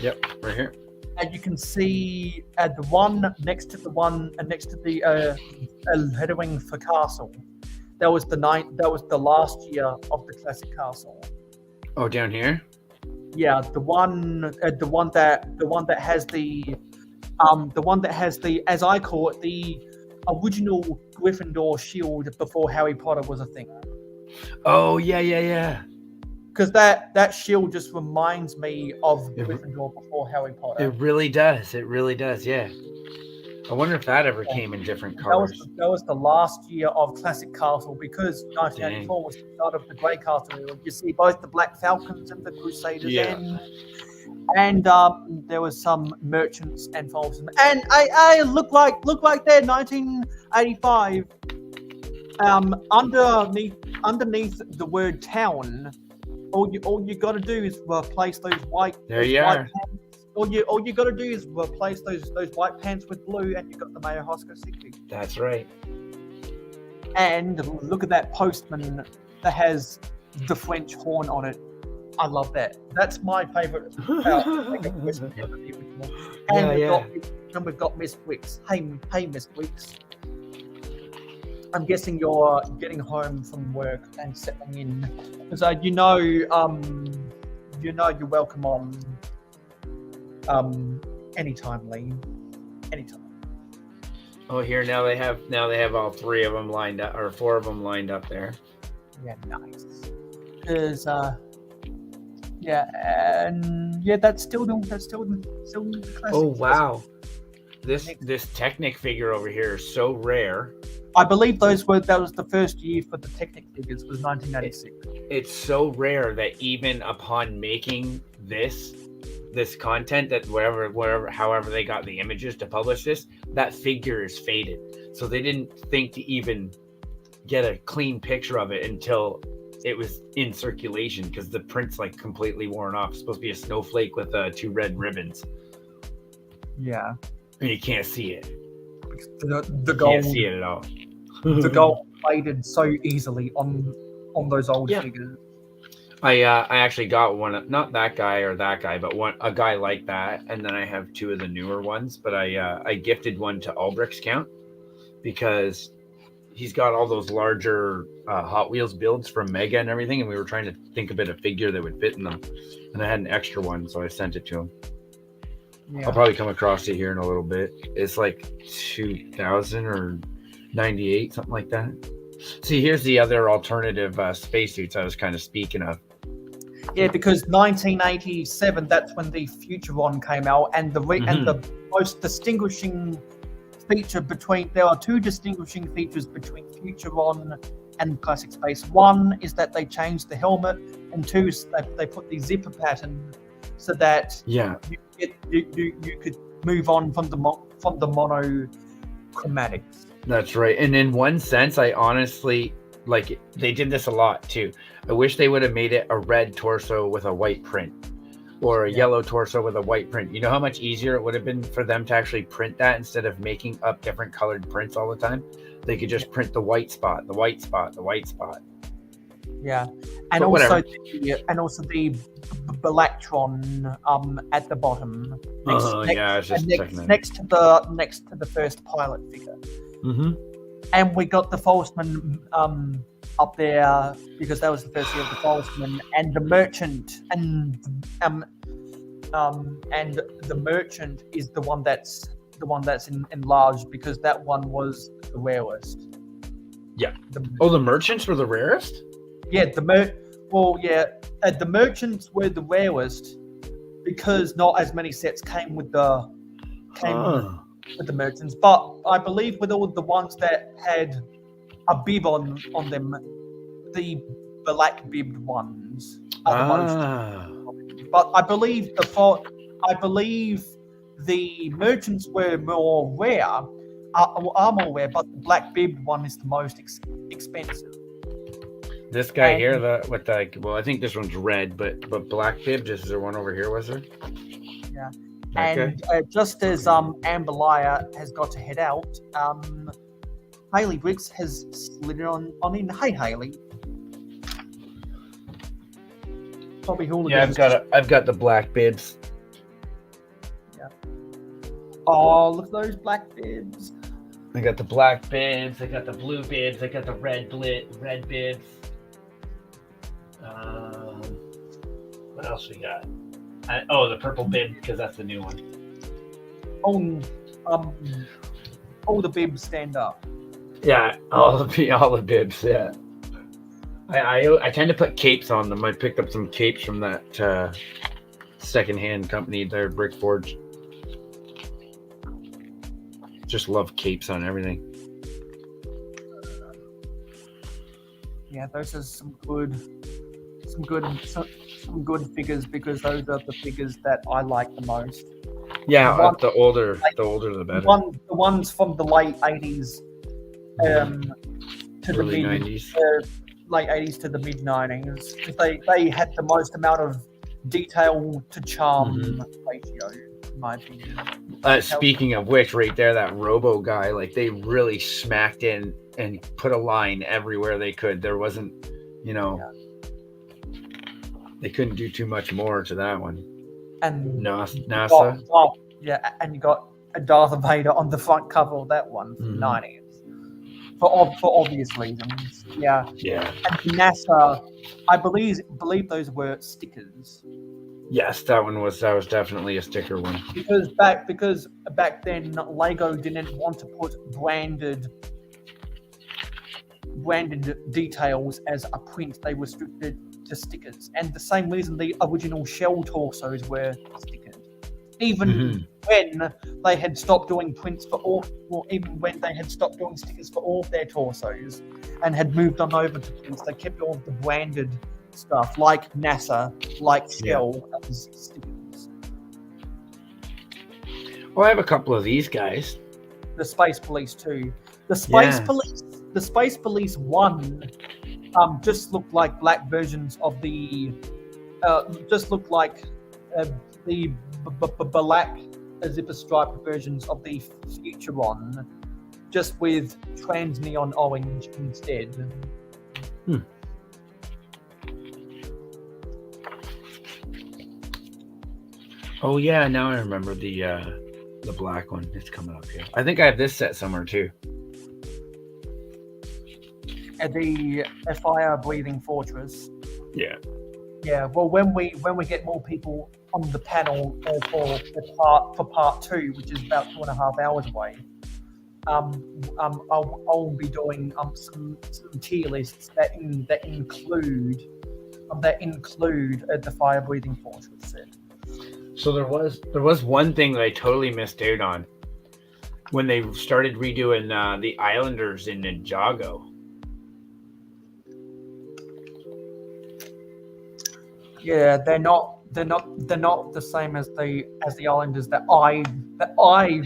Yep, right here. And you can see the one next to the heading for castle. That was the last year of the classic castle. Oh, down here. Yeah, the one that has the as I call it, the original Gryffindor shield before Harry Potter was a thing. Oh yeah. Because that shield just reminds me of Gryffindor before Harry Potter. It really does. Yeah. I wonder if that ever came in different colors. That was the last year of Classic Castle, because 1984 was the start of the Grey Castle. You see both the Black Falcons and the Crusaders, and there was some merchants and folks, and I look like they're 1985. Underneath the word town, all you got to do is replace those white. There you are. Pants. All you got to do is replace those white pants with blue, and you got the Mayo Hosko 60. That's right. And look at that postman that has the French horn on it. I love that. That's my favorite. And we've got Miss Wicks. Hey, Miss Wicks. I'm guessing you're getting home from work and settling in, because you know you're welcome on anytime, Lee. Anytime. Oh, here now they have all 3 of them lined up, or 4 of them lined up there. Yeah, nice. Because that's still the classic. Oh wow, this Technic figure over here is so rare. I believe that was the first year for the Technic figures, was 1986. It's so rare that even upon making this content, that however they got the images to publish this, that figure is faded. So they didn't think to even get a clean picture of it until it was in circulation, because the print's like completely worn off. It's supposed to be a snowflake with 2 red ribbons. Yeah. And you can't see it. The gold, can't see it at all. The gold faded so easily on those old figures. I actually got one, not that guy, but a guy like that, and then I have 2 of the newer ones. But I gifted one to Albrecht's count, because he's got all those larger Hot Wheels builds from Mega and everything, and we were trying to think of a figure that would fit in them, and I had an extra one, so I sent it to him. Yeah. I'll probably come across it here in a little bit. It's like 2000 or 98, something like that. See, here's the other alternative spacesuits I was kind of speaking of. Yeah, because 1987, that's when the Futuron came out, and the most distinguishing feature there are 2 distinguishing features between Futuron and Classic Space. One is that they changed the helmet, and 2 is that they put the zipper pattern so that you could move on from the monochromatics. That's right. And in one sense, I honestly like they did this a lot too. I wish they would have made it a red torso with a white print, or a yellow torso with a white print. You know how much easier it would have been for them to actually print that instead of making up different colored prints all the time? They could just print the white spot, the white spot, the white spot. Yeah, and also the Balactron at the bottom. Next to the first pilot figure. Mm-hmm. And we got the Falseman up there, because that was the first year of the Falseman, and the Merchant, and the Merchant is the one that's enlarged, because that one was the rarest. Yeah. The Merchants were the rarest? Yeah, the Merchants were the rarest, because not as many sets came with the Merchants. But I believe with all the ones that had a bib on them. The black bibbed ones are the most. But I believe the merchants were more rare, are more rare, but the black bibbed one is the most expensive. This guy here, I think this one's red, but black bibbed. Is there one over here? Was there? Yeah. Okay. And just as Amberliah has got to head out, Haley Bricks has slid on in. Hey, Haley. Probably hooligans. Yeah, I've got the black bibs. Yeah. Oh, look at those black bibs. I got the black bibs. I got the blue bibs. I got the red bibs. What else we got? The purple bib, because that's the new one. All the bibs stand up. Yeah, all the bibs. Yeah. I tend to put capes on them. I picked up some capes from that secondhand company there, Brick Forge. Just love capes on everything. Yeah, those are some good figures, because those are the figures that I like the most. Yeah, the older the better. The ones from the late 80s to early the mid 90s. Late 80s to the mid 90s, because they had the most amount of detail to charm ratio, in my opinion. Speaking of which, right there, that Robo guy, like they really smacked in and put a line everywhere they could. There wasn't, they couldn't do too much more to that one. And NASA. And you got a Darth Vader on the front cover of that one from the 90s. For obvious reasons, yeah. Yeah. And NASA, I believe those were stickers. Yes, that was definitely a sticker one. Because back then Lego didn't want to put branded details as a print. They restricted to stickers, and the same reason the original shell torsos were stickers. Even when they had stopped doing prints for all, or even when they had stopped doing stickers for all of their torsos and had moved on over to prints, they kept all of the branded stuff, like NASA, like Shell, as stickers. Well, I have a couple of these guys. The Space Police too. The Space Police 1 just looked like black versions of the the black zipper stripe versions of the Futuron, just with trans neon orange instead. Oh yeah, now I remember the black one. It's coming up here. I think I have this set somewhere too. The fire-breathing fortress. Yeah. Yeah. Well, when we get more people on the panel for part 2, which is about 2.5 hours away, I'll be doing some tier lists that include the fire-breathing fortress set. So there was one thing that I totally missed out on when they started redoing the Islanders in Ninjago. Yeah, they're not the same as the Islanders that I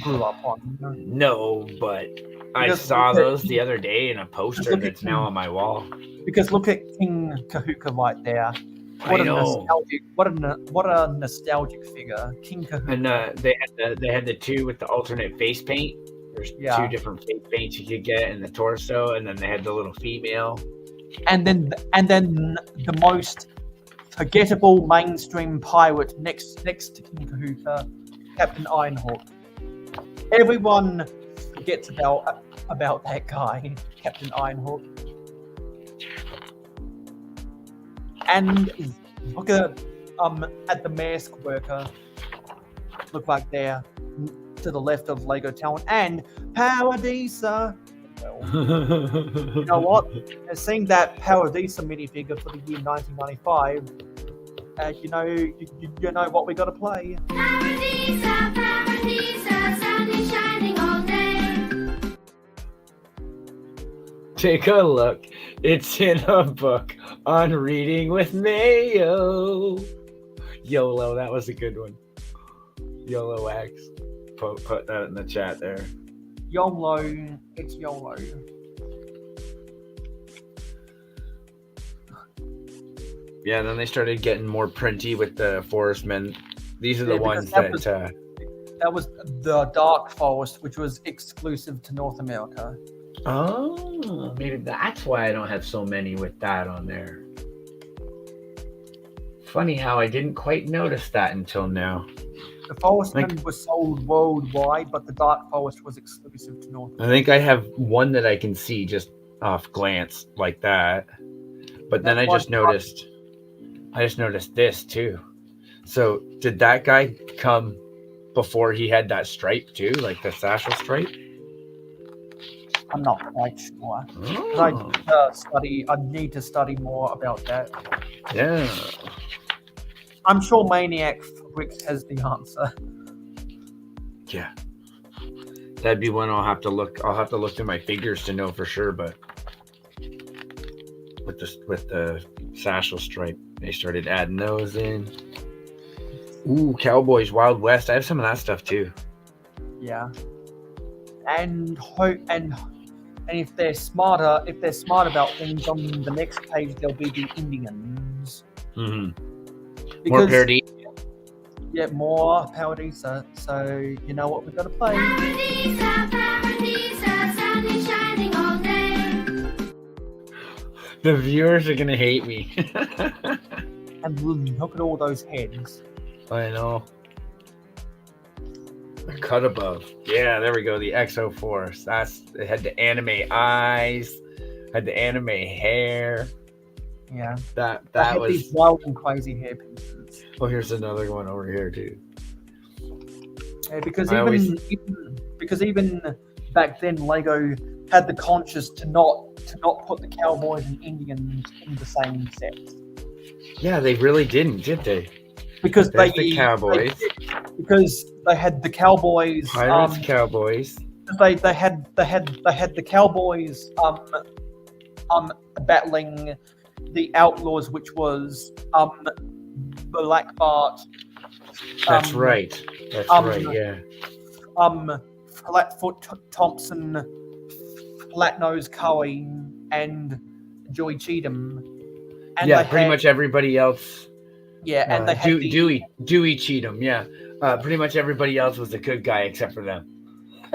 grew up on. No, but I saw those the other day in a poster that's now on my wall. Because look at King Kahuka right there. What a nostalgic figure, King Kahuka. And they had the two with the alternate face paint. There's two different face paints you could get in the torso, and then they had the little female. And then the most forgettable mainstream pirate next to King Kahuka, Captain Ironhawk. Everyone forgets about that guy, Captain Ironhawk. And look at the mask worker. Look right there to the left of Lego Town, and Paradisa. Well, you know what? Seeing that Paradisa minifigure for the year 1995, you know what we got to play. Paradisa, Paradisa, sun is shining all day. Take a look. It's in a book on reading with Mayo. YOLO, that was a good one. YOLO X. Put that in the chat there. YOLO, it's YOLO. Yeah, then they started getting more printy with the Forest Men. These are the Yeah, because ones that was the Dark Forest, which was exclusive to North America. Oh, maybe that's why I don't have so many with that on there. Funny how I didn't quite notice that until now. The Forestman was sold worldwide, but the Dark Forest was exclusive to North America. I think I have one that I can see just off glance like that. But then I just noticed this too. So did that guy come before he had that stripe too, like the satchel stripe? I'm not quite sure. Oh. I need to study more about that. Yeah. I'm sure Maniac Bricks has the answer. Yeah. That'd be one I'll have to look through my figures to know for sure, but with the satchel stripe, they started adding those in. Ooh, Cowboys Wild West. I have some of that stuff too. Yeah. And if they're smart about things, on the next page there'll be the Indians. Mm-hmm. More parody. Yeah, more Paradisa. So you know what we've got to play. Paradisa, sun is shining all day. The viewers are gonna hate me. And look at all those heads. I know. A cut above. Yeah, there we go. The Exo Force. It had the anime eyes, had the anime hair. Yeah. That was these wild and crazy hair pieces. Oh, here's another one over here too. Yeah, because even back then, Lego had the conscience to not put the Cowboys and Indians in the same set. Yeah, they really didn't, did they? Because there's the Cowboys. Because they had the Cowboys. Pirates, Cowboys. They had the Cowboys battling the Outlaws, which was Black Bart. That's right. That's right. Yeah. Flatfoot Thompson, Flatnose Cohen, and Joey Cheatham. And yeah, pretty much everybody else. Yeah, and they had Dewey Cheatham. Yeah, pretty much everybody else was a good guy except for them.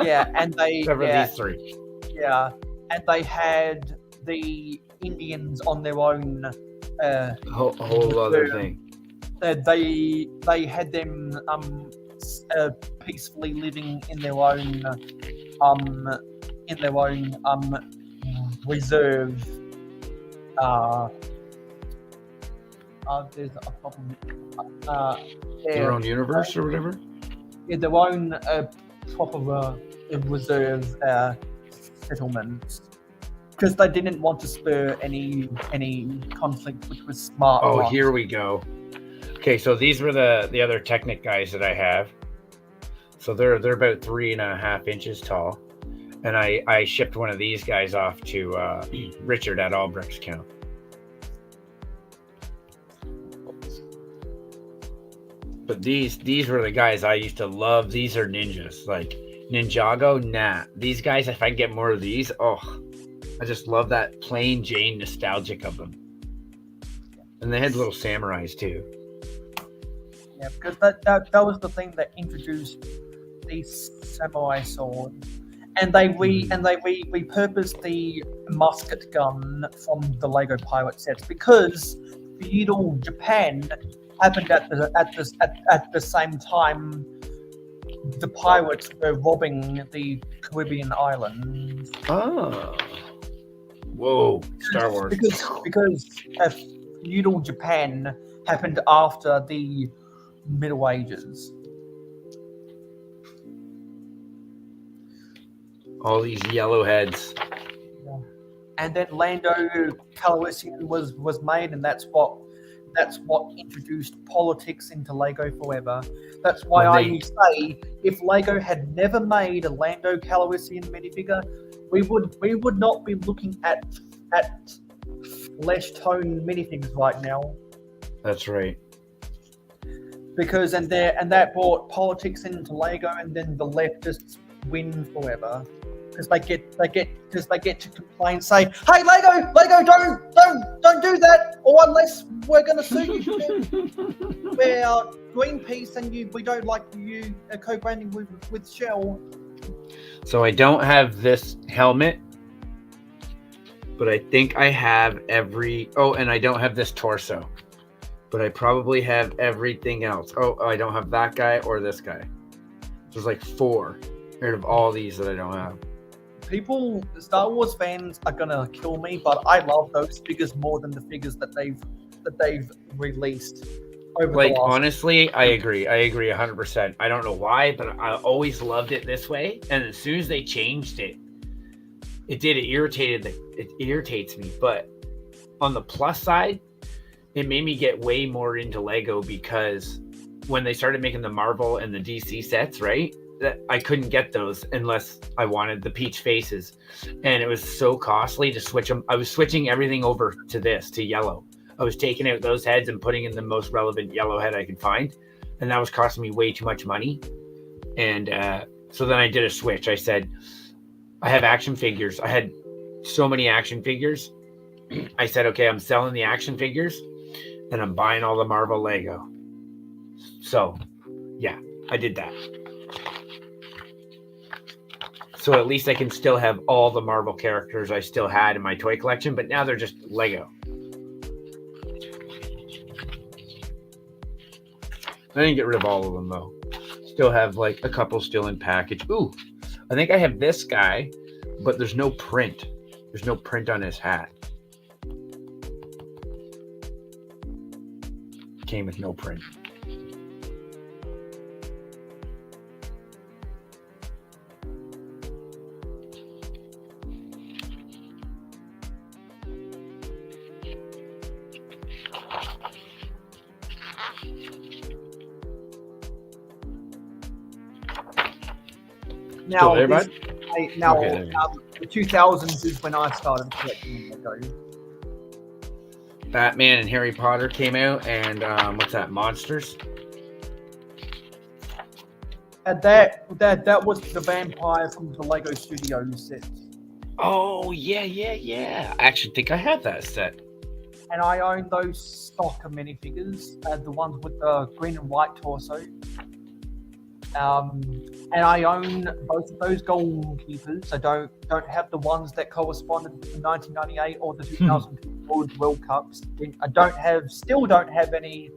Yeah, and they except for these three. Yeah, and they had the Indians on their own. Whole other thing. They had them peacefully living in their own reserve. There's a problem. Their own universe or whatever. Yeah, their own proper reserve settlements, because they didn't want to spur any conflict, which was smart. Oh, here we go. Okay, so these were the other Technic guys that I have. So they're about 3.5 inches tall, and I shipped one of these guys off to Richard at All Bricks Count. But these were the guys I used to love. These are ninjas, like Ninjago. Nah, these guys. If I get more of these, I just love that plain Jane nostalgic of them. And they had little samurais too. Yeah, because that was the thing that introduced these samurai swords, and they repurposed the musket gun from the Lego Pirate sets because feudal Japan happened at the same time the pirates were robbing the Caribbean islands. Oh, whoa! Star Wars. Because feudal Japan happened after the Middle Ages. All these yellow heads. Yeah. And then Lando Calrissian was made, and that's what that's what introduced politics into Lego forever. That's why When I they- say if Lego had never made a Lando Calrissian minifigure, we would not be looking at flesh tone minifigures right now. That's right. Because that brought politics into Lego, and then the leftists win forever. Because they get to complain, say, "Hey, Lego, don't do that, or unless we're gonna sue you. We're Greenpeace, and we don't like you co-branding with Shell." So I don't have this helmet, but I think I have every. Oh, and I don't have this torso, but I probably have everything else. Oh, I don't have that guy or this guy. There's like 4 out of all these that I don't have. Star Wars fans are gonna kill me, but I love those figures more than the figures that they've released over Like, the last. honestly, I agree 100%. I don't know why, but I always loved it this way. And as soon as they changed it, it irritates me. But on the plus side, it made me get way more into Lego, because when they started making the Marvel and the DC sets, right, that I couldn't get those unless I wanted the peach faces, and it was so costly to switch them. I was switching everything over to yellow. I was taking out those heads and putting in the most relevant yellow head I could find, and that was costing me way too much money. And so then I did a switch. I said, I have action figures. I had so many action figures. I said, okay, I'm selling the action figures and I'm buying all the Marvel Lego. So yeah, I did that. So at least I can still have all the Marvel characters I still had in my toy collection, but now they're just Lego. I didn't get rid of all of them though. Still have like a couple still in package. Ooh, I think I have this guy, but there's no print. There's no print on his hat. Came with no print. Now, Still there, bud? the 2000s is when I started collecting Lego. Batman and Harry Potter came out, and what's that? Monsters. And that was the vampire from the Lego Studios set. Oh yeah. I actually think I have that set. And I own those stock of minifigures, the ones with the green and white torso. And I own both of those goalkeepers. I don't have the ones that corresponded with the 1998 or the 2002 World Cups. I still don't have any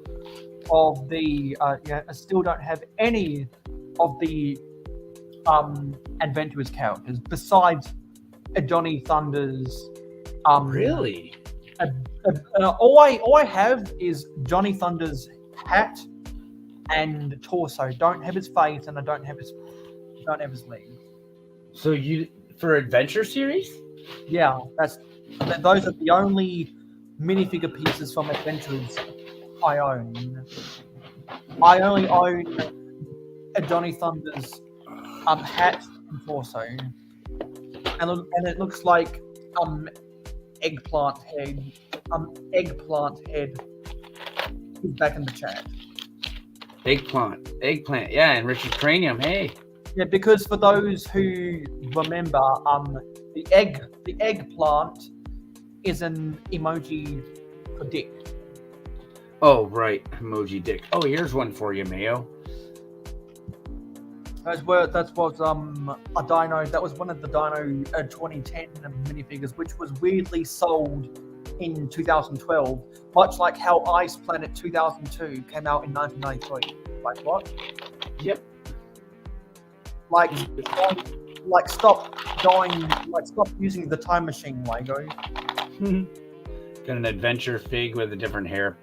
of the Adventurers characters besides Johnny Thunder's. Really? All I have is Johnny Thunder's hat and torso. Don't have his face, and I don't have his legs. So you for Adventure series? Yeah, those are the only minifigure pieces from Adventures I own. I only own a Johnny Thunder's hat and torso, and it looks like eggplant head. Eggplant head is back in the chat. Eggplant, yeah, and Richard Cranium, hey. Yeah, because for those who remember, the eggplant is an emoji for dick. Oh, right, emoji dick. Oh, here's one for you, Mayo. That was a dino. That was one of the Dino 2010 minifigures, which was weirdly sold in 2012, much like how Ice Planet 2002 came out in 1993. Like what? Yep. Like stop using the time machine, Lego. Got an adventure fig with a different hair.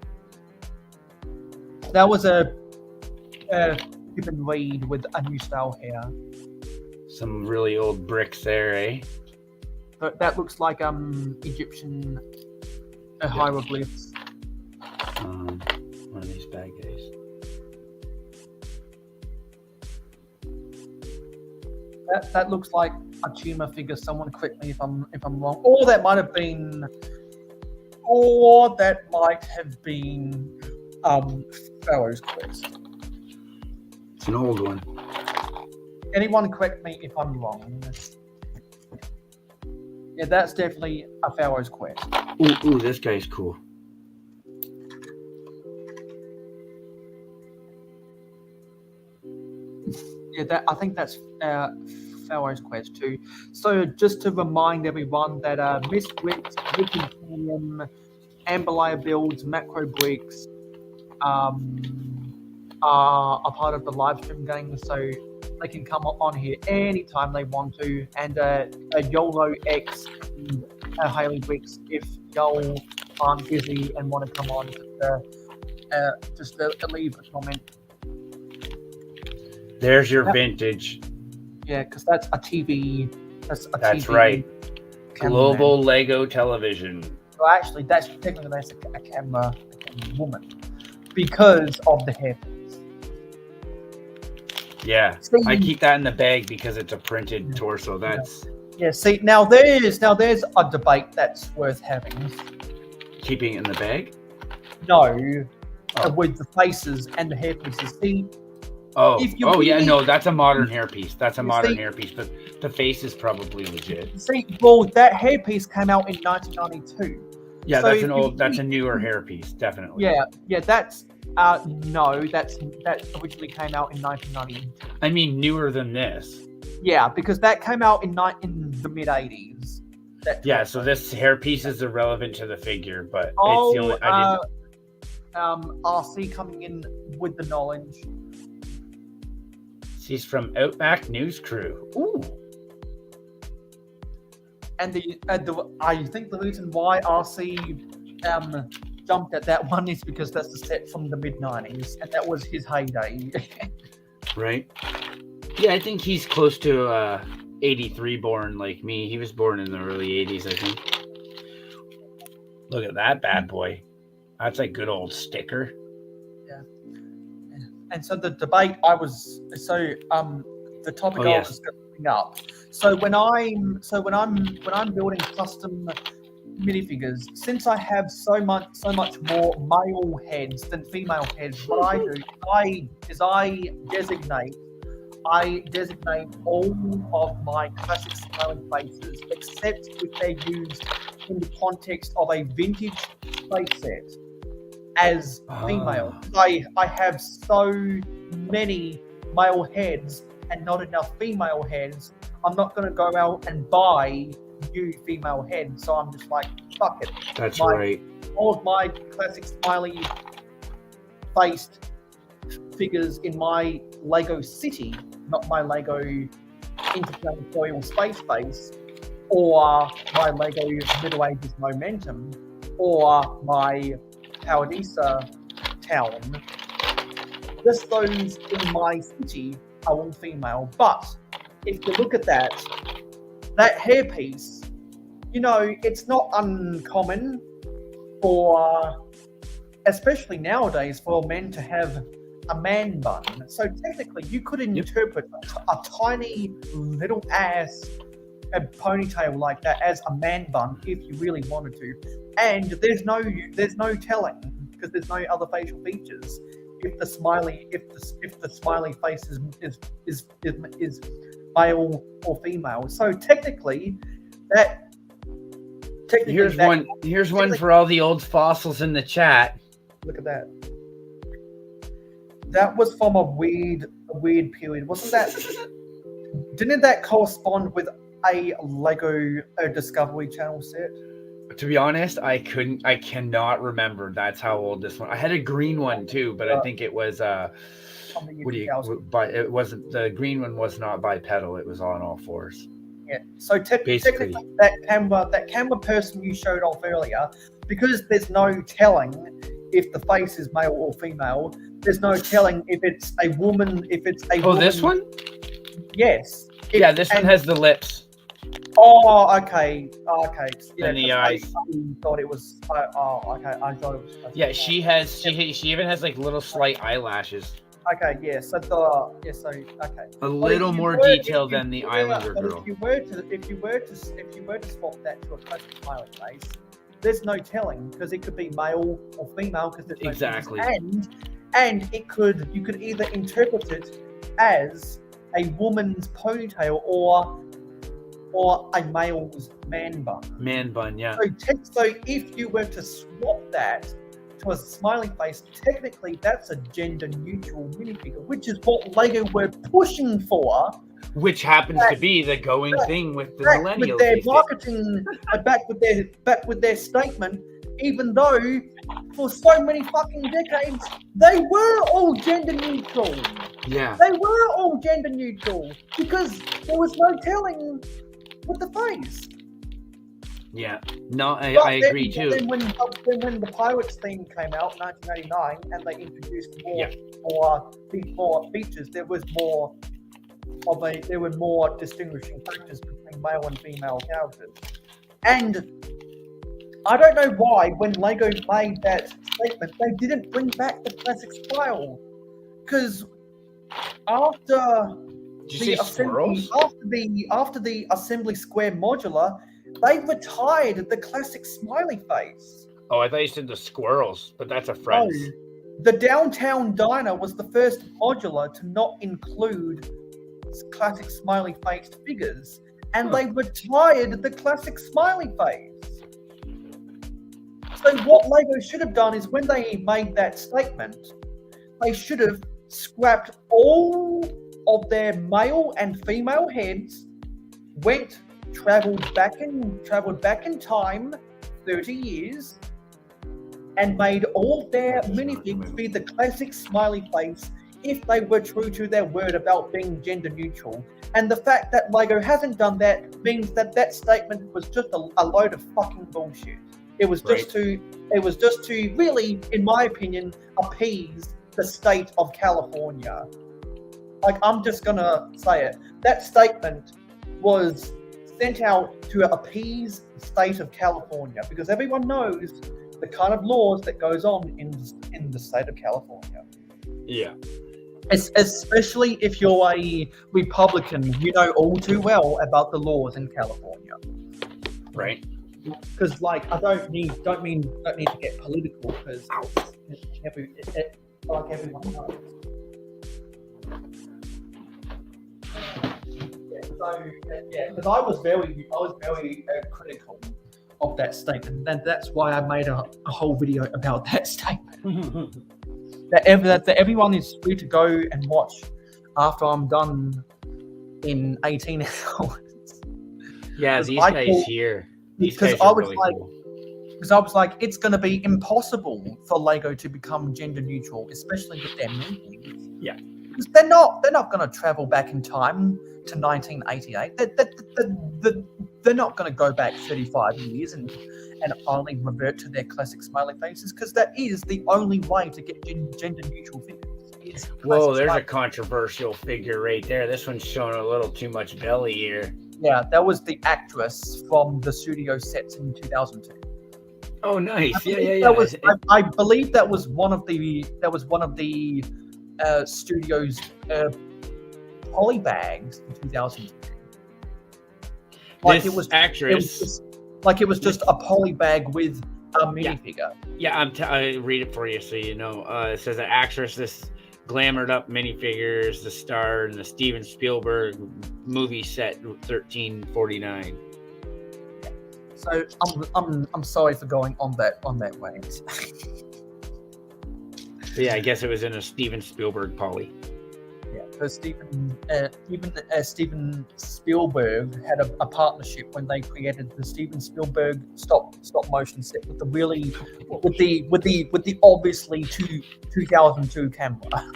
That was a Gibbon Reed with a new style hair. Some really old bricks there, eh? But that looks like Egyptian hieroglyphs. bad guys. That looks like a tumor figure. Someone correct me if I'm wrong. Or that might have been Pharaoh's Quest. It's an old one. Anyone correct me if I'm wrong. Yeah, that's definitely a Pharaoh's Quest. Ooh, this guy's cool. Yeah, I think that's Pharaoh's Quest too. So just to remind everyone that Miss Bricks, Wikipedia, Amberlayer Builds, Macro Bricks are a part of the live stream gang, so they can come on here anytime they want to. And YOLO X and Haley Bricks, if y'all aren't busy and want to come on, just leave a comment. There's your vintage. Yeah, because that's a TV. That's TV right. cameraman. Global Lego television. Well, actually, that's technically a camera woman because of the hairpiece. Yeah, See, I keep that in the bag because it's a printed torso. That's yeah. See, now there's a debate that's worth having. keeping it in the bag. No, with the faces and the hairpieces. See. No, that's a modern hairpiece. That's a modern hairpiece, but the face is probably legit. See, well, that hairpiece came out in 1992. Yeah, so that's a newer hairpiece, definitely. Yeah, that's that originally came out in 1992. I mean, newer than this. Yeah, because that came out in the mid 80s. Yeah, so this hairpiece is irrelevant to the figure, but it's the only. RC coming in with the knowledge. He's from Outback News Crew. Ooh. And I think the reason why RC jumped at that one is because that's the set from the mid-90s, and that was his heyday. Right. Yeah, I think he's close to 83 born like me. He was born in the early 80s, I think. Look at that bad boy. That's a good old sticker. Yeah. And so the debate the topic I was going to bring up. So when I'm building custom minifigures, since I have so much more male heads than female heads, what I do is I designate all of my classic smiling faces, except if they're used in the context of a vintage face set, as female. I have so many male heads and not enough female heads. I'm not going to go out and buy new female heads, so I'm just like, fuck it. That's right. All of my classic smiley faced figures in my Lego City, not my Lego Interplanetary Space Base, or my Lego Middle Ages Momentum, or my Paradisa Town. Just those in my city are all female. But if you look at that hairpiece, it's not uncommon for, especially nowadays, for men to have a man bun. So technically, you could interpret a tiny little ass a ponytail like that as a man bun if you really wanted to. And there's no telling, because there's no other facial features, if the smiley face is male or female. So technically here's one for all the old fossils in the chat. Look at that. That was from a weird period, wasn't that? Didn't that correspond with a Lego Discovery Channel set? To be honest, I cannot remember. That's how old this one. I had a green one too, but I think it was it wasn't, the green one was not bipedal. It was on all fours. Yeah. So technically, that camera person you showed off earlier, because there's no telling if the face is male or female. There's no telling if it's a woman. If it's a woman. This one? Yes. This one has the lips. Oh, okay. Yeah, And the 'cause eyes. I thought it was. Okay. I thought it was. Yeah, she even has like little slight eyelashes. Okay, yeah. So okay. A But little if you more were- detail if you than the were- Islander but girl. If you were to swap that to a classic smiley face, there's no telling because it could be male or female because there's no Exactly. difference. And you could either interpret it as a woman's ponytail or a male's man bun. Man bun, yeah. So if you were to swap that to a smiley face, technically that's a gender neutral minifigure, which is what Lego were pushing for. Which happens to be the going thing with the Back millennials. with their these days. marketing, back with their statement, even though for so many fucking decades they were all gender neutral. Yeah. They were all gender neutral because there was no telling with the face. Yeah. No, I But agree too. Then when the Pirates theme came out in 1989 and they introduced more features, there were more distinguishing factors between male and female characters. And I don't know why when Lego made that statement they didn't bring back the classic style. Because after Did you say squirrels? after the assembly square modular, they retired the classic smiley face. Oh, I thought you said the squirrels, but that's a Friends. No, the downtown diner was the first modular to not include classic smiley faced figures, and they retired the classic smiley face. So what Lego should have done is when they made that statement, they should have scrapped all of their male and female heads, traveled back in time 30 years, and made all their minifigs be the classic smiley face if they were true to their word about being gender neutral. And the fact that Lego hasn't done that means that statement was just a load of fucking bullshit. It was just to really, in my opinion, appease the state of California. Like, I'm just gonna say it. That statement was sent out to appease the state of California because everyone knows the kind of laws that goes on in the state of California. Yeah. Especially if you're a Republican, you know all too well about the laws in California. Right. Because, like, I don't need to get political because like everyone knows. Because I was very critical of that statement, and that's why I made a whole video about that statement. that everyone is free to go and watch after I'm done in 18 hours. Yeah, these guys here. These guys I are was really like, cool. because I was like, it's going to be impossible for Lego to become gender neutral, especially with their movies. Yeah. Because they're not going to travel back in time to 1988. They're not going to go back 35 years and only revert to their classic smiley faces, because that is the only way to get gender neutral figures. Whoa, there's a controversial figure right there. This one's showing a little too much belly here. Yeah, that was the actress from the studio sets in 2002. Oh, nice. I believe that was one of the studio's poly bags in 2002. Like, This it was actress. it was just a poly bag with a minifigure. Yeah, I read it for you so you know. It says an actress, this glamored up minifigures, the star in the Steven Spielberg movie set 1349. So I'm sorry for going on that rant. Yeah, I guess it was in a Steven Spielberg poly. Yeah, because Steven Spielberg had a partnership when they created the Steven Spielberg stop motion set with the obviously 2002 camera.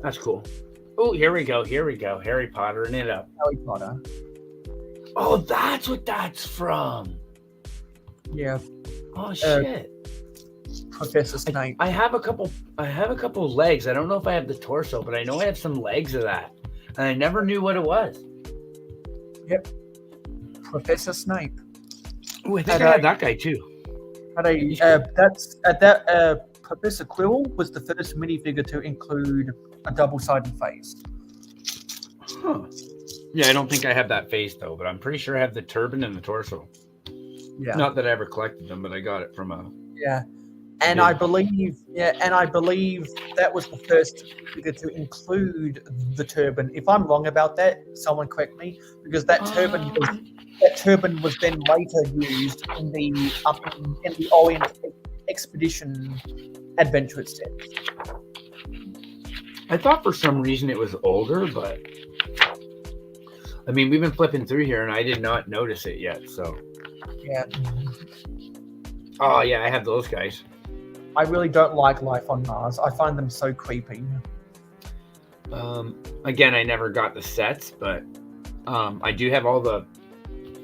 That's cool. Oh, here we go. Harry Potter and it up. Harry Potter. Oh, that's what that's from. Yeah. Oh shit. Professor Snape. I have a couple legs. I don't know if I have the torso, but I know I have some legs of that. And I never knew what it was. Yep. Professor Snape. Oh, I think I had that guy too. Professor Quirrell was the first minifigure to include a double-sided face. Huh. Yeah, I don't think I have that face though, but I'm pretty sure I have the turban and the torso. Yeah. Not that I ever collected them, but I got it from a. Yeah. And I believe that was the first figure to include the turban. If I'm wrong about that, someone correct me, because that turban was then later used in the Orient Expedition adventure set. I thought for some reason it was older, but I mean we've been flipping through here and I did not notice it yet. So yeah. Oh yeah, I have those guys. I really don't like Life on Mars. I find them so creepy. Again, I never got the sets, but I do have all the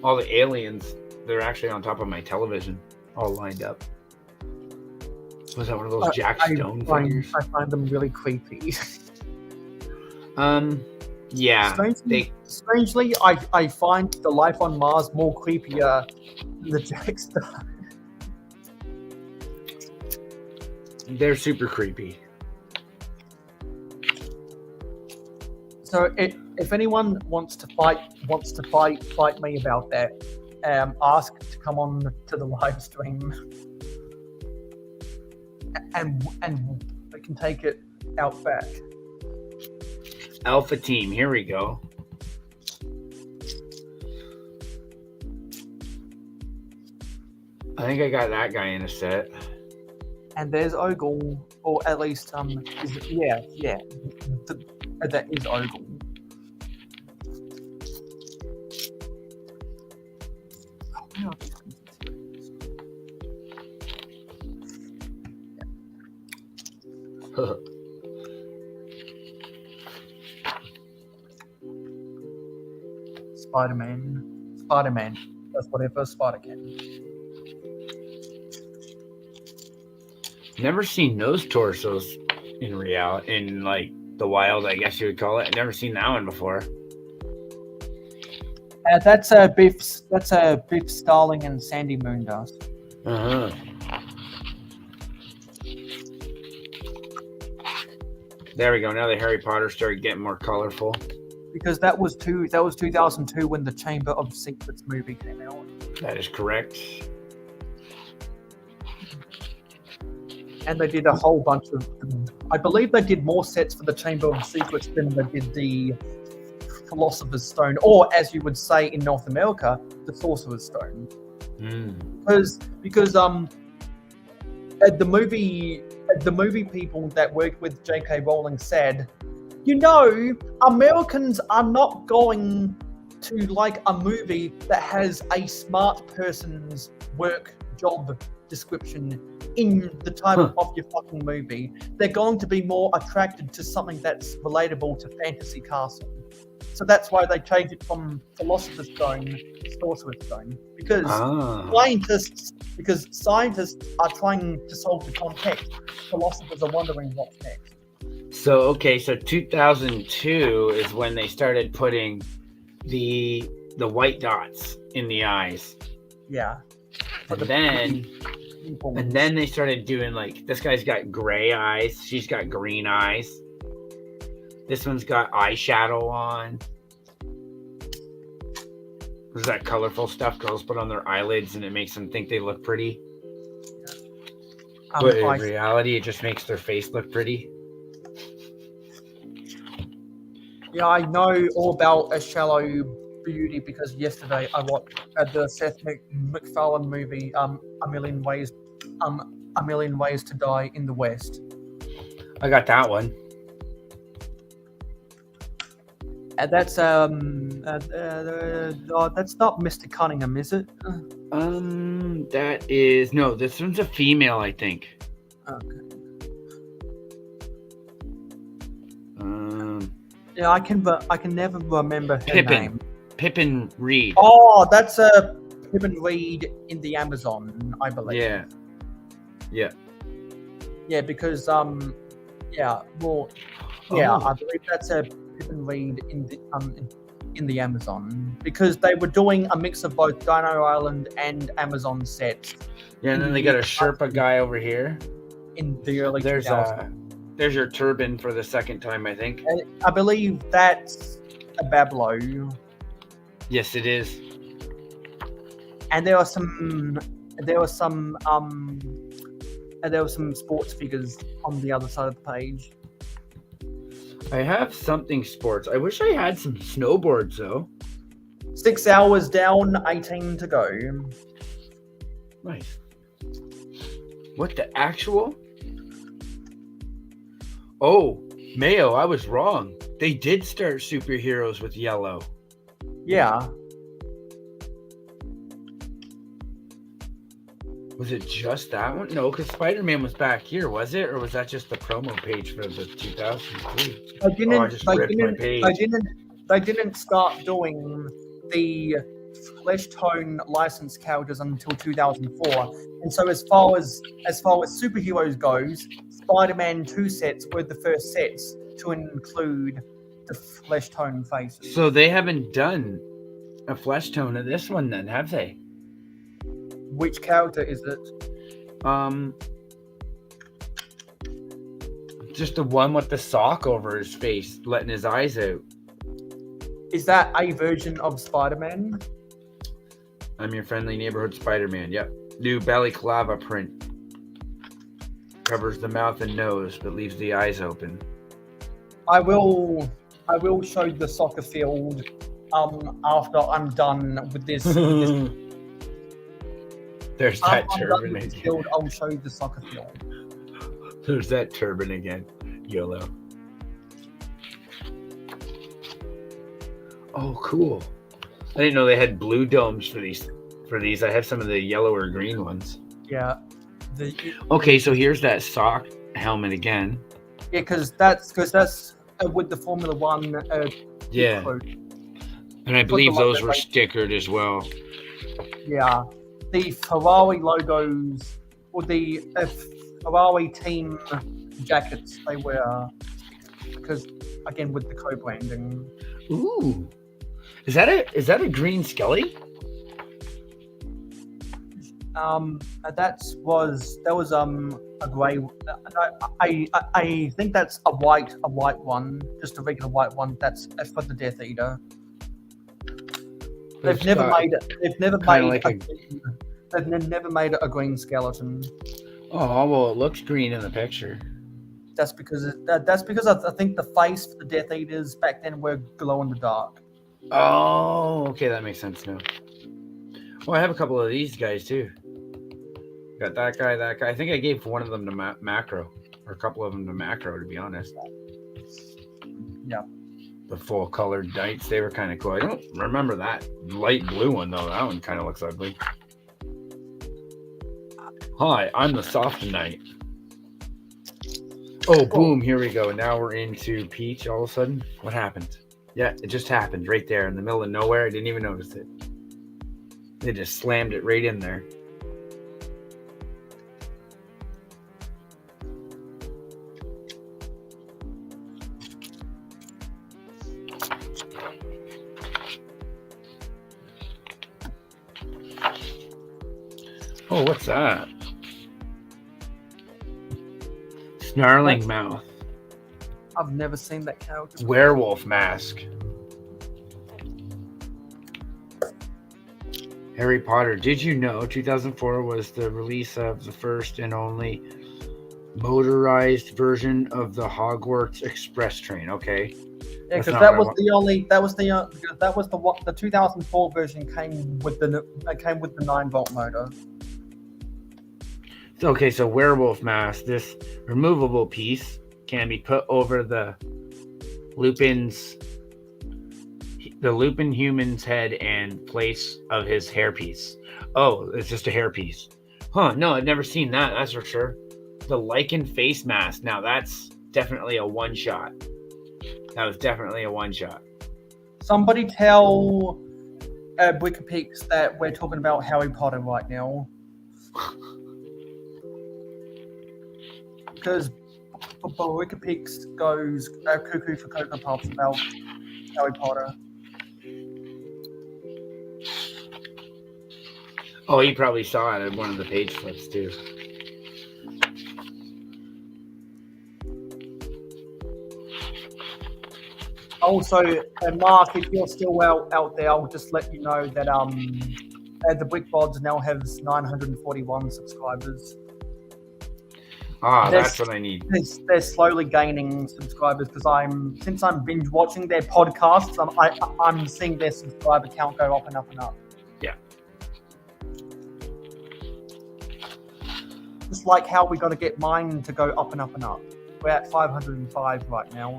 aliens. They're actually on top of my television, all lined up. Was that one of those Jack Stone figures? I find them really creepy. Yeah. Strangely, I find the Life on Mars more creepier than the Jack Stone. They're super creepy. So if anyone wants to fight me about that, ask to come on to the live stream, and we can take it out back. Alpha Team, here we go. I think I got that guy in a set. And there's Ogle, or at least that is Ogle. Spider-Man does whatever Spider can. Never seen those torsos in reality, in like the wild, I guess you would call it. I've never seen that one before. That's Biff Starling and Sandy Moondust. Uh-huh. There we go. Now the Harry Potter started getting more colorful. Because that was 2002 when the Chamber of Secrets movie came out. That is correct. And they did a whole bunch of. I believe they did more sets for the Chamber of Secrets than they did the Philosopher's Stone, or as you would say in North America, the Sorcerer's Stone. Because the movie people that worked with J.K. Rowling said, Americans are not going to like a movie that has a smart person's work job description in the title of your fucking movie. They're going to be more attracted to something that's relatable to Fantasy Castle. So that's why they changed it from Philosopher's Stone to Sorcerer's Stone. Because scientists are trying to solve the context. Philosophers are wondering what's next. So 2002 is when they started putting the white dots in the eyes. Yeah. And then they started doing like, this guy's got gray eyes, she's got green eyes. This one's got eyeshadow on. There's that colorful stuff girls put on their eyelids and it makes them think they look pretty. But in reality, it just makes their face look pretty. Yeah, I know all about A Shallow Beauty because yesterday I watched the Seth MacFarlane movie, A Million Ways to Die in the West. I got that one. That's not Mr. Cunningham, is it? That is no. This one's a female, I think. Okay. Yeah, I can never remember her name. Pippin Reed. Oh, that's Pippin Reed in the Amazon, I believe. Yeah. Yeah, because I believe that's Pippin Reed in in the Amazon because they were doing a mix of both Dino Island and Amazon sets Yeah, and then they got a Sherpa guy over here. in the early There's 2000s. there's your turban for the second time, I think. I believe that's a Bablo. Yes, it is. And there were some sports figures on the other side of the page. I have something sports. I wish I had some snowboards though. 6 hours down, 18 to go. Nice. What the actual? Oh, Mayo, I was wrong. They did start superheroes with yellow. Yeah. Was it just that one? No, because Spider-Man was back here, was it? Or was that just the promo page for the 2003? They didn't, I just ripped my page. they didn't start doing the flesh tone licensed characters until 2004. And so as far as superheroes goes, Spider-Man 2 sets were the first sets to include the flesh tone faces. So they haven't done a flesh tone of this one then, have they? Which character is it? Just the one with the sock over his face, letting his eyes out. Is that a version of Spider-Man? I'm your friendly neighborhood Spider-Man. Yep. New balaclava print. Covers the mouth and nose, but leaves the eyes open. I will show the soccer field after I'm done with this. There's that turban again. Field, I'll show you the soccer field. There's that turban again. YOLO. Oh, cool. I didn't know they had blue domes for these. I have some of the yellow or green ones. Yeah. Okay, so here's that sock helmet again. Yeah, because that's with the Formula One. Yeah. quote. And I believe those were stickered as well. Yeah. The Ferrari logos, or the Ferrari team jackets, they wear because again with the co-branding. Ooh, is that a green Skelly? That was a grey. I think that's a white one, just a regular white one. That's for the Death Eater. They've never made a green skeleton. Oh well, it looks green in the picture. That's because I think the face for the Death Eaters back then were glow in the dark. Oh, okay, that makes sense now. Well, I have a couple of these guys too. Got that guy. I think I gave one of them to Macro, or a couple of them to Macro, to be honest. Yeah. The full colored knights, they were kind of cool. I don't remember that light blue one though. That one kind of looks ugly. Hi, I'm the soft knight. Oh, boom, here we go. Now we're into Peach all of a sudden. What happened? Yeah, it just happened right there in the middle of nowhere. I didn't even notice it. They just slammed it right in there. Oh, what's that? Snarling mouth. I've never seen that character. Werewolf mask. Harry Potter. Did you know 2004 was the release of the first and only motorized version of the Hogwarts Express train? Okay. Yeah, because the 2004 version came with the 9-volt motor. Okay, so werewolf mask. This removable piece can be put over the Lupin human's head and place of his hairpiece. Oh, it's just a hairpiece. Huh, no, I've never seen that, that's for sure. The lichen face mask. Now that's definitely a one-shot. That was definitely a one-shot. Somebody tell Wikipix that we're talking about Harry Potter right now. Because Wikipix goes cuckoo for Cocoa Puffs about Harry Potter. Oh, he probably saw it at one of the page flips too. Also, Mark, if you're still out there, I'll just let you know that the Brick Bods now has 941 subscribers. Ah, that's what I need. They're slowly gaining subscribers because since I'm binge watching their podcasts, I'm seeing their subscriber count go up and up and up. Yeah. Just like how we got to get mine to go up and up and up. We're at 505 right now.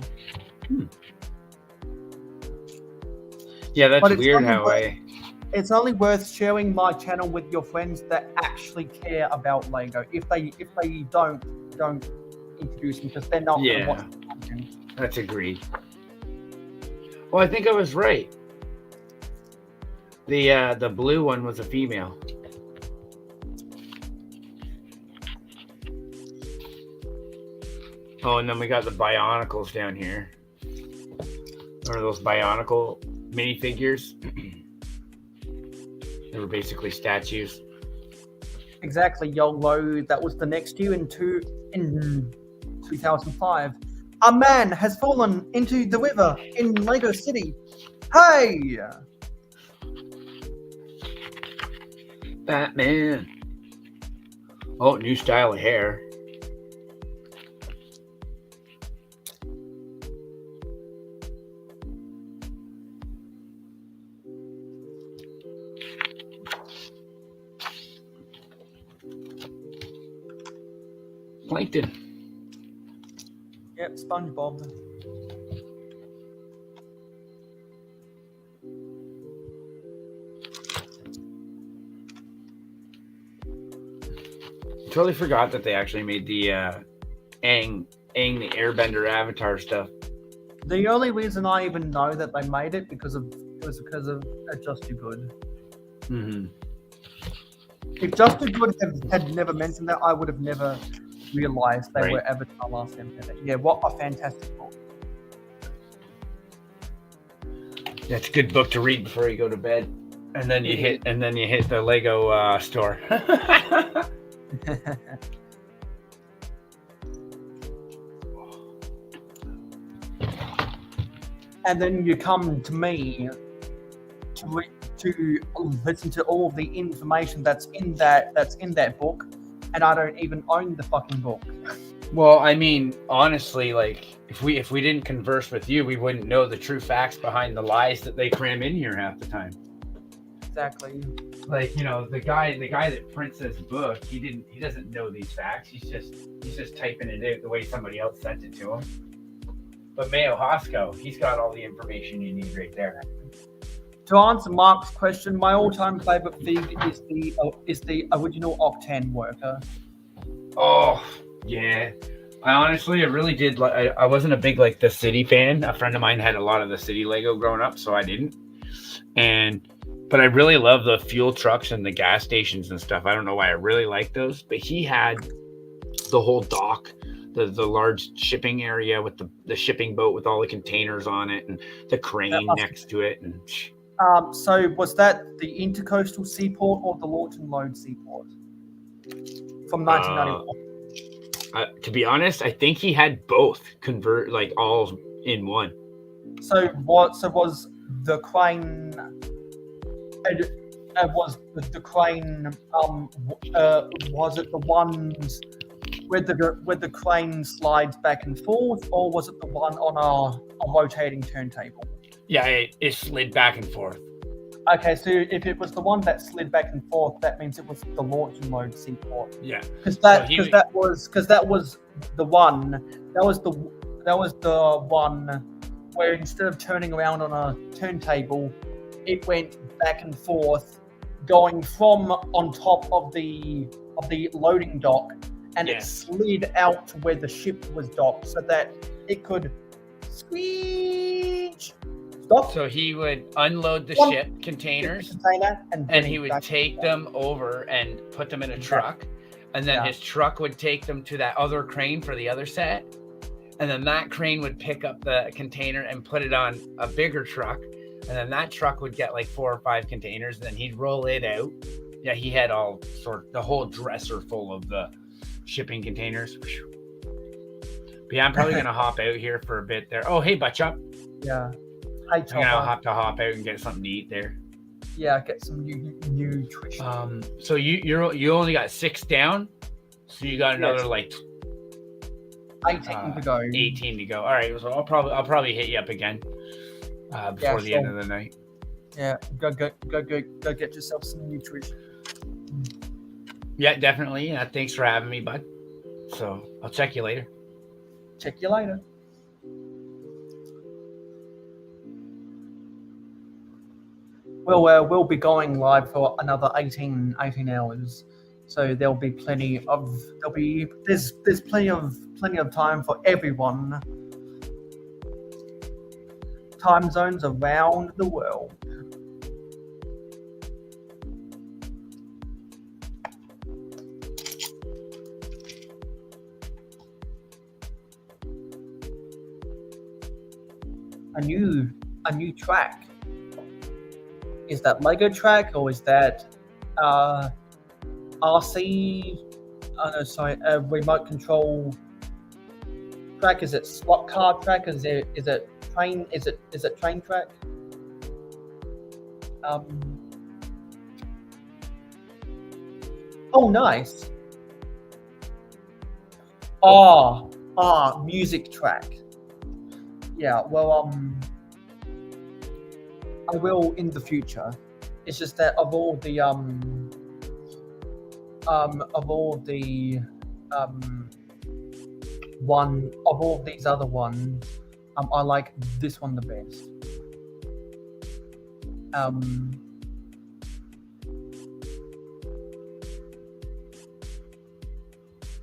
Yeah, that's But weird how it's only worth sharing my channel with your friends that actually care about Lego. If they don't introduce them because they're not going to watch the content. That's agreed. Well, I think I was right. The blue one was a female. Oh, and then we got the Bionicles down here. Or those Bionicle minifigures. They were basically statues. Exactly, YOLO. That was the next year in 2005. A man has fallen into the river in Lego City. Hey! Batman. Oh, new style of hair. Plankton. Yep, SpongeBob. Totally forgot that they actually made the Aang the Airbender Avatar stuff. The only reason I even know that they made it was because of Just Too Good. Mm-hmm. If Just Too Good had never mentioned that, I would have never realized they were Avatar Last Airbender. Yeah, what a fantastic book. That's a good book to read before you go to bed. And then you hit the Lego store. And then you come to me to listen to all of the information that's in that book, and I don't even own the fucking book. Well, I mean, honestly, like if we didn't converse with you, we wouldn't know the true facts behind the lies that they cram in here half the time. Exactly. Like, you know, the guy that prints this book, he doesn't know these facts. He's just typing it out the way somebody else sent it to him. But Mayo Hosko, he's got all the information you need right there. To answer Mark's question, my all-time favorite fig is the original Octane Worker. Oh, yeah. I really did. I wasn't a big the City fan. A friend of mine had a lot of the City Lego growing up, so I didn't. But I really love the fuel trucks and the gas stations and stuff. I don't know why I really like those, but he had the whole dock, the large shipping area with the shipping boat with all the containers on it and the crane next to it. And so was that the Intercoastal Seaport or the Launch and Load Seaport from 1991? To be honest, I think he had both convert all in one. So was the crane? Was the crane? Was it the ones where the crane slides back and forth, or was it the one on a rotating turntable? Yeah, it slid back and forth. Okay, so if it was the one that slid back and forth, that means it was the Launch and Load Seaport. Yeah, because that was the one. That was the one where instead of turning around on a turntable, it went back and forth, going from on top of the loading dock, and it slid out to where the ship was docked, so that it could screech. Stop. So he would unload the ship containers, and he would take them over and put them in a truck, and then his truck would take them to that other crane for the other set, and then that crane would pick up the container and put it on a bigger truck, and then that truck would get 4 or 5 containers, and then he'd roll it out, Yeah, he had the whole dresser full of the shipping containers. But yeah, I'm probably gonna hop out here for a bit there. Oh, hey, Butchup. Yeah. Hey, I'm gonna Chopper. hop out and get something to eat there. Yeah, get some nutrition. So you only got 6 down, so you got another like 18 to go. 18 to go. All right, so I'll probably hit you up again before the end of the night. Yeah, go get yourself some nutrition. Yeah, definitely. Thanks for having me, bud. So I'll check you later. Check you later. Well, we'll be going live for another 18 hours, so there's plenty of time for everyone. Time zones around the world. A new track. Is that Lego track or is that RC? Oh no, sorry, remote control track. Is it slot car track? Is it train? Is it train track? Oh, nice. Music track. Yeah, well, I will in the future. It's just that of all these other ones, I like this one the best.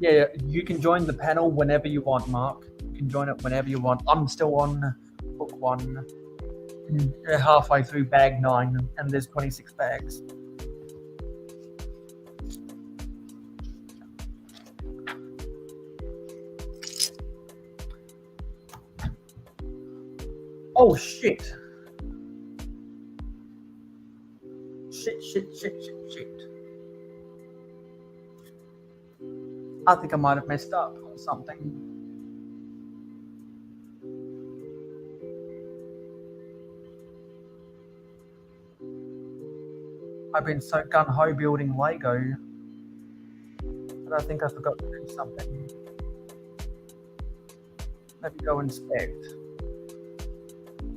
Yeah, you can join the panel whenever you want, Mark. You can join it whenever you want. I'm still on book 1. Halfway through bag 9, and there's 26 bags. Oh shit. Shit. I think I might have messed up on something. I've been so gung-ho building Lego that I think I forgot to do something. Let me go inspect.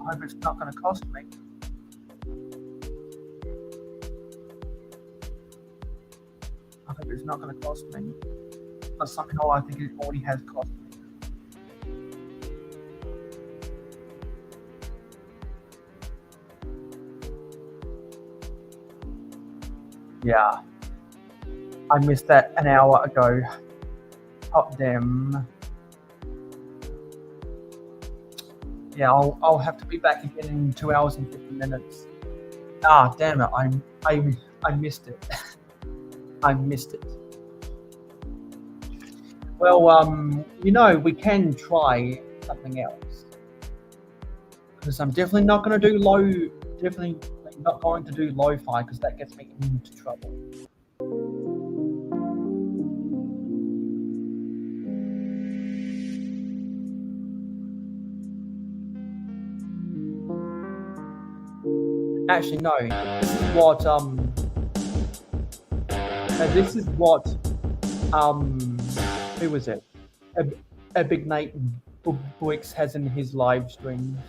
I hope it's not going to cost me. I hope it's not going to cost me. But somehow I think it already has cost me. Yeah, I missed that an hour ago. Oh, damn. Yeah, I'll have to be back again in 2 hours and 50 minutes. Ah, damn it! I missed it. I missed it. Well, we can try something else. Because I'm definitely not going to do not going to do lo-fi because that gets me into trouble. Actually, no. This is what who was it? A Big Nate Bricks has in his live streams.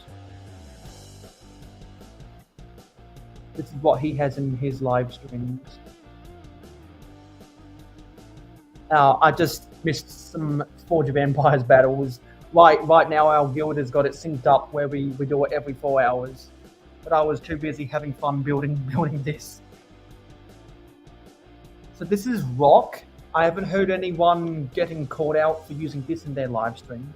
This is what he has in his live streams. I just missed some Forge of Empires battles. Right now our guild has got it synced up where we do it every 4 hours. But I was too busy having fun building this. So this is Rock. I haven't heard anyone getting called out for using this in their live stream.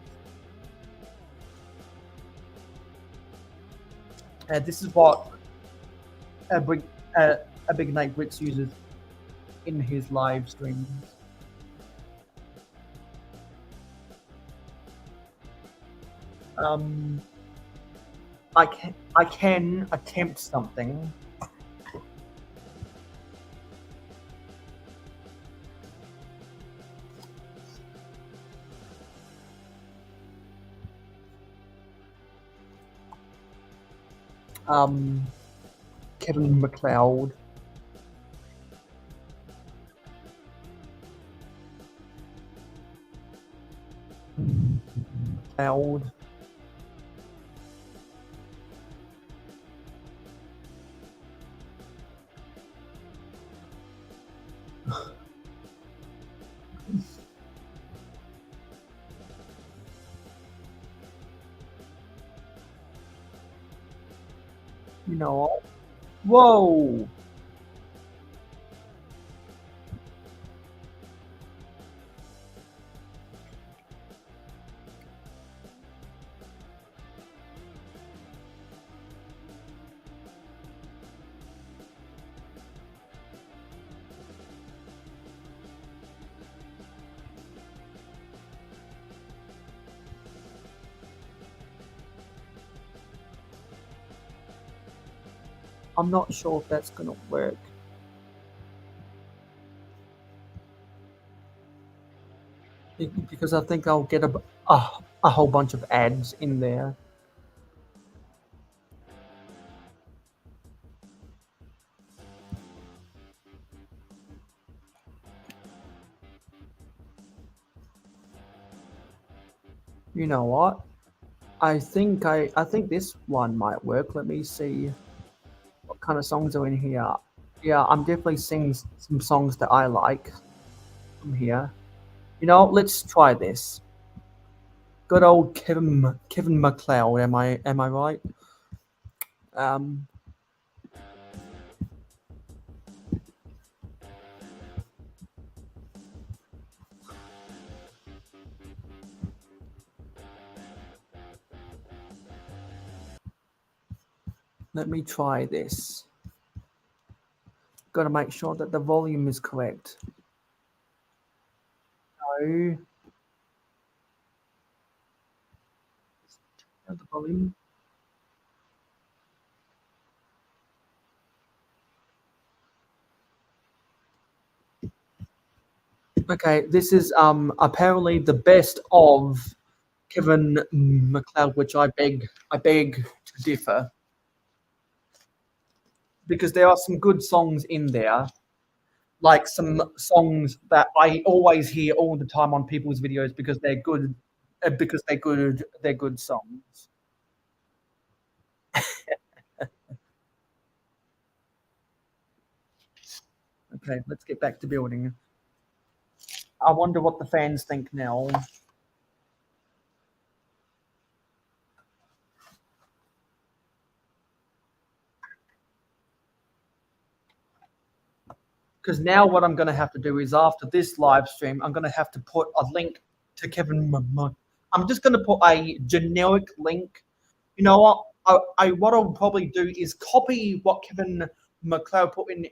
This is what a Big Nate Bricks uses in his live streams. I can attempt something. Kevin MacLeod. MacLeod. You know what? Whoa! I'm not sure if that's gonna work. Because I think I'll get a whole bunch of ads in there. You know what? I think this one might work. Let me see what kind of songs are in here. Yeah, I'm definitely singing some songs that I like from here. You know, let's try this. Good old Kevin MacLeod. Am I right? Um, let me try this. Got to make sure that the volume is correct. No. The volume. Okay, this is apparently the best of Kevin MacLeod, which I beg to differ, because there are some good songs in there, like some songs that I always hear all the time on people's videos because they're good, they're good songs. Okay, let's get back to building. I wonder what the fans think now. Because now what I'm going to have to do is after this live stream, I'm going to have to put a link to Kevin. I'm just going to put a generic link. You know what? What I'll probably do is copy what Kevin MacLeod put in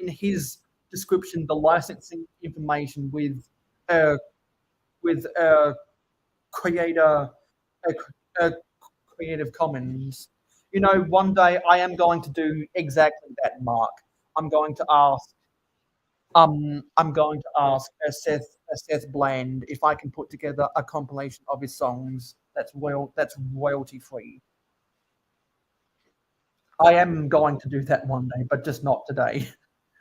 his description, the licensing information with creator Creative Commons. You know, one day I am going to do exactly that, Mark. I'm going to ask Seth Bland if I can put together a compilation of his songs that's royalty free. I am going to do that one day, but just not today.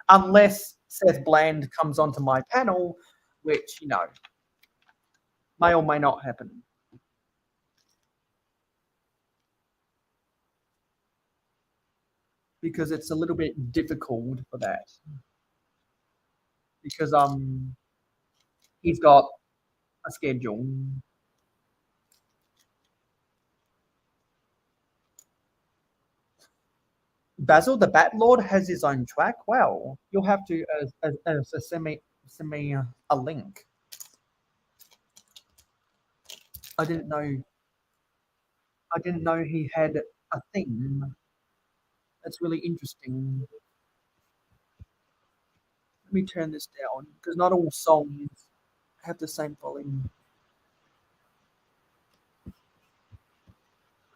Unless Seth Bland comes onto my panel, which, you know, may or may not happen. Because it's a little bit difficult for that. Because he's got a schedule. Basil the Bat Lord has his own track. Wow, you'll have to send me a link. I didn't know he had a theme. That's really interesting. Let me turn this down because not all songs have the same volume.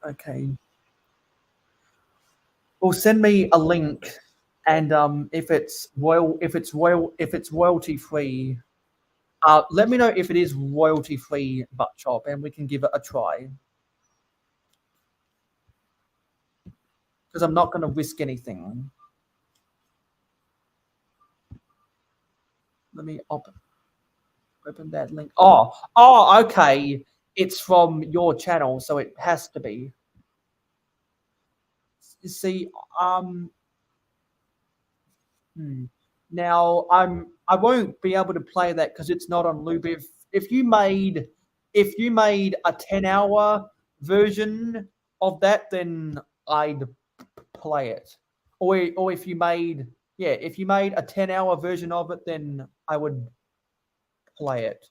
Okay. Well, send me a link, and if it's royalty free, let me know if it is royalty free, Butt Chop, and we can give it a try. because I'm not going to risk anything. Let me open that link. Oh, okay. It's from your channel, so it has to be. You see, now I won't be able to play that because it's not on loop. If you made a 10-hour version of that, then I'd play it. Or if you made a 10-hour version of it, then I would play it.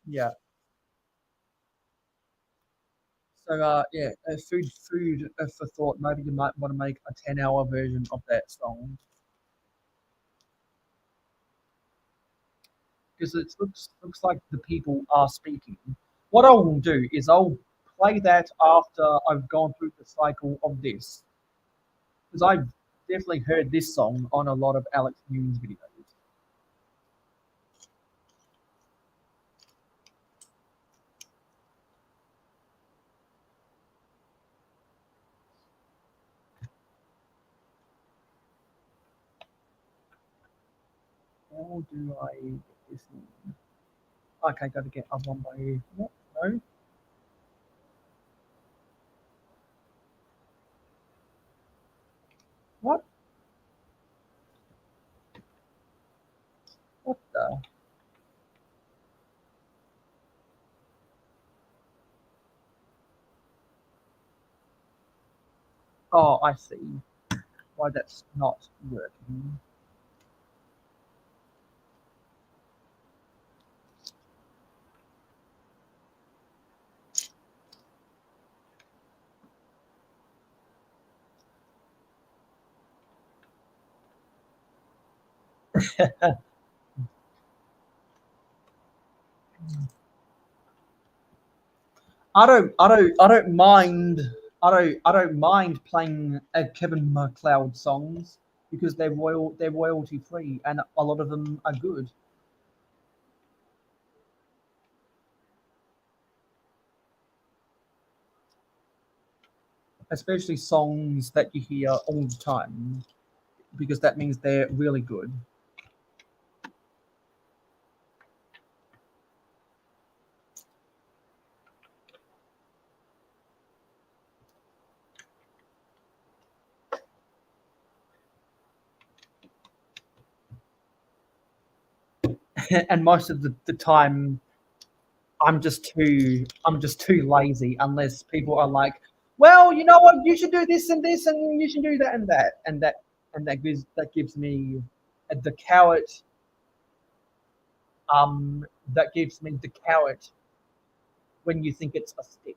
Yeah. So food for thought. Maybe you might want to make a 10-hour version of that song because it looks like the people are speaking. What I will do is I'll play that after I've gone through the cycle of this because I've definitely heard this song on a lot of Alex News videos. How do I get this in? Okay, got to get up one by what? No. What? What the? Oh, I see why that's not working. I don't mind. I don't mind playing Kevin MacLeod songs because they're royalty free, and a lot of them are good. Especially songs that you hear all the time, because that means they're really good. And most of the time I'm just too lazy unless people are like, well, you know what, you should do this and this and you should do that and that and that gives me the carrot that gives me the carrot when you think it's a stick.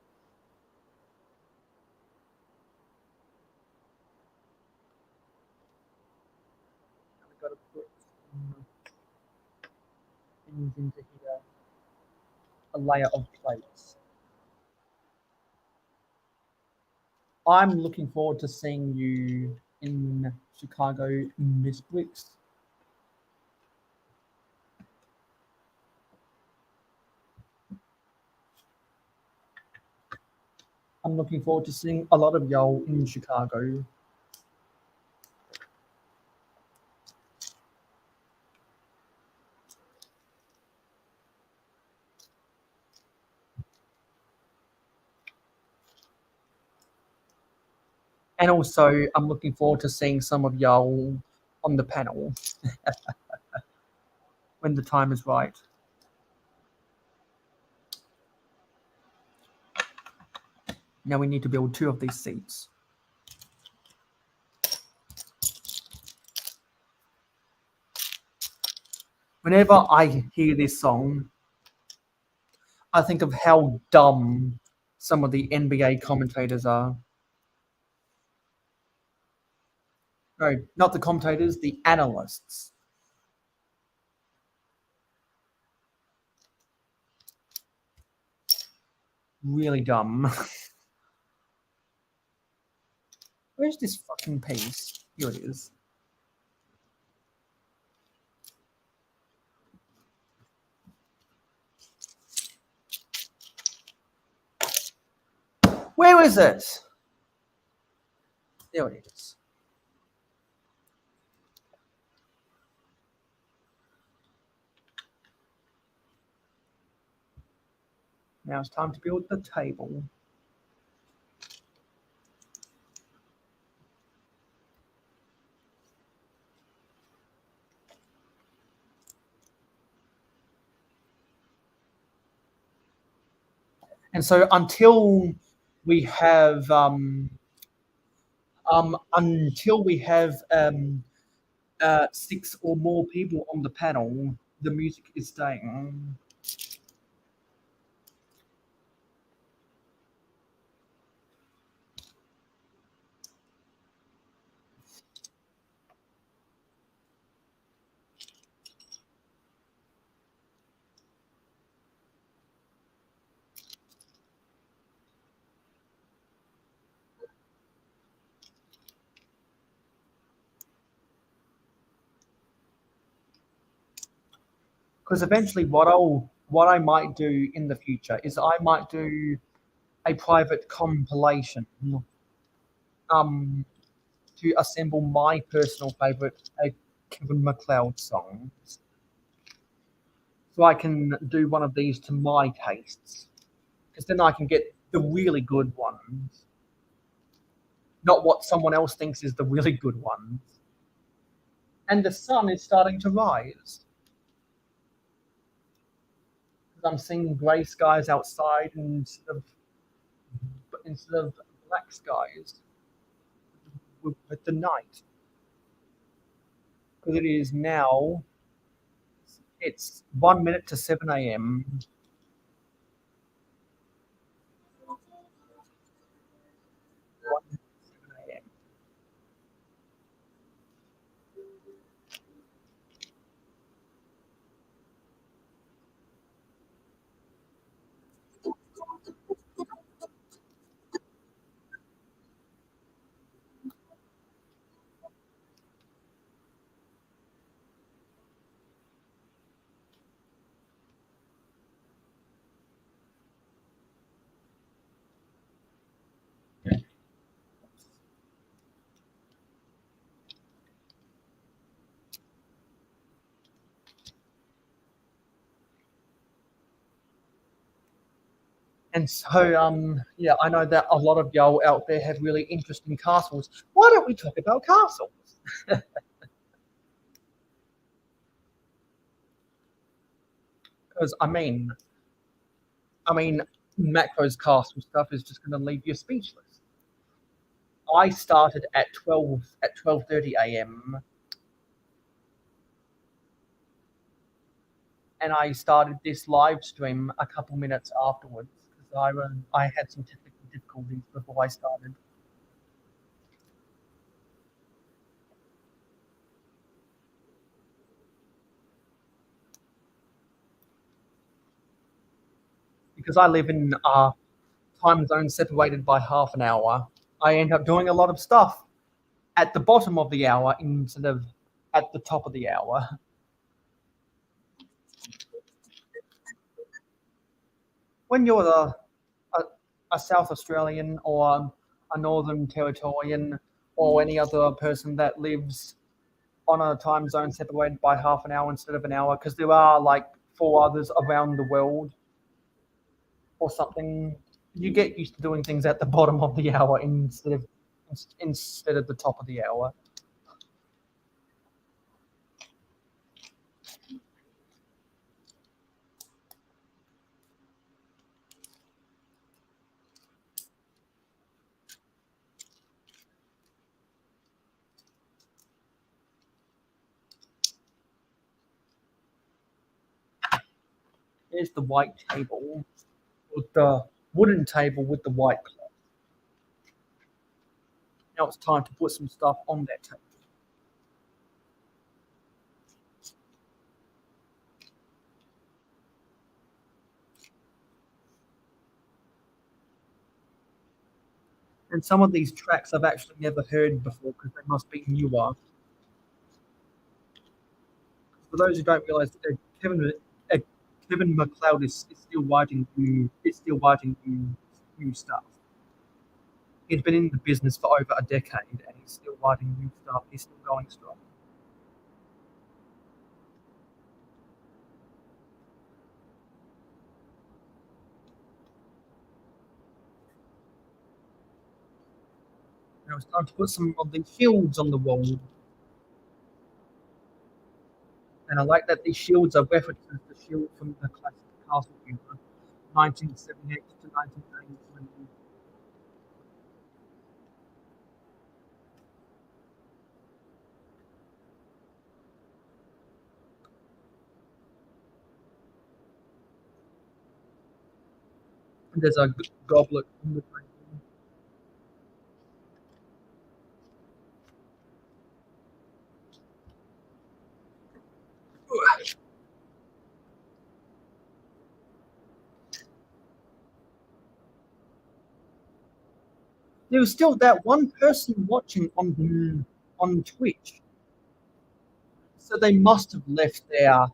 I've got to put some things into here, a layer of plates. I'm looking forward to seeing you in Chicago, Miss Bricks. I'm looking forward to seeing a lot of y'all in Chicago. And also, I'm looking forward to seeing some of y'all on the panel when the time is right. Now we need to build 2 of these seats. Whenever I hear this song, I think of how dumb some of the NBA commentators are. No, not the commentators, the analysts. Really dumb. Where's this fucking piece? Here it is. is it? There it is. Now it's time to build the table. And so until we have six or more people on the panel, the music is staying. Because eventually what I might do in the future is I might do a private compilation to assemble my personal favorite Kevin MacLeod songs. So I can do one of these to my tastes. Because then I can get the really good ones. Not what someone else thinks is the really good ones. And the sun is starting to rise. I'm seeing grey skies outside instead of black skies with the night. Because it is now, it's 1 minute to 7 a.m. And so, yeah, I know that a lot of y'all out there have really interesting castles. Why don't we talk about castles? Because I mean, Macro's castle stuff is just going to leave you speechless. I started at 12:30 a.m. and I started this live stream a couple minutes afterwards because I had some technical difficulties before I started. Because I live in a time zone separated by half an hour, I end up doing a lot of stuff at the bottom of the hour instead of at the top of the hour. When you're a South Australian or a Northern Territorian or any other person that lives on a time zone separated by half an hour instead of an hour, because there are like 4 others around the world or something, you get used to doing things at the bottom of the hour instead of the top of the hour. Here's the white table, with the wooden table with the white cloth. Now it's time to put some stuff on that table. And some of these tracks I've actually never heard before because they must be newer. For those who don't realise, Kevin MacLeod is still writing new stuff. He's been in the business for over a decade, and he's still writing new stuff. He's still going strong. Now it's time to put some of the shields on the wall. And I like that these shields are references to shield from the classic castle era, 1978 to 1993. And there's a goblet on the table. There was still that one person watching on Twitch. So they must have left their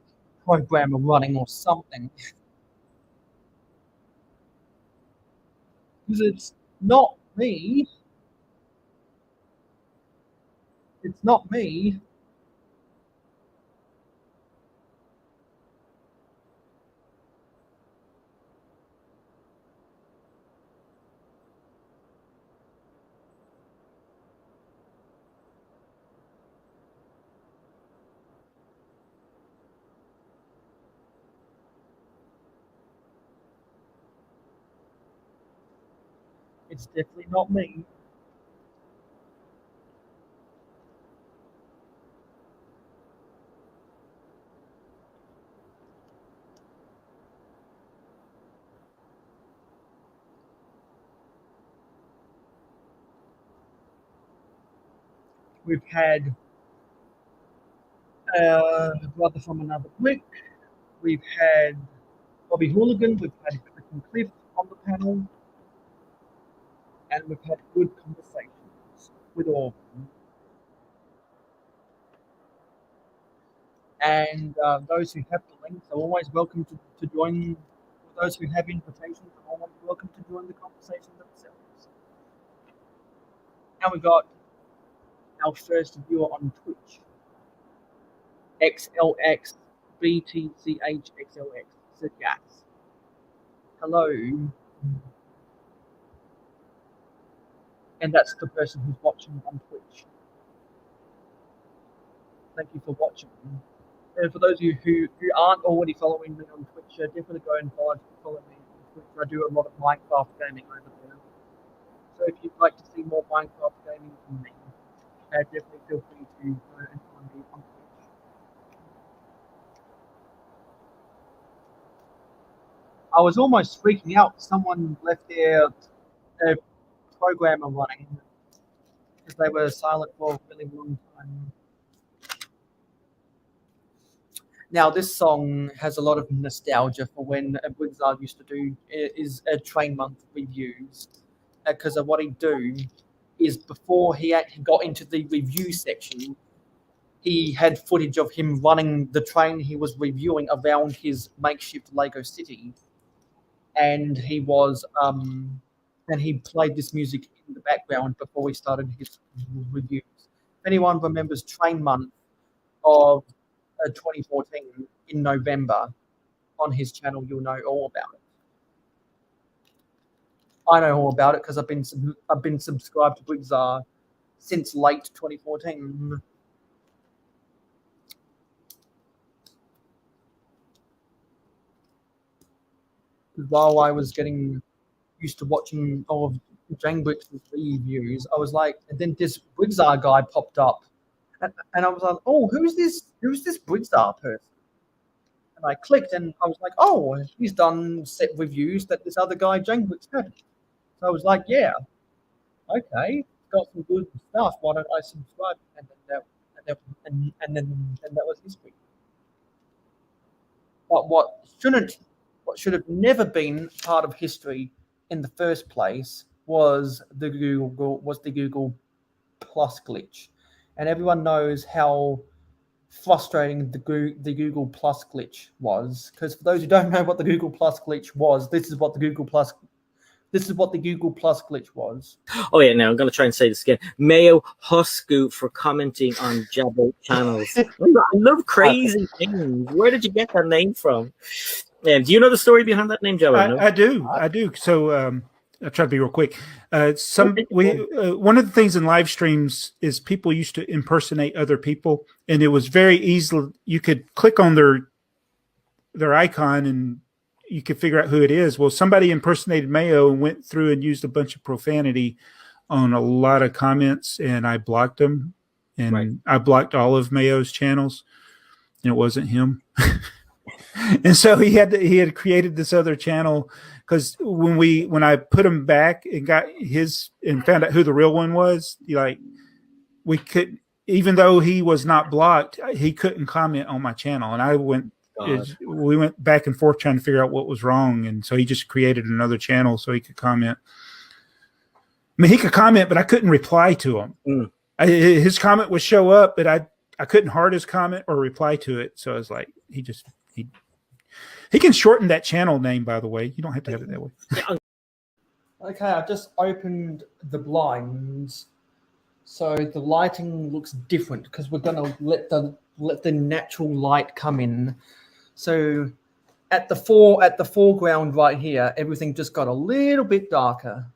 program running or something. Because it's not me. It's not me. It's definitely not me. We've had a brother from another brick. We've had Bobby Hooligan. We've had Click and Cliff on the panel. And we've had good conversations with all of them. And those who have the links are always welcome to join. Those who have invitations are always welcome to join the conversation themselves. Now we've got our first viewer on Twitch, XLXBTCHXLX, Gas. Hello. And that's the person who's watching on Twitch. Thank you for watching. And for those of you who aren't already following me on Twitch, definitely go and follow me on Twitch. I do a lot of Minecraft gaming over there. So if you'd like to see more Minecraft gaming from me, definitely feel free to go and find me on Twitch. I was almost freaking out. Someone left their programmer running because they were silent for a really long time. Now, this song has a lot of nostalgia for when Blizzard used to do train month reviews. Because of what he'd do is before he got into the review section, he had footage of him running the train he was reviewing around his makeshift Lego city. And he was and he played this music in the background before he started his reviews. If anyone remembers Train Month of 2014 in November on his channel, you'll know all about it. I know all about it because I've been subscribed to Blizzard since late 2014. While I was getting used to watching all of Jang Bricks' reviews, I was like, and then this Blizzard guy popped up, and I was like, oh, who's this Blizzard person? And I clicked, and I was like, oh, he's done set reviews that this other guy Jang Bricks had. So I was like, yeah, okay, got some good stuff. Why don't I subscribe? And then that was history. But what should have never been part of history in the first place was the Google Plus glitch, and everyone knows how frustrating the Google Plus glitch was. Because for those who don't know what the Google Plus glitch was, this is what the Google Plus This is what the Google Plus glitch was. Oh yeah, now I'm gonna try and say this again. Mayo Hosko for commenting on Jabbo channels. I love crazy things. Where did you get that name from? Do you know the story behind that name, Jabbo? No? I do. So I'll try to be real quick. One of the things in live streams is people used to impersonate other people, and it was very easy. You could click on their icon and you could figure out who it is. Well, somebody impersonated Mayo and went through and used a bunch of profanity on a lot of comments, and I blocked them. And I blocked all of Mayo's channels, and it wasn't him. And so he had created this other channel, because when I put him back and got his and found out who the real one was, we could, even though he was not blocked, he couldn't comment on my channel, and we went back and forth trying to figure out what was wrong, and so he just created another channel so he could comment. I mean, he could comment, but I couldn't reply to him. His comment would show up, but I couldn't heart his comment or reply to it. So I was like, he can shorten that channel name, by the way. You don't have to have it that way. Okay, I've just opened the blinds, so the lighting looks different because we're gonna let the natural light come in. So at the foreground right here, everything just got a little bit darker.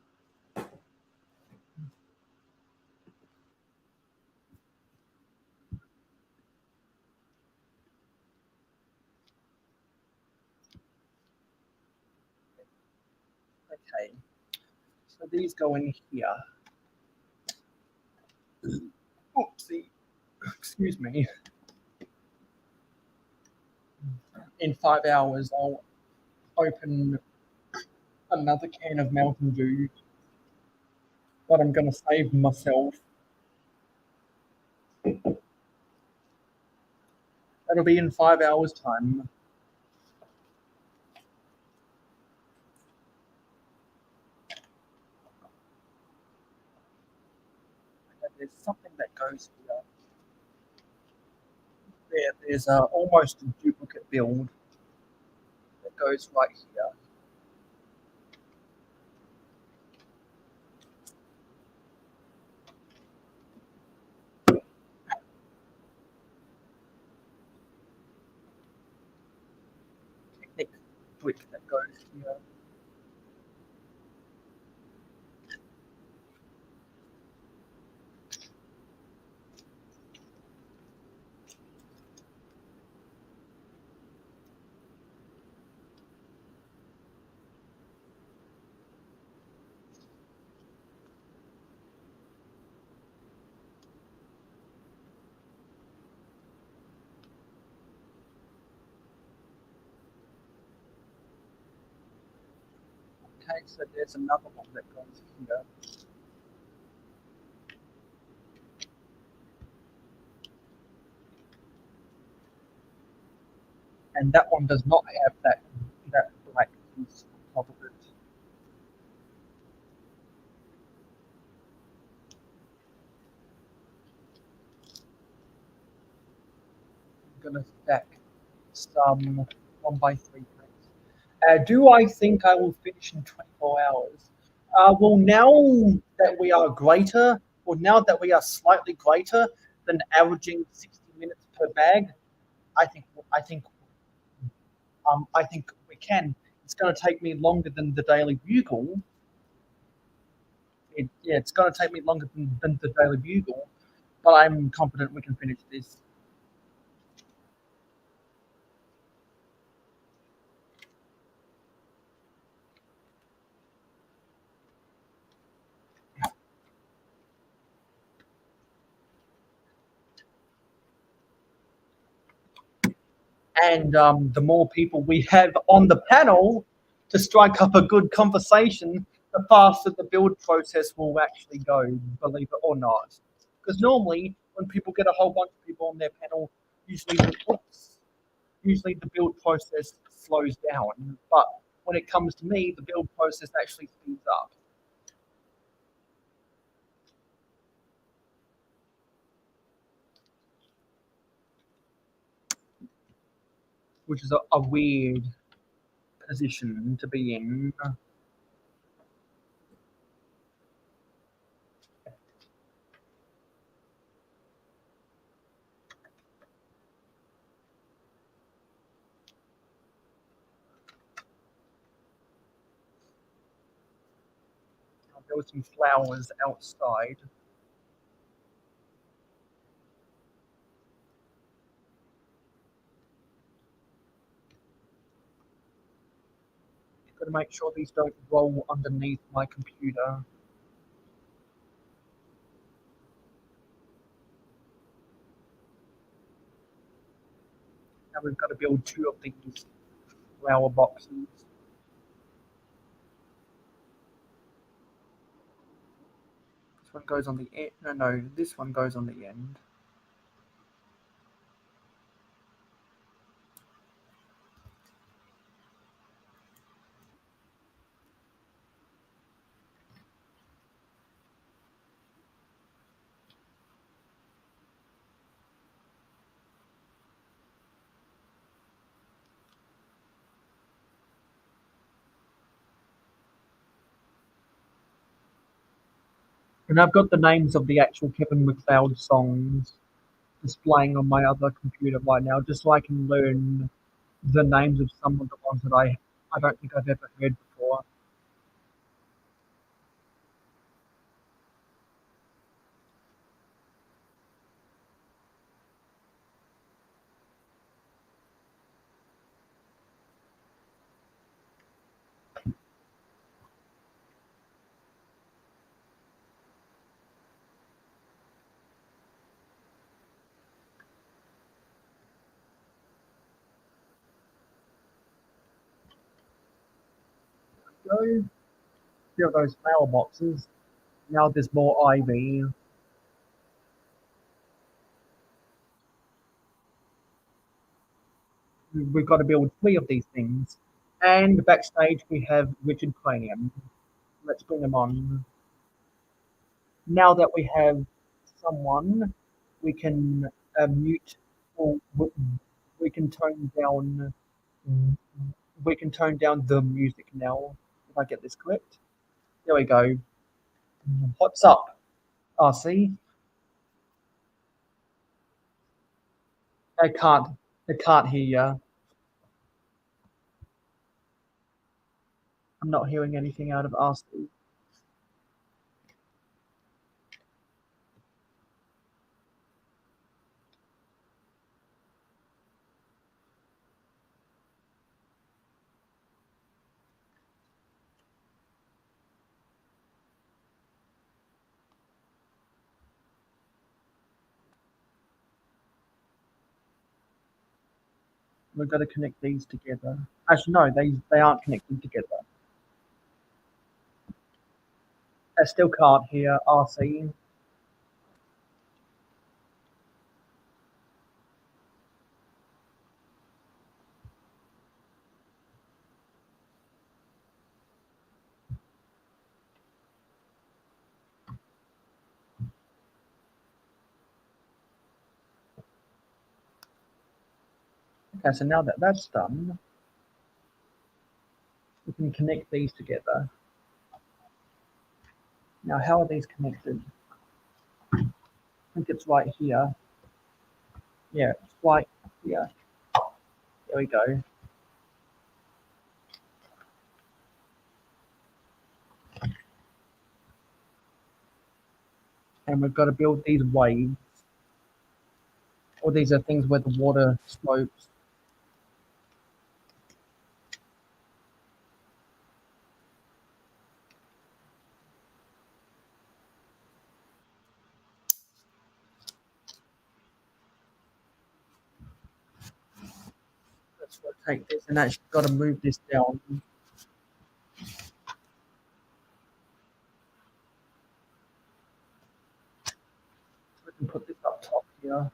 Okay, so these go in here. Oopsie, excuse me. In 5 hours, I'll open another can of Mountain Dew, but I'm going to save myself. That'll be in 5 hours' time. Okay, there's something that goes here. There's almost a duplicate build that goes right here. Technic brick that goes here. Okay, so there's another one that goes here. And that one does not have that black piece on top of it. I'm gonna stack some 1x3 packs. Do I think I will finish in 24 hours? Well, now that we are slightly greater than averaging 60 minutes per bag, I think we can. It's going to take me longer than the Daily Bugle. It's going to take me longer than the Daily Bugle, but I'm confident we can finish this. And the more people we have on the panel to strike up a good conversation, the faster the build process will actually go, believe it or not. Because normally, when people get a whole bunch of people on their panel, usually the build process slows down. But when it comes to me, the build process actually speeds up. Which is a weird position to be in. build some flowers outside. Got to make sure these don't roll underneath my computer. Now we've got to build 2 of these flower boxes. This one goes on the end. No, this one goes on the end. And I've got the names of the actual Kevin MacLeod songs displaying on my other computer right now, just so I can learn the names of some of the ones that I don't think I've ever heard before. So, fill those flower boxes. Now there's more ivy. We've got to build 3 of these things. And backstage we have Richard Cranium. Let's bring him on. Now that we have someone, we can mute, or we can tone down. We can tone down the music now. If I get this correct, there we go. What's up, RC? I can't hear you. I'm not hearing anything out of RC. We've got to connect these together. Actually, no, they aren't connected together. I still can't hear RC. Okay, so now that that's done, we can connect these together. Now, how are these connected? I think it's right here. Yeah, it's right here. There we go. And we've got to build these waves. Or these are things where the water slopes. Let's rotate this and actually got to move this down. We can put this up top here.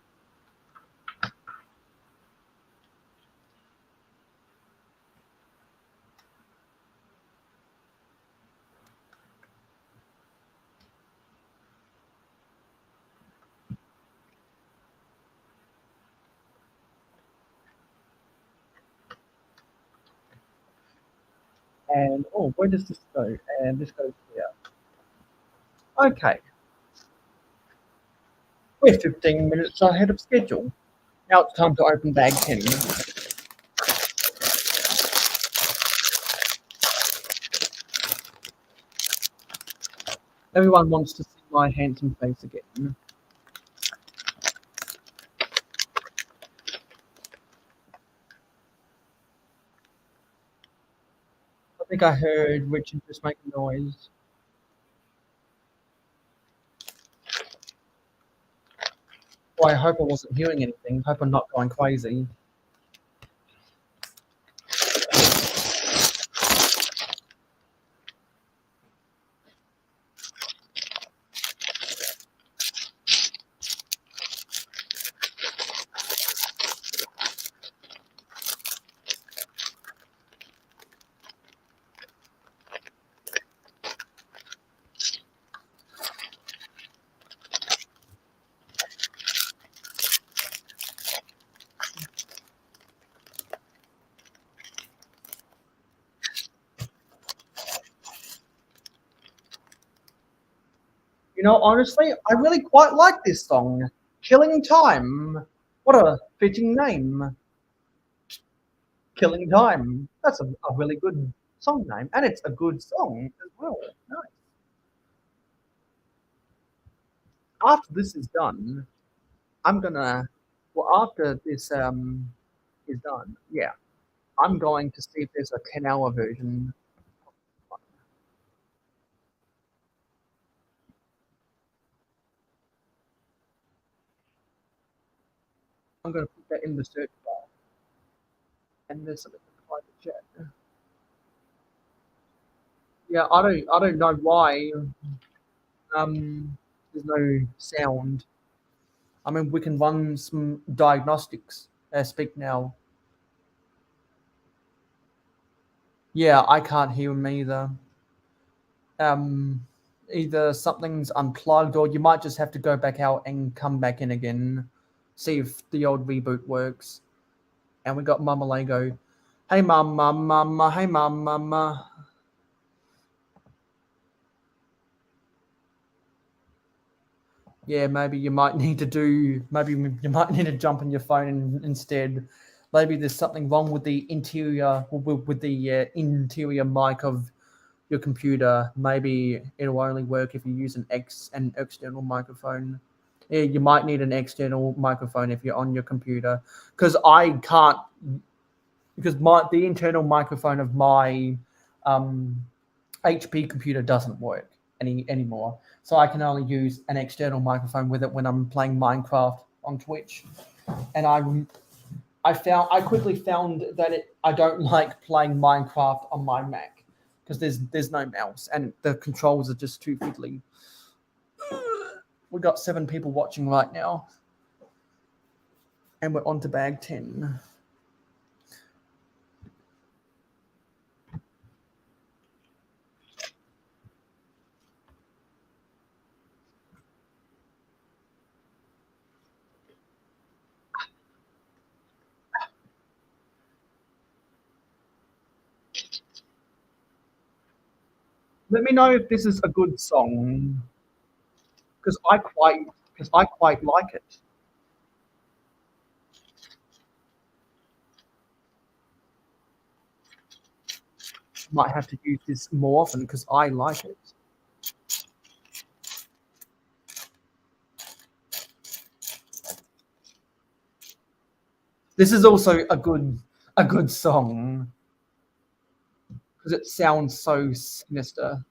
And, oh, where does this go? And this goes here. Okay. We're 15 minutes ahead of schedule. Now it's time to open bag 10. Everyone wants to see my handsome face again. I think I heard Richard just making noise. Well, I hope I wasn't hearing anything. Hope I'm not going crazy. You know, honestly, I really quite like this song. Killing Time. What a fitting name. Killing Time. That's a really good song name. And it's a good song as well. Nice. After this is done, I'm gonna, well, after this is done, yeah, I'm going to see if there's a 10-hour version. I'm gonna put that in the search bar. And there's something in the private chat. Yeah, I don't know why there's no sound. I mean, we can run some diagnostics. Speak now. Yeah, I can't hear him either. Either something's unplugged, or you might just have to go back out and come back in again, see if the old reboot works. And we got Mama Lego. Hey, Mama. Hey, Mama. Yeah, maybe you might need to do. Maybe you might need to jump on your phone instead. Maybe there's something wrong with the interior, with the interior mic of your computer. Maybe it'll only work if you use an external microphone. Yeah, you might need an external microphone if you're on your computer, because I can't. Because the internal microphone of my HP computer doesn't work anymore. So I can only use an external microphone with it when I'm playing Minecraft on Twitch. And I quickly found that I don't like playing Minecraft on my Mac because there's no mouse and the controls are just too fiddly. We've got 7 people watching right now. And we're on to bag 10. Let me know if this is a good song, because I quite like it. Might have to use this more often because I like it. This is also a good song because it sounds so sinister.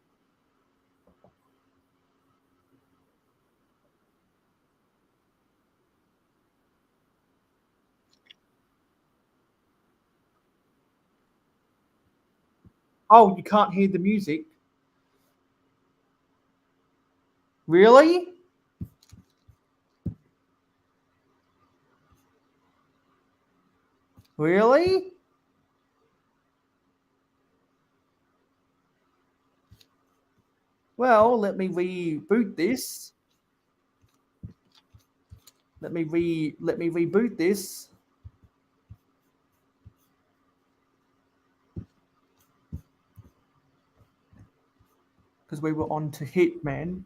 Oh, you can't hear the music? Really? Really? Well, let me reboot this. Let me reboot this. Because we were on to Hitman.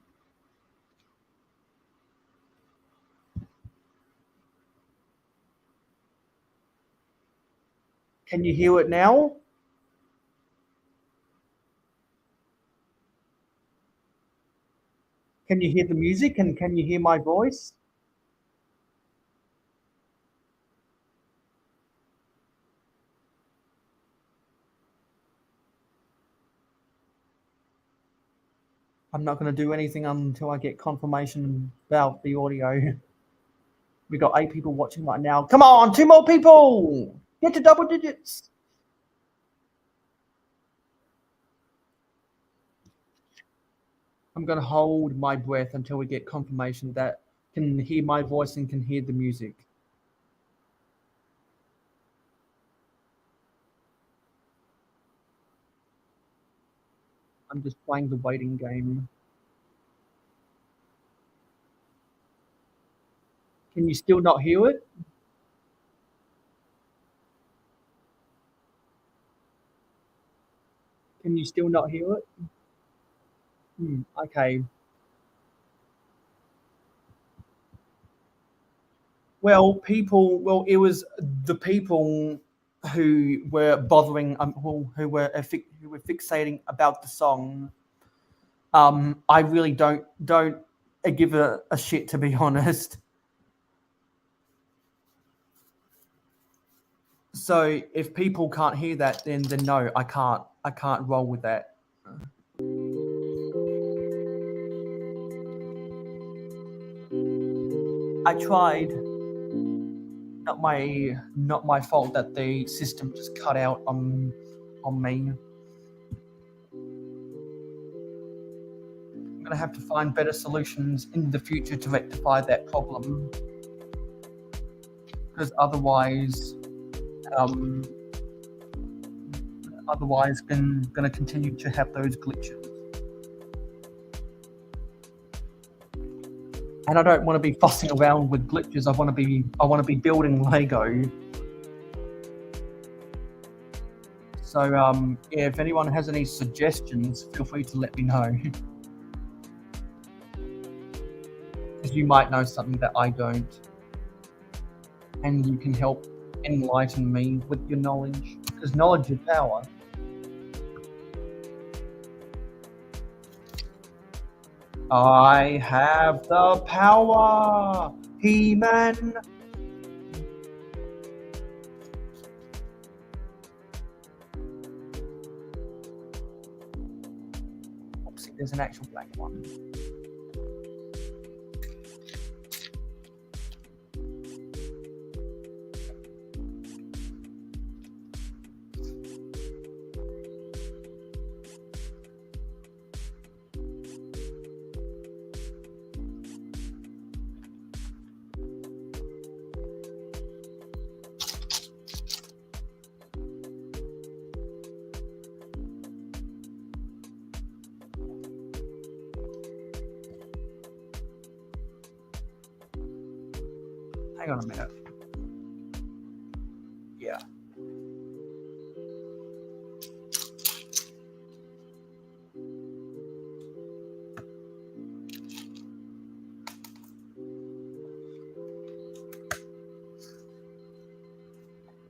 Can you hear it now? Can you hear the music and can you hear my voice? I'm not going to do anything until I get confirmation about the audio. We got 8 people watching right now. Come on, 2 more people. Get to double digits. I'm going to hold my breath until we get confirmation that can hear my voice and can hear the music. I'm just playing the waiting game. Can you still not hear it? Can you still not hear it? Okay. Well, it was the people who were bothering, who were fixating about the song. I really don't give a shit, to be honest. So if people can't hear that, then no, I can't roll with that. I tried. Not my fault that the system just cut out on me. I'm gonna have to find better solutions in the future to rectify that problem, because otherwise I'm gonna continue to have those glitches. And I don't want to be fussing around with glitches. I want to be building Lego. So yeah, if anyone has any suggestions, feel free to let me know. Because you might know something that I don't. And you can help enlighten me with your knowledge. Because knowledge is power. I have the power, He-Man. Oopsie, there's an actual black one. Hang on a minute. Yeah.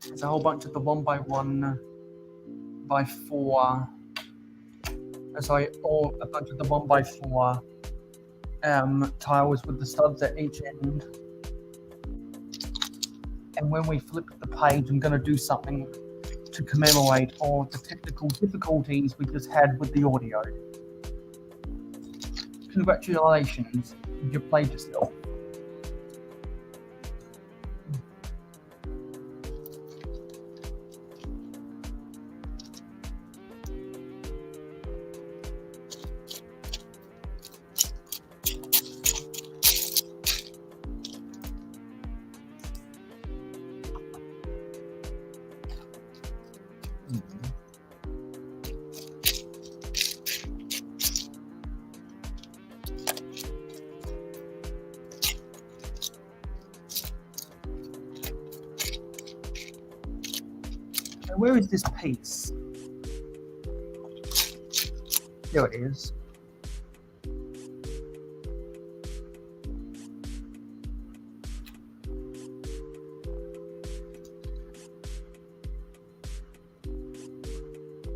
There's a whole bunch of the 1x1 by 4. Sorry, or a bunch of the 1x4 tiles with the studs at each end. And when we flip the page, I'm going to do something to commemorate all the technical difficulties we just had with the audio. Congratulations, you played yourself. Where is this piece? There it is.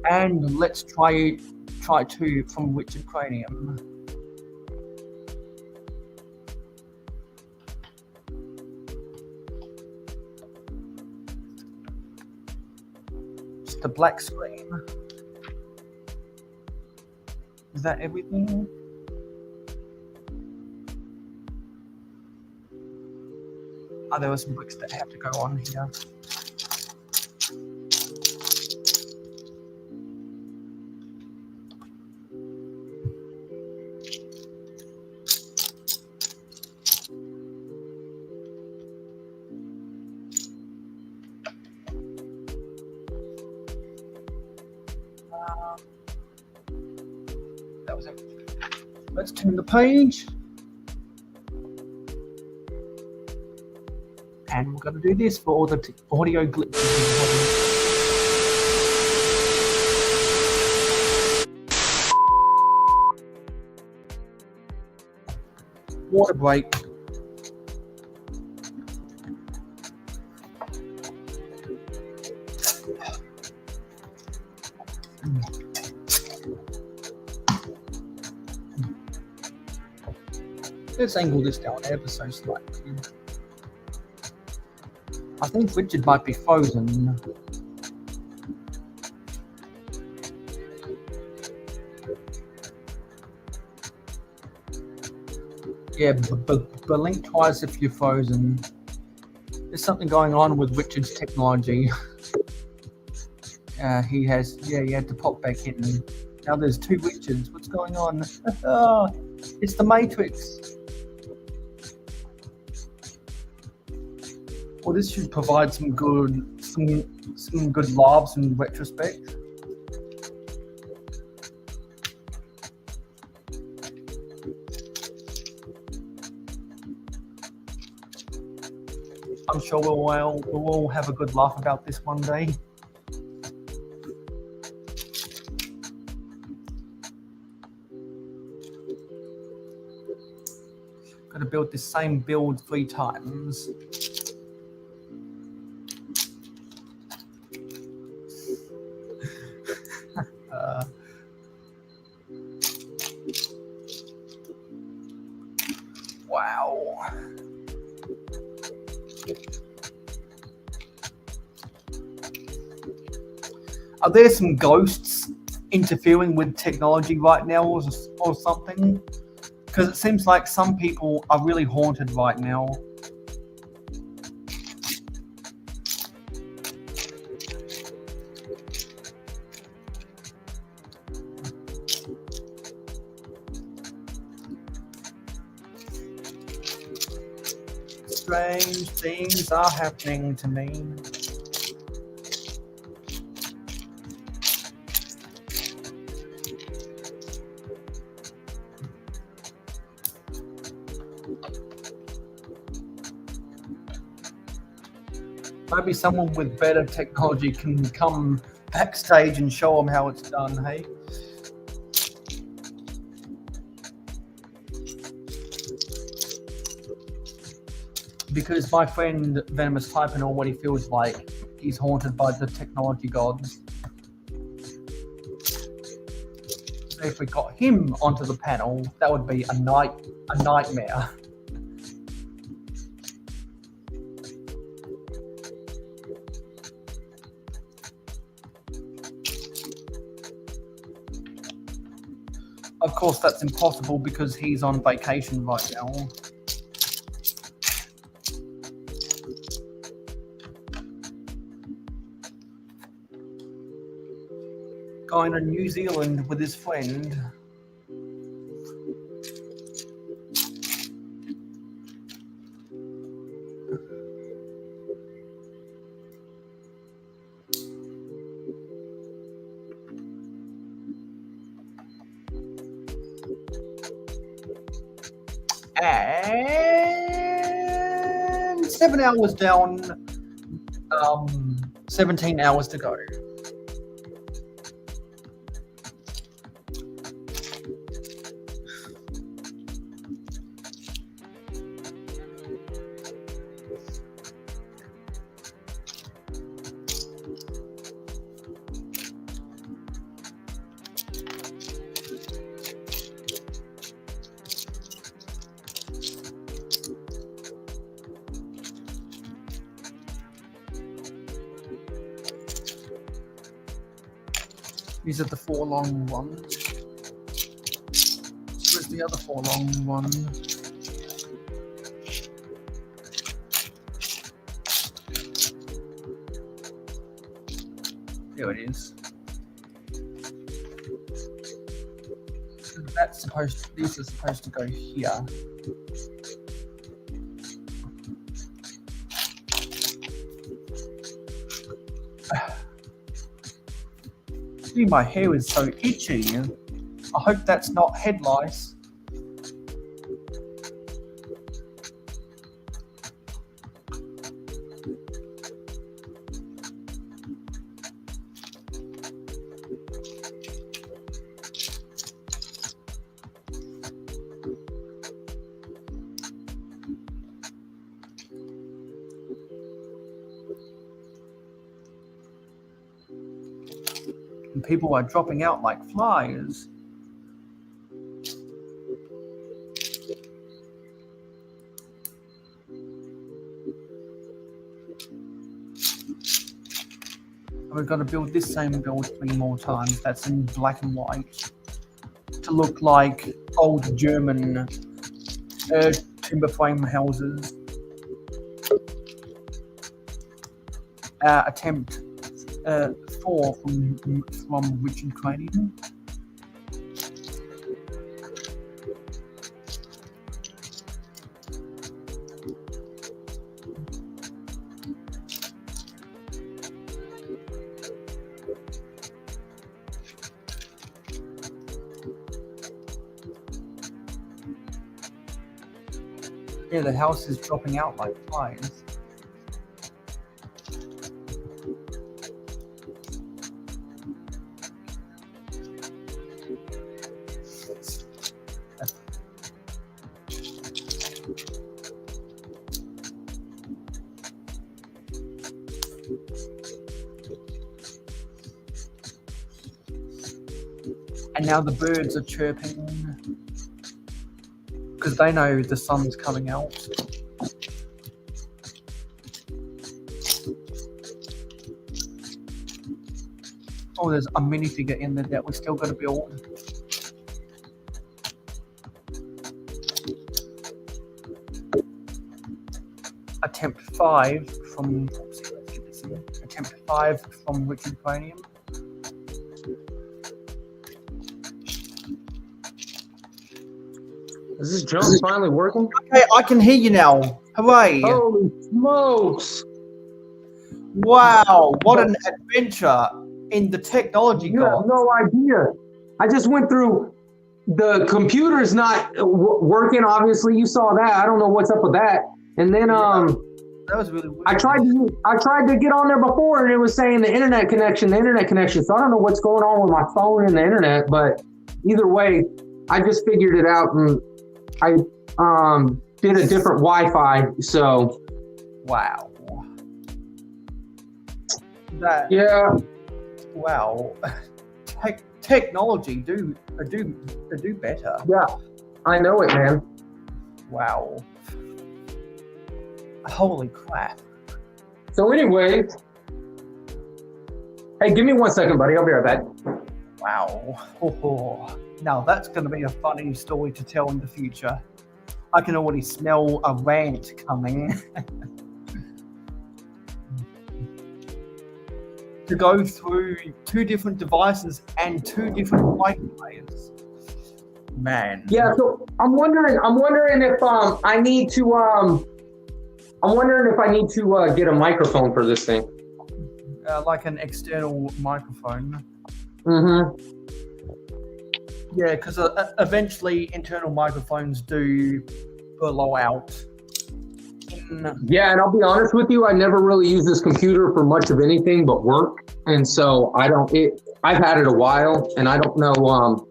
And let's try 2 from Richard Cranium. Just a black screen. Is that everything? Oh, there were some bricks that have to go on here. That was it. Let's turn the page. And we're going to do this for all the audio glitches. Water break. Let's angle this down ever so slightly. I think Richard might be frozen. Yeah, blink twice if you're frozen. There's something going on with Richard's technology. He had to pop back in. Now there's two Richards. What's going on? Oh, it's the Matrix. Well, this should provide some good laughs in retrospect. I'm sure we'll all have a good laugh about this one day. Got to build this same build 3 times. Wow. Are there some ghosts interfering with technology right now or something? Because it seems like some people are really haunted right now. Strange things are happening to me. Maybe someone with better technology can come backstage and show them how it's done, hey? Because my friend Venomous Taipan already feels like he's haunted by the technology gods. So if we got him onto the panel, that would be a nightmare. Of course, that's impossible because he's on vacation right now. Going to New Zealand with his friend. And 7 hours down, 17 hours to go. These are the 4 long ones. Where's the other 4 long one? Here it is. So that's supposed. These are supposed to go here. See, my hair is so itchy. I hope that's not head lice. And people are dropping out like flies. And we're going to build this same build 3 more times. That's in black and white to look like old German timber frame houses. Attempt 4 from Richard Cranium. Yeah, the house is dropping out like flies. And now the birds are chirping because they know the sun's coming out. Oh, there's a minifigure in there that we're still going to build. Attempt 5 from. Attempt 5 from Richard Cranium. Is this jump finally working? Okay, I can hear you now. Hooray! Holy smokes! Wow, what an adventure in the technology You have no idea. I just went through. The computer's not working. Obviously, you saw that. I don't know what's up with that. And then that was really weird. I tried to get on there before, and it was saying the internet connection. So I don't know what's going on with my phone and the internet. But either way, I just figured it out, and I did a different Wi-Fi. So wow. That yeah. Wow. Technology do better. Yeah, I know it, man. Wow. Holy crap. So anyway, hey, give me 1 second, buddy. I'll be right back. Wow. Oh, now that's going to be a funny story to tell in the future. I can already smell a rant coming. To go through 2 different devices and 2 different microwaves. Man. Yeah, so I'm wondering if I need to get a microphone for this thing. Like an external microphone. Mm-hmm. Yeah, because eventually internal microphones do blow out. Yeah, and I'll be honest with you, I never really use this computer for much of anything but work, and so I've had it a while, and I don't know what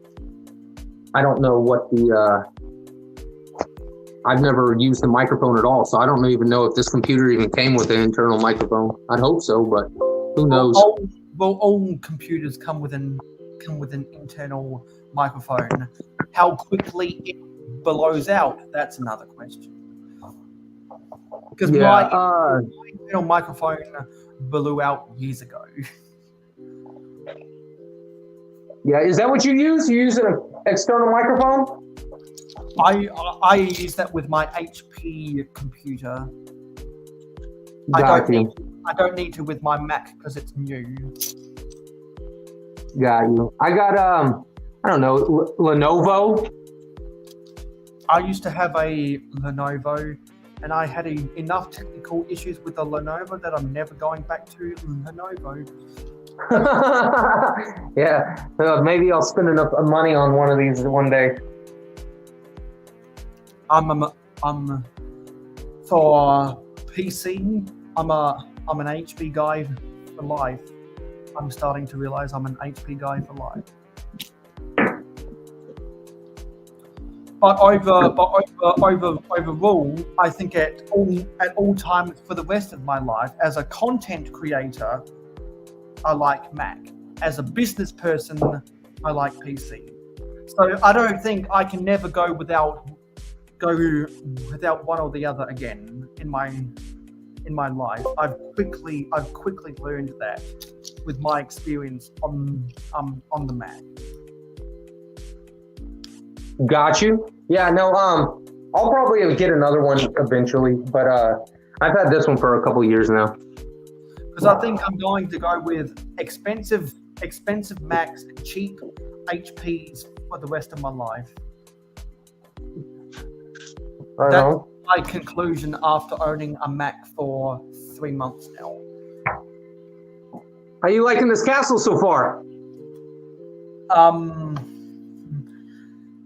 I've never used the microphone at all, so I don't even know if this computer even came with an internal microphone. I'd hope so, but who knows? All computers come with an internal microphone. How quickly it blows out, that's another question. Because my internal microphone blew out years ago. Yeah, is that what you use? You use an external microphone? I use that with my HP computer. I don't need to with my Mac because it's new. Got you. I got I don't know, Lenovo. I used to have a Lenovo, and I had enough technical issues with the Lenovo that I'm never going back to Lenovo. Yeah, maybe I'll spend enough money on one of these one day. For PC, I'm an HP guy for life. I'm starting to realize I'm an HP guy for life. But overall, I think at all times for the rest of my life, as a content creator, I like Mac. As a business person, I like PC. So I don't think I can never go without one or the other again in my life. I've quickly learned that with my experience on the Mac. Got you. Yeah, no, I'll probably get another one eventually, but I've had this one for a couple years now. Because I think I'm going to go with expensive Macs and cheap HPs for the rest of my life. That's my conclusion after owning a Mac for 3 months now. Are you liking this castle so far?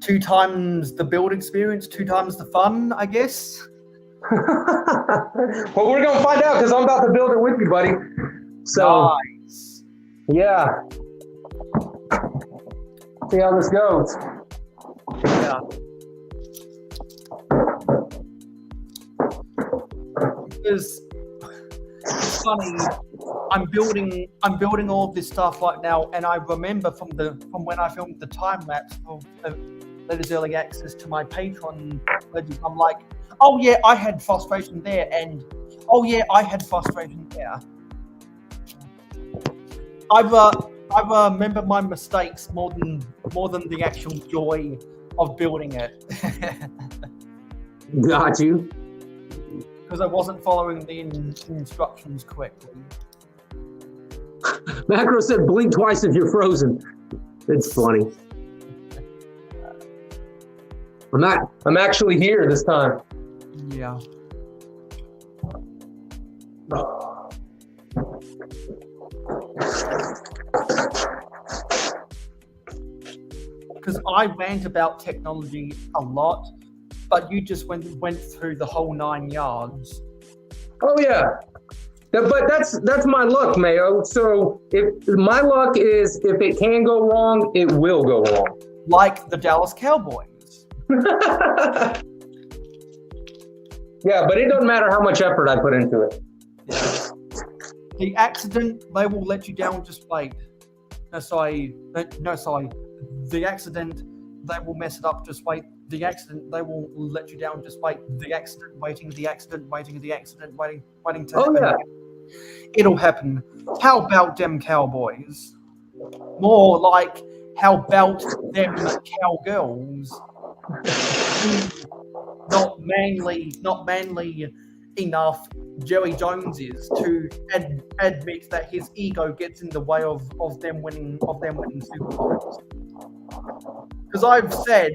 2 times the build experience, 2 times the fun, I guess. Well, we're gonna find out because I'm about to build it with you, buddy. So, nice. Yeah. See how this goes. Yeah. Because it's funny, I'm building all of this stuff right now, and I remember from when I filmed the time lapse of Letters Early Access to my Patreon legends, I'm like, oh yeah, I had frustration there, and oh yeah, I had frustration there. I remember my mistakes more than the actual joy of building it. Got you. Because I wasn't following the instructions correctly. Macro said, "Blink twice if you're frozen." It's funny. I'm actually here this time. Yeah. Because I rant about technology a lot, but you just went through the whole 9 yards. Oh yeah, but that's my luck, Mayo. So if my luck is if it can go wrong, it will go wrong. Like the Dallas Cowboys. Yeah, but it doesn't matter how much effort I put into it. The accident, they will let you down. Just wait. No, sorry. The accident, they will mess it up. Just wait. The accident, they will let you down. Just wait. The accident, waiting. The accident, waiting. The accident, waiting to happen. Yeah. It'll happen. How about them Cowboys? More like, how about them cowgirls? Not manly enough Jerry Jones is to admit that his ego gets in the way of them winning Super Bowls. Because I've said,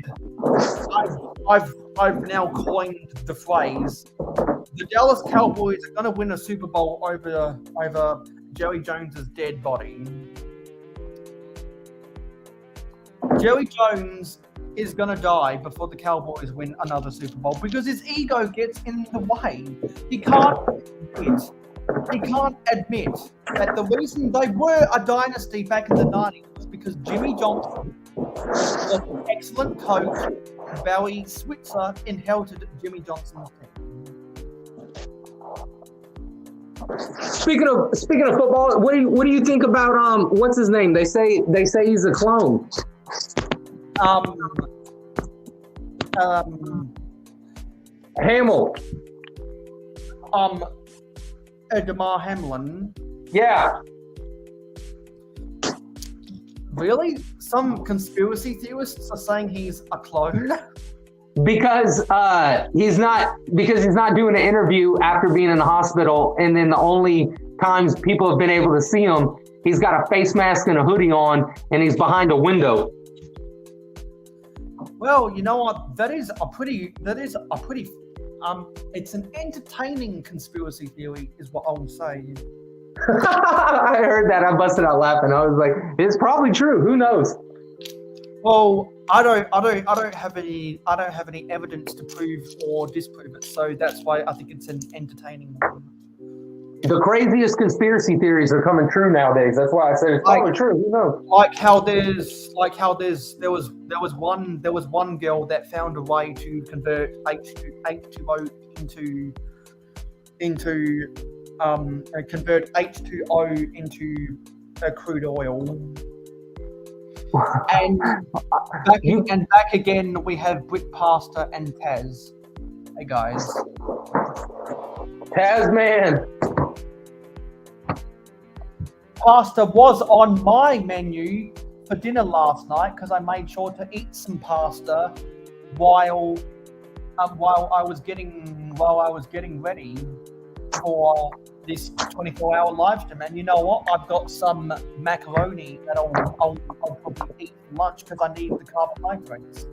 I've now coined the phrase, the Dallas Cowboys are going to win a Super Bowl over Jerry Jones's dead body. Jerry Jones is going to die before the Cowboys win another Super Bowl because his ego gets in the way. He can't admit that the reason they were a dynasty back in the 90s was because Jimmy Johnson was an excellent coach, and Barry Switzer inherited Jimmy Johnson's team. Speaking of football, what do you think about what's his name? They say he's a clone. Hamill. Damar Hamlin. Yeah. Really? Some conspiracy theorists are saying he's a clone? Because he's not doing an interview after being in the hospital, and then the only times people have been able to see him, he's got a face mask and a hoodie on, and he's behind a window. Well, you know what? That is a pretty it's an entertaining conspiracy theory, is what I will say. I heard that. I busted out laughing. I was like, it's probably true. Who knows? Well, I don't have any evidence to prove or disprove it, so that's why I think it's an entertaining one. The craziest conspiracy theories are coming true nowadays. That's why I said it's probably true. Who knows? There was one girl that found a way to convert H2O into convert H2O into crude oil. And back again, we have Brick Pasta and Taz. Hey guys. Taz, man. Pasta was on my menu for dinner last night because I made sure to eat some pasta while I was getting ready for this 24-hour live stream. And you know what? I've got some macaroni that I'll probably eat for lunch because I need the carbohydrates.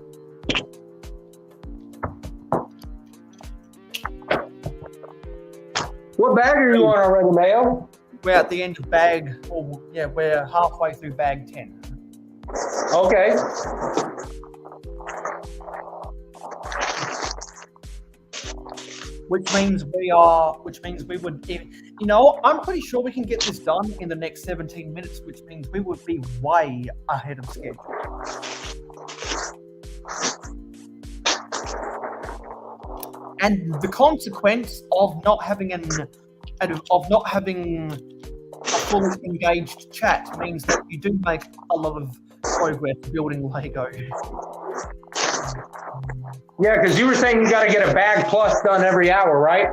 What bag are you on already, Mayo? We're at the end of we're halfway through bag 10. Okay. Which means we would, I'm pretty sure we can get this done in the next 17 minutes, which means we would be way ahead of schedule. And the consequence of not having a fully engaged chat means that you do make a lot of progress building Lego. Yeah, because you were saying you got to get a bag plus done every hour, right?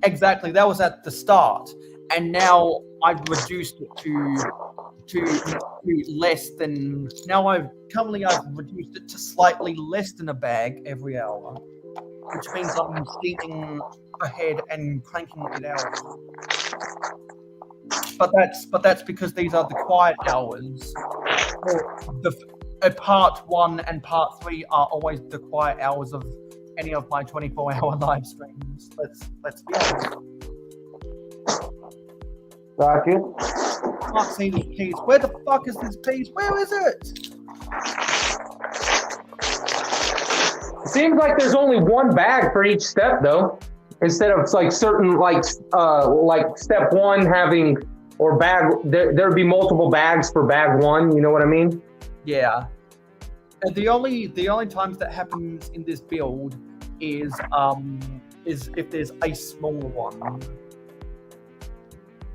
Exactly. That was at the start, and now I've reduced it to less than. Now I've reduced it to slightly less than a bag every hour, which means I'm sleeping ahead and cranking it out. But that's because these are the quiet hours. Part 1 and part 3 are always the quiet hours of any of my 24-hour live streams. Let's be honest. Got you. I can't see this piece. Where the fuck is this piece? Where is it? It seems like there's only one bag for each step, though. Instead of like certain like step 1 having or bag, there'd be multiple bags for bag 1. You know what I mean? Yeah. And the only times that happens in this build is if there's a smaller one.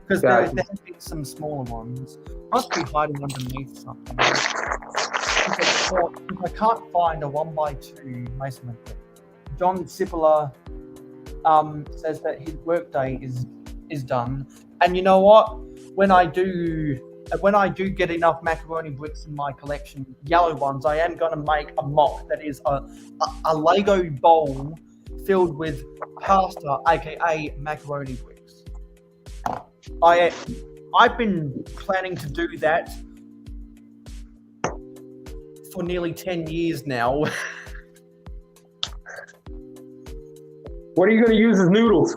Because there have been some smaller ones. Must be hiding underneath something. If I can't find a 1x2 Mason brick, John Cipolla says that his workday is done. And you know what? When I do get enough macaroni bricks in my collection, yellow ones, I am going to make a mock that is a Lego bowl filled with pasta, aka macaroni bricks. I've been planning to do that for nearly 10 years now. What are you going to use as noodles?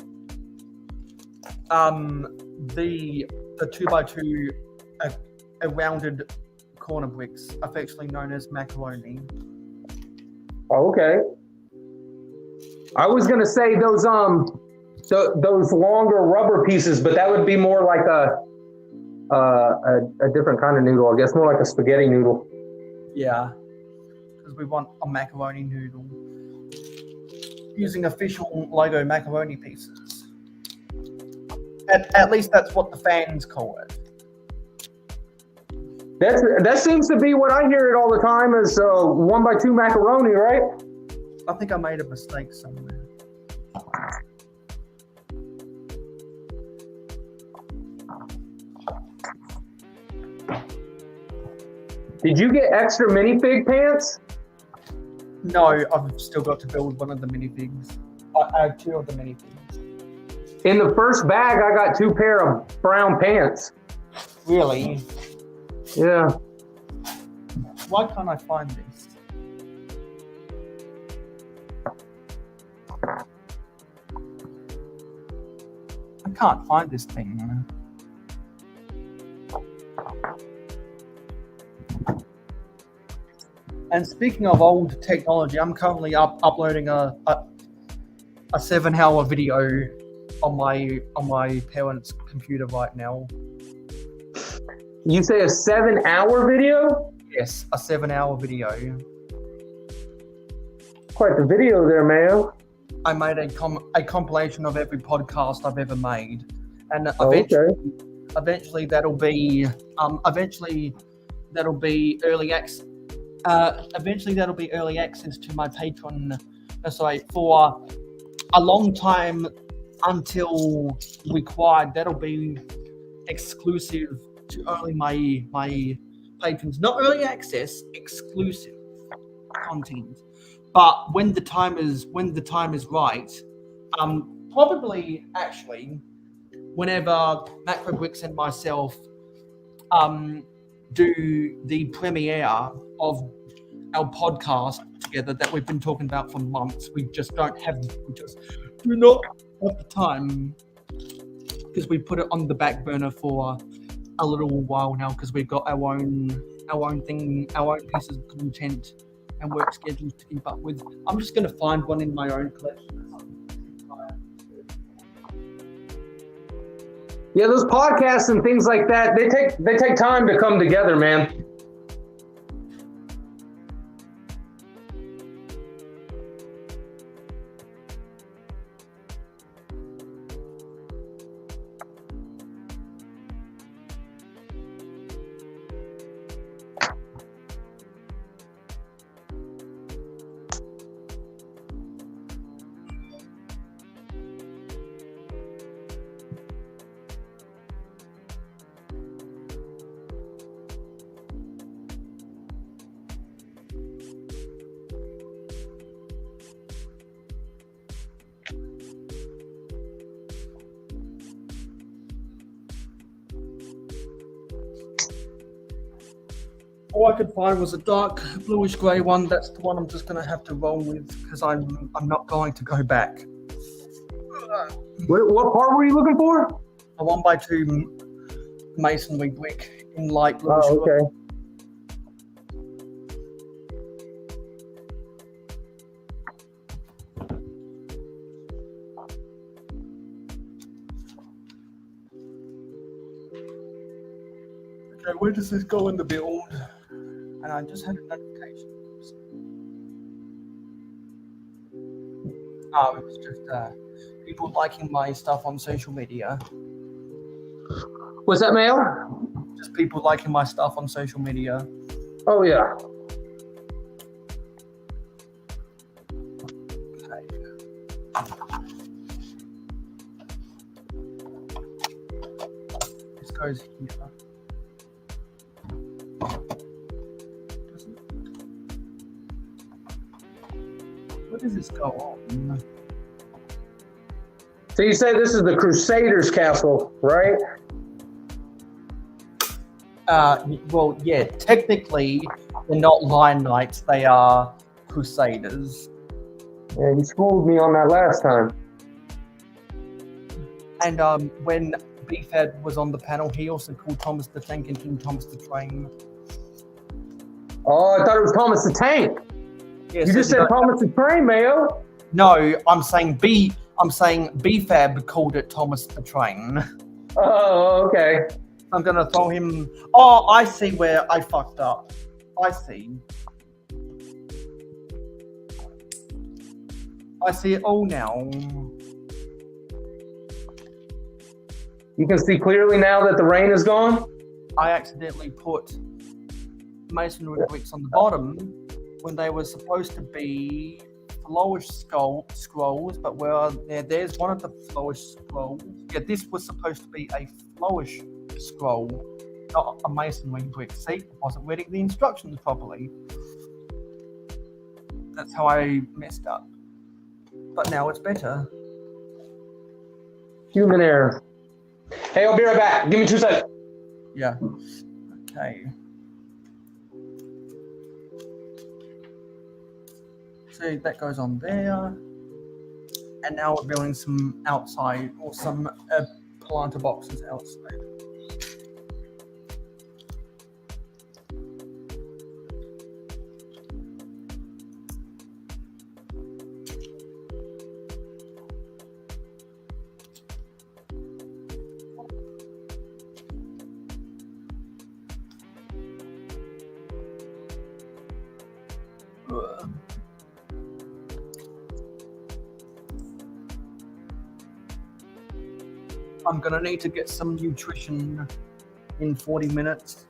The 2x2 a rounded corner bricks, affectionately known as macaroni. Oh, okay. I was gonna say those longer rubber pieces, but that would be more like a different kind of noodle. I guess more like a spaghetti noodle. Yeah, because we want a macaroni noodle using official Lego macaroni pieces. At least that's what the fans call it. That seems to be what I hear it all the time is 1x2 macaroni, right? I think I made a mistake somewhere. Did you get extra minifig pants? No, I've still got to build one of the minifigs. I have 2 of the minifigs. In the first bag, I got 2 pair of brown pants. Really? Yeah. Why can't I find this? I can't find this thing. And speaking of old technology, I'm currently uploading a 7-hour video on my parents' computer right now. You say a 7-hour video? Yes, a 7-hour video. Quite the video there, Mayo. I made a compilation of every podcast I've ever made, and eventually that'll be early access. Eventually that'll be early access to my Patreon. For a long time until required. That'll be exclusive to only my patrons. Not early access, exclusive content. But when the time is right, probably actually whenever Makro Bricks and myself do the premiere of our podcast together that we've been talking about for months, we just do not have the time, because we put it on the back burner for a little while now, because we've got our own pieces of content and work schedules to keep up with. I'm just going to find one in my own collection. Yeah, those podcasts and things like that, they take time to come together, man. All I could find was a dark bluish grey one. That's the one I'm just going to have to roll with, because I'm not going to go back. What part were you looking for? A 1x2 masonry brick in light blue. Oh, okay. Okay, where does this go in the build? And I just had a notification. Oh, it was just people liking my stuff on social media. What's that, Mayo? Just people liking my stuff on social media. Oh, yeah. Okay. This goes here. Where does this go on? So you say this is the Crusaders Castle, right? Well, yeah, technically they're not Lion Knights, they are Crusaders. Yeah, you schooled me on that last time. And when BFAD was on the panel, he also called Thomas the Tank and Thomas the Train. Oh, I thought it was Thomas the Tank. Yeah, you so just said Thomas the Train, Mayo. No, I'm saying BFAB called it Thomas the Train. Oh, okay. I'm gonna throw him. Oh, I see where I fucked up. I see it all now. You can see clearly now that the rain is gone? I accidentally put masonry bricks on the bottom when they were supposed to be flowish scrolls, but there's one of the flowish scrolls. Yeah, this was supposed to be a flowish scroll, not a masonry brick. See, I wasn't reading the instructions properly. That's how I messed up. But now it's better. Human error. Hey, I'll be right back. Give me 2 seconds. Yeah. Okay. So that goes on there. And now we're building some outside or some planter boxes outside. I'm gonna need to get some nutrition in 40 minutes.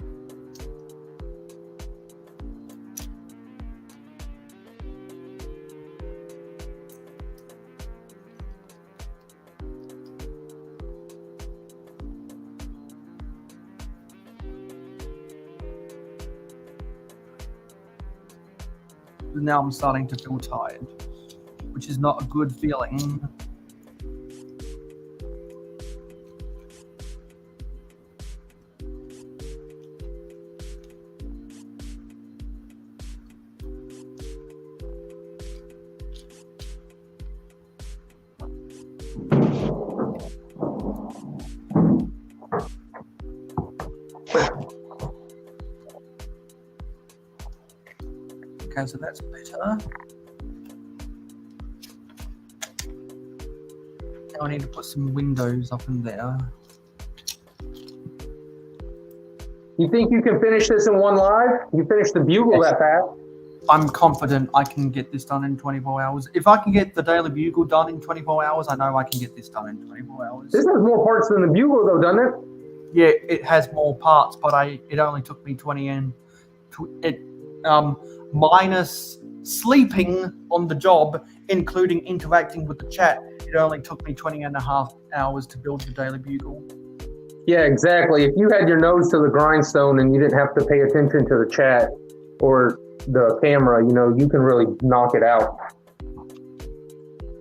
Now I'm starting to feel tired, which is not a good feeling. Okay, so that's better. Now I need to put some windows up in there. You think you can finish this in one live? You finished the Bugle that fast. I'm confident I can get this done in 24 hours. If I can get the Daily Bugle done in 24 hours, I know I can get this done in 24 hours. This has more parts than the Bugle, though, doesn't it? Yeah, it has more parts, but it only took me 20 and minus sleeping on the job, including interacting with the chat, it only took me 20 and a half hours to build the Daily Bugle. Yeah, exactly. If you had your nose to the grindstone and you didn't have to pay attention to the chat or the camera, you can really knock it out.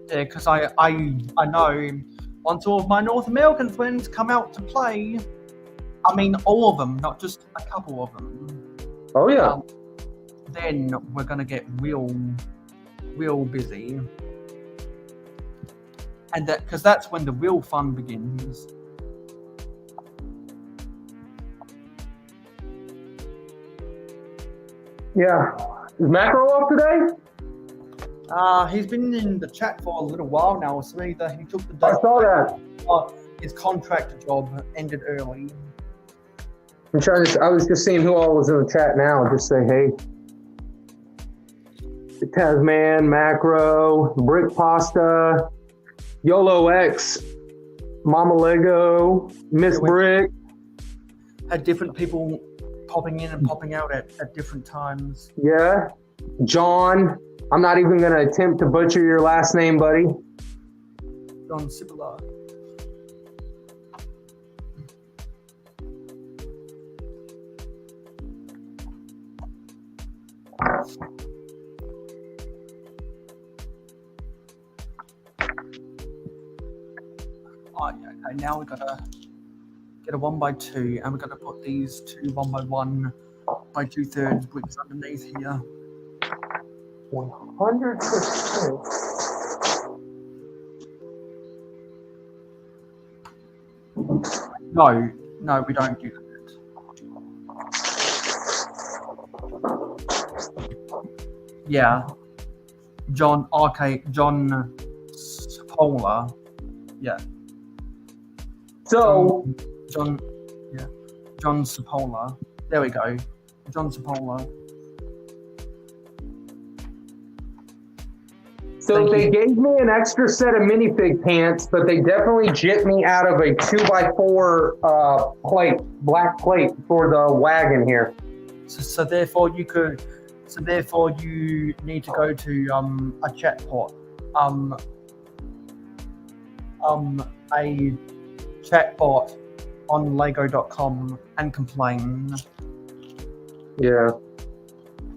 Yeah, because I know once all of my North American friends come out to play, I mean all of them, not just a couple of them. Oh, yeah. Then we're going to get real busy. And because that's when the real fun begins. Yeah. Is Macro off today? He's been in the chat for a little while now, so either he took the day. I saw that. His contract job ended early. I was just seeing who all was in the chat now. Just say, hey. Tasman, Macro, Brick Pasta, YOLO X, Mama Lego, Miss Brick. Had different people popping in and popping out at different times. Yeah. John. I'm not even going to attempt to butcher your last name, buddy. John Sibilla. Oh, yeah, okay, now we've got to get a 1x2, and we've got to put these two 1x1 by 2/3 bricks underneath here. 100%. No, we don't do that. Yeah. John Spola. Yeah. So John Spola. There we go. John Spola. So they gave me an extra set of minifig pants, but they definitely jipped me out of a 2x4 black plate for the wagon here. So therefore you need to go to a chatbot. A chatbot on Lego.com and complain. Yeah.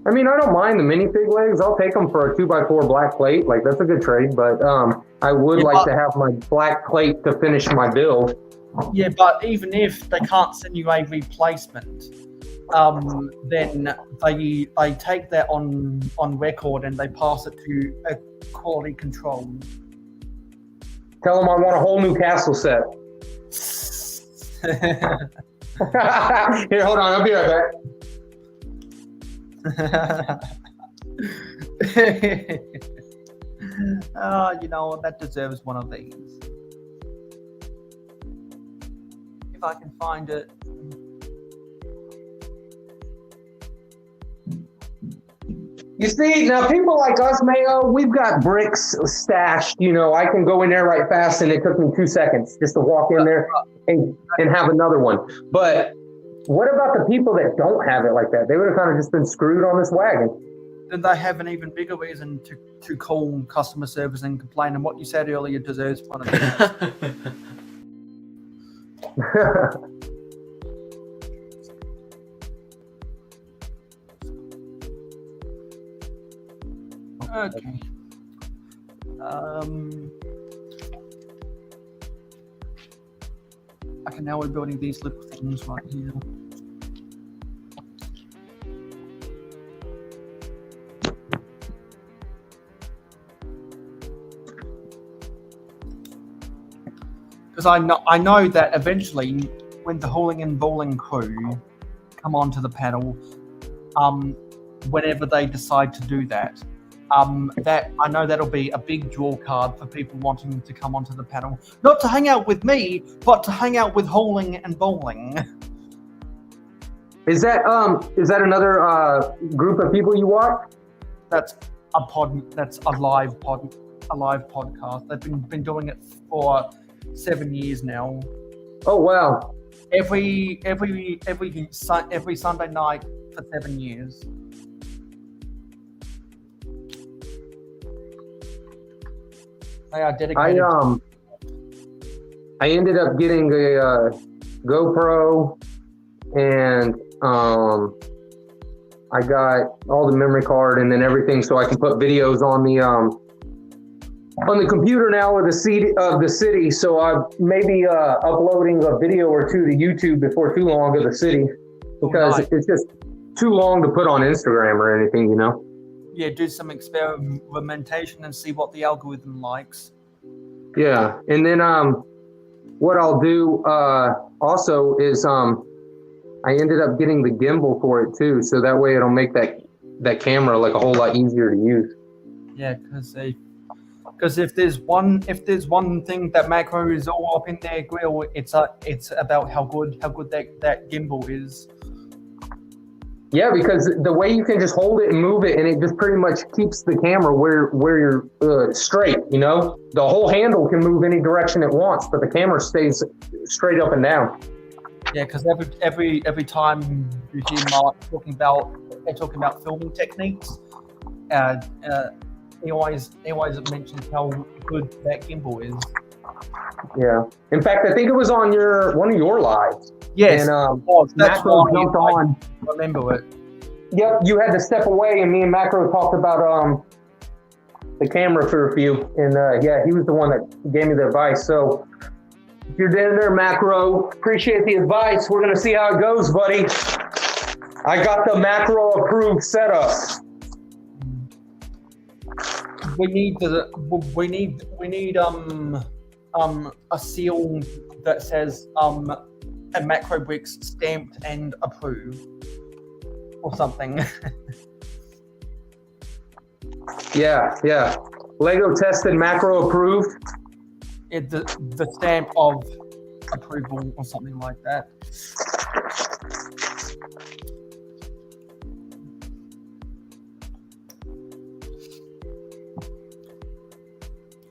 I mean, I don't mind the minifig legs. I'll take them for a 2x4 black plate. Like, that's a good trade. But I would like to have my black plate to finish my build. Yeah, but even if they can't send you a replacement, then they take that on record and they pass it to a quality control. Tell them I want a whole new castle set. Here, hold on. I'll be right back. You know, that deserves one of these. If I can find it. You see, now people like us, Mayo, we've got bricks stashed. You know, I can go in there right fast, and it took me 2 seconds just to walk in there and have another one. But what about the people that don't have it like that? They would have kind of just been screwed on this wagon. Then they have an even bigger reason to call customer service and complain. And what you said earlier deserves one of these. Okay. Okay, now we're building these little things right here. Because I know that eventually, when the hauling and bowling crew come onto the panel, whenever they decide to do that, that I know that'll be a big draw card for people wanting to come onto the panel, not to hang out with me, but to hang out with hauling and bowling. Is that another group of people you watch? That's a live podcast. They've been doing it for 7 years now. Oh wow! Every Sunday night for 7 years. They are dedicated. I ended up getting a GoPro, and I got all the memory card and then everything, so I can put videos on the computer now of the city. So I'm maybe uploading a video or two to YouTube before too long of the city, because it's just too long to put on Instagram or anything, you know. Yeah, do some experimentation and see what the algorithm likes. Yeah, and then what I'll do also is I ended up getting the gimbal for it too, so that way it'll make that camera like a whole lot easier to use. Yeah, because if there's one thing that Makro is all up in their grill, it's about how good that gimbal is. Yeah, because the way you can just hold it and move it, and it just pretty much keeps the camera where you're straight, you know? The whole handle can move any direction it wants, but the camera stays straight up and down. Yeah, because every time you hear Mark talking about filming techniques, he always mentions how good that gimbal is. Yeah. In fact, I think it was on one of your lives. Yes. And that's Macro why jumped on. Remember it. Yep. You had to step away, and me and Macro talked about the camera for a few, and yeah, he was the one that gave me the advice. So if you're down there, Macro, appreciate the advice. We're gonna see how it goes, buddy. I got the Macro approved setup. We need a seal that says a Makro Bricks stamped and approved or something. Yeah. Lego tested, Macro approved. The stamp of approval or something like that.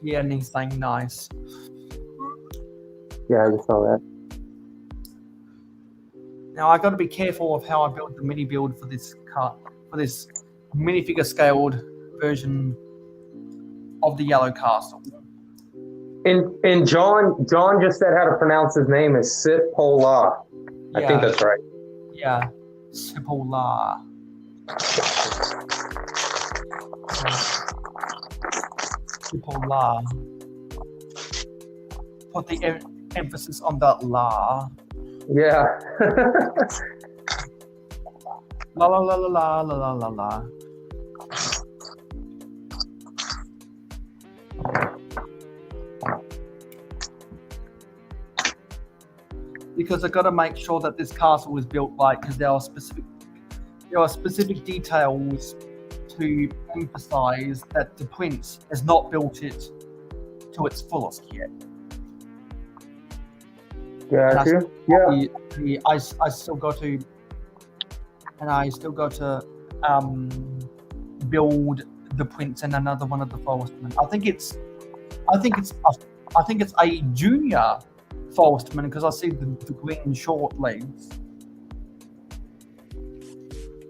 Yeah, and he's saying nice. Yeah, I just saw that. Now I got to be careful of how I build the mini build for this minifigure scaled version of the Yellow Castle. And John just said how to pronounce his name is Sipola. I think that's right. Yeah, Sipola. Sipola. Put the emphasis on that la. Yeah. La la la la la la la la. Because I got to make sure that this castle is built right, because there are specific details to emphasize that the prince has not built it to its fullest yet. Got you. Yeah. I still got to, and I still got to build the prince and another one of the forestmen. I think it's a junior forestman, because I see the green short legs.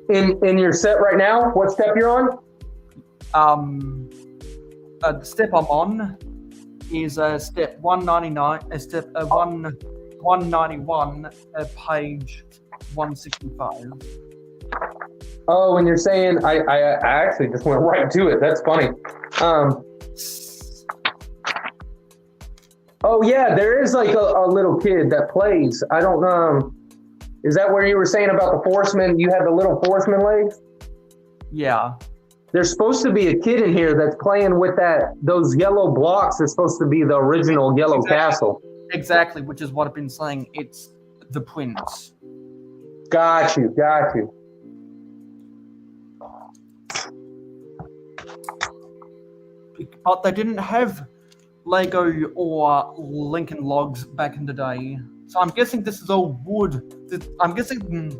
In your set right now, what step you're on? The step I'm on is step 199, step 191, page 165. Oh, and you're saying I actually just went right to it. That's funny. Oh yeah, there is like a little kid that plays. I don't know. Is that where you were saying about the forceman? You had the little forceman legs? Yeah. There's supposed to be a kid in here that's playing with those yellow blocks. It's supposed to be the original yellow castle. Exactly, which is what I've been saying. It's the prince. Got you. But they didn't have Lego or Lincoln logs back in the day, so I'm guessing this is all wood. I'm guessing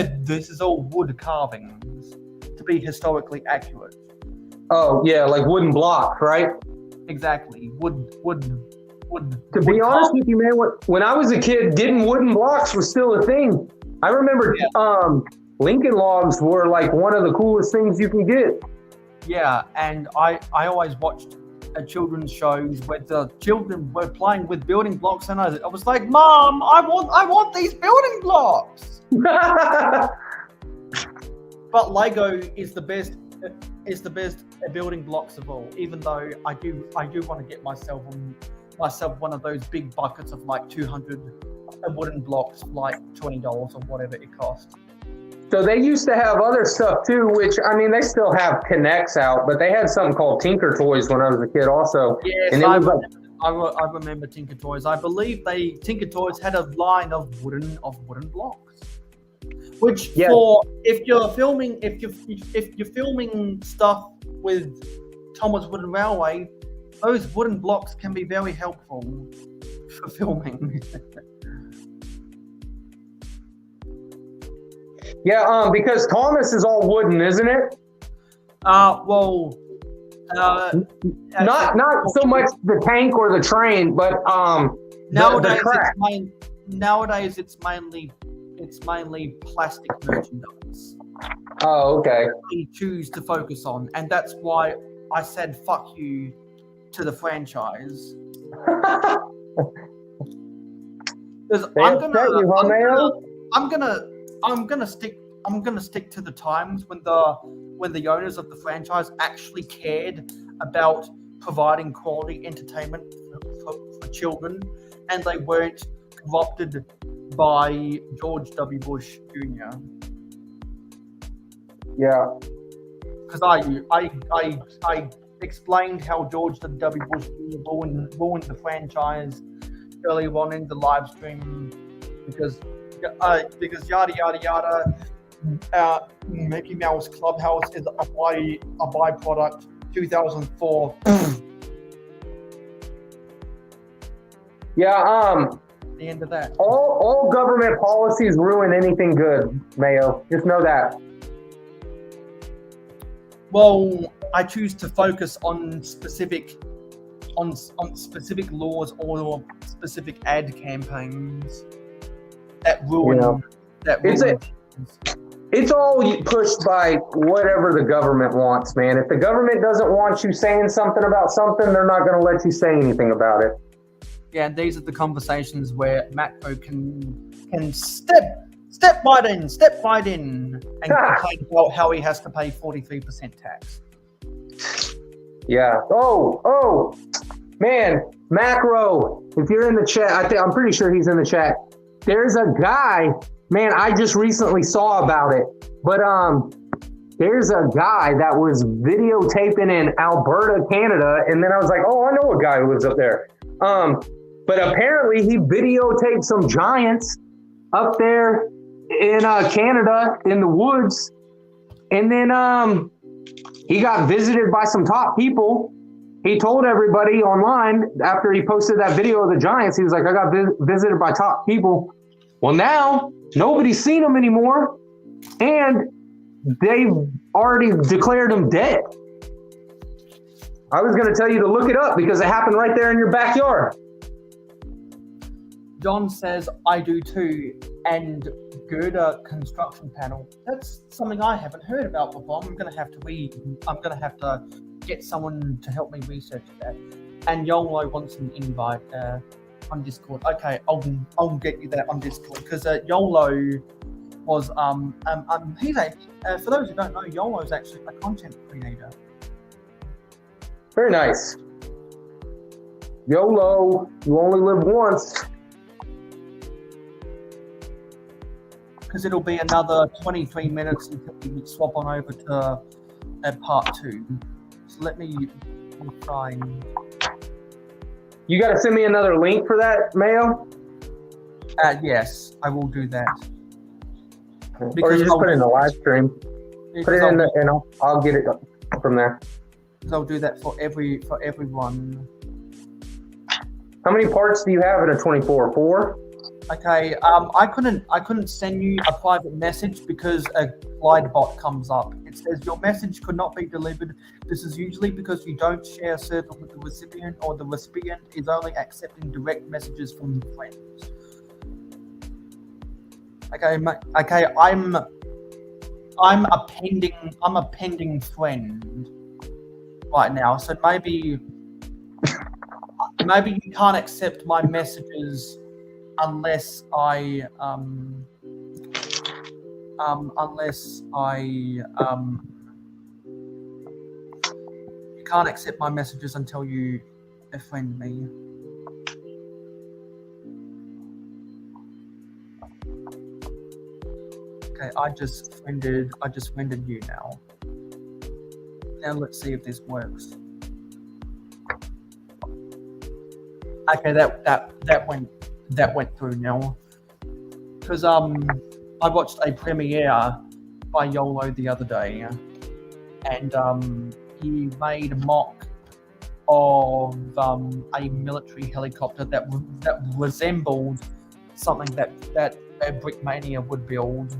this is all wood carvings to be historically accurate. Oh yeah, like wooden blocks, right? Exactly, wood. To be honest with you, man, when I was a kid, getting wooden blocks was still a thing. I remember Lincoln logs were like one of the coolest things you can get. Yeah, and I always watched children's shows where the children were playing with building blocks, and I was like, Mom, I want these building blocks. But Lego is the best building blocks of all. Even though I do want to get myself one of those big buckets of like 200 wooden blocks, like $20 or whatever it costs. So they used to have other stuff too, which, I mean, they still have Connects out, but they had something called Tinker Toys when I was a kid also. Yes, and I remember Tinker Toys. I believe Tinker Toys had a line of wooden blocks. Which if you're filming stuff with Thomas Wooden Railway, those wooden blocks can be very helpful for filming. Yeah, because Thomas is all wooden, isn't it? Not so much the tank or the train, but nowadays it's mainly plastic merchandise. Oh, okay. We choose to focus on, and that's why I said fuck you to the franchise. Because I'm gonna stick to the times when the owners of the franchise actually cared about providing quality entertainment for children, and they weren't corrupted by George W. Bush Jr. Yeah. Because I explained how George W. Bush Jr. ruined the franchise early on in the live stream because yada yada yada. Mickey Mouse Clubhouse is a byproduct. 2004. Yeah. The end of that. All government policies ruin anything good, Mayo. Just know that. Well, I choose to focus on specific laws or specific ad campaigns that ruin. It's all pushed by whatever the government wants, man. If the government doesn't want you saying something about something, they're not going to let you say anything about it. Yeah, and these are the conversations where Makro can step right in, and complain about how he has to pay 43% tax. Yeah. Oh, man, Makro. If you're in the chat, I'm pretty sure he's in the chat. There's a guy. Man, I just recently saw about it, but there's a guy that was videotaping in Alberta, Canada, and then I was like, oh, I know a guy who lives up there. But apparently he videotaped some giants up there in Canada in the woods, and then he got visited by some top people. He told everybody online after he posted that video of the giants, he was like, I got visited by top people. Well, now nobody's seen him anymore, and they've already declared him dead. I was going to tell you to look it up because it happened right there in your backyard. John says, I do too, and girder construction panel. That's something I haven't heard about before. I'm gonna have to get someone to help me research that. And Yolo wants an invite on Discord. Okay, I'll get you that on Discord because Yolo was he's for those who don't know, Yolo is actually a content creator. Very nice. YOLO, you only live once. Because it'll be another 23 minutes until we swap on over to part 2. So let me find. You got to send me another link for that, Mayo? Yes, I will do that. Because or you just put it in the live stream. Put it in the, and I'll get it from there. I'll do that for everyone. How many parts do you have in a 24? 4? Okay, I couldn't send you a private message because a glide bot comes up. It says your message could not be delivered. This is usually because you don't share a server with the recipient, or the recipient is only accepting direct messages from friends. Okay, I'm a pending friend right now, so maybe you can't accept my messages unless I you can't accept my messages until you friend me. Okay, I just friended you now. Now let's see if this works. Okay, that went through now. Because I watched a premiere by YOLO the other day, and he made a mock of a military helicopter that resembled something that a Brickmania would build.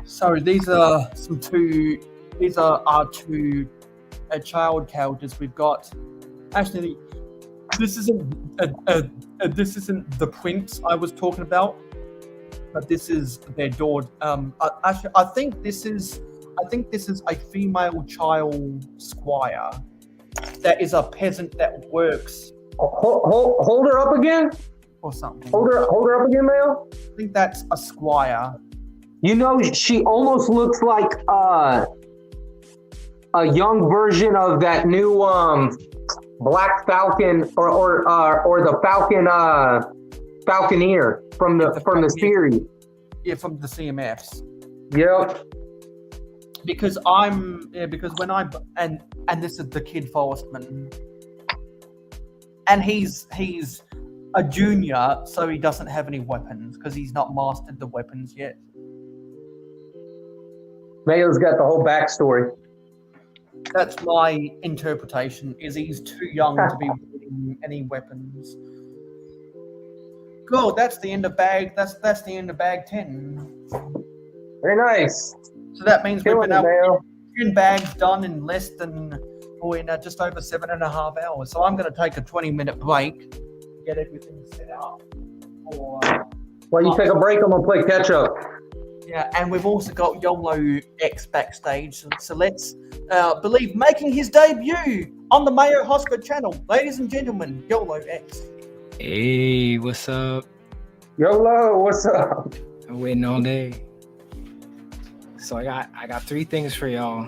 So these are our two child characters we've got. Actually, this isn't the prince I was talking about, but this is their daughter. Actually, I think this is a female child squire. That is a peasant that works. Hold her up again. Or something. Hold her up again, Mayo. I think that's a squire. You know, she almost looks like a young version of that new Black Falcon or the Falcon Falconeer from the series. Yeah, from the CMFs. Yep. Because when and this is the Kid Forestman, and he's a junior, so he doesn't have any weapons because he's not mastered the weapons yet. Mayo's got the whole backstory. That's my interpretation. Is he's too young to be wielding any weapons. Cool. That's the end of bag. That's the end of bag 10. Very nice. So that means we've been able Mayo. to get 10 bags done in less than, in just over 7.5 hours. So I'm going to take a 20-minute break, get everything set up. for. While you take a break, I'm gonna play catch up. Yeah, and we've also got YOLO X backstage. So let's believe making his debut on the Mayo Hosko channel. Ladies and gentlemen, YOLO X. Hey, what's up? YOLO, what's up? I'm waiting all day. So I got 3 things for y'all.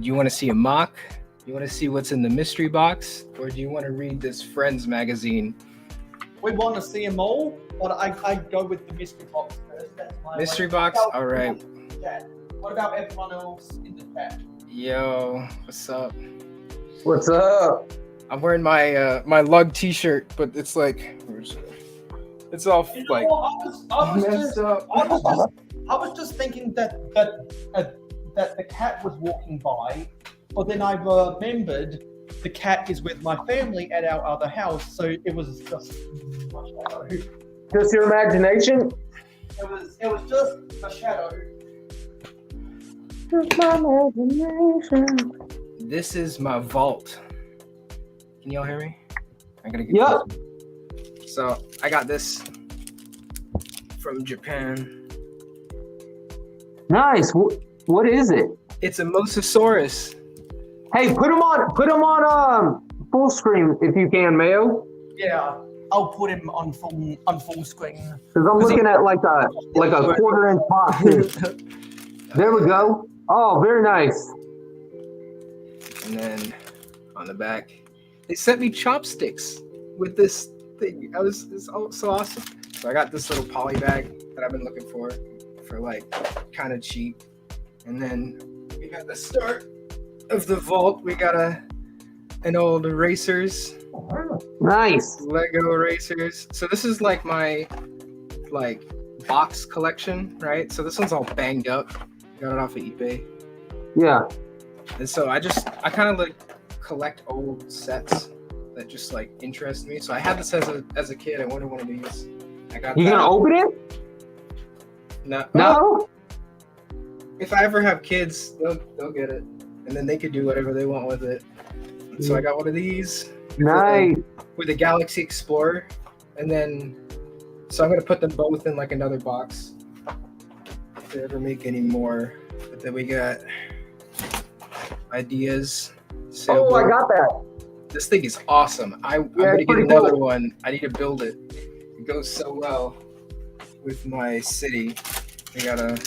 You want to see a mock? You want to see what's in the mystery box? Or do you want to read this Friends magazine? We want to see them all, but I go with the mystery box first. That's my Mystery way. box? What about All right. everyone in the chat? What about everyone else in the chat? Yo, what's up? What's up? I'm wearing my my lug t-shirt, but it's like it's all You know like what? I was just thinking that the cat was walking by, but then I remembered the cat is with my family at our other house, so it was just my shadow. Just your imagination? It was just a shadow. Just my imagination. this is my vault. Can y'all hear me? I gotta get Yep. So I got this from Japan. Nice. What is it? It's a Mosasaurus. Hey, put them on full screen if you can, Mayo. Yeah, I'll put him on full screen. Because I'm looking at like a 1/4-inch box. There we go. Oh, very nice. And then on the back, they sent me chopsticks with this thing. It's so awesome. So I got this little poly bag that I've been looking for like kind of cheap. And then we got the start of the vault. We got an old erasers. Nice. Lego erasers. So this is like my box collection, right? So this one's all banged up. Got it off of eBay. Yeah. And so I kind of like collect old sets that just like interest me. So I had this as a kid. I wanted one of these. I got. You that. gonna open it? No. No. If I ever have kids, they'll get it, and then they could do whatever they want with it. So I got one of these. Nice. With a Galaxy Explorer, and then so I'm gonna put them both in like another box if they ever make any more. But then we got ideas. Oh, I got that. This thing is awesome. I'm gonna get another one. I need to build it. It goes so well with my city. We got a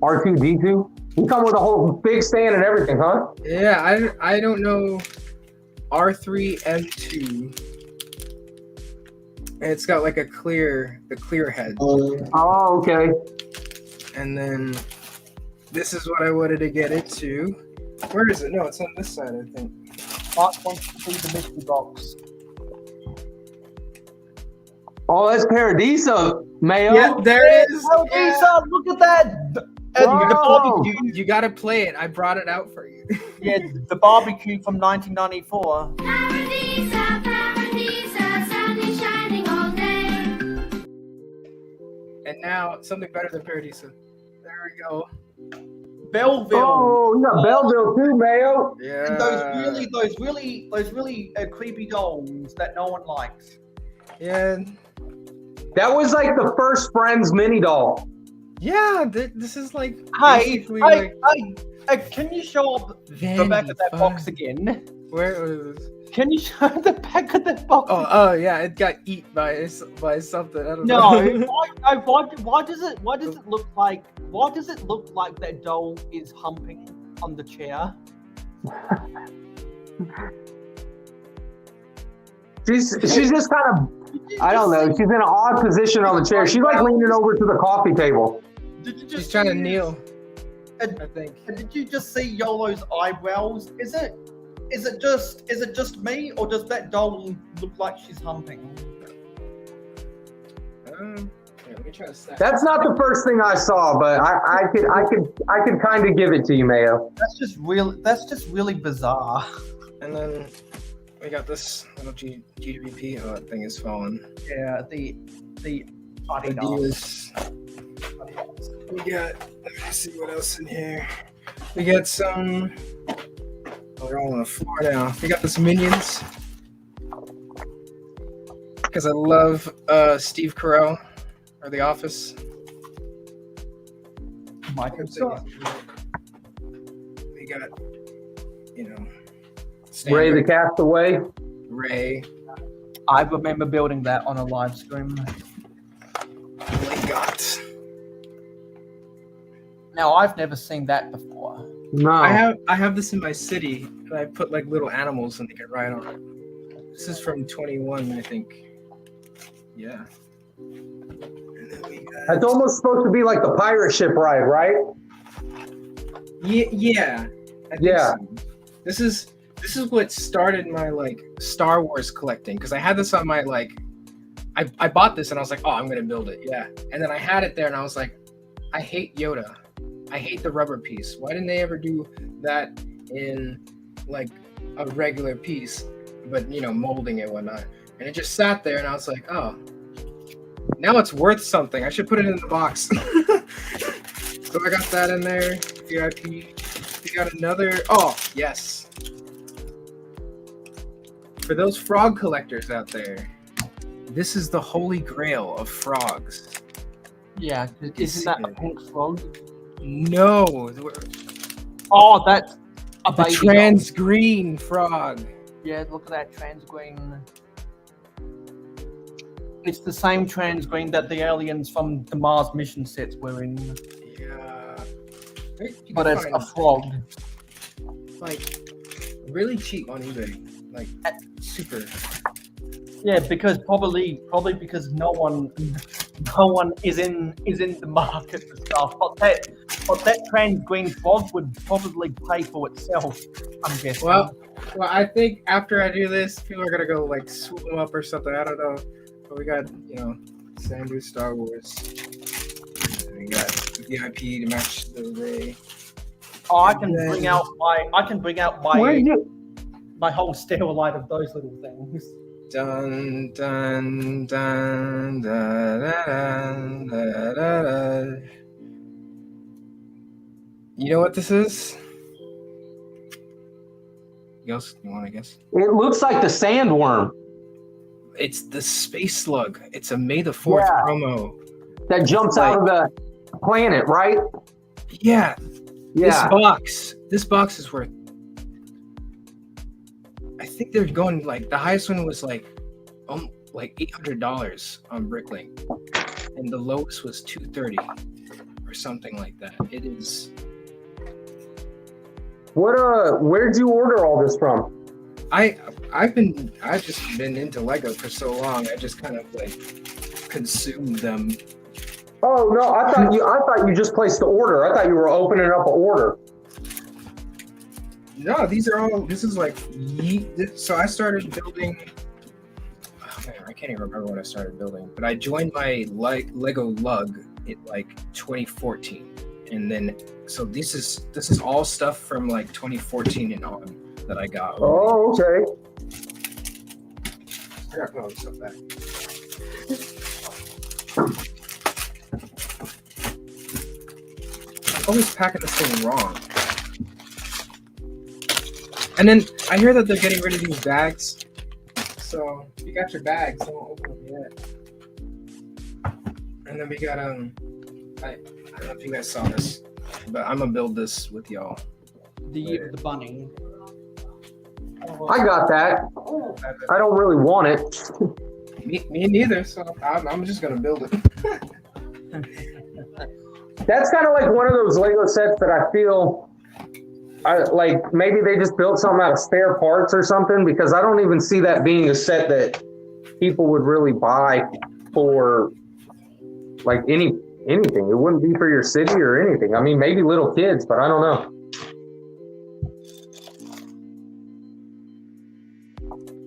R2D2. You come with a whole big stand and everything, huh? Yeah, I don't know. R3M2. And it's got like the clear head. Oh, okay. And then this is what I wanted to get into. Where is it? No, it's on this side, I think. Mark wants to see the mystery box. Oh, that's Paradiso, Mayo. Yeah, there it is. Paradiso, look at that. Wow. You gotta play it. I brought it out for you. Yeah, the barbecue from 1994. Paradisa, Paradisa, sun is shining all day. And now something better than Paradiso. There we go. Belleville. Oh, you got Belleville too, Mayo. Yeah. And those really creepy dolls that no one likes. Yeah. That was like the first Friends mini doll. Yeah, this is like. Hey, like can you show up the back of that box again? Where is this? Can you show the back of that box? Oh yeah, it got eaten by something. I don't No, know. why does it look like that doll is humping on the chair? She's just kind of, I don't know. She's in an odd position on the chair. She's like leaning over to the coffee table. She's trying to kneel. I think. Did you just see YOLO's eyebrows? Is it just me, or does that doll look like she's humping? Let me try to stack. That's not the first thing I saw, but I could kind of give it to you, Mayo. That's just really bizarre. And then we got this little GWP. Oh, that thing is falling. Yeah, the Adidas. We got. Let me see what else in here. We got some. Oh, they're all on the floor now. We got this Minions. because I love Steve Carell or The Office. Microsoft. We got, Ray the Castaway. Ray. I remember building that on a live stream. Got. Now I've never seen that before. No. I have this in my city, and I put like little animals and they can ride on it. This is from 21, I think. Yeah. And then we got... That's almost supposed to be like the pirate ship ride, right? Yeah. I think so. This is what started my like Star Wars collecting, because I had this on my like I bought this and I was like, oh, I'm gonna build it. Yeah. And then I had it there and I was like, I hate Yoda. I hate the rubber piece. Why didn't they ever do that in like a regular piece, but molding it and whatnot? And it just sat there and I was like, oh, now it's worth something. I should put it in the box. So I got that in there. VIP. We got another. Oh, yes. For those frog collectors out there, this is the holy grail of frogs. Yeah, isn't that a pink frog? No. Oh, that's a The baby trans green frog. Yeah, look at that trans green. It's the same trans green that the aliens from the Mars mission sets were in. Yeah. But it's a frog. Like, really cheap on eBay. Like, super. Yeah, because probably because no one is in the market for stuff. But that trans green frog would probably pay for itself, I'm guessing. Well, I think after I do this, people are gonna go like swoop them up or something. I don't know. But we got Sandu Star Wars. And we got VIP to match the array. Oh, I can bring out my whole stairlight of those little things. Dun dun dun da da da da da. You know what this is? You want to guess? It looks like the sandworm. It's the space slug. It's a May the 4th promo. That jumps out of the planet, right? Yeah. Yeah. This box is worth. I think they're going like the highest one was like $800 on Bricklink, and the lowest was $230 or something like that. It is. Where'd you order all this from? I've just been into Lego for so long. I just kind of like consumed them. Oh no, I thought you just placed the order. I thought you were opening up an order. No, this is like so I started building. Oh man, I can't even remember when I started building, but I joined my Lego Lug in like 2014, and then so this is all stuff from like 2014 and on that I got. Oh, okay. I got all this stuff back. I'm always packing this thing wrong. And then I hear that they're getting rid of these bags. So if you got your bags, don't open them yet. And then we got I don't know if you guys saw this, but I'm gonna build this with y'all. The bunny. I got that. I don't really want it. Me neither. So I'm just gonna build it. That's kind of like one of those Lego sets that I feel. Like maybe they just built something out of spare parts or something, because I don't even see that being a set that people would really buy for like anything. It wouldn't be for your city or anything. I mean, maybe little kids, but I don't know.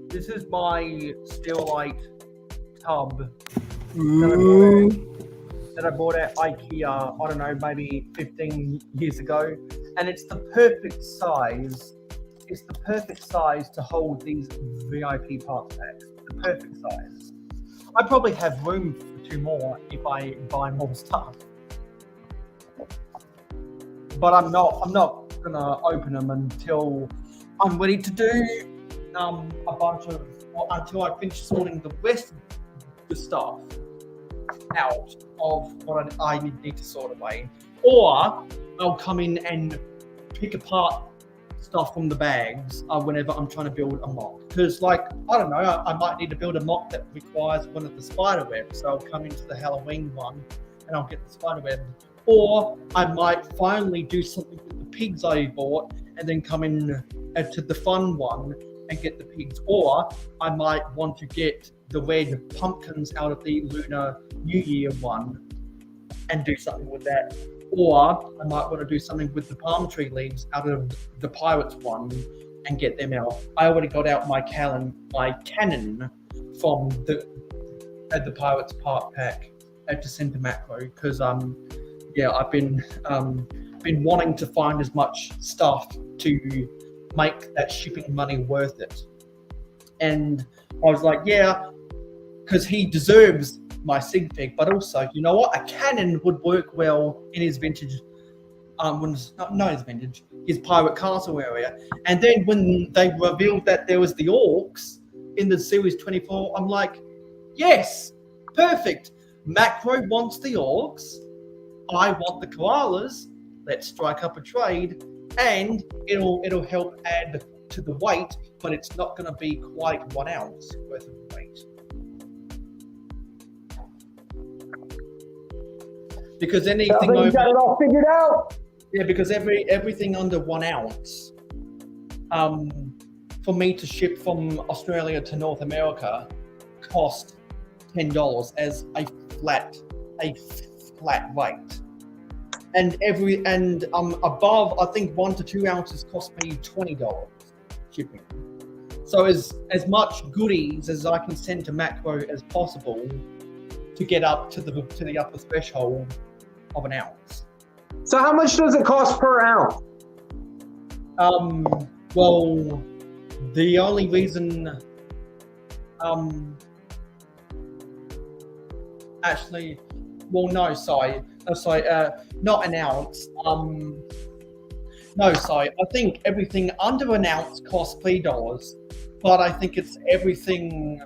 This is my Steelite tub that I bought at IKEA, I don't know, maybe 15 years ago. And it's the perfect size. It's the perfect size to hold these VIP parts packs. The perfect size. I probably have room for 2 more if I buy more stuff. But I'm not gonna open them until I'm ready to do a bunch of, until I finish sorting the rest the stuff out of what I need to sort away, or I'll come in and pick apart stuff from the bags whenever I'm trying to build a mock. Because, like, I don't know, I might need to build a mock that requires one of the spider webs. So I'll come into the Halloween one and I'll get the spider web. Or I might finally do something with the pigs I bought and then come in to the fun one and get the pigs. Or I might want to get the red pumpkins out of the Lunar New Year one and do something with that. Or I might want to do something with the palm tree leaves out of the Pirates one and get them out. I already got out my cannon from the Pirates Park pack to send to Macro because I've been wanting to find as much stuff to make that shipping money worth it. And I was like, yeah, because he deserves my sig pig, but also, you know what? A cannon would work well in his vintage, his pirate castle area. And then when they revealed that there was the orcs in the series 24, I'm like, yes, perfect. Macro wants the orcs. I want the koalas. Let's strike up a trade, and it'll help add to the weight, but it's not going to be quite 1 ounce worth of weight. Because anything over, you got it all figured out. Yeah, because everything under 1 ounce, for me to ship from Australia to North America, cost $10 as a flat rate. And above, I think 1 to 2 ounces cost me $20 shipping. So as much goodies as I can send to Macro as possible to get up to the upper threshold of 1 ounce. So how much does it cost per ounce? Well, the only reason, actually, well, no, sorry, not 1 ounce. No, sorry, I think everything under 1 ounce costs $3, but I think it's everything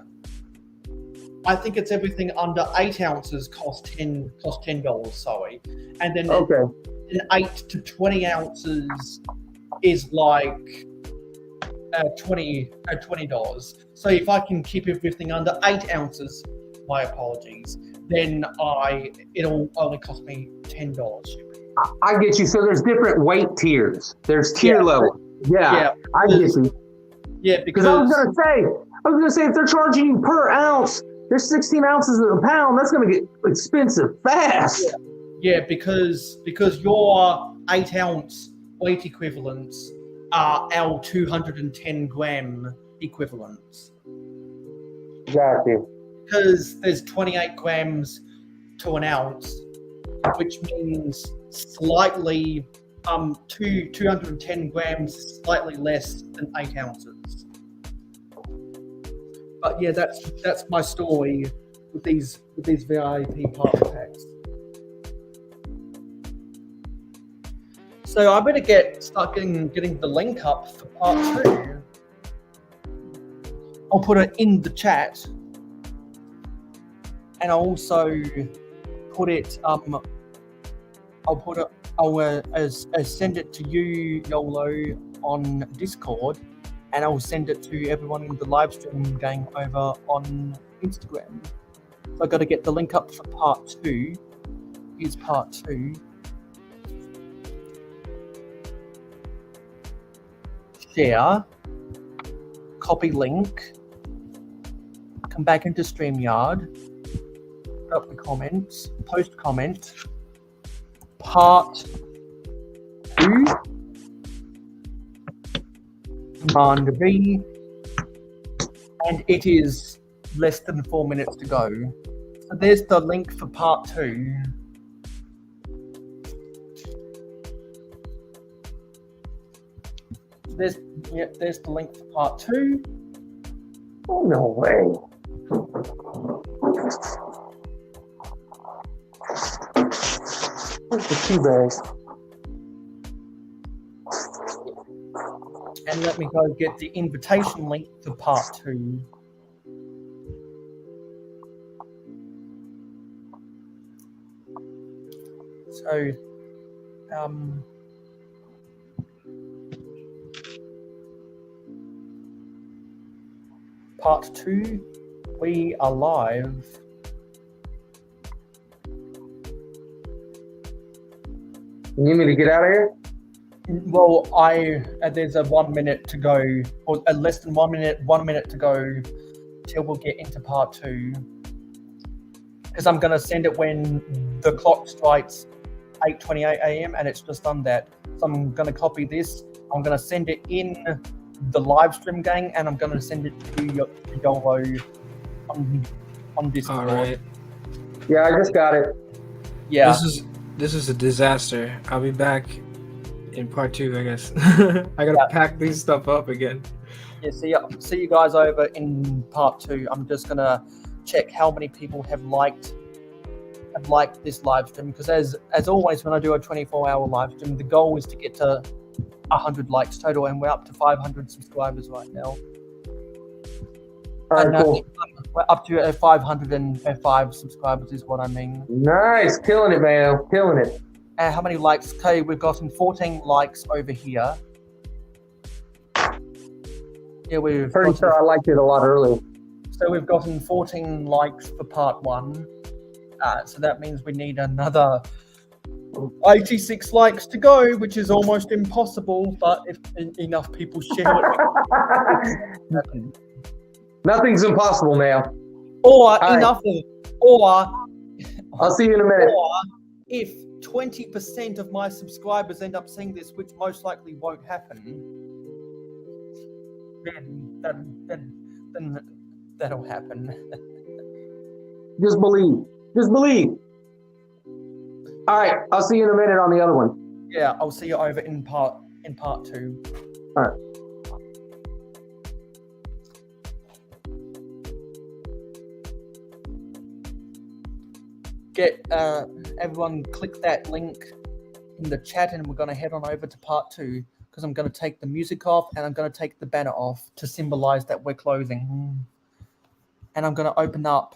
under 8 ounces costs $10. Sorry, and then an 8 to 20 ounces is like $20. So if I can keep everything under 8 ounces, my apologies, then it'll only cost me $10. I get you. So there's different weight tiers. There's tier levels. Yeah, I get you. Yeah, because I was gonna say if they're charging you per ounce, there's 16 ounces in a pound. That's gonna get expensive fast. Yeah, because your 8 ounce weight equivalents are our 210 gram equivalents. Exactly. Because there's 28 grams to 1 ounce, which means slightly 210 grams, slightly less than 8 ounces. But yeah, that's my story with these VIP partner packs. So I better start getting the link up for part 2. I'll put it in the chat, and I'll also put it. I'll send it to you, YOLO, on Discord, and I'll send it to everyone in the live stream gang over on Instagram. So I got to get the link up for part 2. Here's part 2. Share, copy link, come back into StreamYard, put up the comments, post comment, part 2, Command V, and it is less than 4 minutes to go. So there's the link for part 2. There's the link for part 2. Oh, no way. Where's the tea bag? And let me go get the invitation link for part 2. So, part 2, we are live. You need me to get out of here? Well, there's a 1 minute to go, or less than 1 minute, 1 minute to go till we'll get into part 2. Because I'm going to send it when the clock strikes 8:28 a.m. and it's just done that. So I'm going to copy this. I'm going to send it in the live stream gang, and I'm going to send it to Yolo on Discord. All right. Yeah, I just got it. Yeah. This is a disaster. I'll be back in part 2, I guess. I gotta pack this stuff up again. Yeah. See you guys over in part 2. I'm just gonna check how many people have liked this live stream, because as always when I do a 24-hour live stream, the goal is to get to 100 likes total, and we're up to 500 subscribers right now. All right, cool. We're up to 505 subscribers is what I mean. Nice, killing it, man, killing it. How many likes? Okay, we've gotten 14 likes over here. Yeah, Pretty sure I liked it a lot earlier. So we've gotten 14 likes for part 1. So that means we need another 86 likes to go, which is almost impossible. But if enough people share it, Nothing's impossible now. or All enough of, or I'll see you in a minute. Or if 20% of my subscribers end up seeing this, which most likely won't happen, then that'll happen. Just believe. Just believe. All right, I'll see you in a minute on the other one. Yeah, I'll see you over in part 2. All right. Get everyone click that link in the chat, and we're going to head on over to part 2, because I'm going to take the music off and I'm going to take the banner off to symbolize that we're closing. And I'm going to open up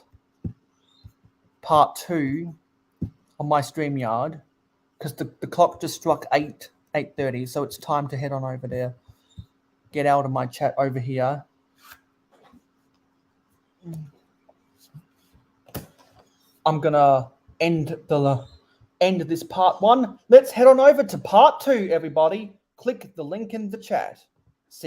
part 2 on my StreamYard, because the clock just struck 8:30, so it's time to head on over there. Get out of my chat over here. I'm gonna end this part 1. Let's head on over to part 2, everybody. Click the link in the chat. See you.